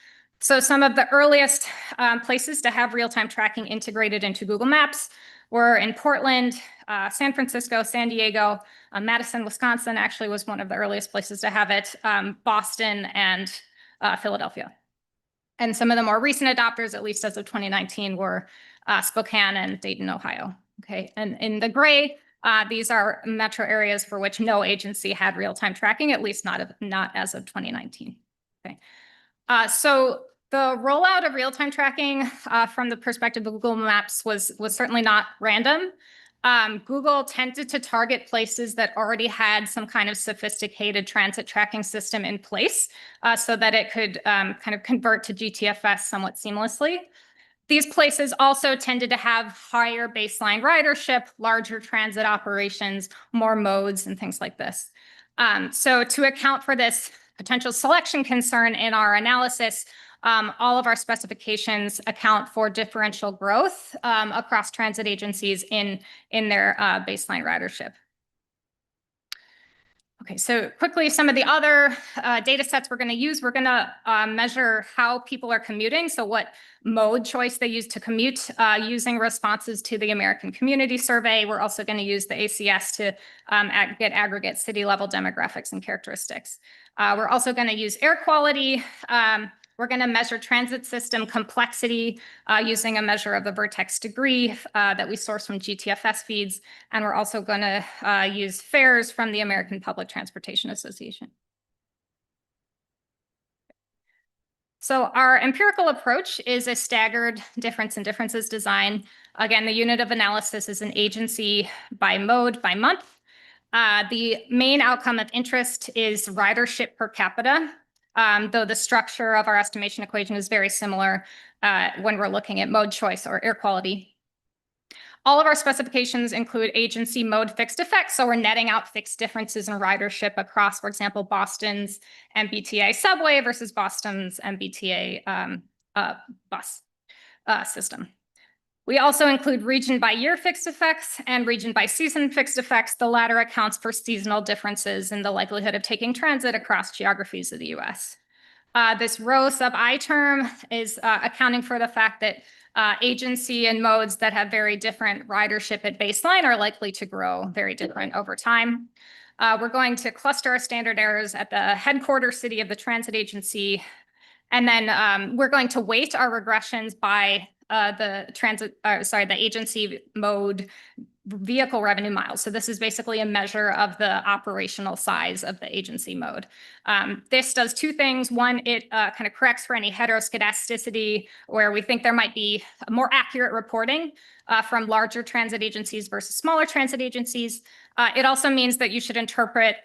So some of the earliest places to have real-time tracking integrated into Google Maps were in Portland, San Francisco, San Diego, Madison, Wisconsin actually was one of the earliest places to have it, Boston, and Philadelphia. And some of the more recent adopters, at least as of 2019, were Spokane and Dayton, Ohio. Okay, and in the gray, these are metro areas for which no agency had real-time tracking, at least not as of 2019. Okay, so the rollout of real-time tracking from the perspective of Google Maps was certainly not random. Google tended to target places that already had some kind of sophisticated transit tracking system in place so that it could kind of convert to GTFS somewhat seamlessly. These places also tended to have higher baseline ridership, larger transit operations, more modes, and things like this. So to account for this potential selection concern in our analysis, all of our specifications account for differential growth across transit agencies in their baseline ridership. Okay, so quickly, some of the other data sets we're going to use, we're going to measure how people are commuting, so what mode choice they use to commute using responses to the American Community Survey. We're also going to use the ACS to get aggregate city-level demographics and characteristics. We're also going to use air quality. We're going to measure transit system complexity using a measure of the vertex degree that we source from GTFS feeds. And we're also going to use fares from the American Public Transportation Association. So our empirical approach is a staggered difference in differences design. Again, the unit of analysis is an agency by mode by month. The main outcome of interest is ridership per capita. Though the structure of our estimation equation is very similar when we're looking at mode choice or air quality. All of our specifications include agency mode fixed effects, so we're netting out fixed differences in ridership across, for example, Boston's MBTA subway versus Boston's MBTA bus system. We also include region by year fixed effects and region by season fixed effects. The latter accounts for seasonal differences in the likelihood of taking transit across geographies of the US. This row sub I term is accounting for the fact that agency and modes that have very different ridership at baseline are likely to grow very different over time. We're going to cluster our standard errors at the headquarters city of the transit agency. And then we're going to weight our regressions by the agency mode vehicle revenue miles. So this is basically a measure of the operational size of the agency mode. This does two things. One, it kind of corrects for any heteroscedasticity where we think there might be more accurate reporting from larger transit agencies versus smaller transit agencies. It also means that you should interpret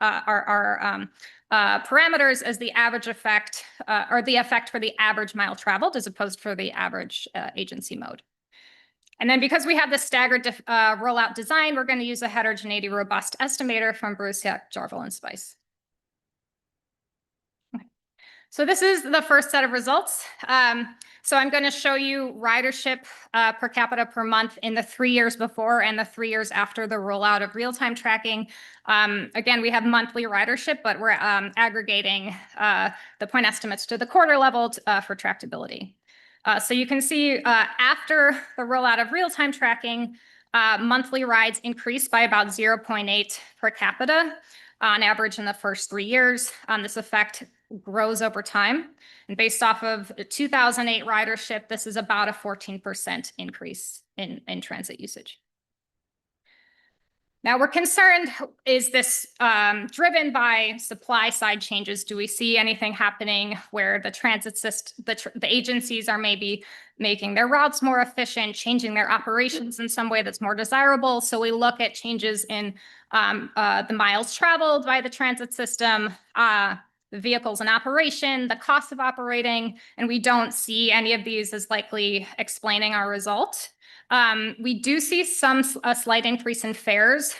our parameters as the average effect or the effect for the average mile traveled as opposed for the average agency mode. And then because we have the staggered rollout design, we're going to use a heterogeneity robust estimator from Brusiak, Jarvel, and Spice. So this is the first set of results. So I'm going to show you ridership per capita per month in the 3 years before and the 3 years after the rollout of real-time tracking. Again, we have monthly ridership, but we're aggregating the point estimates to the quarter level for tractability. So you can see after the rollout of real-time tracking, monthly rides increased by about 0.8 per capita on average in the first 3 years. This effect grows over time. And based off of 2008 ridership, this is about a 14% increase in transit usage. Now we're concerned, is this driven by supply side changes? Do we see anything happening where the transit system, the agencies are maybe making their routes more efficient, changing their operations in some way that's more desirable? So we look at changes in the miles traveled by the transit system, the vehicles in operation, the cost of operating, and we don't see any of these as likely explaining our result. We do see a slight increase in fares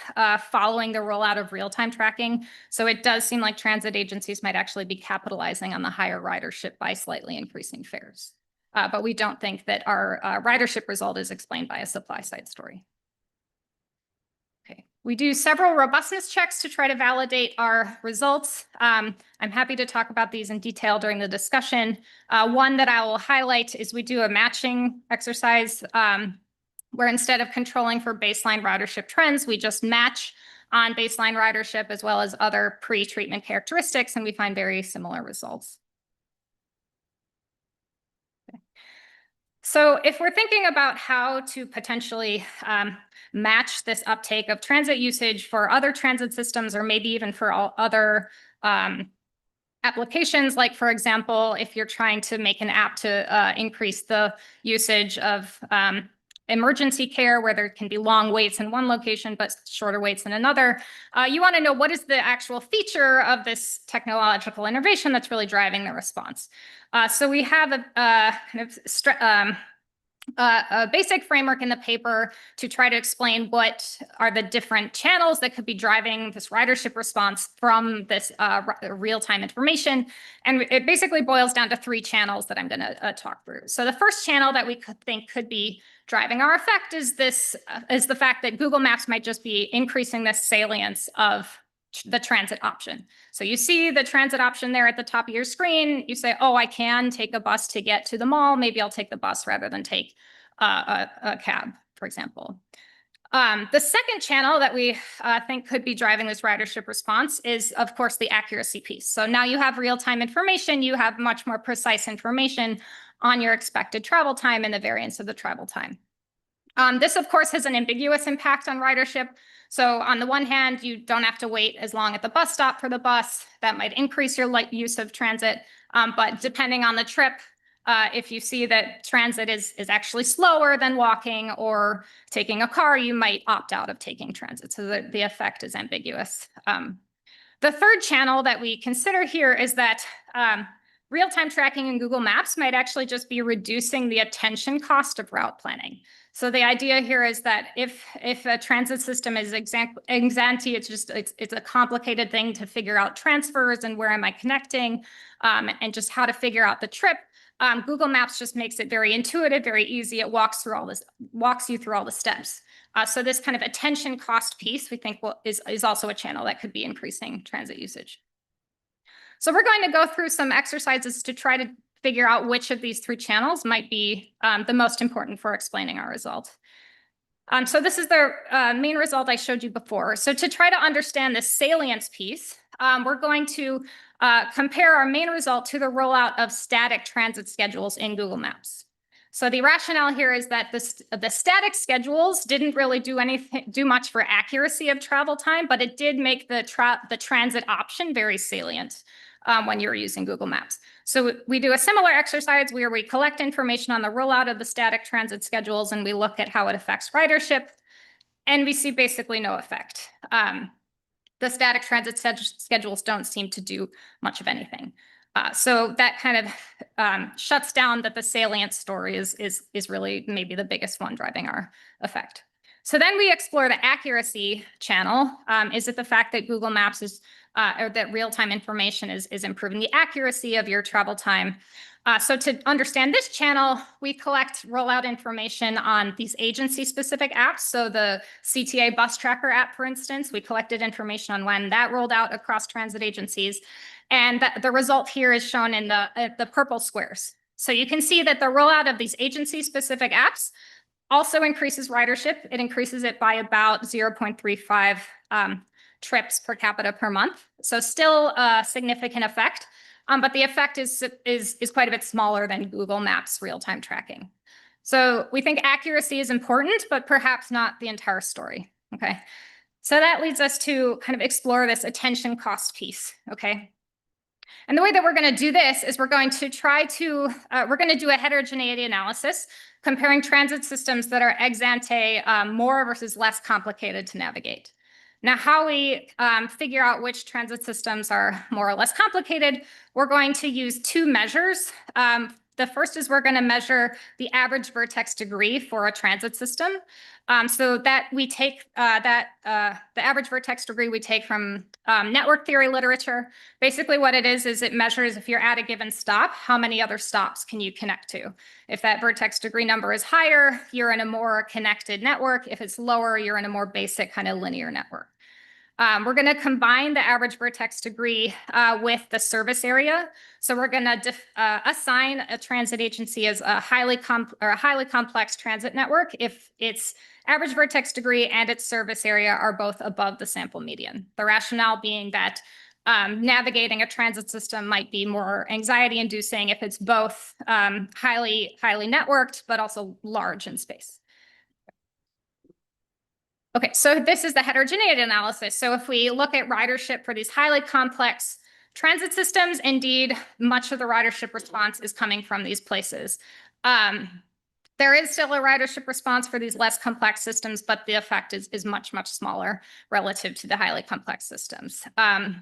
following the rollout of real-time tracking. So it does seem like transit agencies might actually be capitalizing on the higher ridership by slightly increasing fares. But we don't think that our ridership result is explained by a supply side story. Okay. We do several robustness checks to try to validate our results. I'm happy to talk about these in detail during the discussion. One that I will highlight is we do a matching exercise where instead of controlling for baseline ridership trends, we just match on baseline ridership as well as other pre-treatment characteristics, and we find very similar results. Okay. So if we're thinking about how to potentially match this uptake of transit usage for other transit systems, or maybe even for all other applications, like for example, if you're trying to make an app to increase the usage of emergency care where there can be long waits in one location but shorter waits in another, you want to know what is the actual feature of this technological innovation that's really driving the response. So we have a basic framework in the paper to try to explain what are the different channels that could be driving this ridership response from this real-time information. And it basically boils down to 3 channels that I'm going to talk through. So the first channel that we think could be driving our effect is the fact that Google Maps might just be increasing the salience of the transit option. So you see the transit option there at the top of your screen. You say, oh, I can take a bus to get to the mall. Maybe I'll take the bus rather than take a cab, for example. The second channel that we think could be driving this ridership response is, of course, the accuracy piece. So now you have real-time information. You have much more precise information on your expected travel time and the variance of the travel time. This, of course, has an ambiguous impact on ridership. So on the one hand, you don't have to wait as long at the bus stop for the bus. That might increase your use of transit. But depending on the trip, if you see that transit is actually slower than walking or taking a car, you might opt out of taking transit. So the effect is ambiguous. The third channel that we consider here is that real-time tracking in Google Maps might actually just be reducing the attention cost of route planning. So the idea here is that if a transit system is ex ante, it's a complicated thing to figure out transfers and where am I connecting, and just how to figure out the trip. Google Maps just makes it very intuitive, very easy. It walks you through all the steps. So this kind of attention cost piece, we think is also a channel that could be increasing transit usage. So we're going to go through some exercises to try to figure out which of these 3 channels might be the most important for explaining our result. So this is the main result I showed you before. So to try to understand the salience piece, we're going to compare our main result to the rollout of static transit schedules in Google Maps. So the rationale here is that the static schedules didn't really do much for accuracy of travel time, but it did make the transit option very salient when you're using Google Maps. So we do a similar exercise where we collect information on the rollout of the static transit schedules and we look at how it affects ridership, and we see basically no effect. The static transit schedules don't seem to do much of anything. So that kind of shuts down that the salient story is really maybe the biggest one driving our effect. So then we explore the accuracy channel. Is it the fact that Google Maps is, or that real-time information is improving the accuracy of your travel time? So to understand this channel, we collect rollout information on these agency-specific apps. So the CTA bus tracker app, for instance, we collected information on when that rolled out across transit agencies. And the result here is shown in the purple squares. So you can see that the rollout of these agency-specific apps also increases ridership. It increases it by about 0.35 trips per capita per month. So still a significant effect, but the effect is quite a bit smaller than Google Maps real-time tracking. So we think accuracy is important, but perhaps not the entire story, okay? So that leads us to kind of explore this attention cost piece, okay? And the way that we're going to do this is we're going to do a heterogeneity analysis comparing transit systems that are ex ante more versus less complicated to navigate. Now, how we figure out which transit systems are more or less complicated, we're going to use two measures. The first is we're going to measure the average vertex degree for a transit system. So that we take the average vertex degree we take from network theory literature. Basically what it is it measures if you're at a given stop, how many other stops can you connect to? If that vertex degree number is higher, you're in a more connected network. If it's lower, you're in a more basic kind of linear network. We're going to combine the average vertex degree with the service area. So we're going to assign a transit agency as a highly complex transit network if its average vertex degree and its service area are both above the sample median. The rationale being that navigating a transit system might be more anxiety-inducing if it's both highly networked, but also large in space. Okay, so this is the heterogeneity analysis. So if we look at ridership for these highly complex transit systems, indeed, much of the ridership response is coming from these places. There is still a ridership response for these less complex systems, but the effect is much smaller relative to the highly complex systems. For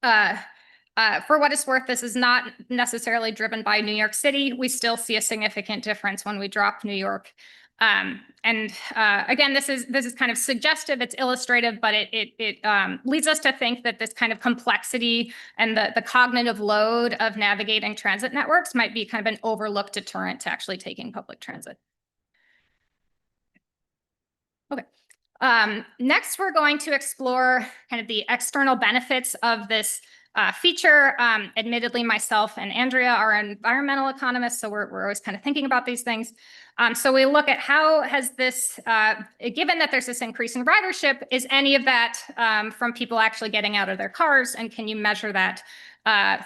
what it's worth, this is not necessarily driven by New York City. We still see a significant difference when we drop New York. Again, this is kind of suggestive, it's illustrative, but it leads us to think that this kind of complexity and the cognitive load of navigating transit networks might be kind of an overlooked deterrent to actually taking public transit. Okay. Next, we're going to explore kind of the external benefits of this feature. Admittedly, myself and Andrea are environmental economists, so we're always kind of thinking about these things. So we look at how has this, given that there's this increase in ridership, is any of that from people actually getting out of their cars, and can you measure that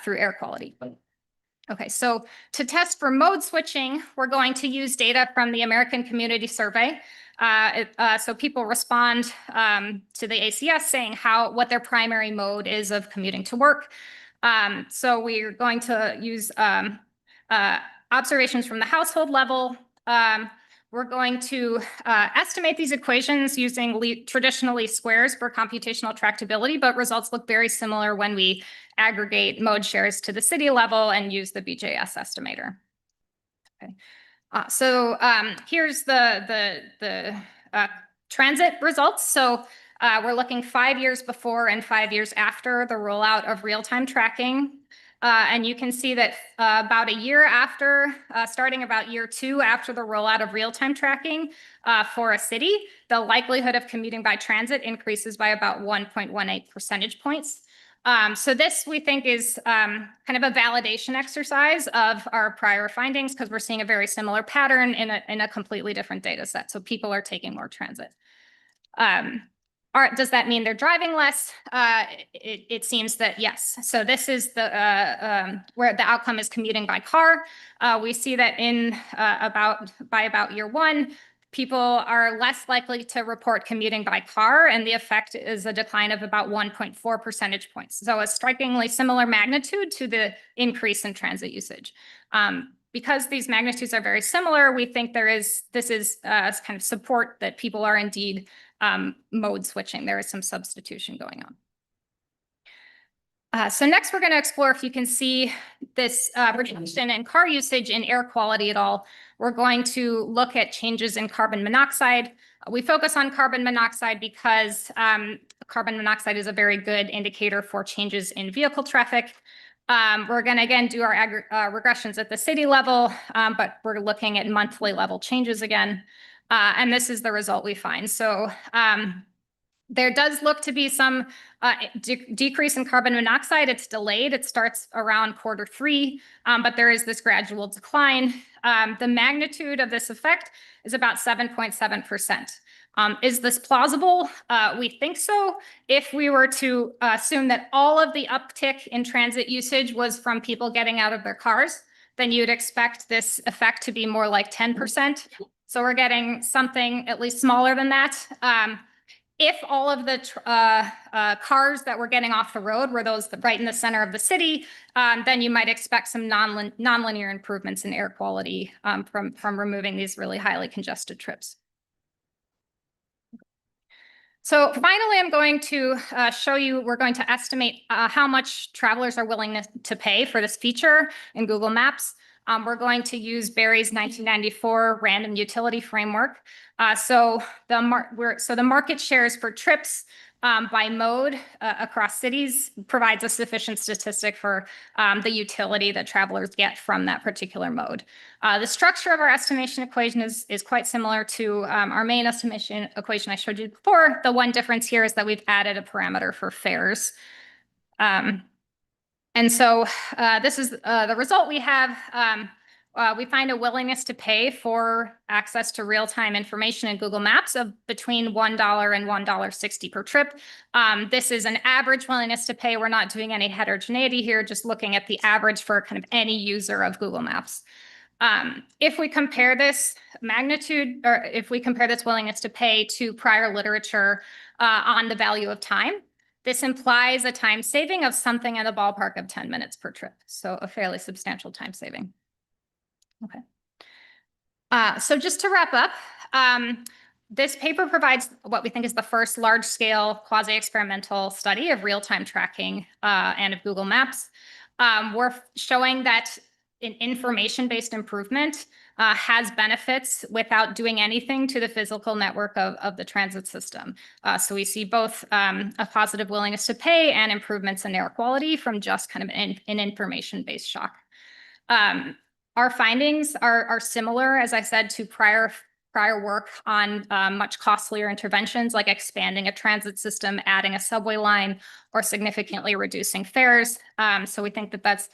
through air quality? Okay, so to test for mode switching, we're going to use data from the American Community Survey. So people respond to the ACS saying what their primary mode is of commuting to work. So we're going to use observations from the household level. We're going to estimate these equations using traditionally squares for computational tractability, but results look very similar when we aggregate mode shares to the city level and use the BJS estimator. Okay. So here's the transit results. So we're looking 5 years before and 5 years after the rollout of real-time tracking. And you can see that about a year after, starting about year 2 after the rollout of real-time tracking for a city, the likelihood of commuting by transit increases by about 1.18 percentage points. So this, we think, is kind of a validation exercise of our prior findings, because we're seeing a very similar pattern in a completely different data set. So people are taking more transit. Does that mean they're driving less? It seems that yes. So this is the where the outcome is commuting by car. We see that by about year 1, people are less likely to report commuting by car, and the effect is a decline of about 1.4 percentage points. So a strikingly similar magnitude to the increase in transit usage. Because these magnitudes are very similar, we think this is kind of support that people are indeed mode switching. There is some substitution going on. So next, we're going to explore if you can see this reduction in car usage and air quality at all. We're going to look at changes in carbon monoxide. We focus on carbon monoxide because carbon monoxide is a very good indicator for changes in vehicle traffic. We're going to, again, do our regressions at the city level, but we're looking at monthly level changes again. And this is the result we find. So there does look to be some decrease in carbon monoxide. It's delayed. It starts around Q3, but there is this gradual decline. The magnitude of this effect is about 7.7%. Is this plausible? We think so. If we were to assume that all of the uptick in transit usage was from people getting out of their cars, then you'd expect this effect to be more like 10%. So we're getting something at least smaller than that. If all of the cars that were getting off the road were those right in the center of the city, then you might expect some nonlinear improvements in air quality from removing these really highly congested trips. So finally, I'm going to show you, we're going to estimate how much travelers are willing to pay for this feature in Google Maps. We're going to use Barry's 1994 random utility framework. So the market shares for trips by mode across cities provides a sufficient statistic for the utility that travelers get from that particular mode. The structure of our estimation equation is quite similar to our main estimation equation I showed you before. The one difference here is that we've added a parameter for fares. And so this is the result we have. We find a willingness to pay for access to real-time information in Google Maps of between $1 and $1.60 per trip. This is an average willingness to pay. We're not doing any heterogeneity here, just looking at the average for kind of any user of Google Maps. If we compare this magnitude, or if we compare this willingness to pay to prior literature on the value of time, this implies a time saving of something in the ballpark of 10 minutes per trip. So a fairly substantial time saving. Okay. So just to wrap up, this paper provides what we think is the first large-scale quasi-experimental study of real-time tracking and of Google Maps. We're showing that an information-based improvement has benefits without doing anything to the physical network of the transit system. So we see both a positive willingness to pay and improvements in air quality from just kind of an information-based shock. Our findings are similar, as I said, to prior work on much costlier interventions like expanding a transit system, adding a subway line, or significantly reducing fares. So we think that that's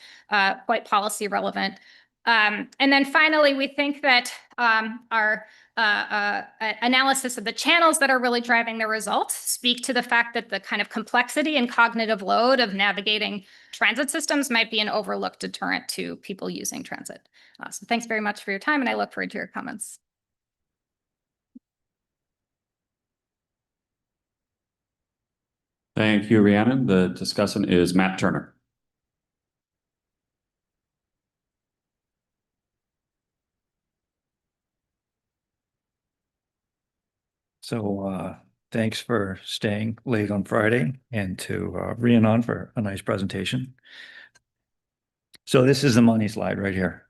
quite policy relevant. And then finally, we think that our analysis of the channels that are really driving the results speak to the fact that the kind of complexity and cognitive load of navigating transit systems might be an overlooked deterrent to people using transit. So thanks very much for your time, and I look forward to your comments. Thank you, Rhiannon. The discussant is Matt Turner. So thanks for staying late on Friday, and to Rhiannon for a nice presentation. So this is the money slide right here.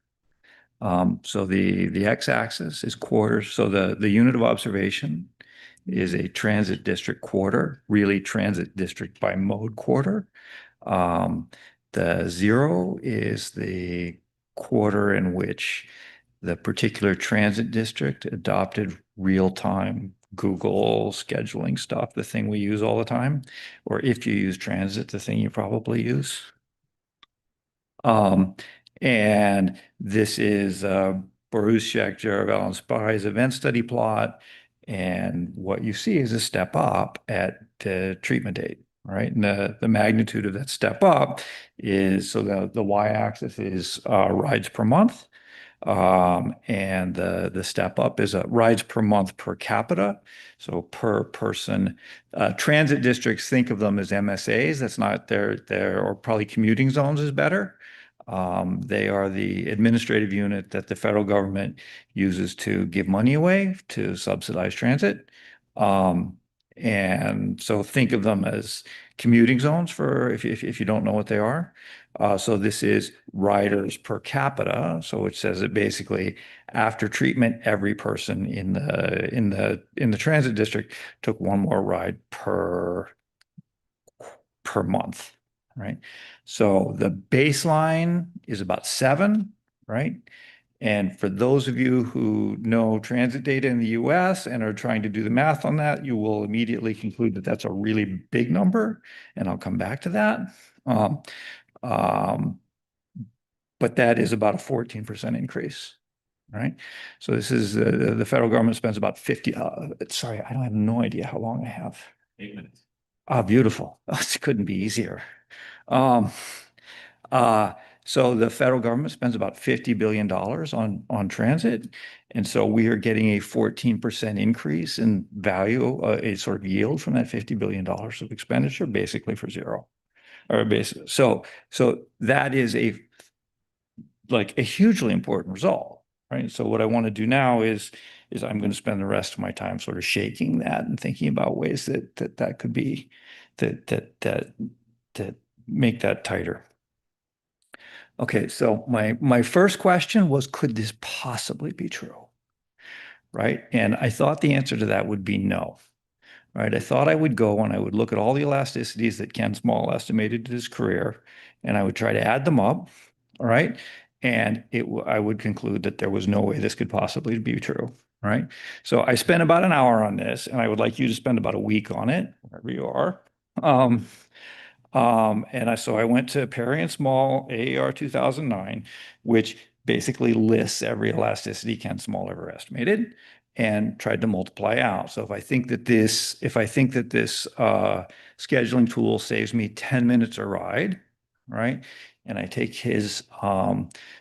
So the x-axis is quarters. So the unit of observation is a transit district quarter, really transit district by mode quarter. The 0 is the quarter in which the particular transit district adopted real-time Google scheduling stuff, the thing we use all the time, or if you use transit, the thing you probably use. And this is Borusiak, Jaravel, and Spy's event study plot. And what you see is a step up at the treatment date, right? And the magnitude of that step up is, so the y-axis is rides per month. And the step up is rides per month per capita. So per person. Transit districts, think of them as MSAs. That's not or probably commuting zones is better. They are the administrative unit that the federal government uses to give money away to subsidize transit. And so think of them as commuting zones for, if you don't know what they are. So this is riders per capita. So it says that basically after treatment, every person in the transit district took one more ride per month, right? So the baseline is about 7, right? And for those of you who know transit data in the US and are trying to do the math on that, you will immediately conclude that that's a really big number, and I'll come back to that. But that is about a 14% increase, right? So this is the federal government spends about 50. Sorry, I don't have no idea how long I have. 8 minutes. Ah, beautiful. Oh, it couldn't be easier. So the federal government spends about $50 billion on transit. And so we are getting a 14% increase in value, a sort of yield from that $50 billion of expenditure, basically for zero. Or basically, so that is a hugely important result, right? So what I want to do now is I'm going to spend the rest of my time sort of shaking that and thinking about ways that could be that make that tighter. Okay, so my first question was, could this possibly be true? Right? And I thought the answer to that would be no. Right? I thought I would go and I would look at all the elasticities that Ken Small estimated in his career, and I would try to add them up. All right. And I would conclude that there was no way this could possibly be true. Right. So I spent about an hour on this, and I would like you to spend about a week on it, wherever you are. So I went to Perry and Small AER 2009, which basically lists every elasticity Ken Small ever estimated, and tried to multiply out. So if I think that this scheduling tool saves me 10 minutes a ride, right? And I take his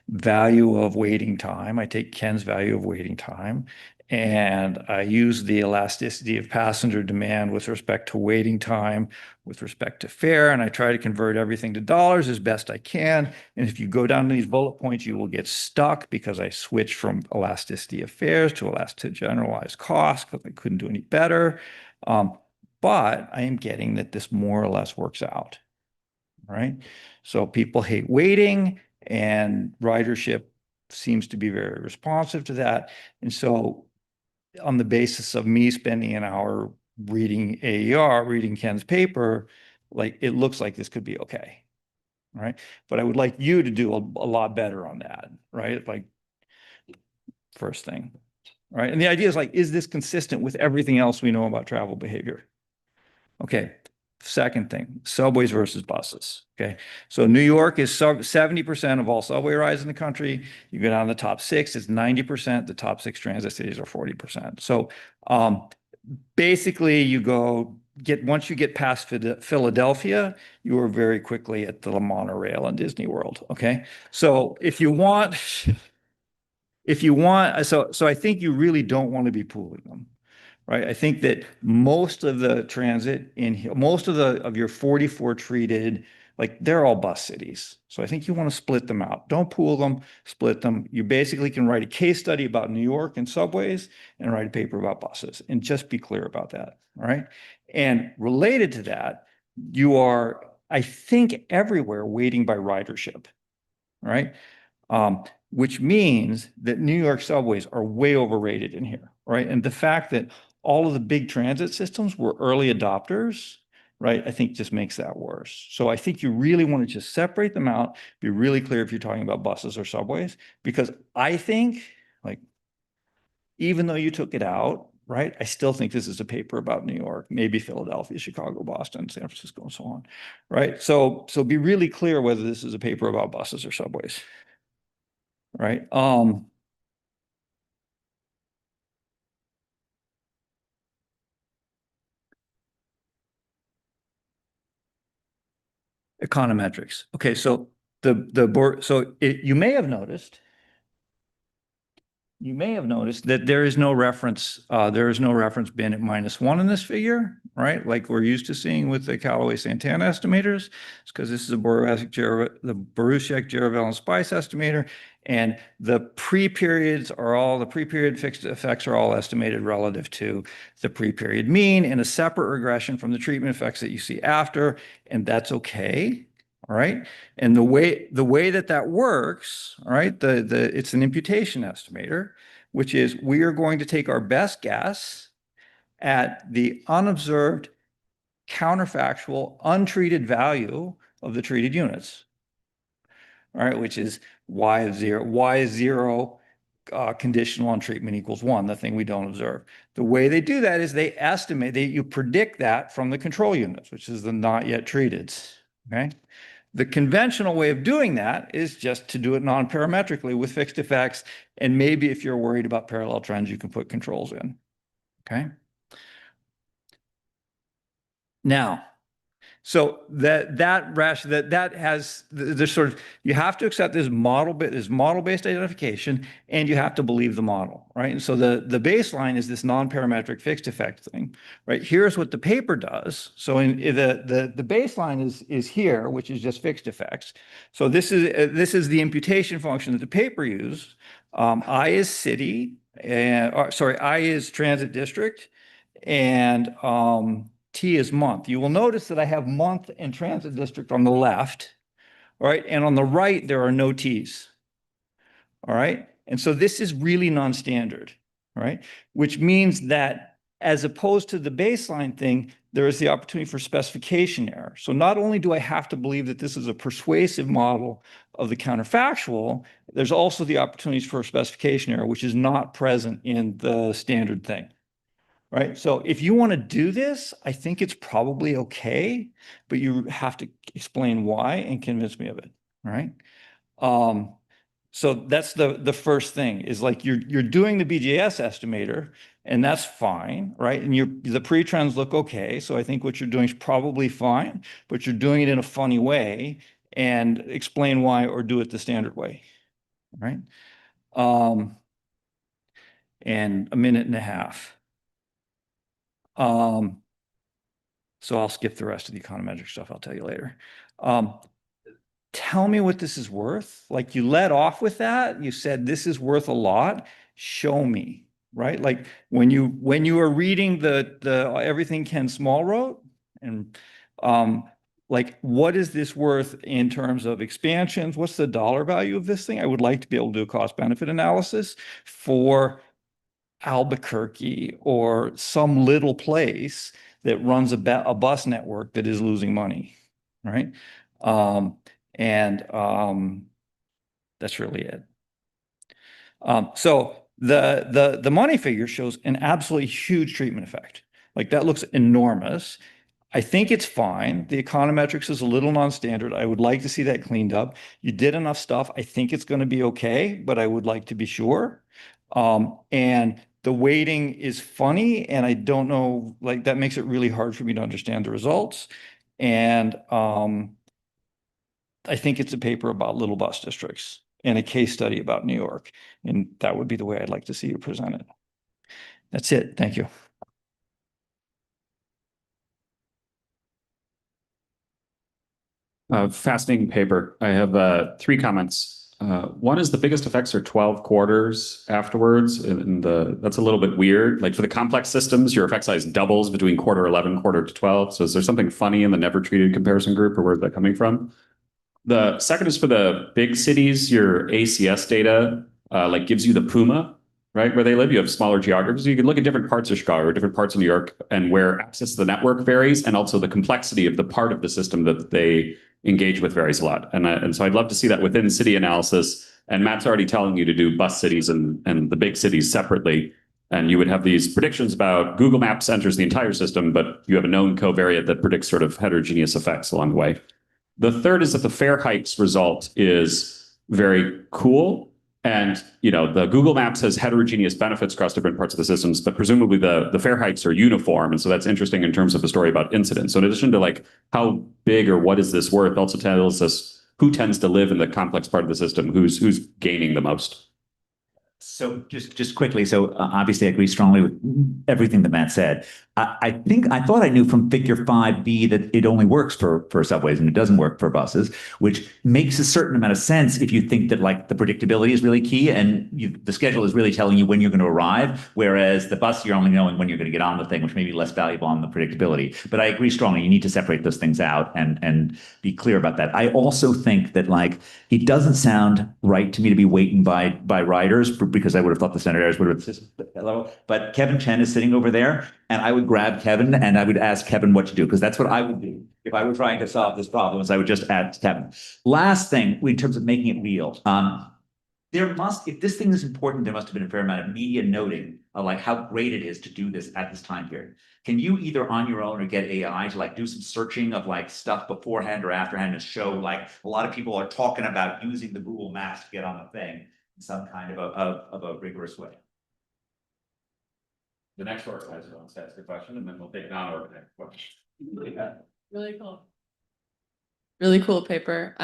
value of waiting time, I take Ken's value of waiting time, and I use the elasticity of passenger demand with respect to waiting time, with respect to fare, and I try to convert everything to dollars as best I can. And if you go down to these bullet points, you will get stuck because I switched from elasticity of fares to generalized cost because I couldn't do any better. But I am getting that this more or less works out, right? So people hate waiting, and ridership seems to be very responsive to that. And so on the basis of me spending an hour reading AER, reading Ken's paper, it looks like this could be okay, right? But I would like you to do a lot better on that, right? First thing, right? And the idea is is this consistent with everything else we know about travel behavior? Okay. Second thing, subways versus buses. Okay. So New York is 70% of all subway rides in the country. You go down to the top 6, it's 90%. The top 6 transit cities are 40%. So basically once you get past Philadelphia, you are very quickly at the monorail and Disney World. Okay. So so I think you really don't want to be pooling them. Right. I think that most of the transit most of your 44 treated, they're all bus cities. So I think you want to split them out. Don't pool them, split them. You basically can write a case study about New York and subways and write a paper about buses, and just be clear about that. All right. And related to that, you are, I think, everywhere waiting by ridership. Right. Which means that New York subways are way overrated in here, right? And the fact that all of the big transit systems were early adopters, right, I think just makes that worse. So I think you really want to just separate them out, be really clear if you're talking about buses or subways, because I think, even though you took it out, right, I still think this is a paper about New York, maybe Philadelphia, Chicago, Boston, San Francisco, and so on, right? So be really clear whether this is a paper about buses or subways. Right. Econometrics. Okay, so you may have noticed you may have noticed that there is no reference bin at -1 in this figure, right? Like we're used to seeing with the Callaway-Santana estimators. It's because this is the Borusek-Jaravel and Spice estimator. And the pre-period fixed effects are all estimated relative to the pre-period mean in a separate regression from the treatment effects that you see after, and that's okay. All right. And the way that works, all right, it's an imputation estimator, which is we are going to take our best guess at the unobserved, counterfactual, untreated value of the treated units. All right, which is y is zero conditional on treatment equals 1, the thing we don't observe. The way they do that is you predict that from the control units, which is the not yet treated. Okay. The conventional way of doing that is just to do it non-parametrically with fixed effects. And maybe if you're worried about parallel trends, you can put controls in. Okay. Now, so that has this sort of, you have to accept this model-based identification, and you have to believe the model, right? And so the baseline is this non-parametric fixed effect thing, right? Here's what the paper does. So in the baseline is here, which is just fixed effects. So this is the imputation function that the paper used. I is city, I is transit district, and T is month. You will notice that I have month and transit district on the left, all right? And on the right, there are no T's, all right? And so this is really non-standard, all right? Which means that as opposed to the baseline thing, there is the opportunity for specification error. So not only do I have to believe that this is a persuasive model of the counterfactual, there's also the opportunities for specification error, which is not present in the standard thing. Right. So if you want to do this, I think it's probably okay, but you have to explain why and convince me of it. Right. So that's the first thing is like you're doing the BJS estimator, and that's fine. Right. And the pre-trends look okay. So I think what you're doing is probably fine, but you're doing it in a funny way, and explain why or do it the standard way. Right. And a minute and a half. So I'll skip the rest of the econometric stuff. I'll tell you later. Tell me what this is worth. Like you led off with that. You said this is worth a lot. Show me, right? Like when you are reading the everything Ken Small wrote, and like what is this worth in terms of expansions? What's the dollar value of this thing? I would like to be able to do a cost benefit analysis for Albuquerque or some little place that runs a bus network that is losing money, right? That's really it. So the money figure shows an absolutely huge treatment effect. Like that looks enormous. I think it's fine. The econometrics is a little non-standard. I would like to see that cleaned up. You did enough stuff. I think it's going to be okay, but I would like to be sure. And the weighting is funny, and I don't know, like that makes it really hard for me to understand the results. And I think it's a paper about little bus districts and a case study about New York. And that would be the way I'd like to see you present it. That's it. Thank you. Fascinating paper. I have 3 comments. One is the biggest effects are 12 quarters afterwards, and that's a little bit weird. Like for the complex systems, your effect size doubles between quarter 11, quarter to 12. So is there something funny in the never treated comparison group, or where's that coming from? The second is for the big cities, your ACS data like gives you the PUMA, right? Where they live, you have smaller geographies. You can look at different parts of Chicago or different parts of New York, and where access to the network varies, and also the complexity of the part of the system that they engage with varies a lot. And so I'd love to see that within city analysis. And Matt's already telling you to do bus cities and the big cities separately. And you would have these predictions about Google Maps enters the entire system, but you have a known covariate that predicts sort of heterogeneous effects along the way. The third is that the fare hikes result is very cool. And the Google Maps has heterogeneous benefits across different parts of the systems, but presumably the fare hikes are uniform. And so that's interesting in terms of a story about incidence. So in addition to like how big or what is this worth, also tells us who tends to live in the complex part of the system, who's gaining the most. So just quickly, so obviously I agree strongly with everything that Matt said. I thought I knew from figure 5B that it only works for subways and it doesn't work for buses, which makes a certain amount of sense if you think that like the predictability is really key and the schedule is really telling you when you're going to arrive, whereas the bus, you're only knowing when you're going to get on the thing, which may be less valuable on the predictability. But I agree strongly, you need to separate those things out and be clear about that. I also think that like, it doesn't sound right to me to be waiting by riders because I would have thought the senators would have, hello, but Kevin Chen is sitting over there and I would grab Kevin and I would ask Kevin what to do because that's what I would do if I were trying to solve this problem is I would just ask Kevin. Last thing, in terms of making it real, if this thing is important, there must have been a fair amount of media noting of like how great it is to do this at this time period. Can you either on your own or get AI to like do some searching of like stuff beforehand or afterhand to show like a lot of people are talking about using the Google Maps to get on the thing in some kind of a rigorous way? The next organizer wants to ask a question, and then we'll take non-organized questions. Really cool. Really cool paper.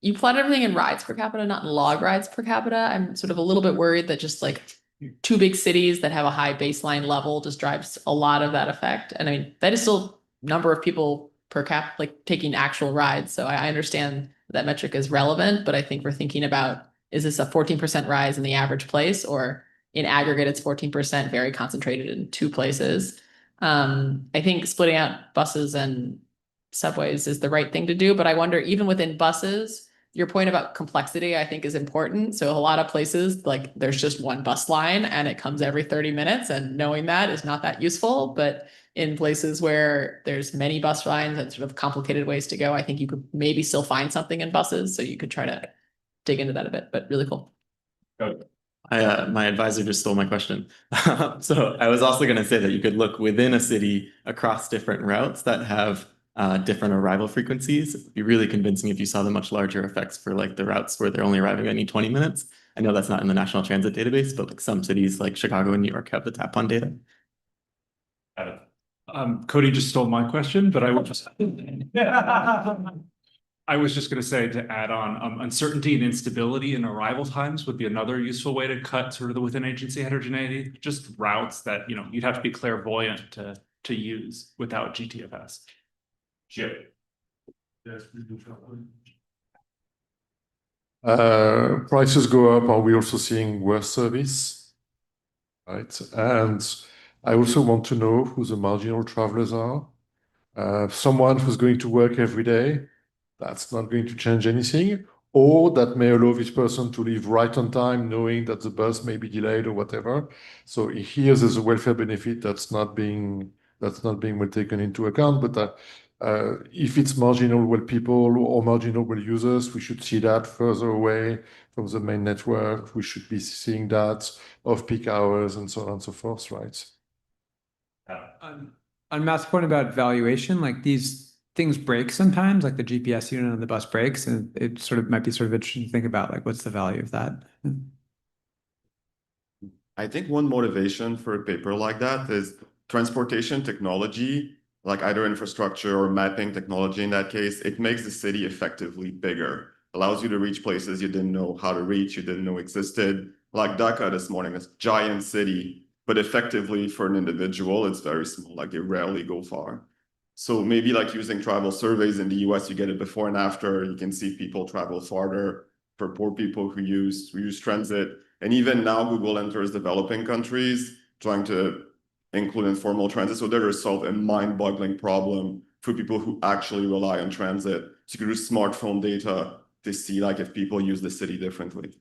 You plot everything in rides per capita, not in log rides per capita. I'm sort of a little bit worried that just like two big cities that have a high baseline level just drives a lot of that effect. And I mean, that is still number of people per cap, like taking actual rides. So I understand that metric is relevant, but I think we're thinking about, is this a 14% rise in the average place, or in aggregate, it's 14% very concentrated in two places. I think splitting out buses and subways is the right thing to do, but I wonder, even within buses, your point about complexity, I think, is important. So a lot of places, like there's just one bus line and it comes every 30 minutes, and knowing that is not that useful. But in places where there's many bus lines and sort of complicated ways to go, I think you could maybe still find something in buses. So you could try to dig into that a bit, but really cool. My advisor just stole my question. So I was also going to say that you could look within a city across different routes that have different arrival frequencies. It'd be really convincing if you saw the much larger effects for like the routes where they're only arriving any 20 minutes. I know that's not in the National Transit Database, but like some cities like Chicago and New York have the tap-on data. Cody just stole my question, but I would just. I was just going to say to add on, uncertainty and instability in arrival times would be another useful way to cut sort of the within agency heterogeneity. Just routes that you'd have to be clairvoyant to use without GTFS. Chip. Prices go up. Are we also seeing worse service? Right, and I also want to know who the marginal travelers are. Someone who's going to work every day. That's not going to change anything, or that may allow this person to leave right on time, knowing that the bus may be delayed or whatever. So here there's a welfare benefit that's not being well taken into account. But if it's marginal well people or marginal well users, we should see that further away from the main network. We should be seeing that off peak hours and so on and so forth, right? On Matt's point about valuation, like these things break sometimes, like the GPS unit on the bus breaks, and it sort of might be sort of interesting to think about, like, what's the value of that? I think one motivation for a paper like that is transportation technology, like either infrastructure or mapping technology in that case. It makes the city effectively bigger, allows you to reach places you didn't know how to reach, you didn't know existed. Like Dhaka this morning, this giant city, but effectively for an individual, it's very small, like they rarely go far. So maybe like using travel surveys in the US, you get it before and after. You can see people travel farther for poor people who use transit. And even now, Google enters developing countries trying to include informal transit. So they're to solve a mind-boggling problem for people who actually rely on transit. So you can use smartphone data to see like if people use the city differently.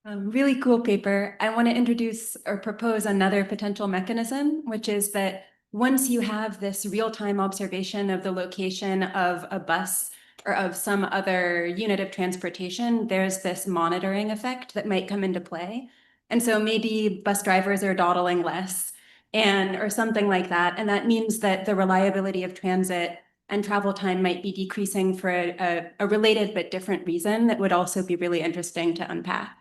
Really cool paper. I want to introduce or propose another potential mechanism, which is that once you have this real-time observation of the location of a bus or of some other unit of transportation, there's this monitoring effect that might come into play. And so maybe bus drivers are dawdling less or something like that. And that means that the reliability of transit and travel time might be decreasing for a related but different reason that would also be really interesting to unpack.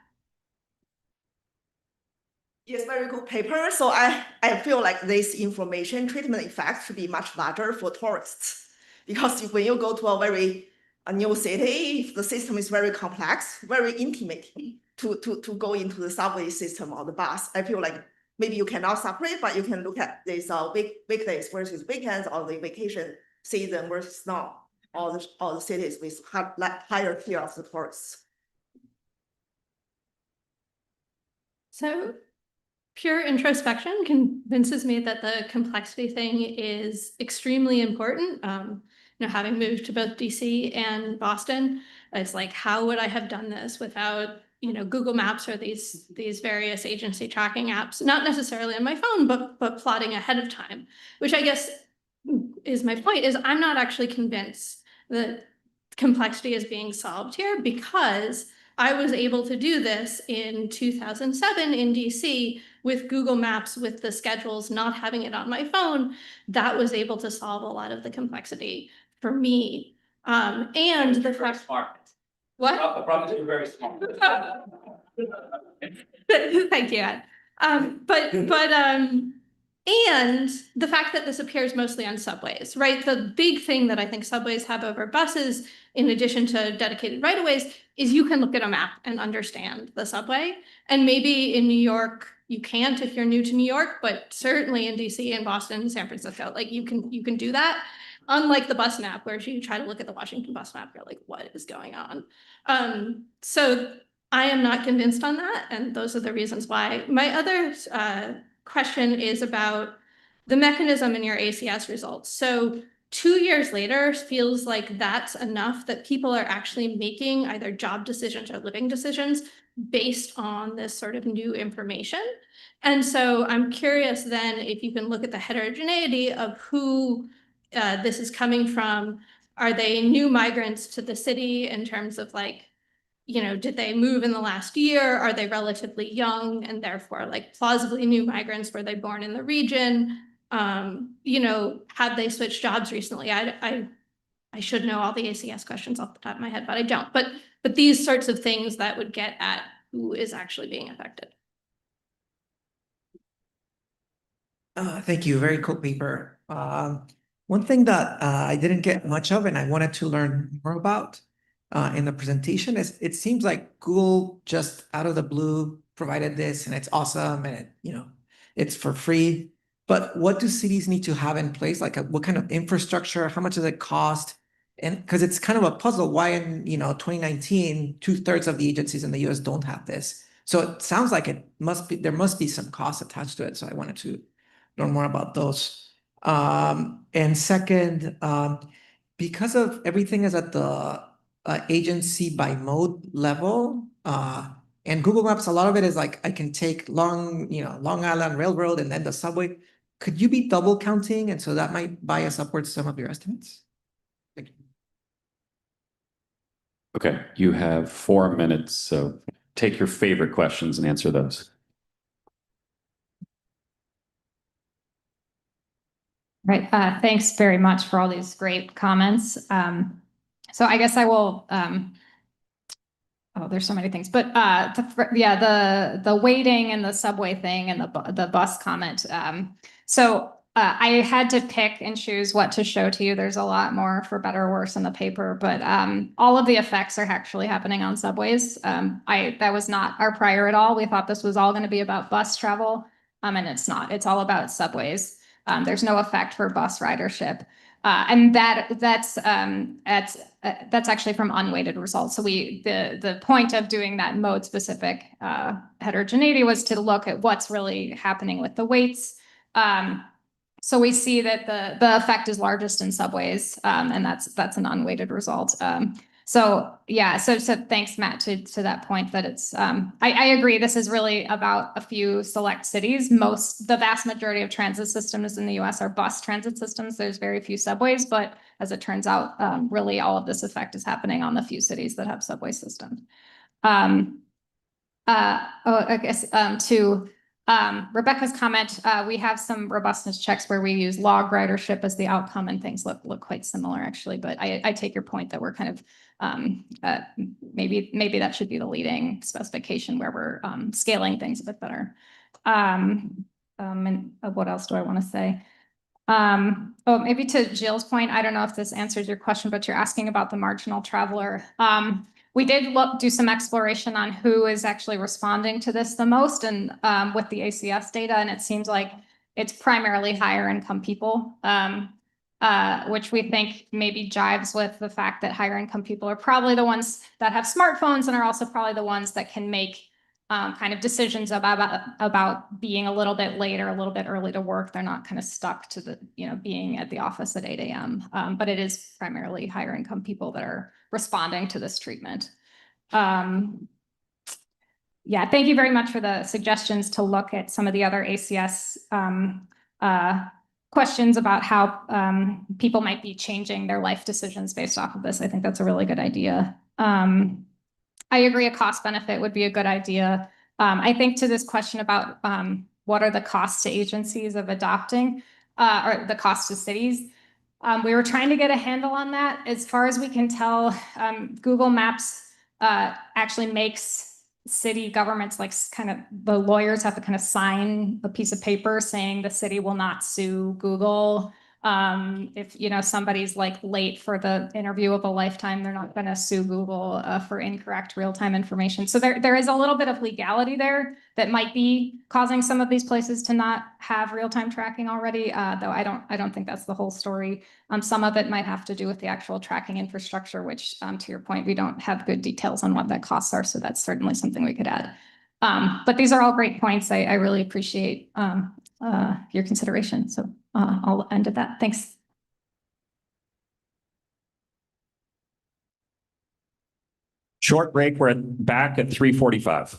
Yes, very good paper. So I feel like this information treatment effect should be much larger for tourists, because when you go to a very a new city, if the system is very complex, very intimate to go into the subway system or the bus. I feel like maybe you cannot separate, but you can look at this weekdays versus weekends or the vacation season versus not all the cities with higher tier of the tourists. So pure introspection convinces me that the complexity thing is extremely important. Having moved to both DC and Boston, it's like, how would I have done this without, Google Maps or these various agency tracking apps, not necessarily on my phone, but plotting ahead of time, which I guess is my point, is I'm not actually convinced that complexity is being solved here, because I was able to do this in 2007 in DC with Google Maps, with the schedules, not having it on my phone. That was able to solve a lot of the complexity for me. And the fact, what? The problem is you're very smart. Thank you, Ed. And the fact that this appears mostly on subways, right? The big thing that I think subways have over buses, in addition to dedicated right-of-ways, is you can look at a map and understand the subway. And maybe in New York, you can't if you're new to New York, but certainly in DC and Boston and San Francisco, like you can do that. Unlike the bus map, where if you try to look at the Washington bus map, you're like, what is going on? So I am not convinced on that, and those are the reasons why. My other question is about the mechanism in your ACS results. So 2 years later feels like that's enough, that people are actually making either job decisions or living decisions based on this sort of new information. And so I'm curious then if you can look at the heterogeneity of who this is coming from. Are they new migrants to the city in terms of like, did they move in the last year? Are they relatively young and therefore like plausibly new migrants? Were they born in the region? Had they switched jobs recently? I should know all the ACS questions off the top of my head, but I don't. But these sorts of things that would get at who is actually being affected. Thank you. Very cool paper. One thing that I didn't get much of and I wanted to learn more about in the presentation is it seems like Google just out of the blue provided this and it's awesome and it's for free. But what do cities need to have in place? Like what kind of infrastructure? How much does it cost? And because it's kind of a puzzle, why in 2019, 2/3 of the agencies in the US don't have this. So it sounds like there must be some cost attached to it. So I wanted to learn more about those. And second, because of everything is at the agency by mode level, and Google Maps, a lot of it is like I can take Long Island Railroad and then the subway. Could you be double counting? And so that might bias upwards some of your estimates. Thank you. Okay, you have 4 minutes, so take your favorite questions and answer those. Right. Thanks very much for all these great comments. So I guess I will, there's so many things, but the waiting and the subway thing and the bus comment. So I had to pick and choose what to show to you. There's a lot more for better or worse in the paper, but all of the effects are actually happening on subways. That was not our prior at all. We thought this was all going to be about bus travel, and it's not. It's all about subways. There's no effect for bus ridership. And that's actually from unweighted results. So the point of doing that mode specific heterogeneity was to look at what's really happening with the weights. So we see that the effect is largest in subways, and that's an unweighted result. So thanks, Matt, to that point that it's, I agree, this is really about a few select cities. The vast majority of transit systems in the US are bus transit systems. There's very few subways, but as it turns out, really all of this effect is happening on the few cities that have subway systems. I guess to Rebecca's comment, we have some robustness checks where we use log ridership as the outcome, and things look quite similar actually. But I take your point that we're kind of maybe that should be the leading specification where we're scaling things a bit better. And what else do I want to say? Oh, maybe to Jill's point, I don't know if this answers your question, but you're asking about the marginal traveler. We did do some exploration on who is actually responding to this the most and with the ACS data, and it seems like it's primarily higher income people, which we think maybe jives with the fact that higher income people are probably the ones that have smartphones and are also probably the ones that can make kind of decisions about being a little bit late or a little bit early to work. They're not kind of stuck to the, being at the office at 8 a.m. But it is primarily higher income people that are responding to this treatment. Yeah, thank you very much for the suggestions to look at some of the other ACS questions about how people might be changing their life decisions based off of this. I think that's a really good idea. I agree a cost benefit would be a good idea. I think to this question about what are the costs to agencies of adopting or the cost to cities, we were trying to get a handle on that. As far as we can tell, Google Maps actually makes city governments, like kind of the lawyers have to kind of sign a piece of paper saying the city will not sue Google. If somebody's like late for the interview of a lifetime, they're not going to sue Google for incorrect real-time information. So there is a little bit of legality there that might be causing some of these places to not have real-time tracking already. Though I don't think that's the whole story. Some of it might have to do with the actual tracking infrastructure, which to your point, we don't have good details on what that costs are. So that's certainly something we could add. But these are all great points. I really appreciate your consideration. So I'll end at that. Thanks. Short break. We're back at 3:45.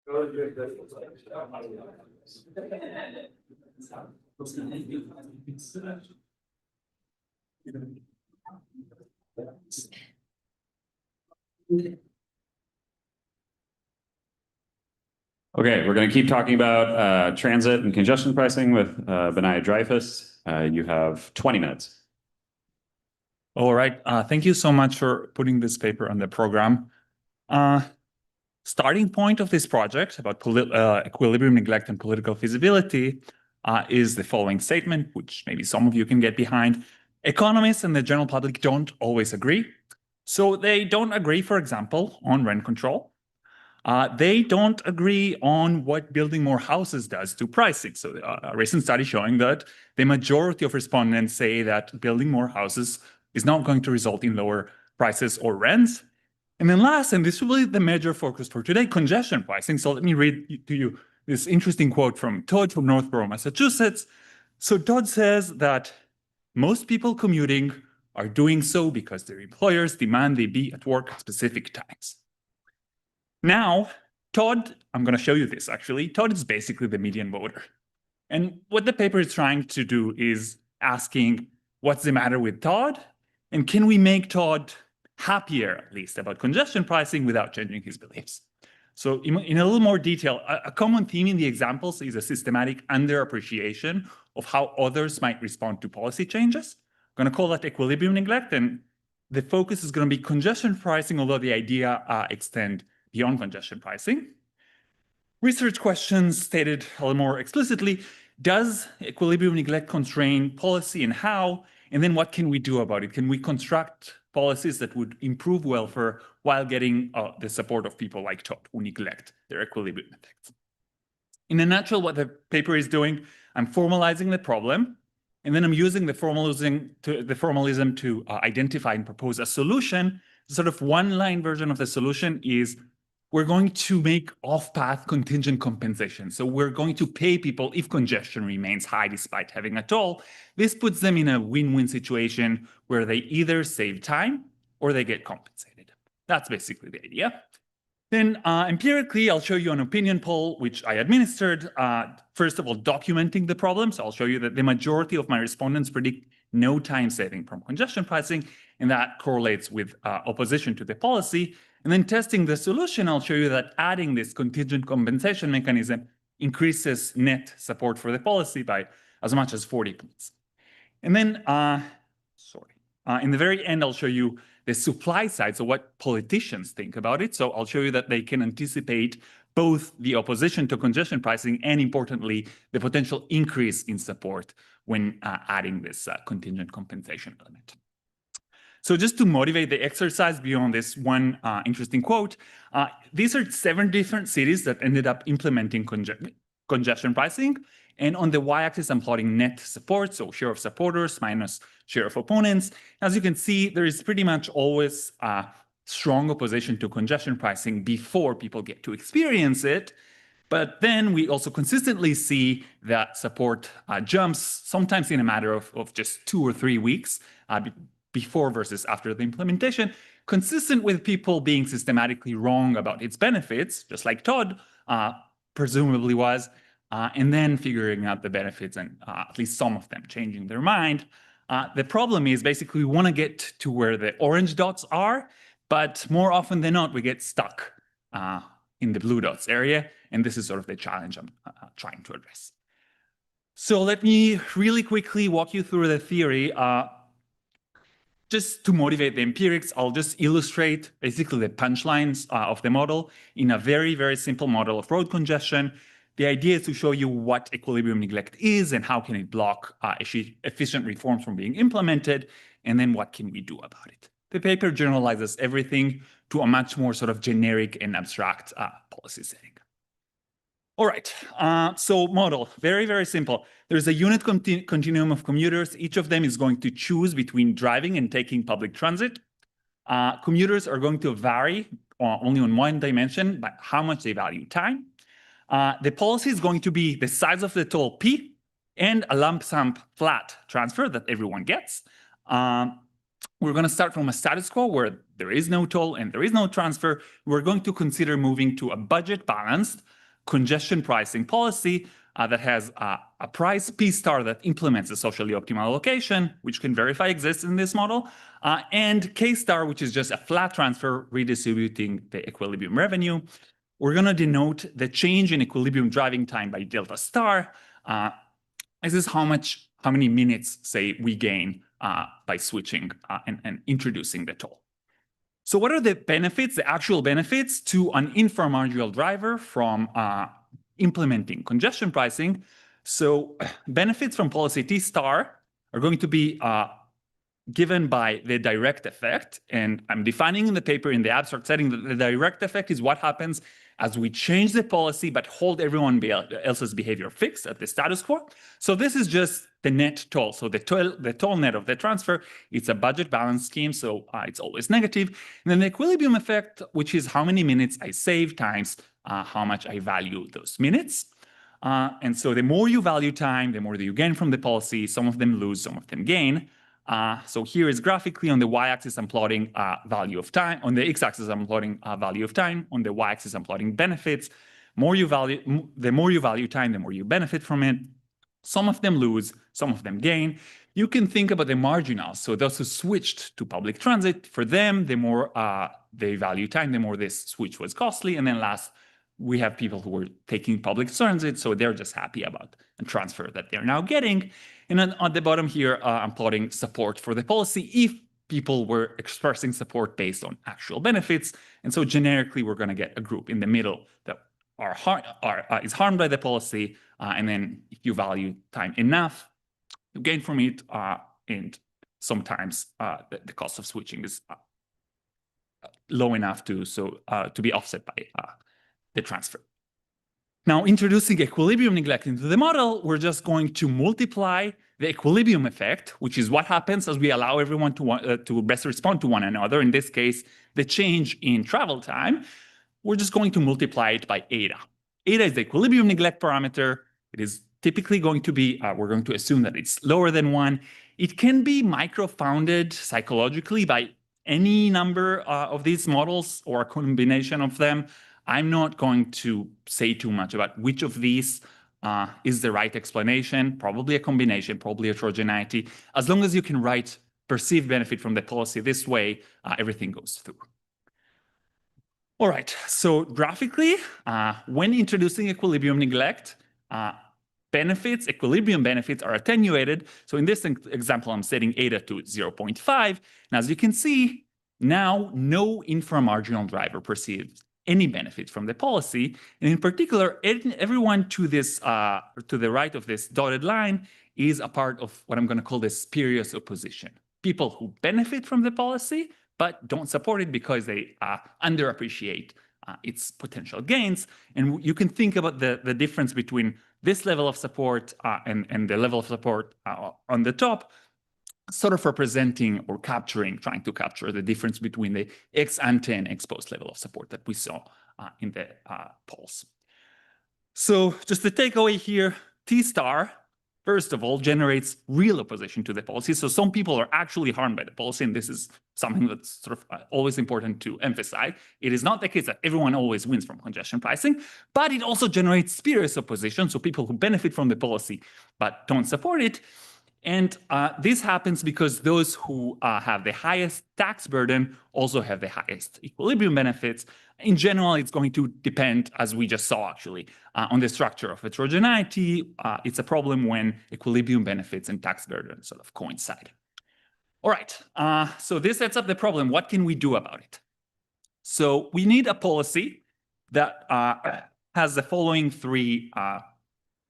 Okay, we're going to keep talking about transit and congestion pricing with Benaya Dreyfus. You have 20 minutes. All right. Thank you so much for putting this paper on the program. Starting point of this project about equilibrium, neglect, and political feasibility is the following statement, which maybe some of you can get behind. Economists and the general public don't always agree. So they don't agree, for example, on rent control. They don't agree on what building more houses does to pricing. So a recent study showing that the majority of respondents say that building more houses is not going to result in lower prices or rents. And then last, and this will be the major focus for today, congestion pricing. So let me read to you this interesting quote from Todd from Northborough, Massachusetts. So Todd says that most people commuting are doing so because their employers demand they be at work at specific times. Now, Todd, I'm going to show you this actually. Todd is basically the median voter. And what the paper is trying to do is asking, what's the matter with Todd? And can we make Todd happier, at least, about congestion pricing without changing his beliefs? So in a little more detail, a common theme in the examples is a systematic underappreciation of how others might respond to policy changes. I'm going to call that equilibrium neglect. And the focus is going to be congestion pricing, although the idea extend beyond congestion pricing. Research questions stated a little more explicitly, does equilibrium neglect constrain policy and how? And then what can we do about it? Can we construct policies that would improve welfare while getting the support of people like Todd who neglect their equilibrium effects? In a nutshell, what the paper is doing, I'm formalizing the problem, and then I'm using the formalism to identify and propose a solution. Sort of one-line version of the solution is we're going to make off-path contingent compensation. So we're going to pay people if congestion remains high despite having a toll. This puts them in a win-win situation where they either save time or they get compensated. That's basically the idea. Then empirically, I'll show you an opinion poll, which I administered. First of all, documenting the problem. So I'll show you that the majority of my respondents predict no time saving from congestion pricing, and that correlates with opposition to the policy. And then testing the solution, I'll show you that adding this contingent compensation mechanism increases net support for the policy by as much as 40 points. And then, in the very end, I'll show you the supply side, so what politicians think about it. So I'll show you that they can anticipate both the opposition to congestion pricing and, importantly, the potential increase in support when adding this contingent compensation element. So just to motivate the exercise beyond this one interesting quote, these are 7 different cities that ended up implementing congestion pricing. And on the y-axis, I'm plotting net support, so share of supporters minus share of opponents. As you can see, there is pretty much always strong opposition to congestion pricing before people get to experience it. But then we also consistently see that support jumps, sometimes in a matter of just 2 or 3 weeks before versus after the implementation, consistent with people being systematically wrong about its benefits, just like Todd presumably was, and then figuring out the benefits and at least some of them changing their mind. The problem is basically we want to get to where the orange dots are, but more often than not, we get stuck in the blue dots area. And this is sort of the challenge I'm trying to address. So let me really quickly walk you through the theory. Just to motivate the empirics, I'll just illustrate basically the punchlines of the model in a very, very simple model of road congestion. The idea is to show you what equilibrium neglect is and how can it block efficient reforms from being implemented, and then what can we do about it. The paper generalizes everything to a much more sort of generic and abstract policy setting. All right, so model, very, very simple. There's a unit continuum of commuters. Each of them is going to choose between driving and taking public transit. Commuters are going to vary only on one dimension, by how much they value time. The policy is going to be the size of the toll P and a lump sum flat transfer that everyone gets. We're going to start from a status quo where there is no toll and there is no transfer, we're going to consider moving to a budget-balanced congestion pricing policy that has a price P star that implements a socially optimal allocation, which can verify exists in this model, and K star, which is just a flat transfer redistributing the equilibrium revenue. We're going to denote the change in equilibrium driving time by delta star. This is how many minutes, say, we gain by switching and introducing the toll. So what are the benefits, the actual benefits to an inframarginal driver from implementing congestion pricing? So benefits from policy T star are going to be given by the direct effect. And I'm defining in the paper in the abstract setting that the direct effect is what happens as we change the policy but hold everyone else's behavior fixed at the status quo. So this is just the net toll. So the toll net of the transfer, it's a budget balance scheme, so it's always negative. And then the equilibrium effect, which is how many minutes I save times how much I value those minutes. And so the more you value time, the more that you gain from the policy. Some of them lose, some of them gain. So here is graphically on the y-axis I'm plotting value of time. On the x-axis I'm plotting value of time. On the y-axis I'm plotting benefits. The more you value time, the more you benefit from it. Some of them lose, some of them gain. You can think about the marginals. So those who switched to public transit, for them, the more they value time, the more this switch was costly. And then last, we have people who were taking public transit, so they're just happy about a transfer that they're now getting. And then on the bottom here, I'm plotting support for the policy if people were expressing support based on actual benefits. And so generically, we're going to get a group in the middle that is harmed by the policy. And then if you value time enough, you gain from it. And sometimes the cost of switching is low enough to be offset by the transfer. Now, introducing equilibrium neglect into the model, we're just going to multiply the equilibrium effect, which is what happens as we allow everyone to best respond to one another. In this case, the change in travel time. We're just going to multiply it by eta. Eta is the equilibrium neglect parameter. It is typically going to be, we're going to assume that it's lower than 1. It can be micro-founded psychologically by any number of these models or a combination of them. I'm not going to say too much about which of these is the right explanation, probably a combination, probably heterogeneity. As long as you can write perceived benefit from the policy this way, everything goes through. All right, so graphically, when introducing equilibrium neglect, equilibrium benefits are attenuated. So in this example, I'm setting eta to 0.5. And as you can see, now no inframarginal driver perceives any benefit from the policy. And in particular, everyone to this to the right of this dotted line is a part of what I'm going to call the spurious opposition. People who benefit from the policy, but don't support it because they underappreciate its potential gains. And you can think about the difference between this level of support and the level of support on the top, sort of representing or trying to capture the difference between the ex ante and ex post level of support that we saw in the polls. So just the takeaway here, T star, first of all, generates real opposition to the policy. So some people are actually harmed by the policy, and this is something that's sort of always important to emphasize. It is not the case that everyone always wins from congestion pricing, but it also generates spurious opposition, so people who benefit from the policy but don't support it. And this happens because those who have the highest tax burden also have the highest equilibrium benefits. In general, it's going to depend, as we just saw actually, on the structure of heterogeneity. It's a problem when equilibrium benefits and tax burden sort of coincide. All right, so this sets up the problem. What can we do about it? So we need a policy that has the following three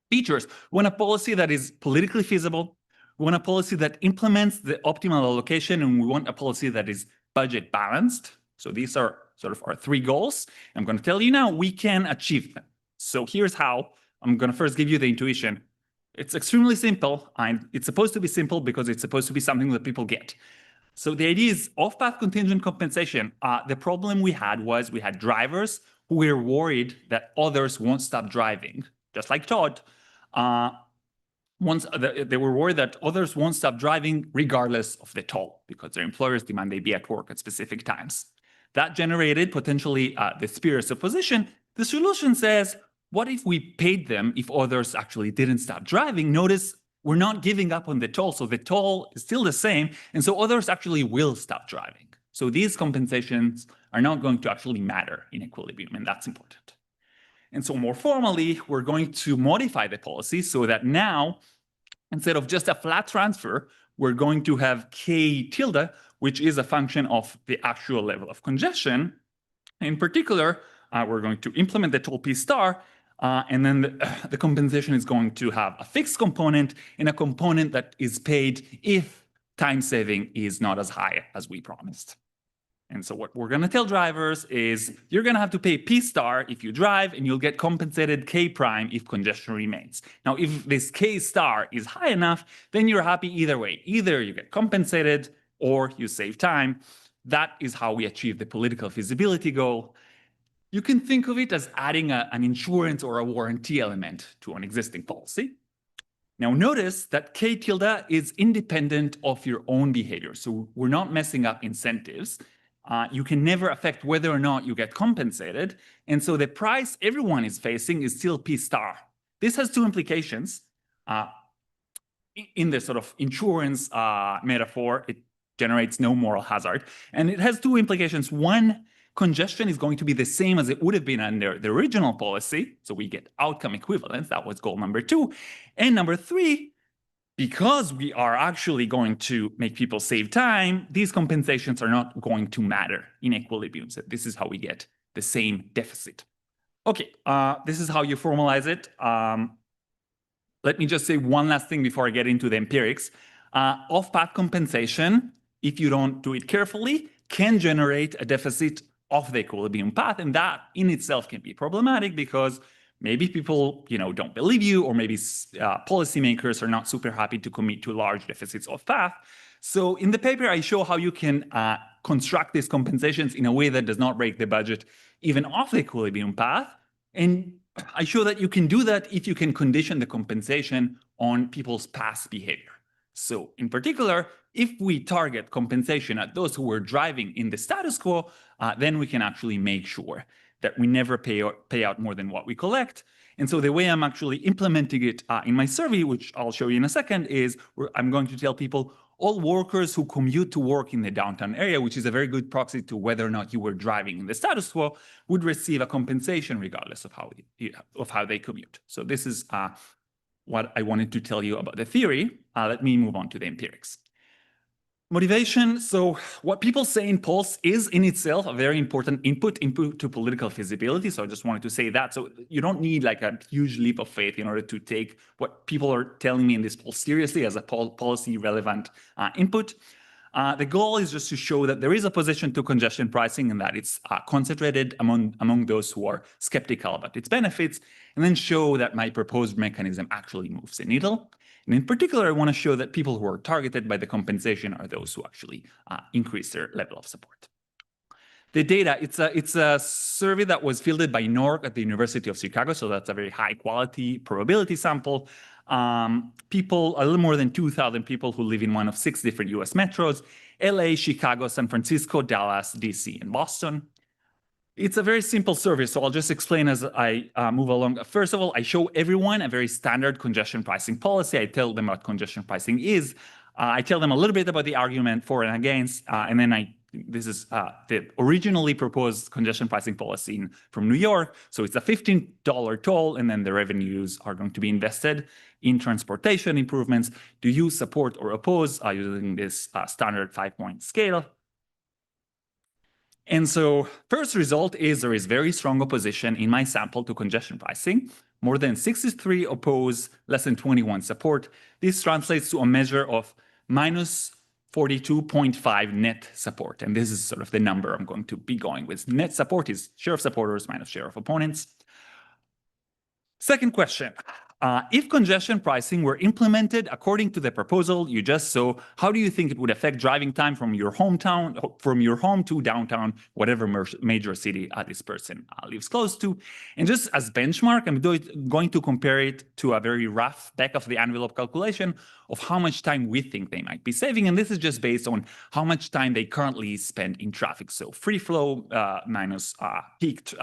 features. We want a policy that is politically feasible. We want a policy that implements the optimal allocation, and we want a policy that is budget balanced. So these are sort of our three goals. I'm going to tell you now we can achieve them. So here's how. I'm going to first give you the intuition. It's extremely simple, and it's supposed to be simple because it's supposed to be something that people get. So the idea is off-path contingent compensation. The problem we had was we had drivers who were worried that others won't stop driving, just like Todd. they were worried that others won't stop driving regardless of the toll because their employers demand they be at work at specific times. That generated potentially the spurious opposition. The solution says, what if we paid them if others actually didn't stop driving? Notice we're not giving up on the toll, so the toll is still the same, and so others actually will stop driving. So these compensations are not going to actually matter in equilibrium, and that's important. And so more formally, we're going to modify the policy so that now, instead of just a flat transfer, we're going to have K tilde, which is a function of the actual level of congestion. In particular, we're going to implement the toll P star, and then the compensation is going to have a fixed component and a component that is paid if time saving is not as high as we promised. And so what we're going to tell drivers is you're going to have to pay P star if you drive, and you'll get compensated K prime if congestion remains. Now, if this K star is high enough, then you're happy either way. Either you get compensated or you save time. That is how we achieve the political feasibility goal. You can think of it as adding an insurance or a warranty element to an existing policy. Now notice that K tilde is independent of your own behavior. So we're not messing up incentives. You can never affect whether or not you get compensated. And so the price everyone is facing is still P star. This has two implications. In the sort of insurance metaphor, it generates no moral hazard. And it has two implications. One, congestion is going to be the same as it would have been under the original policy. So we get outcome equivalence. That was goal number 2. And number 3, because we are actually going to make people save time, these compensations are not going to matter in equilibrium. So this is how we get the same deficit. Okay, this is how you formalize it. Let me just say one last thing before I get into the empirics. Off-path compensation, if you don't do it carefully, can generate a deficit of the equilibrium path, and that in itself can be problematic because maybe people, don't believe you, or maybe policymakers are not super happy to commit to large deficits of path. So in the paper, I show how you can construct these compensations in a way that does not break the budget even off the equilibrium path. And I show that you can do that if you can condition the compensation on people's past behavior. So in particular, if we target compensation at those who were driving in the status quo, then we can actually make sure that we never pay out more than what we collect. And so the way I'm actually implementing it in my survey, which I'll show you in a second, is I'm going to tell people all workers who commute to work in the downtown area, which is a very good proxy to whether or not you were driving in the status quo, would receive a compensation regardless of how they commute. So this is what I wanted to tell you about the theory. Let me move on to the empirics. Motivation. So what people say in polls is in itself a very important input to political feasibility. So I just wanted to say that. So you don't need like a huge leap of faith in order to take what people are telling me in this poll seriously as a policy relevant input. The goal is just to show that there is opposition to congestion pricing and that it's concentrated among those who are skeptical about its benefits, and then show that my proposed mechanism actually moves the needle. And in particular, I want to show that people who are targeted by the compensation are those who actually increase their level of support. The data, it's a survey that was fielded by NORC at the University of Chicago, so that's a very high quality probability sample. People, a little more than 2,000 people who live in one of 6 different US metros: LA, Chicago, San Francisco, Dallas, DC, and Boston. It's a very simple survey, so I'll just explain as I move along. First of all, I show everyone a very standard congestion pricing policy. I tell them what congestion pricing is. I tell them a little bit about the argument for and against, and then this is the originally proposed congestion pricing policy from New York. So it's a $15 toll, and then the revenues are going to be invested in transportation improvements. Do you support or oppose using this standard 5-point scale? And so first result is there is very strong opposition in my sample to congestion pricing. More than 63 oppose, less than 21 support. This translates to a measure of minus 42.5 net support. And this is sort of the number I'm going to be going with. Net support is share of supporters minus share of opponents. Second question. if congestion pricing were implemented according to the proposal you just saw, how do you think it would affect driving time from your home to downtown, whatever major city this person lives close to? And just as benchmark, I'm going to compare it to a very rough back of the envelope calculation of how much time we think they might be saving. And this is just based on how much time they currently spend in traffic. So free flow minus peak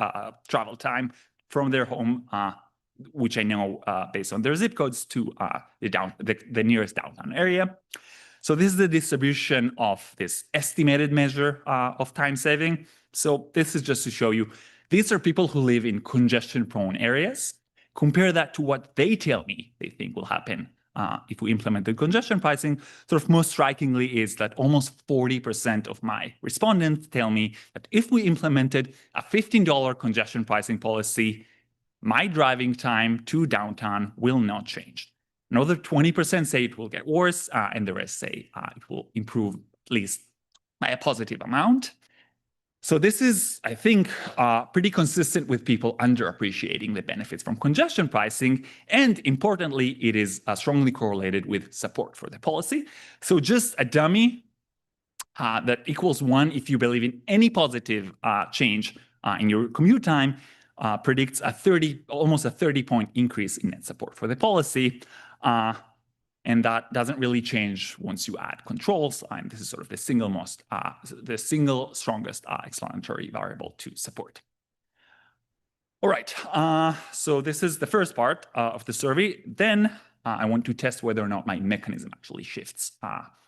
travel time from their home, which I know based on their zip codes, to the nearest downtown area. So this is the distribution of this estimated measure of time saving. So this is just to show you, these are people who live in congestion-prone areas. Compare that to what they tell me they think will happen if we implemented congestion pricing. Sort of most strikingly is that almost 40% of my respondents tell me that if we implemented a $15 congestion pricing policy, my driving time to downtown will not change. Another 20% say it will get worse, and the rest say it will improve at least by a positive amount. So this is, I think, pretty consistent with people underappreciating the benefits from congestion pricing. And importantly, it is strongly correlated with support for the policy. So just a dummy that equals 1 if you believe in any positive change in your commute time predicts almost a 30-point increase in net support for the policy. And that doesn't really change once you add controls. And this is sort of the single strongest explanatory variable to support. All right, so this is the first part of the survey. Then I want to test whether or not my mechanism actually shifts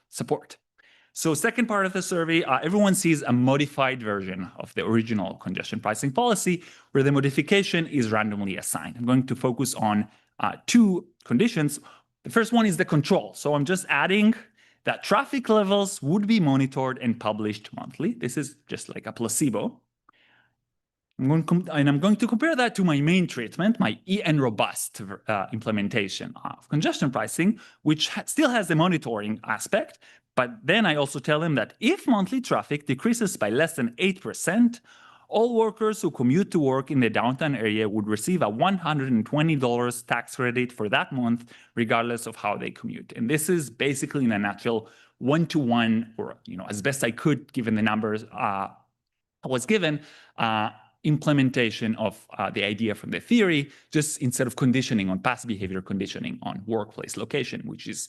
support. So second part of the survey, everyone sees a modified version of the original congestion pricing policy where the modification is randomly assigned. I'm going to focus on 2 conditions. The first one is the control. So I'm just adding that traffic levels would be monitored and published monthly. This is just like a placebo. I'm going to compare that to my main treatment, my EN robust implementation of congestion pricing, which still has the monitoring aspect. But then I also tell them that if monthly traffic decreases by less than 8%, all workers who commute to work in the downtown area would receive a $120 tax credit for that month, regardless of how they commute. And this is basically, in a nutshell, 1-to-1, or as best I could, given the numbers I was given, implementation of the idea from the theory, just instead of conditioning on past behavior, conditioning on workplace location, which is,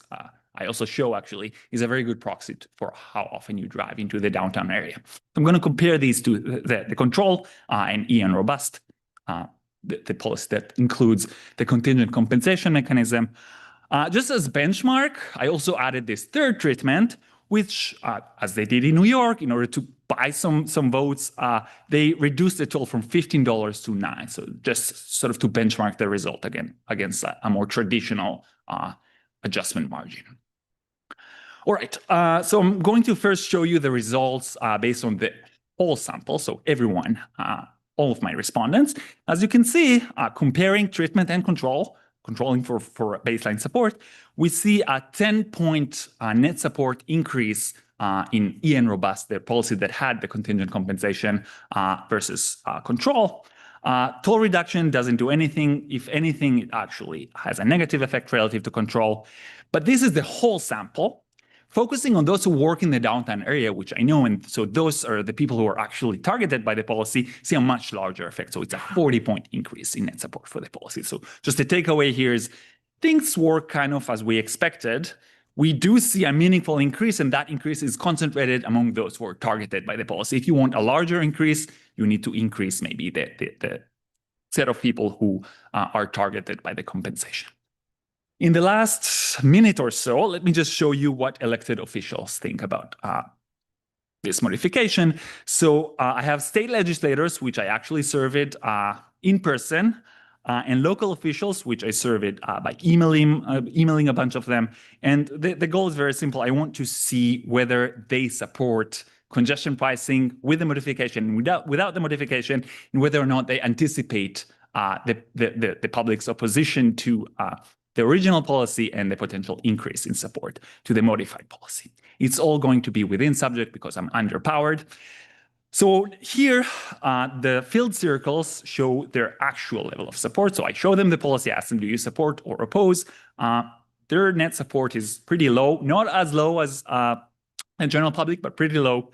I also show actually, is a very good proxy for how often you drive into the downtown area. I'm going to compare these to the control and EN robust, the policy that includes the contingent compensation mechanism. Just as benchmark, I also added this third treatment, which, as they did in New York, in order to buy some votes, they reduced the toll from $15 to $9. So just sort of to benchmark the result against a more traditional adjustment margin. All right, so I'm going to first show you the results based on the whole sample, so everyone, all of my respondents. As you can see, comparing treatment and controlling for baseline support, we see a 10-point net support increase in EN robust, the policy that had the contingent compensation versus control. Toll reduction doesn't do anything. If anything, it actually has a negative effect relative to control. But this is the whole sample. Focusing on those who work in the downtown area, which I know, and so those are the people who are actually targeted by the policy, see a much larger effect. So it's a 40-point increase in net support for the policy. So just the takeaway here is things work kind of as we expected. We do see a meaningful increase, and that increase is concentrated among those who are targeted by the policy. If you want a larger increase, you need to increase maybe the set of people who are targeted by the compensation. In the last minute or so, let me just show you what elected officials think about this modification. So I have state legislators, which I actually surveyed in person, and local officials, which I surveyed by emailing a bunch of them. And the goal is very simple. I want to see whether they support congestion pricing with the modification, without the modification, and whether or not they anticipate the public's opposition to the original policy and the potential increase in support to the modified policy. It's all going to be within subject because I'm underpowered. So here, the filled circles show their actual level of support. So I show them the policy, ask them, do you support or oppose? Their net support is pretty low, not as low as the general public, but pretty low.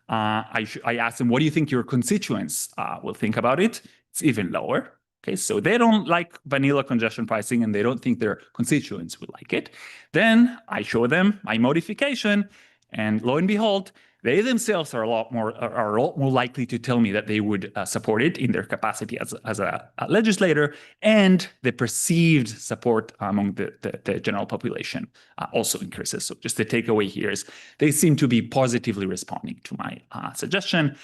I asked them, what do you think your constituents will think about it? It's even lower. Okay, so they don't like vanilla congestion pricing and they don't think their constituents will like it. Then I show them my modification, and lo and behold, they themselves are a lot more likely to tell me that they would support it in their capacity as a legislator, and the perceived support among the general population also increases. So just the takeaway here is they seem to be positively responding to my suggestion.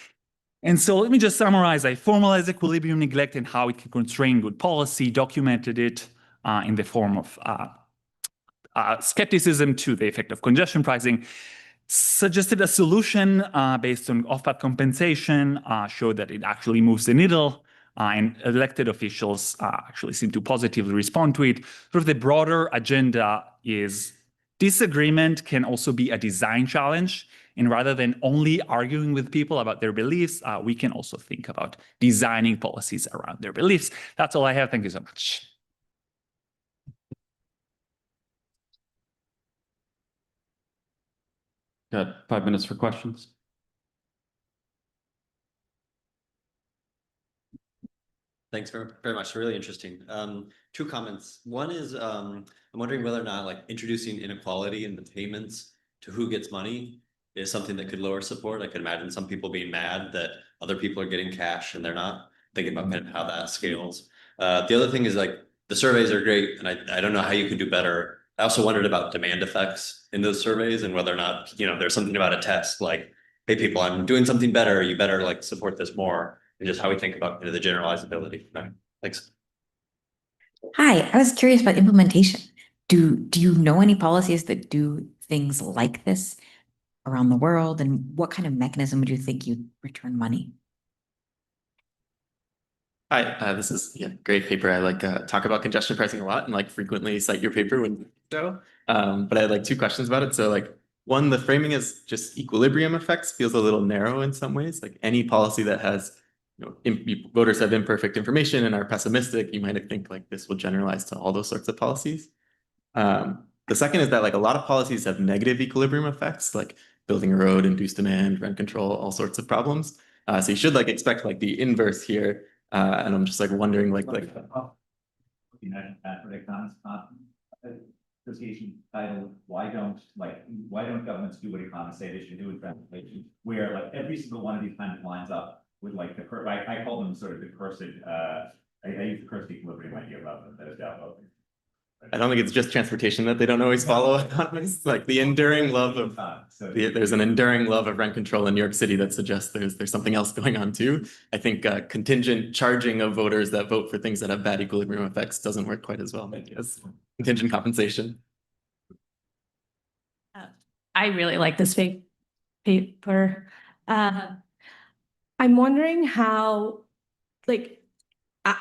And so let me just summarize. I formalized equilibrium neglect and how it can constrain good policy, documented it in the form of skepticism to the effect of congestion pricing, suggested a solution based on off-path compensation, showed that it actually moves the needle, and elected officials actually seem to positively respond to it. Sort of the broader agenda is disagreement can also be a design challenge. And rather than only arguing with people about their beliefs, we can also think about designing policies around their beliefs. That's all I have. Thank you so much. Got 5 minutes for questions. Thanks very much. Really interesting. Two comments. One is I'm wondering whether or not like introducing inequality in the payments to who gets money is something that could lower support. I could imagine some people being mad that other people are getting cash and they're not, thinking about kind of how that scales. The other thing is like the surveys are great, and I don't know how you could do better. I also wondered about demand effects in those surveys and whether or not, there's something about a test like, hey, people, I'm doing something better. You better like support this more. And just how we think about the generalizability. Thanks. Hi, I was curious about implementation. Do you know any policies that do things like this around the world? And what kind of mechanism would you think you'd return money? Hi, this is great paper. I like talk about congestion pricing a lot and like frequently cite your paper when so. But I had like two questions about it. So like one, the framing is just equilibrium effects feels a little narrow in some ways. Like any policy that has voters have imperfect information and are pessimistic, you might think like this will generalize to all those sorts of policies. The second is that like a lot of policies have negative equilibrium effects, like building a road, induced demand, rent control, all sorts of problems. So you should like expect like the inverse here. And I'm just like wondering like association titled why don't governments do what economists say they should do in transportation, where like every single one of these kind of lines up with like the I call them sort of the cursed I use the cursed equilibrium idea about them that is down low. I don't think it's just transportation that they don't always follow economists. Like the enduring love of there's an enduring love of rent control in New York City that suggests there's something else going on too. I think contingent charging of voters that vote for things that have bad equilibrium effects doesn't work quite as well maybe as contingent compensation. I really like this paper. I'm wondering how, like,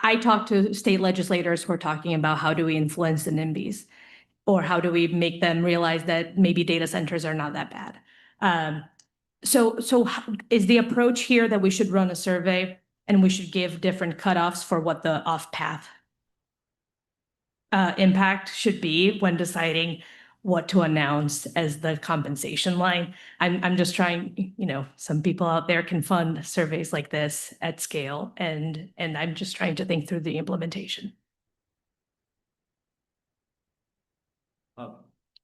I talk to state legislators who are talking about how do we influence the NIMBYs, or how do we make them realize that maybe data centers are not that bad. So is the approach here that we should run a survey and we should give different cutoffs for what the off-path impact should be when deciding what to announce as the compensation line? I'm just trying, some people out there can fund surveys like this at scale, and I'm just trying to think through the implementation.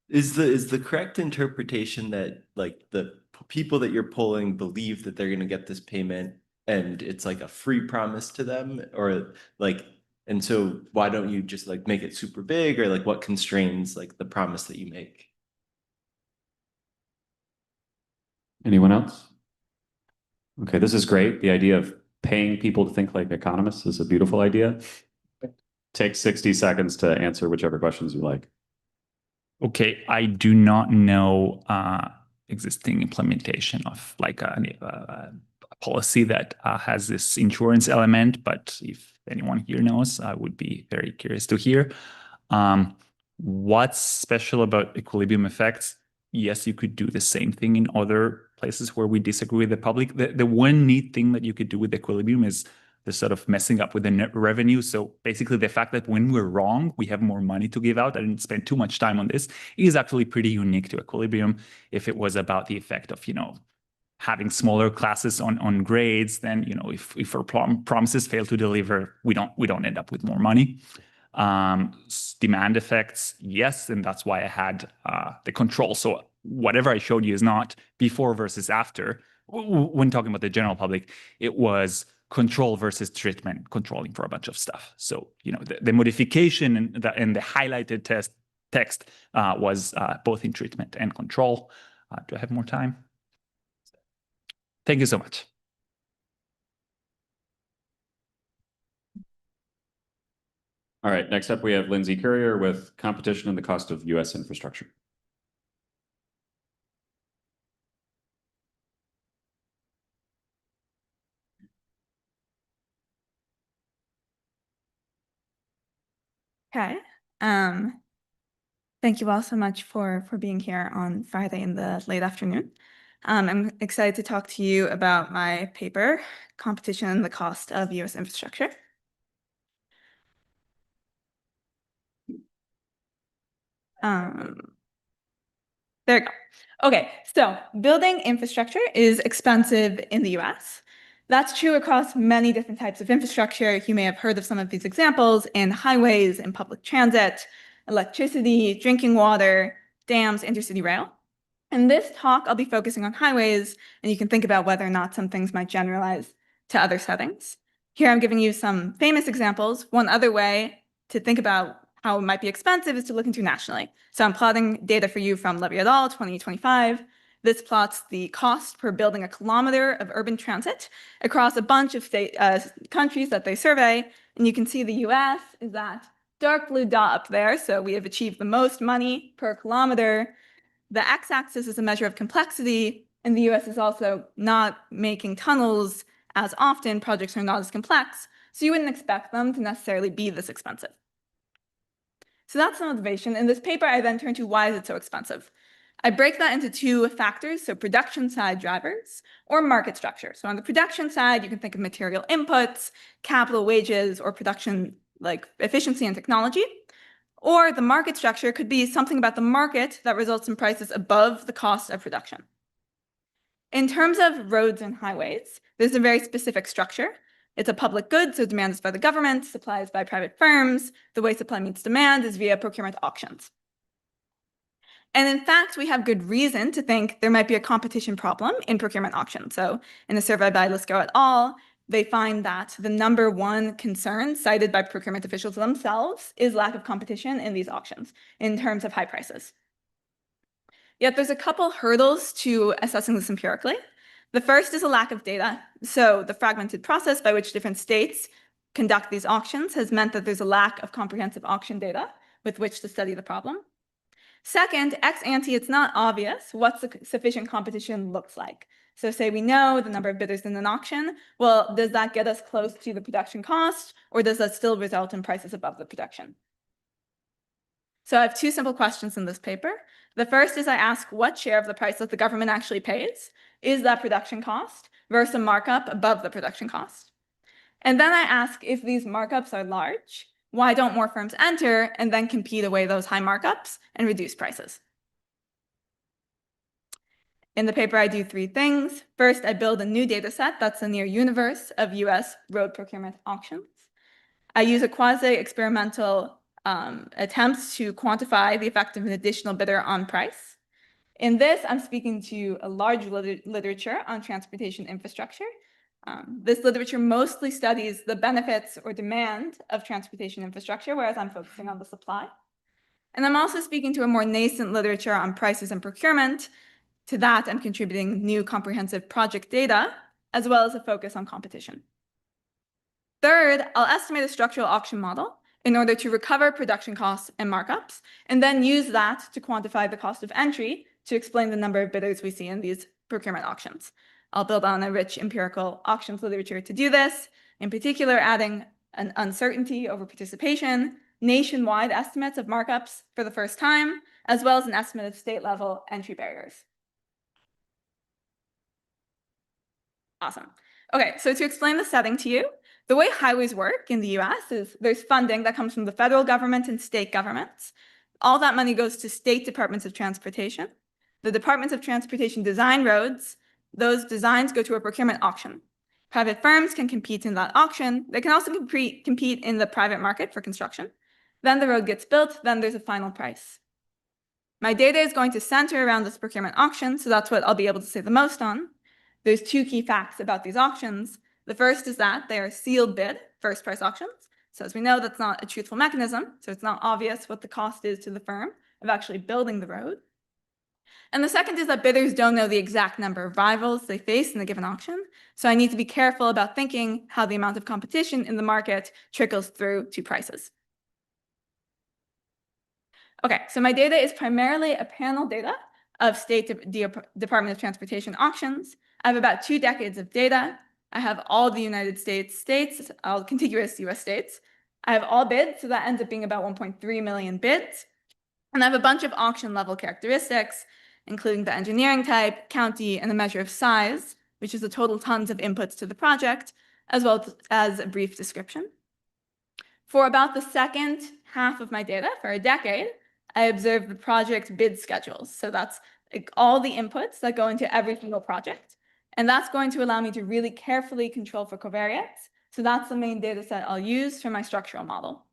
Is the correct interpretation that like the people that you're polling believe that they're going to get this payment and it's like a free promise to them, or like, and so why don't you just like make it super big, or like what constrains like the promise that you make? Anyone else? Okay, this is great. The idea of paying people to think like economists is a beautiful idea. Take 60 seconds to answer whichever questions you like. Okay, I do not know existing implementation of like a policy that has this insurance element, but if anyone here knows, I would be very curious to hear. What's special about equilibrium effects? Yes, you could do the same thing in other places where we disagree with the public. The one neat thing that you could do with equilibrium is the sort of messing up with the net revenue. So basically the fact that when we're wrong, we have more money to give out. I didn't spend too much time on this. It is actually pretty unique to equilibrium. If it was about the effect of, having smaller classes on grades, then, if our promises fail to deliver, we don't end up with more money. Demand effects, yes, and that's why I had the control. So whatever I showed you is not before versus after. When talking about the general public, it was control versus treatment, controlling for a bunch of stuff. So, the modification and the highlighted text was both in treatment and control. Do I have more time? Thank you so much. All right, next up we have Lindsay Courier with competition and the cost of US infrastructure. Okay. Thank you all so much for being here on Friday in the late afternoon. I'm excited to talk to you about my paper, Competition and the Cost of US Infrastructure. There we go. Okay, so building infrastructure is expensive in the US. That's true across many different types of infrastructure. You may have heard of some of these examples in highways, in public transit, electricity, drinking water, dams, intercity rail. In this talk, I'll be focusing on highways, and you can think about whether or not some things might generalize to other settings. Here I'm giving you some famous examples. One other way to think about how it might be expensive is to look internationally. So I'm plotting data for you from Levy et al. 2025. This plots the cost per building a kilometer of urban transit across a bunch of countries that they survey. And you can see the US is that dark blue dot up there. So we have achieved the most money per kilometer. The x-axis is a measure of complexity, and the US is also not making tunnels as often. Projects are not as complex, so you wouldn't expect them to necessarily be this expensive. So that's the motivation. In this paper, I then turn to why is it so expensive? I break that into two factors, so production side drivers or market structure. So on the production side, you can think of material inputs, capital wages, or production like efficiency and technology. Or the market structure could be something about the market that results in prices above the cost of production. In terms of roads and highways, there's a very specific structure. It's a public good, so demand is by the government, supply is by private firms. The way supply meets demand is via procurement auctions. And in fact, we have good reason to think there might be a competition problem in procurement auctions. So in a survey by Lisco et al., they find that the number one concern cited by procurement officials themselves is lack of competition in these auctions in terms of high prices. Yet there's a couple hurdles to assessing this empirically. The first is a lack of data. So the fragmented process by which different states conduct these auctions has meant that there's a lack of comprehensive auction data with which to study the problem. Second, ex ante, it's not obvious what sufficient competition looks like. So say we know the number of bidders in an auction, well, does that get us close to the production cost, or does that still result in prices above the production? So I have two simple questions in this paper. The first is I ask what share of the price that the government actually pays is that production cost versus a markup above the production cost. And then I ask if these markups are large, why don't more firms enter and then compete away those high markups and reduce prices? In the paper, I do three things. First, I build a new data set that's a near universe of US road procurement auctions. I use a quasi-experimental attempt to quantify the effect of an additional bidder on price. In this, I'm speaking to a large literature on transportation infrastructure. This literature mostly studies the benefits or demand of transportation infrastructure, whereas I'm focusing on the supply. And I'm also speaking to a more nascent literature on prices and procurement. To that, I'm contributing new comprehensive project data, as well as a focus on competition. Third, I'll estimate a structural auction model in order to recover production costs and markups, and then use that to quantify the cost of entry to explain the number of bidders we see in these procurement auctions. I'll build on a rich empirical auctions literature to do this, in particular adding an uncertainty over participation, nationwide estimates of markups for the first time, as well as an estimate of state-level entry barriers. Awesome. Okay, so to explain the setting to you, the way highways work in the US is there's funding that comes from the federal government and state governments. All that money goes to state departments of transportation. The departments of transportation design roads. Those designs go to a procurement auction. Private firms can compete in that auction. They can also compete in the private market for construction. Then the road gets built, then there's a final price. My data is going to center around this procurement auction, so that's what I'll be able to say the most on. There's two key facts about these auctions. The first is that they are sealed bid, first price auctions. So as we know, that's not a truthful mechanism, so it's not obvious what the cost is to the firm of actually building the road. And the second is that bidders don't know the exact number of rivals they face in a given auction. So I need to be careful about thinking how the amount of competition in the market trickles through to prices. Okay, so my data is primarily a panel data of state Department of Transportation auctions. I have about 2 decades of data. I have all the United States, all contiguous US states. I have all bids, so that ends up being about 1.3 million bids. And I have a bunch of auction level characteristics, including the engineering type, county, and the measure of size, which is the total tons of inputs to the project, as well as a brief description. For about the second half of my data, for a decade, I observed the project bid schedules. So that's all the inputs that go into every single project. And that's going to allow me to really carefully control for covariates. So that's the main data set I'll use for my structural model.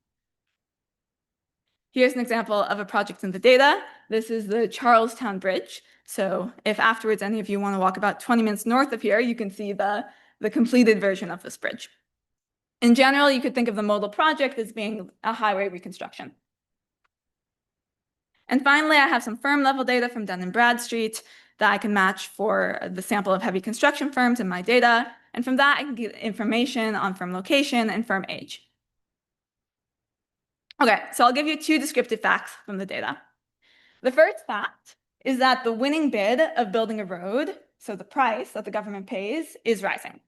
Here's an example of a project in the data. This is the Charlestown Bridge. So if afterwards any of you want to walk about 20 minutes north of here, you can see the completed version of this bridge. In general, you could think of the modal project as being a highway reconstruction. And finally, I have some firm level data from Dun & Bradstreet that I can match for the sample of heavy construction firms in my data. And from that, I can get information on firm location and firm age. Okay, so I'll give you 2 descriptive facts from the data. The first fact is that the winning bid of building a road, so the price that the government pays, is rising.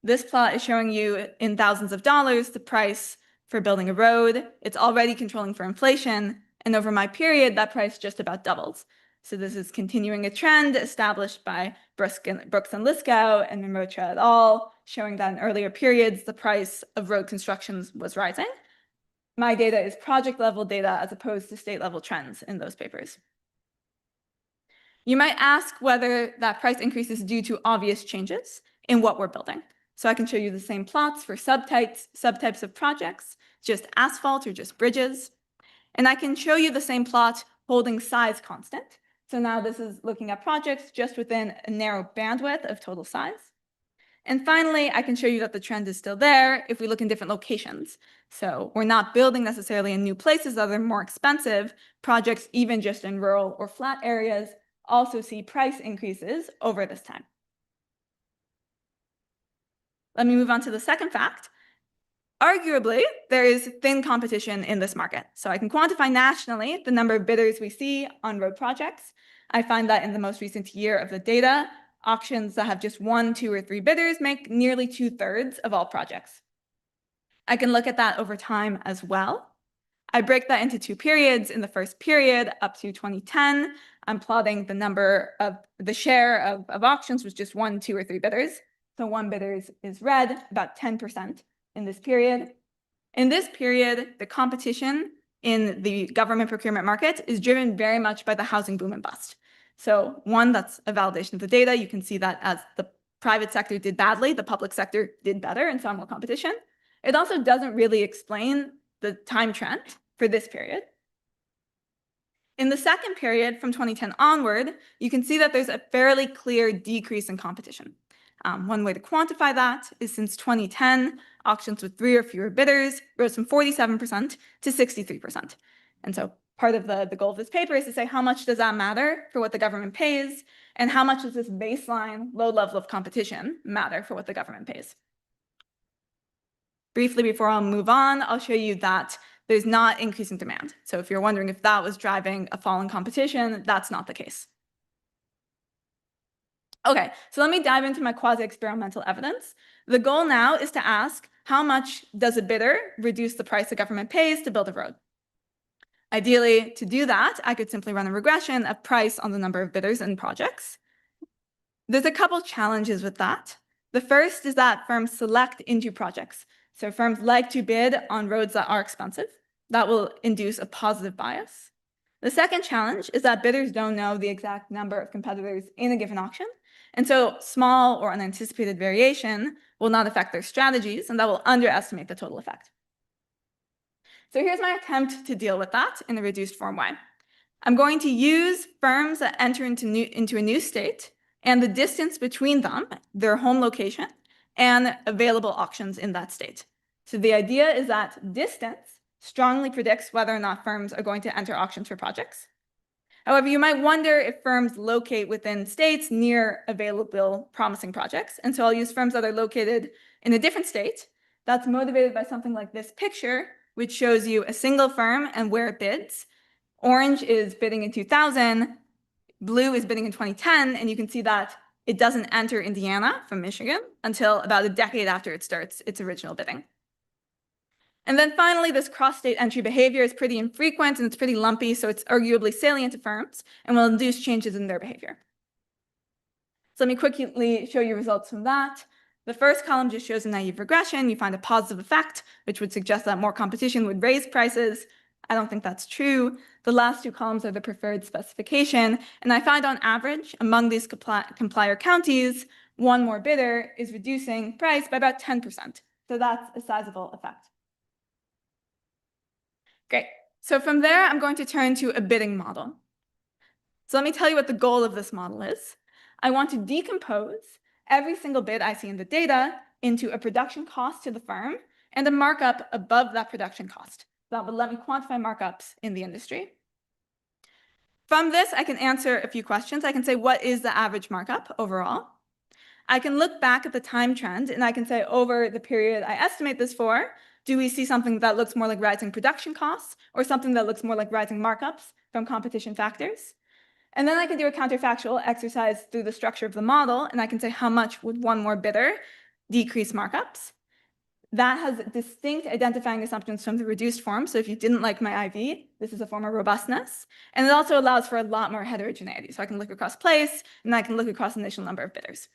This plot is showing you in thousands of dollars the price for building a road. It's already controlling for inflation, and over my period, that price just about doubles. So this is continuing a trend established by Brooks and Liskow and Mimocha et al., showing that in earlier periods, the price of road constructions was rising. My data is project level data as opposed to state level trends in those papers. You might ask whether that price increase is due to obvious changes in what we're building. So I can show you the same plots for subtypes of projects, just asphalt or just bridges. And I can show you the same plot holding size constant. So now this is looking at projects just within a narrow bandwidth of total size. And finally, I can show you that the trend is still there if we look in different locations. So we're not building necessarily in new places that are more expensive. Projects, even just in rural or flat areas, also see price increases over this time. Let me move on to the second fact. Arguably, there is thin competition in this market. So I can quantify nationally the number of bidders we see on road projects. I find that in the most recent year of the data, auctions that have just 1, 2, or 3 bidders make nearly 2/3 of all projects. I can look at that over time as well. I break that into 2 periods. In the first period, up to 2010, I'm plotting the share of auctions with just 1, 2, or 3 bidders. So 1 bidder is red, about 10% in this period. In this period, the competition in the government procurement market is driven very much by the housing boom and bust. So one, that's a validation of the data. You can see that as the private sector did badly, the public sector did better and saw more competition. It also doesn't really explain the time trend for this period. In the second period, from 2010 onward, you can see that there's a fairly clear decrease in competition. One way to quantify that is since 2010, auctions with 3 or fewer bidders rose from 47% to 63%. And so part of the goal of this paper is to say how much does that matter for what the government pays, and how much does this baseline low level of competition matter for what the government pays. Briefly, before I'll move on, I'll show you that there's not increasing demand. So if you're wondering if that was driving a fall in competition, that's not the case. Okay, so let me dive into my quasi-experimental evidence. The goal now is to ask, how much does a bidder reduce the price the government pays to build a road? Ideally, to do that, I could simply run a regression of price on the number of bidders and projects. There's a couple challenges with that. The first is that firms select into projects. So firms like to bid on roads that are expensive. That will induce a positive bias. The second challenge is that bidders don't know the exact number of competitors in a given auction. And so small or unanticipated variation will not affect their strategies, and that will underestimate the total effect. So here's my attempt to deal with that in a reduced form way. I'm going to use firms that enter into a new state and the distance between them, their home location, and available auctions in that state. So the idea is that distance strongly predicts whether or not firms are going to enter auctions for projects. However, you might wonder if firms locate within states near available promising projects. And so I'll use firms that are located in a different state. That's motivated by something like this picture, which shows you a single firm and where it bids. Orange is bidding in 2000, blue is bidding in 2010, and you can see that it doesn't enter Indiana from Michigan until about a decade after it starts its original bidding. And then finally, this cross-state entry behavior is pretty infrequent and it's pretty lumpy, so it's arguably salient to firms and will induce changes in their behavior. So let me quickly show you results from that. The first column just shows a naive regression. You find a positive effect, which would suggest that more competition would raise prices. I don't think that's true. The last two columns are the preferred specification. And I find on average, among these complier counties, one more bidder is reducing price by about 10%. So that's a sizable effect. Great. So from there, I'm going to turn to a bidding model. So let me tell you what the goal of this model is. I want to decompose every single bid I see in the data into a production cost to the firm and a markup above that production cost. That would let me quantify markups in the industry. From this, I can answer a few questions. I can say, what is the average markup overall? I can look back at the time trend, and I can say, over the period I estimate this for, do we see something that looks more like rising production costs or something that looks more like rising markups from competition factors? And then I can do a counterfactual exercise through the structure of the model, and I can say, how much would one more bidder decrease markups? That has distinct identifying assumptions from the reduced form. So if you didn't like my IV, this is a form of robustness. And it also allows for a lot more heterogeneity. So I can look across place, and I can look across the initial number of bidders.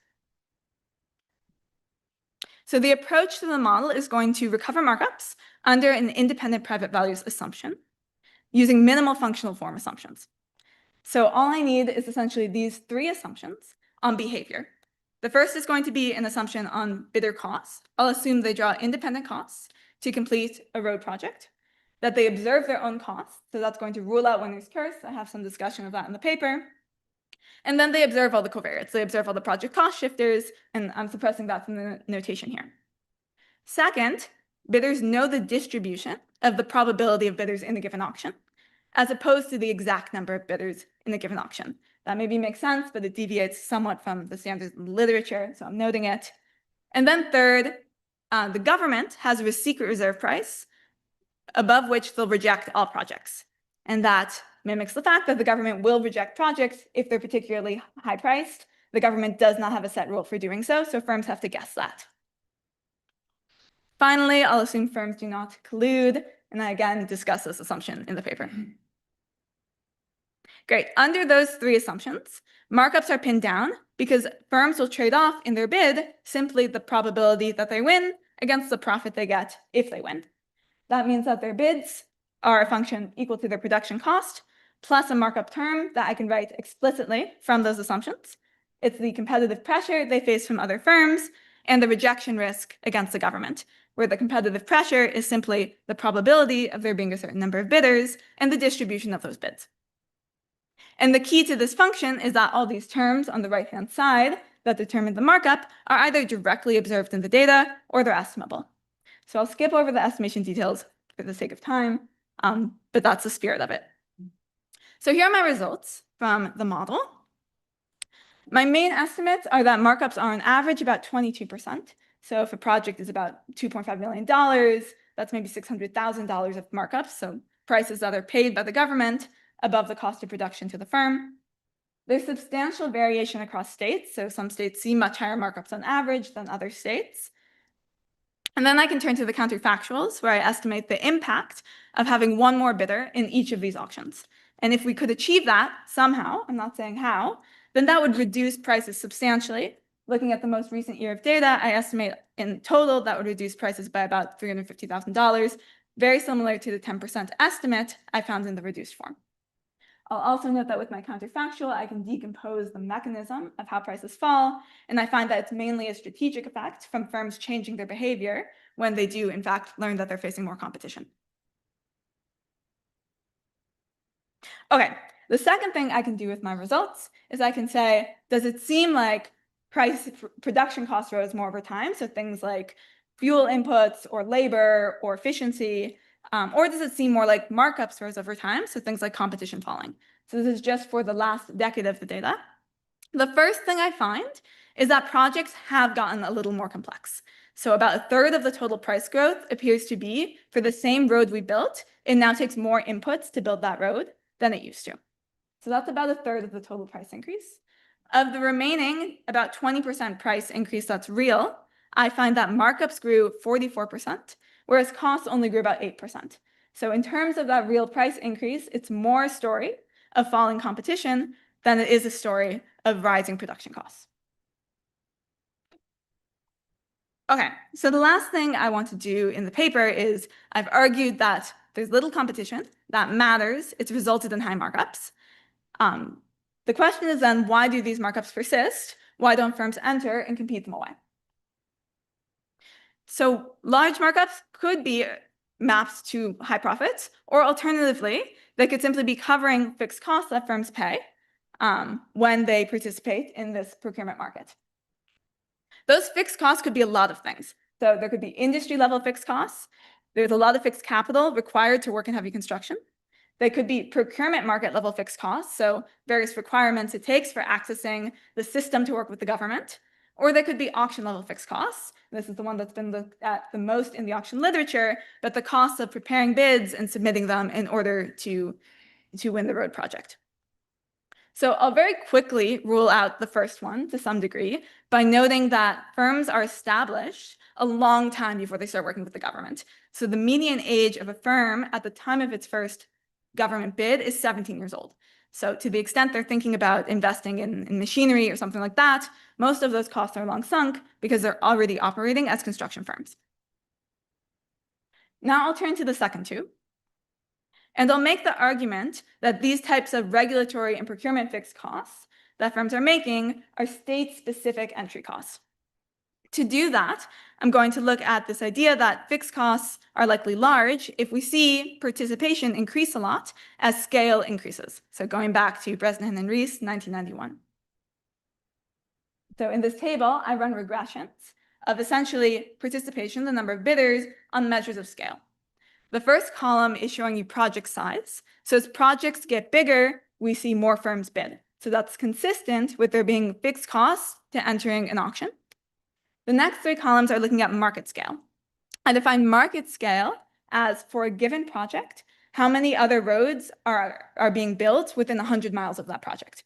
So the approach to the model is going to recover markups under an independent private values assumption using minimal functional form assumptions. So all I need is essentially these three assumptions on behavior. The first is going to be an assumption on bidder costs. I'll assume they draw independent costs to complete a road project, that they observe their own costs. So that's going to rule out winner's curse. I have some discussion of that in the paper. And then they observe all the covariates. They observe all the project cost shifters, and I'm suppressing that from the notation here. Second, bidders know the distribution of the probability of bidders in a given auction, as opposed to the exact number of bidders in a given auction. That maybe makes sense, but it deviates somewhat from the standard literature, so I'm noting it. And then third, the government has a secret reserve price above which they'll reject all projects. And that mimics the fact that the government will reject projects if they're particularly high priced. The government does not have a set rule for doing so, so firms have to guess that. Finally, I'll assume firms do not collude, and I again discuss this assumption in the paper. Great. Under those three assumptions, markups are pinned down because firms will trade off in their bid simply the probability that they win against the profit they get if they win. That means that their bids are a function equal to their production cost plus a markup term that I can write explicitly from those assumptions. It's the competitive pressure they face from other firms and the rejection risk against the government, where the competitive pressure is simply the probability of there being a certain number of bidders and the distribution of those bids. And the key to this function is that all these terms on the right-hand side that determine the markup are either directly observed in the data or they're estimable. So I'll skip over the estimation details for the sake of time, but that's the spirit of it. So here are my results from the model. My main estimates are that markups are on average about 22%. So if a project is about $2.5 million, that's maybe $600,000 of markups, so prices that are paid by the government above the cost of production to the firm. There's substantial variation across states, so some states see much higher markups on average than other states. And then I can turn to the counterfactuals, where I estimate the impact of having one more bidder in each of these auctions. And if we could achieve that somehow, I'm not saying how, then that would reduce prices substantially Looking at the most recent year of data, I estimate in total that would reduce prices by about $350,000, very similar to the 10% estimate I found in the reduced form. I'll also note that with my counterfactual, I can decompose the mechanism of how prices fall, and I find that it's mainly a strategic effect from firms changing their behavior when they do, in fact, learn that they're facing more competition. Okay, the second thing I can do with my results is I can say, does it seem like production costs rose more over time? So things like fuel inputs or labor or efficiency, or does it seem more like markups rose over time? So things like competition falling. So this is just for the last decade of the data. The first thing I find is that projects have gotten a little more complex. So about a third of the total price growth appears to be for the same road we built. It now takes more inputs to build that road than it used to. So that's about a third of the total price increase. Of the remaining about 20% price increase that's real, I find that markups grew 44%, whereas costs only grew about 8%. So in terms of that real price increase, it's more a story of falling competition than it is a story of rising production costs. Okay, so the last thing I want to do in the paper is I've argued that there's little competition, that matters, it's resulted in high markups. The question is then, why do these markups persist? Why don't firms enter and compete them away? So large markups could be mapped to high profits, or alternatively, they could simply be covering fixed costs that firms pay when they participate in this procurement market. Those fixed costs could be a lot of things. So there could be industry level fixed costs. There's a lot of fixed capital required to work in heavy construction. They could be procurement market level fixed costs, so various requirements it takes for accessing the system to work with the government. Or they could be auction level fixed costs. This is the one that's been looked at the most in the auction literature, but the costs of preparing bids and submitting them in order to win the road project. So I'll very quickly rule out the first one to some degree by noting that firms are established a long time before they start working with the government. So the median age of a firm at the time of its first government bid is 17 years old. So to the extent they're thinking about investing in machinery or something like that, most of those costs are long sunk because they're already operating as construction firms. Now I'll turn to the second two. And I'll make the argument that these types of regulatory and procurement fixed costs that firms are making are state-specific entry costs. To do that, I'm going to look at this idea that fixed costs are likely large if we see participation increase a lot as scale increases. So going back to Bresnahan and Rees, 1991. So in this table, I run regressions of essentially participation, the number of bidders, on measures of scale. The first column is showing you project size. So as projects get bigger, we see more firms bid. So that's consistent with there being fixed costs to entering an auction. The next three columns are looking at market scale. I define market scale as, for a given project, how many other roads are being built within 100 miles of that project.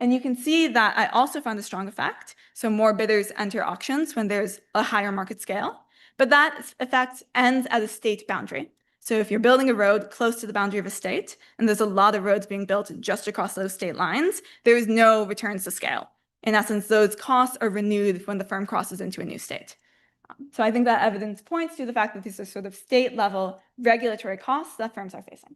And you can see that I also found a strong effect. So more bidders enter auctions when there's a higher market scale. But that effect ends at a state boundary. So if you're building a road close to the boundary of a state, and there's a lot of roads being built just across those state lines, there is no returns to scale. In essence, those costs are renewed when the firm crosses into a new state. So I think that evidence points to the fact that these are sort of state-level regulatory costs that firms are facing.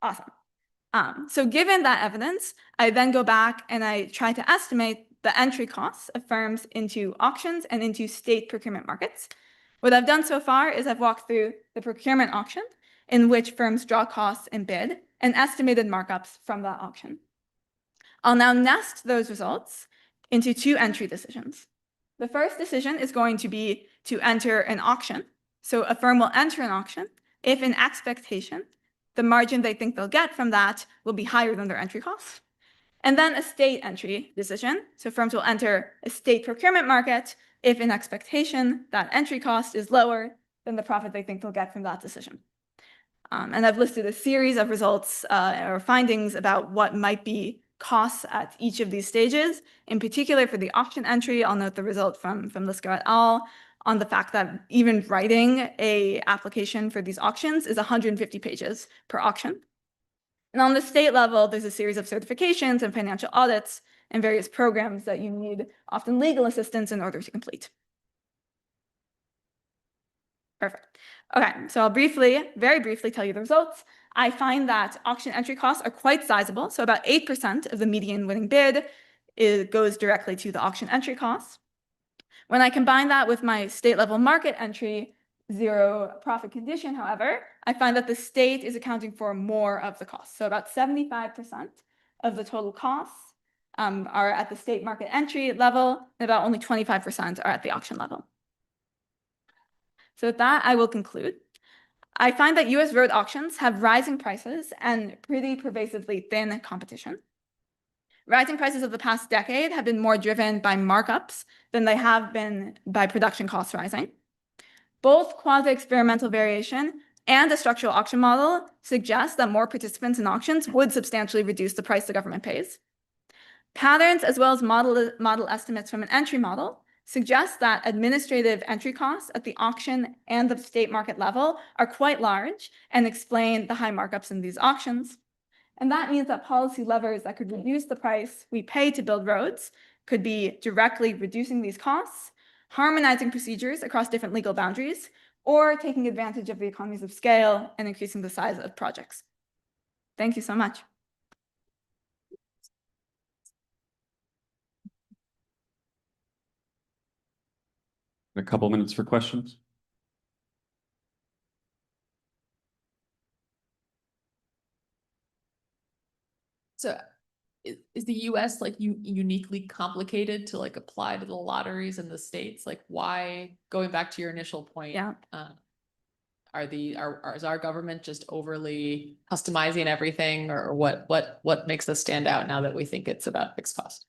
Awesome. So given that evidence, I then go back and I try to estimate the entry costs of firms into auctions and into state procurement markets. What I've done so far is I've walked through the procurement auction in which firms draw costs and bid and estimated markups from that auction. I'll now nest those results into two entry decisions. The first decision is going to be to enter an auction. So a firm will enter an auction if in expectation, the margin they think they'll get from that will be higher than their entry costs. And then a state entry decision. So firms will enter a state procurement market if in expectation that entry cost is lower than the profit they think they'll get from that decision. And I've listed a series of results or findings about what might be costs at each of these stages. In particular, for the auction entry, I'll note the result from Lisko et al. On the fact that even writing an application for these auctions is 150 pages per auction. And on the state level, there's a series of certifications and financial audits and various programs that you need often legal assistance in order to complete. Perfect. Okay, so I'll very briefly tell you the results. I find that auction entry costs are quite sizable. So about 8% of the median winning bid goes directly to the auction entry costs. When I combine that with my state level market entry zero profit condition, however, I find that the state is accounting for more of the costs. So about 75% of the total costs are at the state market entry level, and about only 25% are at the auction level. So with that, I will conclude. I find that US road auctions have rising prices and pretty pervasively thin competition. Rising prices of the past decade have been more driven by markups than they have been by production costs rising. Both quasi-experimental variation and a structural auction model suggest that more participants in auctions would substantially reduce the price the government pays. Patterns, as well as model estimates from an entry model, suggest that administrative entry costs at the auction and the state market level are quite large and explain the high markups in these auctions. And that means that policy levers that could reduce the price we pay to build roads could be directly reducing these costs, harmonizing procedures across different legal boundaries, or taking advantage of the economies of scale and increasing the size of projects. Thank you so much. A couple minutes for questions. So is the US like uniquely complicated to like apply to the lotteries in the states? Like why, going back to your initial point, yeah. Is our government just overly customizing everything, or what makes us stand out now that we think it's about fixed cost?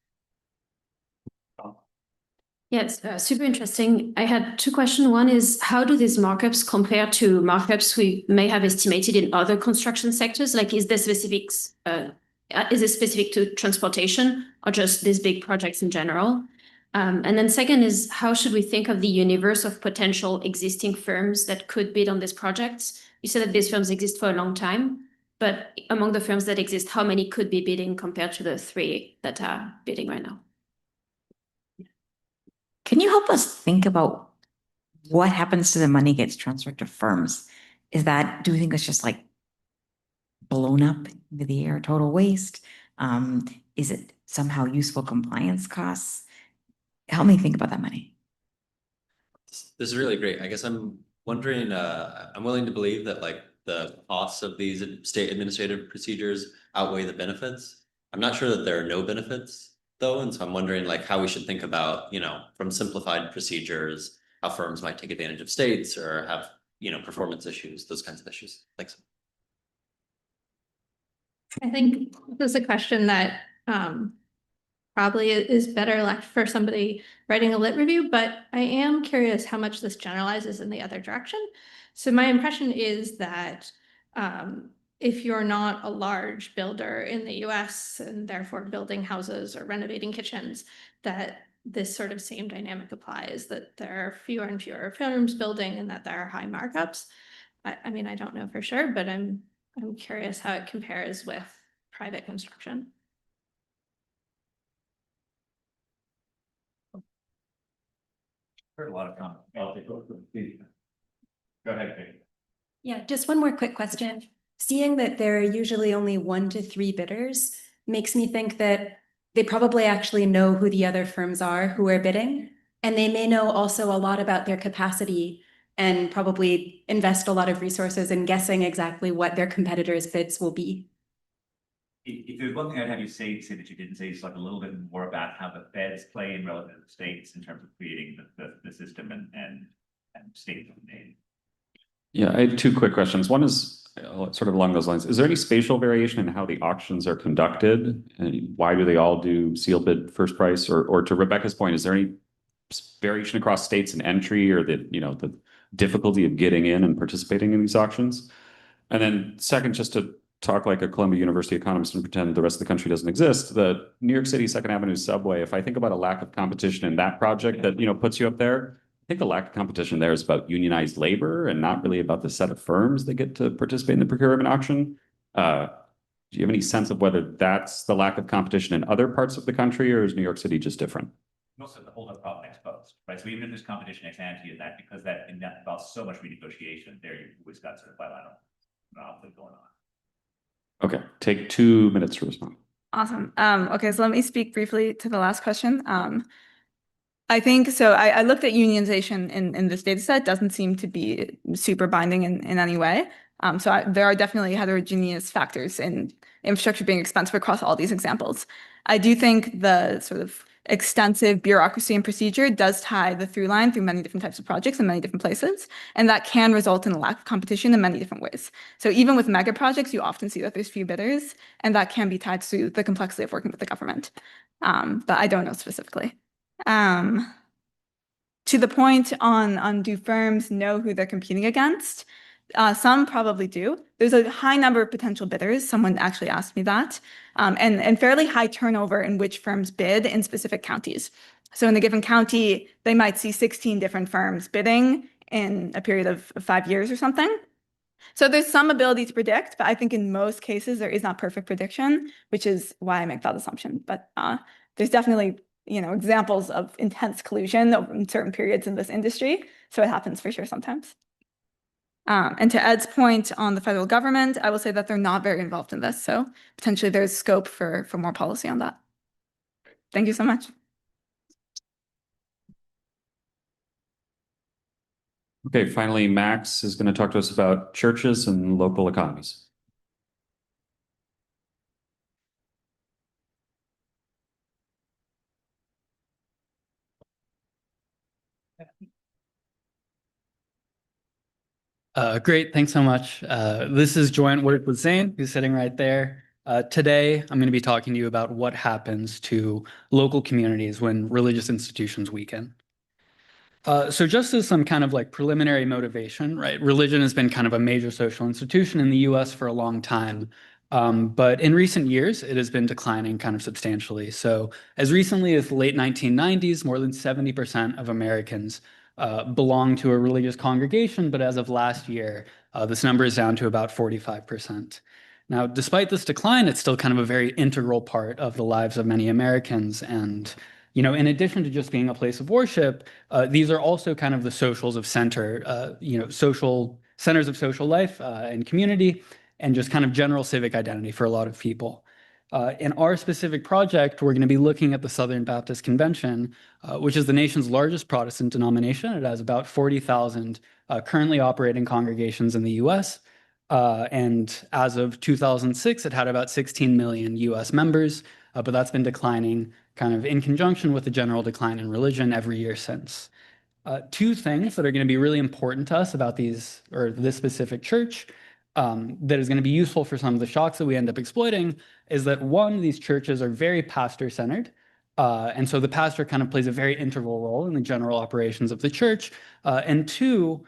Yes, super interesting. I had two questions. One is, how do these markups compare to markups we may have estimated in other construction sectors? Like, is this specific to transportation or just these big projects in general? And then second is, how should we think of the universe of potential existing firms that could bid on these projects? You said that these firms exist for a long time, but among the firms that exist, how many could be bidding compared to the 3 that are bidding right now? Can you help us think about what happens to the money gets transferred to firms? Do you think it's just like blown up into the air, total waste? Is it somehow useful compliance costs? Help me think about that money. This is really great. I guess I'm wondering, I'm willing to believe that like the costs of these state administrative procedures outweigh the benefits. I'm not sure that there are no benefits though. And so I'm wondering like how we should think about, from simplified procedures, how firms might take advantage of states or have, performance issues, those kinds of issues. Thanks. I think this is a question that probably is better left for somebody writing a lit review, but I am curious how much this generalizes in the other direction. So my impression is that if you're not a large builder in the US and therefore building houses or renovating kitchens, that this sort of same dynamic applies, that there are fewer and fewer firms building and that there are high markups. I mean, I don't know for sure, but I'm curious how it compares with private construction. Heard a lot of comments. Go ahead, Kate. Yeah, just one more quick question. Seeing that there are usually only 1 to 3 bidders makes me think that they probably actually know who the other firms are who are bidding, and they may know also a lot about their capacity and probably invest a lot of resources in guessing exactly what their competitors' bids will be. If there's one thing I'd have you say that you didn't say, is like a little bit more about how the feds play in relative to states in terms of creating the system and state domain. Yeah, I had 2 quick questions. One is sort of along those lines. Is there any spatial variation in how the auctions are conducted? And why do they all do seal bid first price? Or to Rebecca's point, is there any variation across states and entry, or the difficulty of getting in and participating in these auctions? And then second, just to talk like a Columbia University economist and pretend the rest of the country doesn't exist, the New York City 2nd Avenue subway, if I think about a lack of competition in that project that puts you up there, I think the lack of competition there is about unionized labor and not really about the set of firms that get to participate in the procurement auction. Do you have any sense of whether that's the lack of competition in other parts of the country, or is New York City just different? Also the whole other problem ex post, right? So even if there's competition ex ante in that, because that involves so much renegotiation, there you've always got sort of bilateral monopoly going on. Okay, take 2 minutes to respond. Awesome. Okay, so let me speak briefly to the last question. I think so. I looked at unionization in this data set. Doesn't seem to be super binding in any way. There are definitely heterogeneous factors in infrastructure being expensive across all these examples. I do think the sort of extensive bureaucracy and procedure does tie the through line through many different types of projects in many different places, and that can result in a lack of competition in many different ways. So even with mega projects, you often see that there's few bidders, and that can be tied to the complexity of working with the government. But I don't know specifically. To the point on do firms know who they're competing against? Some probably do. There's a high number of potential bidders. Someone actually asked me that, and fairly high turnover in which firms bid in specific counties. So in a given county, they might see 16 different firms bidding in a period of 5 years or something. So there's some ability to predict, but I think in most cases there is not perfect prediction, which is why I make that assumption. But there's definitely examples of intense collusion in certain periods in this industry. So it happens for sure sometimes. And to Ed's point on the federal government, I will say that they're not very involved in this. So potentially there's scope for more policy on that. Thank you so much. Okay, finally, Max is going to talk to us about churches and local economies. Great, thanks so much. This is joint work with Zane, who's sitting right there. Today, I'm going to be talking to you about what happens to local communities when religious institutions weaken. So just as some kind of like preliminary motivation, right? Religion has been kind of a major social institution in the US for a long time. But in recent years, it has been declining kind of substantially. So as recently as the late 1990s, more than 70% of Americans belong to a religious congregation, but as of last year, this number is down to about 45%. Now, despite this decline, it's still kind of a very integral part of the lives of many Americans. And, in addition to just being a place of worship, these are also kind of the socials of social centers of social life and community, and just kind of general civic identity for a lot of people. In our specific project, we're going to be looking at the Southern Baptist Convention, which is the nation's largest Protestant denomination. It has about 40,000 currently operating congregations in the US. And as of 2006, it had about 16 million US members, but that's been declining kind of in conjunction with the general decline in religion every year since. Two things that are going to be really important to us about this specific church that is going to be useful for some of the shocks that we end up exploiting is that one, these churches are very pastor-centered. And so the pastor kind of plays a very integral role in the general operations of the church. And two,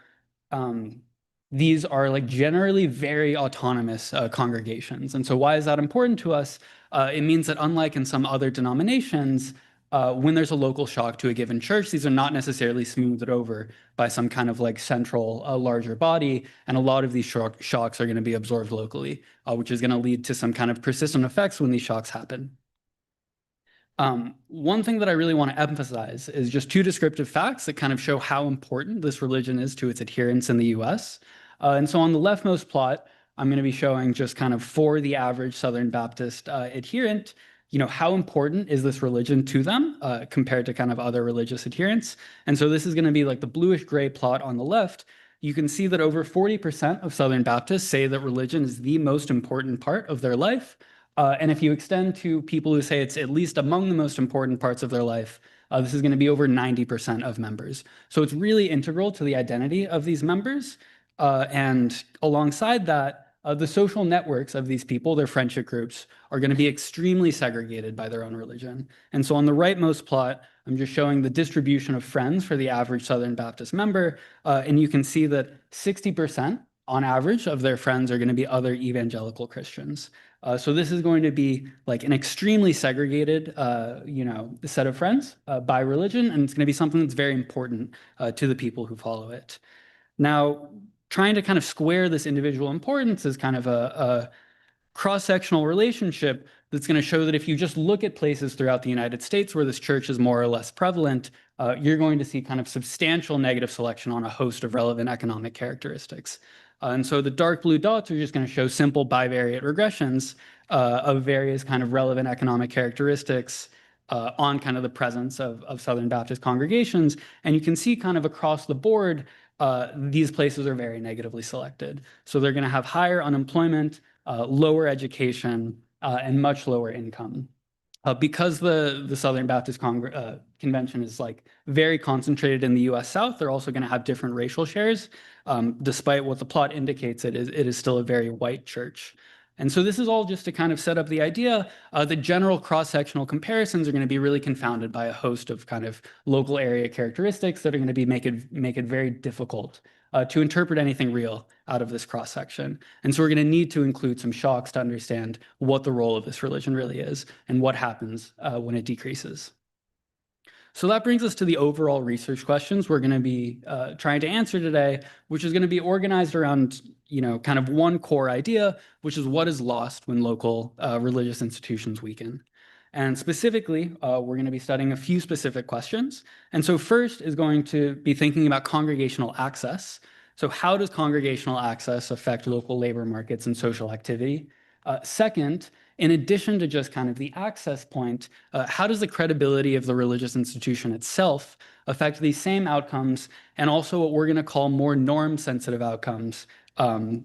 these are like generally very autonomous congregations. And so why is that important to us? It means that unlike in some other denominations, when there's a local shock to a given church, these are not necessarily smoothed over by some kind of like central larger body. And a lot of these shocks are going to be absorbed locally, which is going to lead to some kind of persistent effects when these shocks happen. One thing that I really want to emphasize is just two descriptive facts that kind of show how important this religion is to its adherents in the US. And so on the leftmost plot, I'm going to be showing just kind of for the average Southern Baptist adherent, how important is this religion to them compared to kind of other religious adherents. And so this is going to be like the bluish gray plot on the left. You can see that over 40% of Southern Baptists say that religion is the most important part of their life. And if you extend to people who say it's at least among the most important parts of their life, this is going to be over 90% of members. So it's really integral to the identity of these members. And alongside that, the social networks of these people, their friendship groups, are going to be extremely segregated by their own religion. And so on the rightmost plot, I'm just showing the distribution of friends for the average Southern Baptist member. And you can see that 60% on average of their friends are going to be other evangelical Christians. So this is going to be like an extremely segregated, set of friends by religion, and it's going to be something that's very important to the people who follow it. Now, trying to kind of square this individual importance is kind of cross-sectional relationship that's going to show that if you just look at places throughout the United States where this church is more or less prevalent, you're going to see kind of substantial negative selection on a host of relevant economic characteristics. And so the dark blue dots are just going to show simple bivariate regressions of various kind of relevant economic characteristics on kind of the presence of Southern Baptist congregations. And you can see kind of across the board, these places are very negatively selected. So they're going to have higher unemployment, lower education, and much lower income. Because the Southern Baptist Convention is like very concentrated in the US South, they're also going to have different racial shares. Despite what the plot indicates, it is still a very white church. And so this is all just to kind of set up the idea that general cross-sectional comparisons are going to be really confounded by a host of kind of local area characteristics that are going to be make it very difficult to interpret anything real out of this cross-section. And so we're going to need to include some shocks to understand what the role of this religion really is and what happens when it decreases. So that brings us to the overall research questions we're going to be trying to answer today, which is going to be organized around, kind of one core idea, which is what is lost when local religious institutions weaken. And specifically, we're going to be studying a few specific questions. And so first is going to be thinking about congregational access. So how does congregational access affect local labor markets and social activity? Second, in addition to just kind of the access point, how does the credibility of the religious institution itself affect these same outcomes and also what we're going to call more norm-sensitive outcomes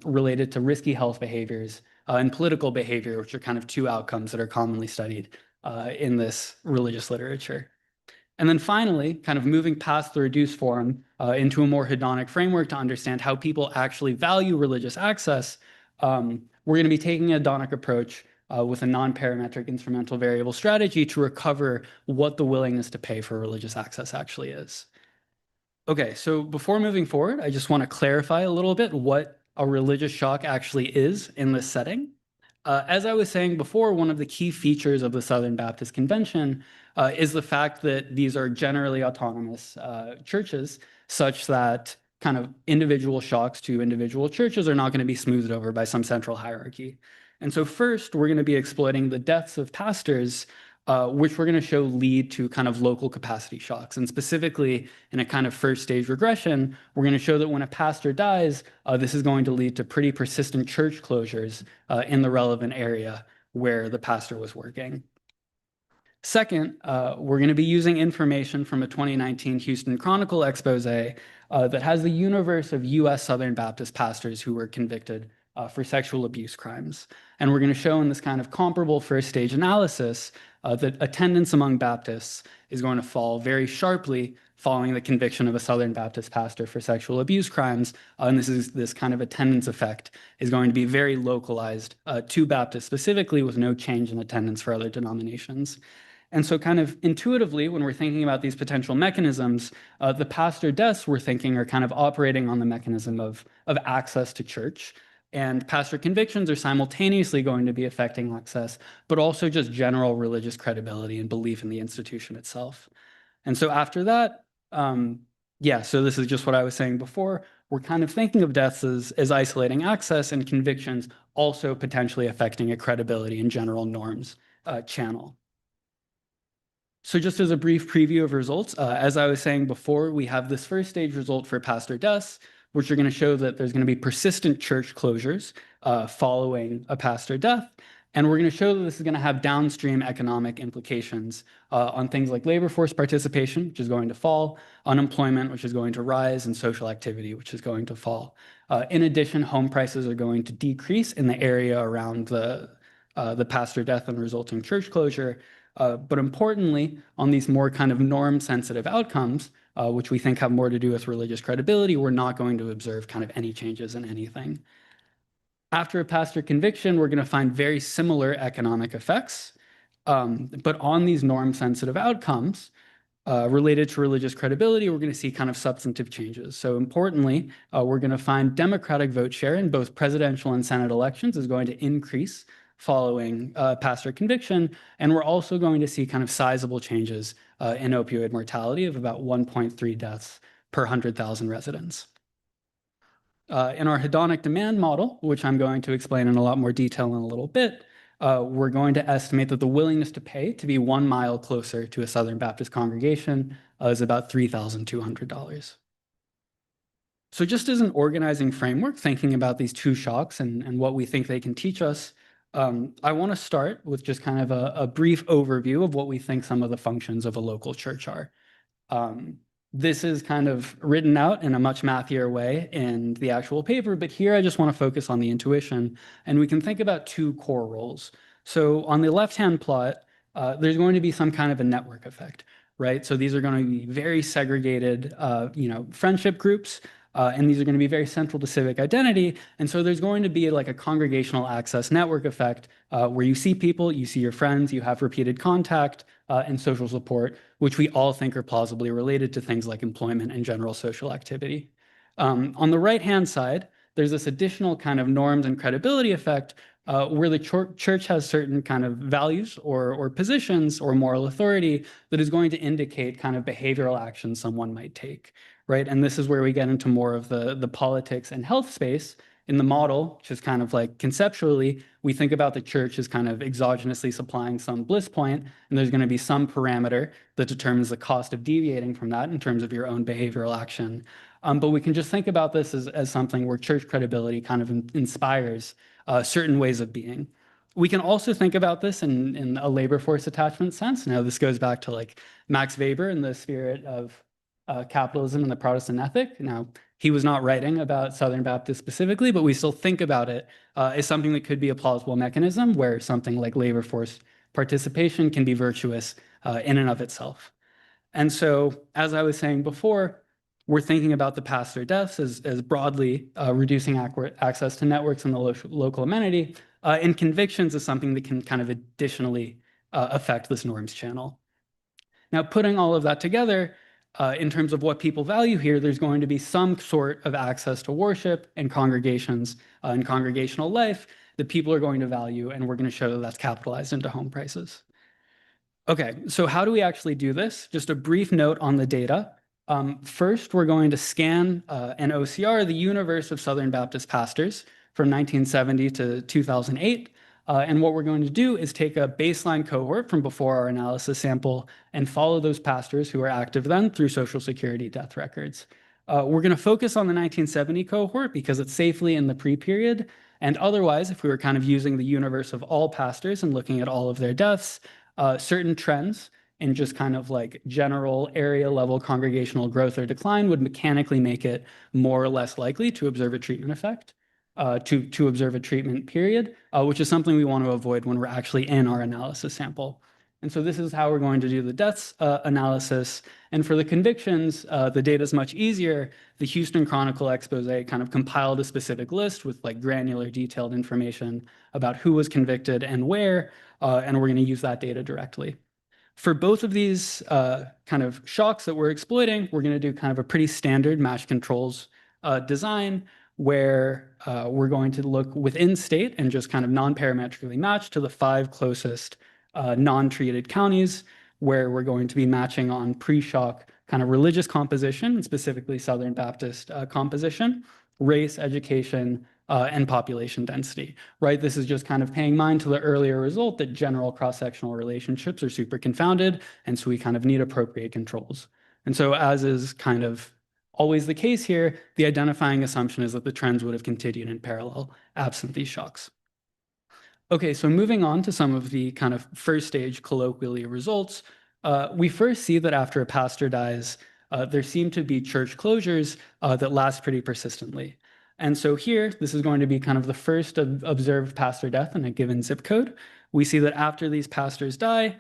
related to risky health behaviors and political behavior, which are kind of two outcomes that are commonly studied in this religious literature. And then finally, kind of moving past the reduced form into a more hedonic framework to understand how people actually value religious access, we're going to be taking a hedonic approach with a non-parametric instrumental variable strategy to recover what the willingness to pay for religious access actually is. Okay, so before moving forward, I just want to clarify a little bit what a religious shock actually is in this setting. As I was saying before, one of the key features of the Southern Baptist Convention is the fact that these are generally autonomous churches, such that kind of individual shocks to individual churches are not going to be smoothed over by some central hierarchy. And so first, we're going to be exploiting the deaths of pastors, which we're going to show lead to kind of local capacity shocks. And specifically, in a kind of first stage regression, we're going to show that when a pastor dies, this is going to lead to pretty persistent church closures in the relevant area where the pastor was working. Second, we're going to be using information from a 2019 Houston Chronicle expose that has the universe of US Southern Baptist pastors who were convicted for sexual abuse crimes. And we're going to show in this kind of comparable first stage analysis that attendance among Baptists is going to fall very sharply following the conviction of a Southern Baptist pastor for sexual abuse crimes. And this kind of attendance effect is going to be very localized to Baptists specifically, with no change in attendance for other denominations. And so kind of intuitively, when we're thinking about these potential mechanisms, the pastor deaths we're thinking are kind of operating on the mechanism of access to church. And pastor convictions are simultaneously going to be affecting access, but also just general religious credibility and belief in the institution itself. And so after that, so this is just what I was saying before. We're kind of thinking of deaths as isolating access, and convictions also potentially affecting a credibility and general norms channel. So just as a brief preview of results, as I was saying before, we have this first stage result for pastor deaths, which are going to show that there's going to be persistent church closures following a pastor death. And we're going to show that this is going to have downstream economic implications on things like labor force participation, which is going to fall, unemployment, which is going to rise, and social activity, which is going to fall. In addition, home prices are going to decrease in the area around the pastor death and resulting church closure. But importantly, on these more kind of norm-sensitive outcomes, which we think have more to do with religious credibility, we're not going to observe kind of any changes in anything. After a pastor conviction, we're going to find very similar economic effects. But on these norm-sensitive outcomes related to religious credibility, we're going to see kind of substantive changes. So importantly, we're going to find Democratic vote share in both presidential and Senate elections is going to increase following pastor conviction. And we're also going to see kind of sizable changes in opioid mortality of about 1.3 deaths per 100,000 residents. In our hedonic demand model, which I'm going to explain in a lot more detail in a little bit, we're going to estimate that the willingness to pay to be 1 mile closer to a Southern Baptist congregation is about $3,200. So just as an organizing framework, thinking about these two shocks and what we think they can teach us, I want to start with just kind of a brief overview of what we think some of the functions of a local church are. This is kind of written out in a much mathier way in the actual paper, but here I just want to focus on the intuition, and we can think about two core roles. So on the left-hand plot, there's going to be some kind of a network effect, right? So these are going to be very segregated, friendship groups, and these are going to be very central to civic identity. And so there's going to be like a congregational access network effect where you see people, you see your friends, you have repeated contact and social support, which we all think are plausibly related to things like employment and general social activity. On the right-hand side, there's this additional kind of norms and credibility effect where the church has certain kind of values or positions or moral authority that is going to indicate kind of behavioral actions someone might take, right? And this is where we get into more of the politics and health space. In the model, which is kind of like conceptually, we think about the church as kind of exogenously supplying some bliss point, and there's going to be some parameter that determines the cost of deviating from that in terms of your own behavioral action. But we can just think about this as something where church credibility kind of inspires certain ways of being. We can also think about this in a labor force attachment sense. Now, this goes back to like Max Weber and the spirit of capitalism and the Protestant ethic. Now, he was not writing about Southern Baptists specifically, but we still think about it as something that could be a plausible mechanism where something like labor force participation can be virtuous in and of itself. And so, as I was saying before, we're thinking about the pastor deaths as broadly reducing access to networks and the local amenity, and convictions is something that can kind of additionally affect this norms channel. Now, putting all of that together, in terms of what people value here, there's going to be some sort of access to worship and congregations and congregational life that people are going to value, and we're going to show that that's capitalized into home prices. Okay, so how do we actually do this? Just a brief note on the data. First, we're going to scan an OCR, the universe of Southern Baptist pastors from 1970 to 2008. And what we're going to do is take a baseline cohort from before our analysis sample and follow those pastors who are active then through Social Security death records. We're going to focus on the 1970 cohort because it's safely in the pre-period. And otherwise, if we were kind of using the universe of all pastors and looking at all of their deaths, certain trends in just kind of like general area level congregational growth or decline would mechanically make it more or less likely to observe a treatment effect. To observe a treatment period, which is something we want to avoid when we're actually in our analysis sample. And so this is how we're going to do the deaths analysis. And for the convictions, the data is much easier. The Houston Chronicle expose kind of compiled a specific list with like granular detailed information about who was convicted and where, and we're going to use that data directly. For both of these kind of shocks that we're exploiting, we're going to do kind of a pretty standard match controls design where we're going to look within state and just kind of non-parametrically match to the 5 closest non-treated counties, where we're going to be matching on pre-shock kind of religious composition, and specifically Southern Baptist composition, race, education, and population density, right? This is just kind of paying mind to the earlier result that general cross-sectional relationships are super confounded, and so we kind of need appropriate controls. And so as is kind of always the case here, the identifying assumption is that the trends would have continued in parallel absent these shocks. Okay, so moving on to some of the kind of first stage colloquially results, we first see that after a pastor dies, there seem to be church closures that last pretty persistently. And so here, this is going to be kind of the first observed pastor death in a given zip code. We see that after these pastors die,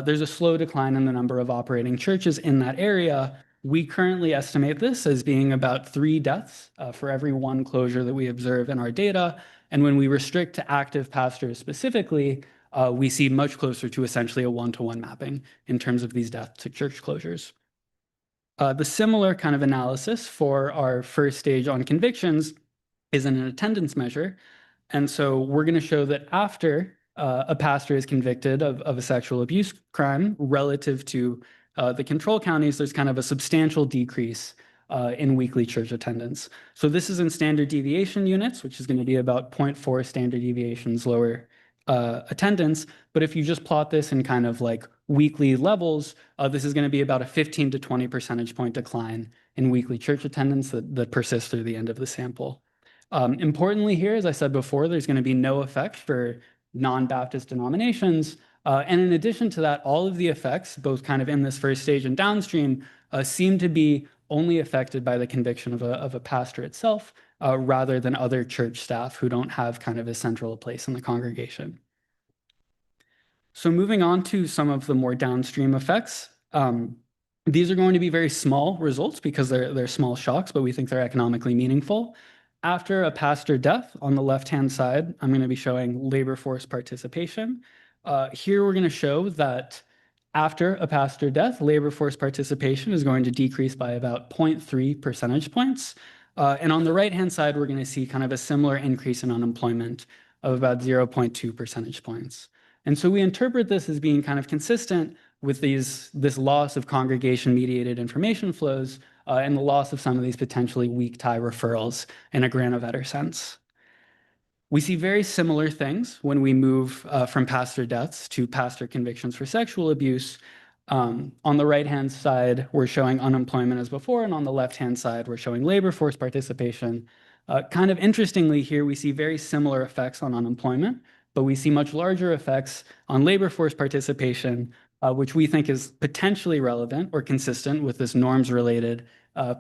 there's a slow decline in the number of operating churches in that area. We currently estimate this as being about 3 deaths for every 1 closure that we observe in our data. And when we restrict to active pastors specifically, we see much closer to essentially a 1-to-1 mapping in terms of these deaths to church closures. The similar kind of analysis for our first stage on convictions is in an attendance measure. And so we're going to show that after a pastor is convicted of a sexual abuse crime relative to the control counties, there's kind of a substantial decrease in weekly church attendance. So this is in standard deviation units, which is going to be about 0.4 standard deviations lower attendance. But if you just plot this in kind of like weekly levels, this is going to be about a 15 to 20 percentage point decline in weekly church attendance that persists through the end of the sample. Importantly here, as I said before, there's going to be no effect for non-Baptist denominations. And in addition to that, all of the effects, both kind of in this first stage and downstream, seem to be only affected by the conviction of a pastor itself, rather than other church staff who don't have kind of as central a place in the congregation. So moving on to some of the more downstream effects. These are going to be very small results because they're small shocks, but we think they're economically meaningful. After a pastor death, on the left-hand side, I'm going to be showing labor force participation. Here we're going to show that after a pastor death, labor force participation is going to decrease by about 0.3 percentage points. And on the right-hand side, we're going to see kind of a similar increase in unemployment of about 0.2 percentage points. And so we interpret this as being kind of consistent with this loss of congregation-mediated information flows and the loss of some of these potentially weak tie referrals in a granovetter sense. We see very similar things when we move from pastor deaths to pastor convictions for sexual abuse. On the right-hand side, we're showing unemployment as before, and on the left-hand side, we're showing labor force participation. Kind of interestingly here, we see very similar effects on unemployment, but we see much larger effects on labor force participation, which we think is potentially relevant or consistent with this norms-related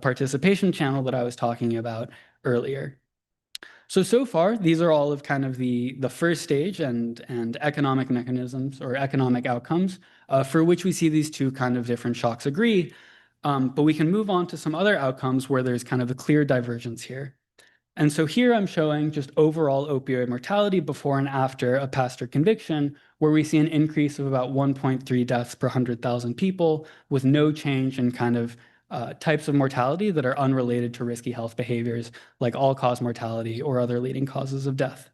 participation channel that I was talking about earlier. So far, these are all of kind of the first stage and economic mechanisms or economic outcomes for which we see these two kind of different shocks agree. But we can move on to some other outcomes where there's kind of a clear divergence here. And so here I'm showing just overall opioid mortality before and after a pastor conviction, where we see an increase of about 1.3 deaths per 100,000 people with no change in kind of types of mortality that are unrelated to risky health behaviors like all-cause mortality or other leading causes of death.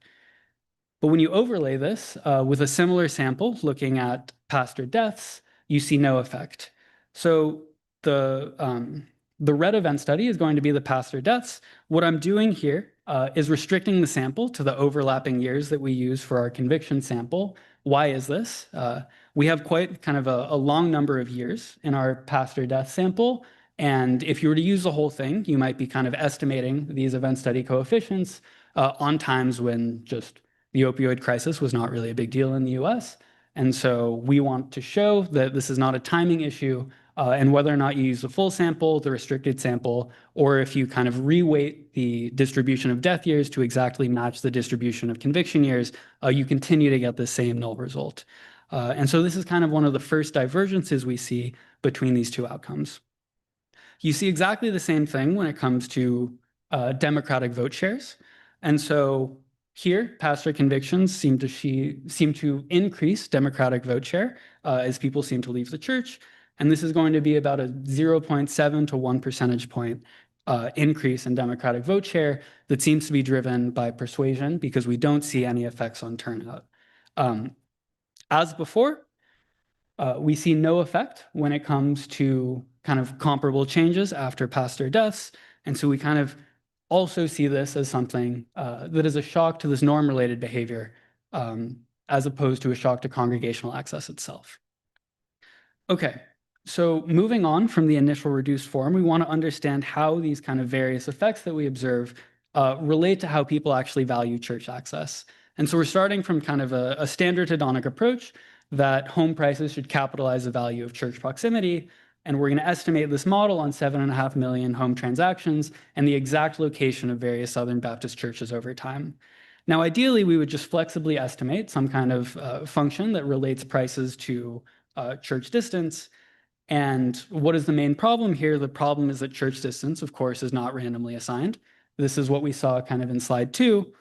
But when you overlay this with a similar sample looking at pastor deaths, you see no effect. So the red event study is going to be the pastor deaths. What I'm doing here is restricting the sample to the overlapping years that we use for our conviction sample. Why is this? We have quite kind of a long number of years in our pastor death sample. And if you were to use the whole thing, you might be kind of estimating these event study coefficients on times when just the opioid crisis was not really a big deal in the US. And so we want to show that this is not a timing issue, and whether or not you use the full sample, the restricted sample, or if you kind of reweight the distribution of death years to exactly match the distribution of conviction years, you continue to get the same null result. And so this is kind of one of the first divergences we see between these two outcomes. You see exactly the same thing when it comes to Democratic vote shares. And so here, pastor convictions seem to increase Democratic vote share as people seem to leave the church. And this is going to be about a 0.7 to 1 percentage point increase in Democratic vote share that seems to be driven by persuasion because we don't see any effects on turnout. As before, we see no effect when it comes to kind of comparable changes after pastor deaths. And so we kind of also see this as something that is a shock to this norm-related behavior as opposed to a shock to congregational access itself. Okay, so moving on from the initial reduced form, we want to understand how these kind of various effects that we observe relate to how people actually value church access. And so we're starting from kind of a standard hedonic approach that home prices should capitalize the value of church proximity. And we're going to estimate this model on 7.5 million home transactions and the exact location of various Southern Baptist churches over time. Now, ideally, we would just flexibly estimate some kind of function that relates prices to church distance. And what is the main problem here? The problem is that church distance, of course, is not randomly assigned. This is what we saw kind of in slide 2.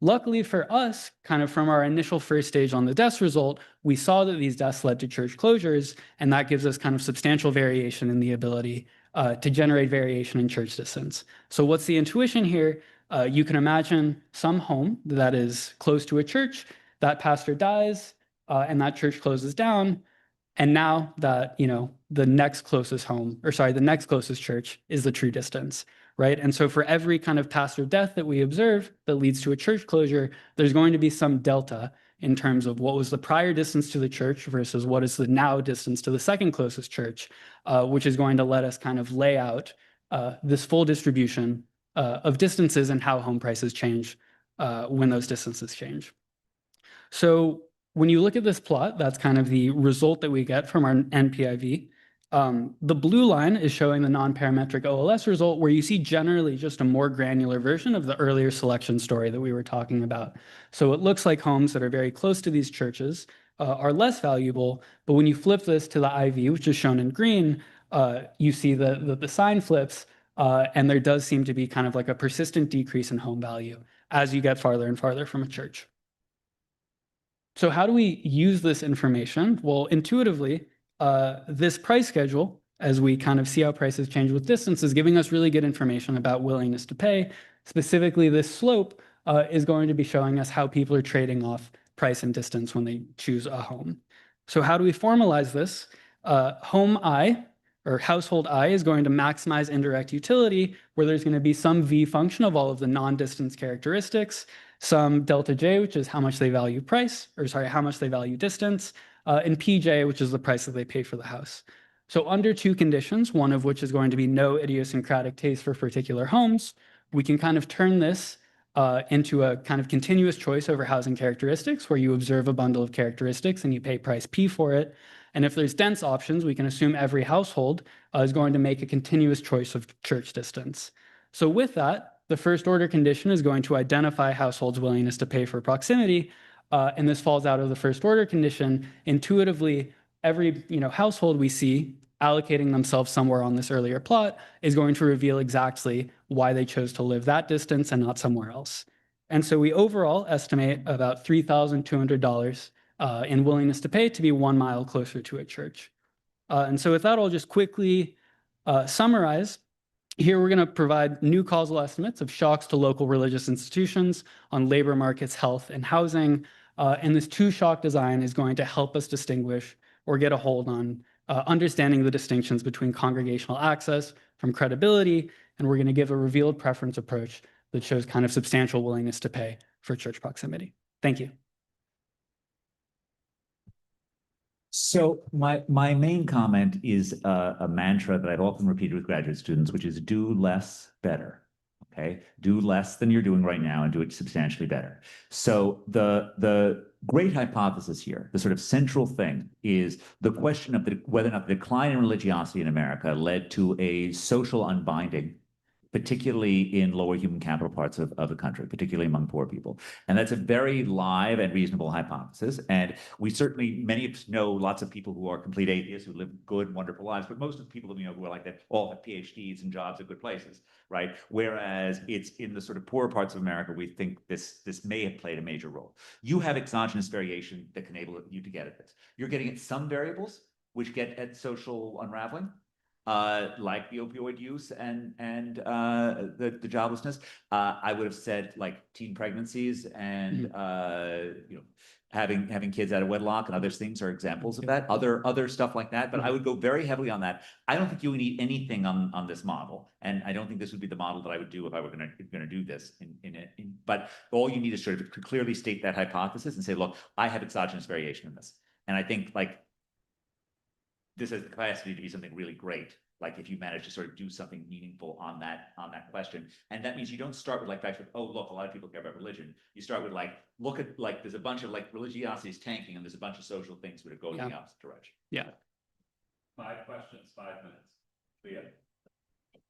Luckily for us, kind of from our initial first stage on the deaths result, we saw that these deaths led to church closures, and that gives us kind of substantial variation in the ability to generate variation in church distance. So what's the intuition here? You can imagine some home that is close to a church, that pastor dies, and that church closes down. And now that, you know, the next closest home, or sorry, the next closest church is the true distance, right? And so for every kind of pastor death that we observe that leads to a church closure, there's going to be some delta in terms of what was the prior distance to the church versus what is the now distance to the second closest church, which is going to let us kind of lay out this full distribution of distances and how home prices change when those distances change. So when you look at this plot, that's kind of the result that we get from our NPIV. The blue line is showing the non-parametric OLS result, where you see generally just a more granular version of the earlier selection story that we were talking about. So it looks like homes that are very close to these churches are less valuable, but when you flip this to the IV, which is shown in green, you see the sign flips, and there does seem to be kind of like a persistent decrease in home value as you get farther and farther from a church. So how do we use this information? Well, intuitively, this price schedule, as we kind of see how prices change with distance, is giving us really good information about willingness to pay. Specifically, this slope is going to be showing us how people are trading off price and distance when they choose a home. So how do we formalize this? Home I, or household I, is going to maximize indirect utility, where there's going to be some V function of all of the non-distance characteristics, some delta J, which is how much they value price, or sorry, how much they value distance, and PJ, which is the price that they pay for the house. So under two conditions, one of which is going to be no idiosyncratic taste for particular homes, we can kind of turn this into a kind of continuous choice over housing characteristics, where you observe a bundle of characteristics and you pay price P for it. And if there's dense options, we can assume every household is going to make a continuous choice of church distance. So with that, the first order condition is going to identify households' willingness to pay for proximity, and this falls out of the first order condition. Intuitively, every household we see allocating themselves somewhere on this earlier plot is going to reveal exactly why they chose to live that distance and not somewhere else. And so we overall estimate about $3,200 in willingness to pay to be 1 mile closer to a church. And so with that, I'll just quickly summarize. Here, we're going to provide new causal estimates of shocks to local religious institutions on labor markets, health, and housing. And this two-shock design is going to help us distinguish or get a hold on understanding the distinctions between congregational access from credibility, and we're going to give a revealed preference approach that shows kind of substantial willingness to pay for church proximity. Thank you. So my main comment is a mantra that I've often repeated with graduate students, which is do less better. Okay, do less than you're doing right now and do it substantially better. So the great hypothesis here, the sort of central thing, is the question of whether or not the decline in religiosity in America led to a social unbinding, particularly in lower human capital parts of the country, particularly among poor people. And that's a very live and reasonable hypothesis. And we certainly, many of us know lots of people who are complete atheists who live good, wonderful lives, but most of the people that we know who are like that all have PhDs and jobs at good places, right? Whereas it's in the sort of poorer parts of America, we think this may have played a major role. You have exogenous variation that can enable you to get at this. You're getting at some variables which get at social unraveling, like the opioid use and the joblessness. I would have said like teen pregnancies and having kids out of wedlock and other things are examples of that. Other stuff like that. But I would go very heavily on that. I don't think you need anything on this model, and I don't think this would be the model that I would do if I were going to do this. But all you need is sort of to clearly state that hypothesis and say, look, I have exogenous variation in this, and I think like this has the capacity to be something really great. Like if you manage to sort of do something meaningful on that question. And that means you don't start with like facts with, oh, look, a lot of people care about religion. You start with like, look at like, there's a bunch of like religiosity is tanking and there's a bunch of social things that are going in the opposite direction. Yeah. 5 questions, 5 minutes. Leah.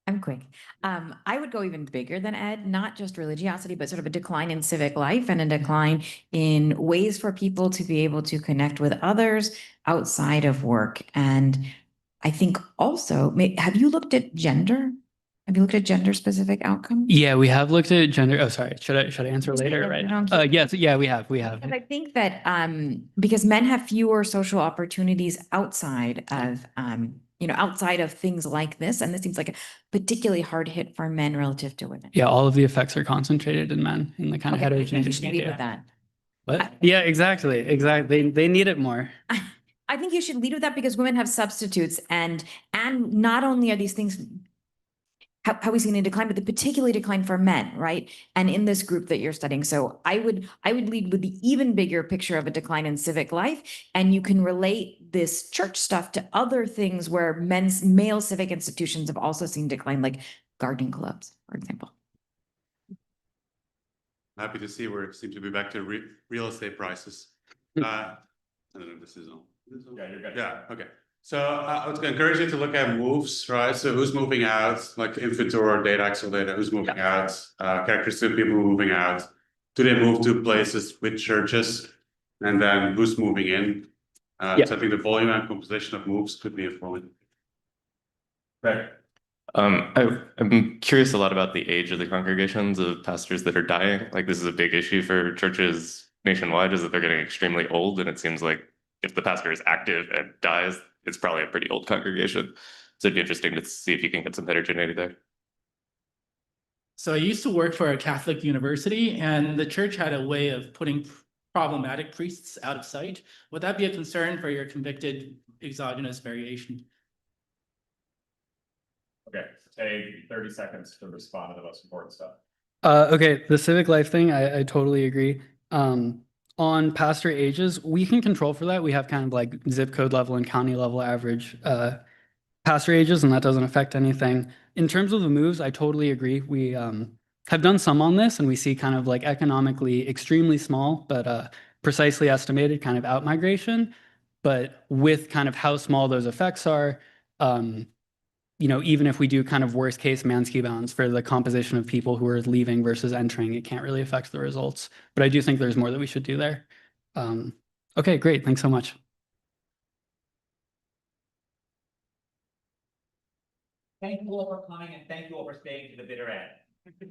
I'm quick. I would go even bigger than Ed, not just religiosity, but sort of a decline in civic life and a decline in ways for people to be able to connect with others outside of work. And I think also, have you looked at gender? Have you looked at gender specific outcomes? Yeah, we have looked at gender. Oh, sorry. Should I answer later? Right. Yes. Yeah, we have. Because I think that because men have fewer social opportunities outside of outside of things like this, and this seems like a particularly hard hit for men relative to women. Yeah, all of the effects are concentrated in men in the kind of heterogeneous Maybe media. with that. What? Yeah, exactly. They need it more. I think you should lead with that because women have substitutes and not only are these things how we see in decline, but the particularly decline for men, right? And in this group that you're studying. So I would lead with the even bigger picture of a decline in civic life. And you can relate this church stuff to other things where male civic institutions have also seen decline, like gardening clubs, for example. Happy to see we seem to be back to real estate prices. I don't know if this is on. Yeah, you're good. Yeah, okay. So I would encourage you to look at moves, right? So who's moving out, like inventory, data, Excel data, who's moving out, characteristics of people moving out. Do they move to places with churches? And then who's moving in? So I think the volume and composition of moves could be informative. Right. I'm curious a lot about the age of the congregations of pastors that are dying. Like this is a big issue for churches nationwide, is that they're getting extremely old. And it seems like if the pastor is active and dies, it's probably a pretty old congregation. So it'd be interesting to see if you can get some heterogeneity there. So I used to work for a Catholic university, and the church had a way of putting problematic priests out of sight. Would that be a concern for your convicted exogenous variation? Okay, so take 30 seconds to respond to the most important stuff. Okay, the civic life thing, I totally agree. On pastor ages, we can control for that. We have kind of like zip code level and county level average pastor ages, and that doesn't affect anything. In terms of the moves, I totally agree. We have done some on this, and we see kind of like economically extremely small, but precisely estimated kind of out migration. But with kind of how small those effects are, you know, even if we do kind of worst case Mansky bounds for the composition of people who are leaving versus entering, it can't really affect the results. But I do think there's more that we should do there. Okay, great. Thanks so much. Thank you all for coming and thank you all for staying to the bitter end.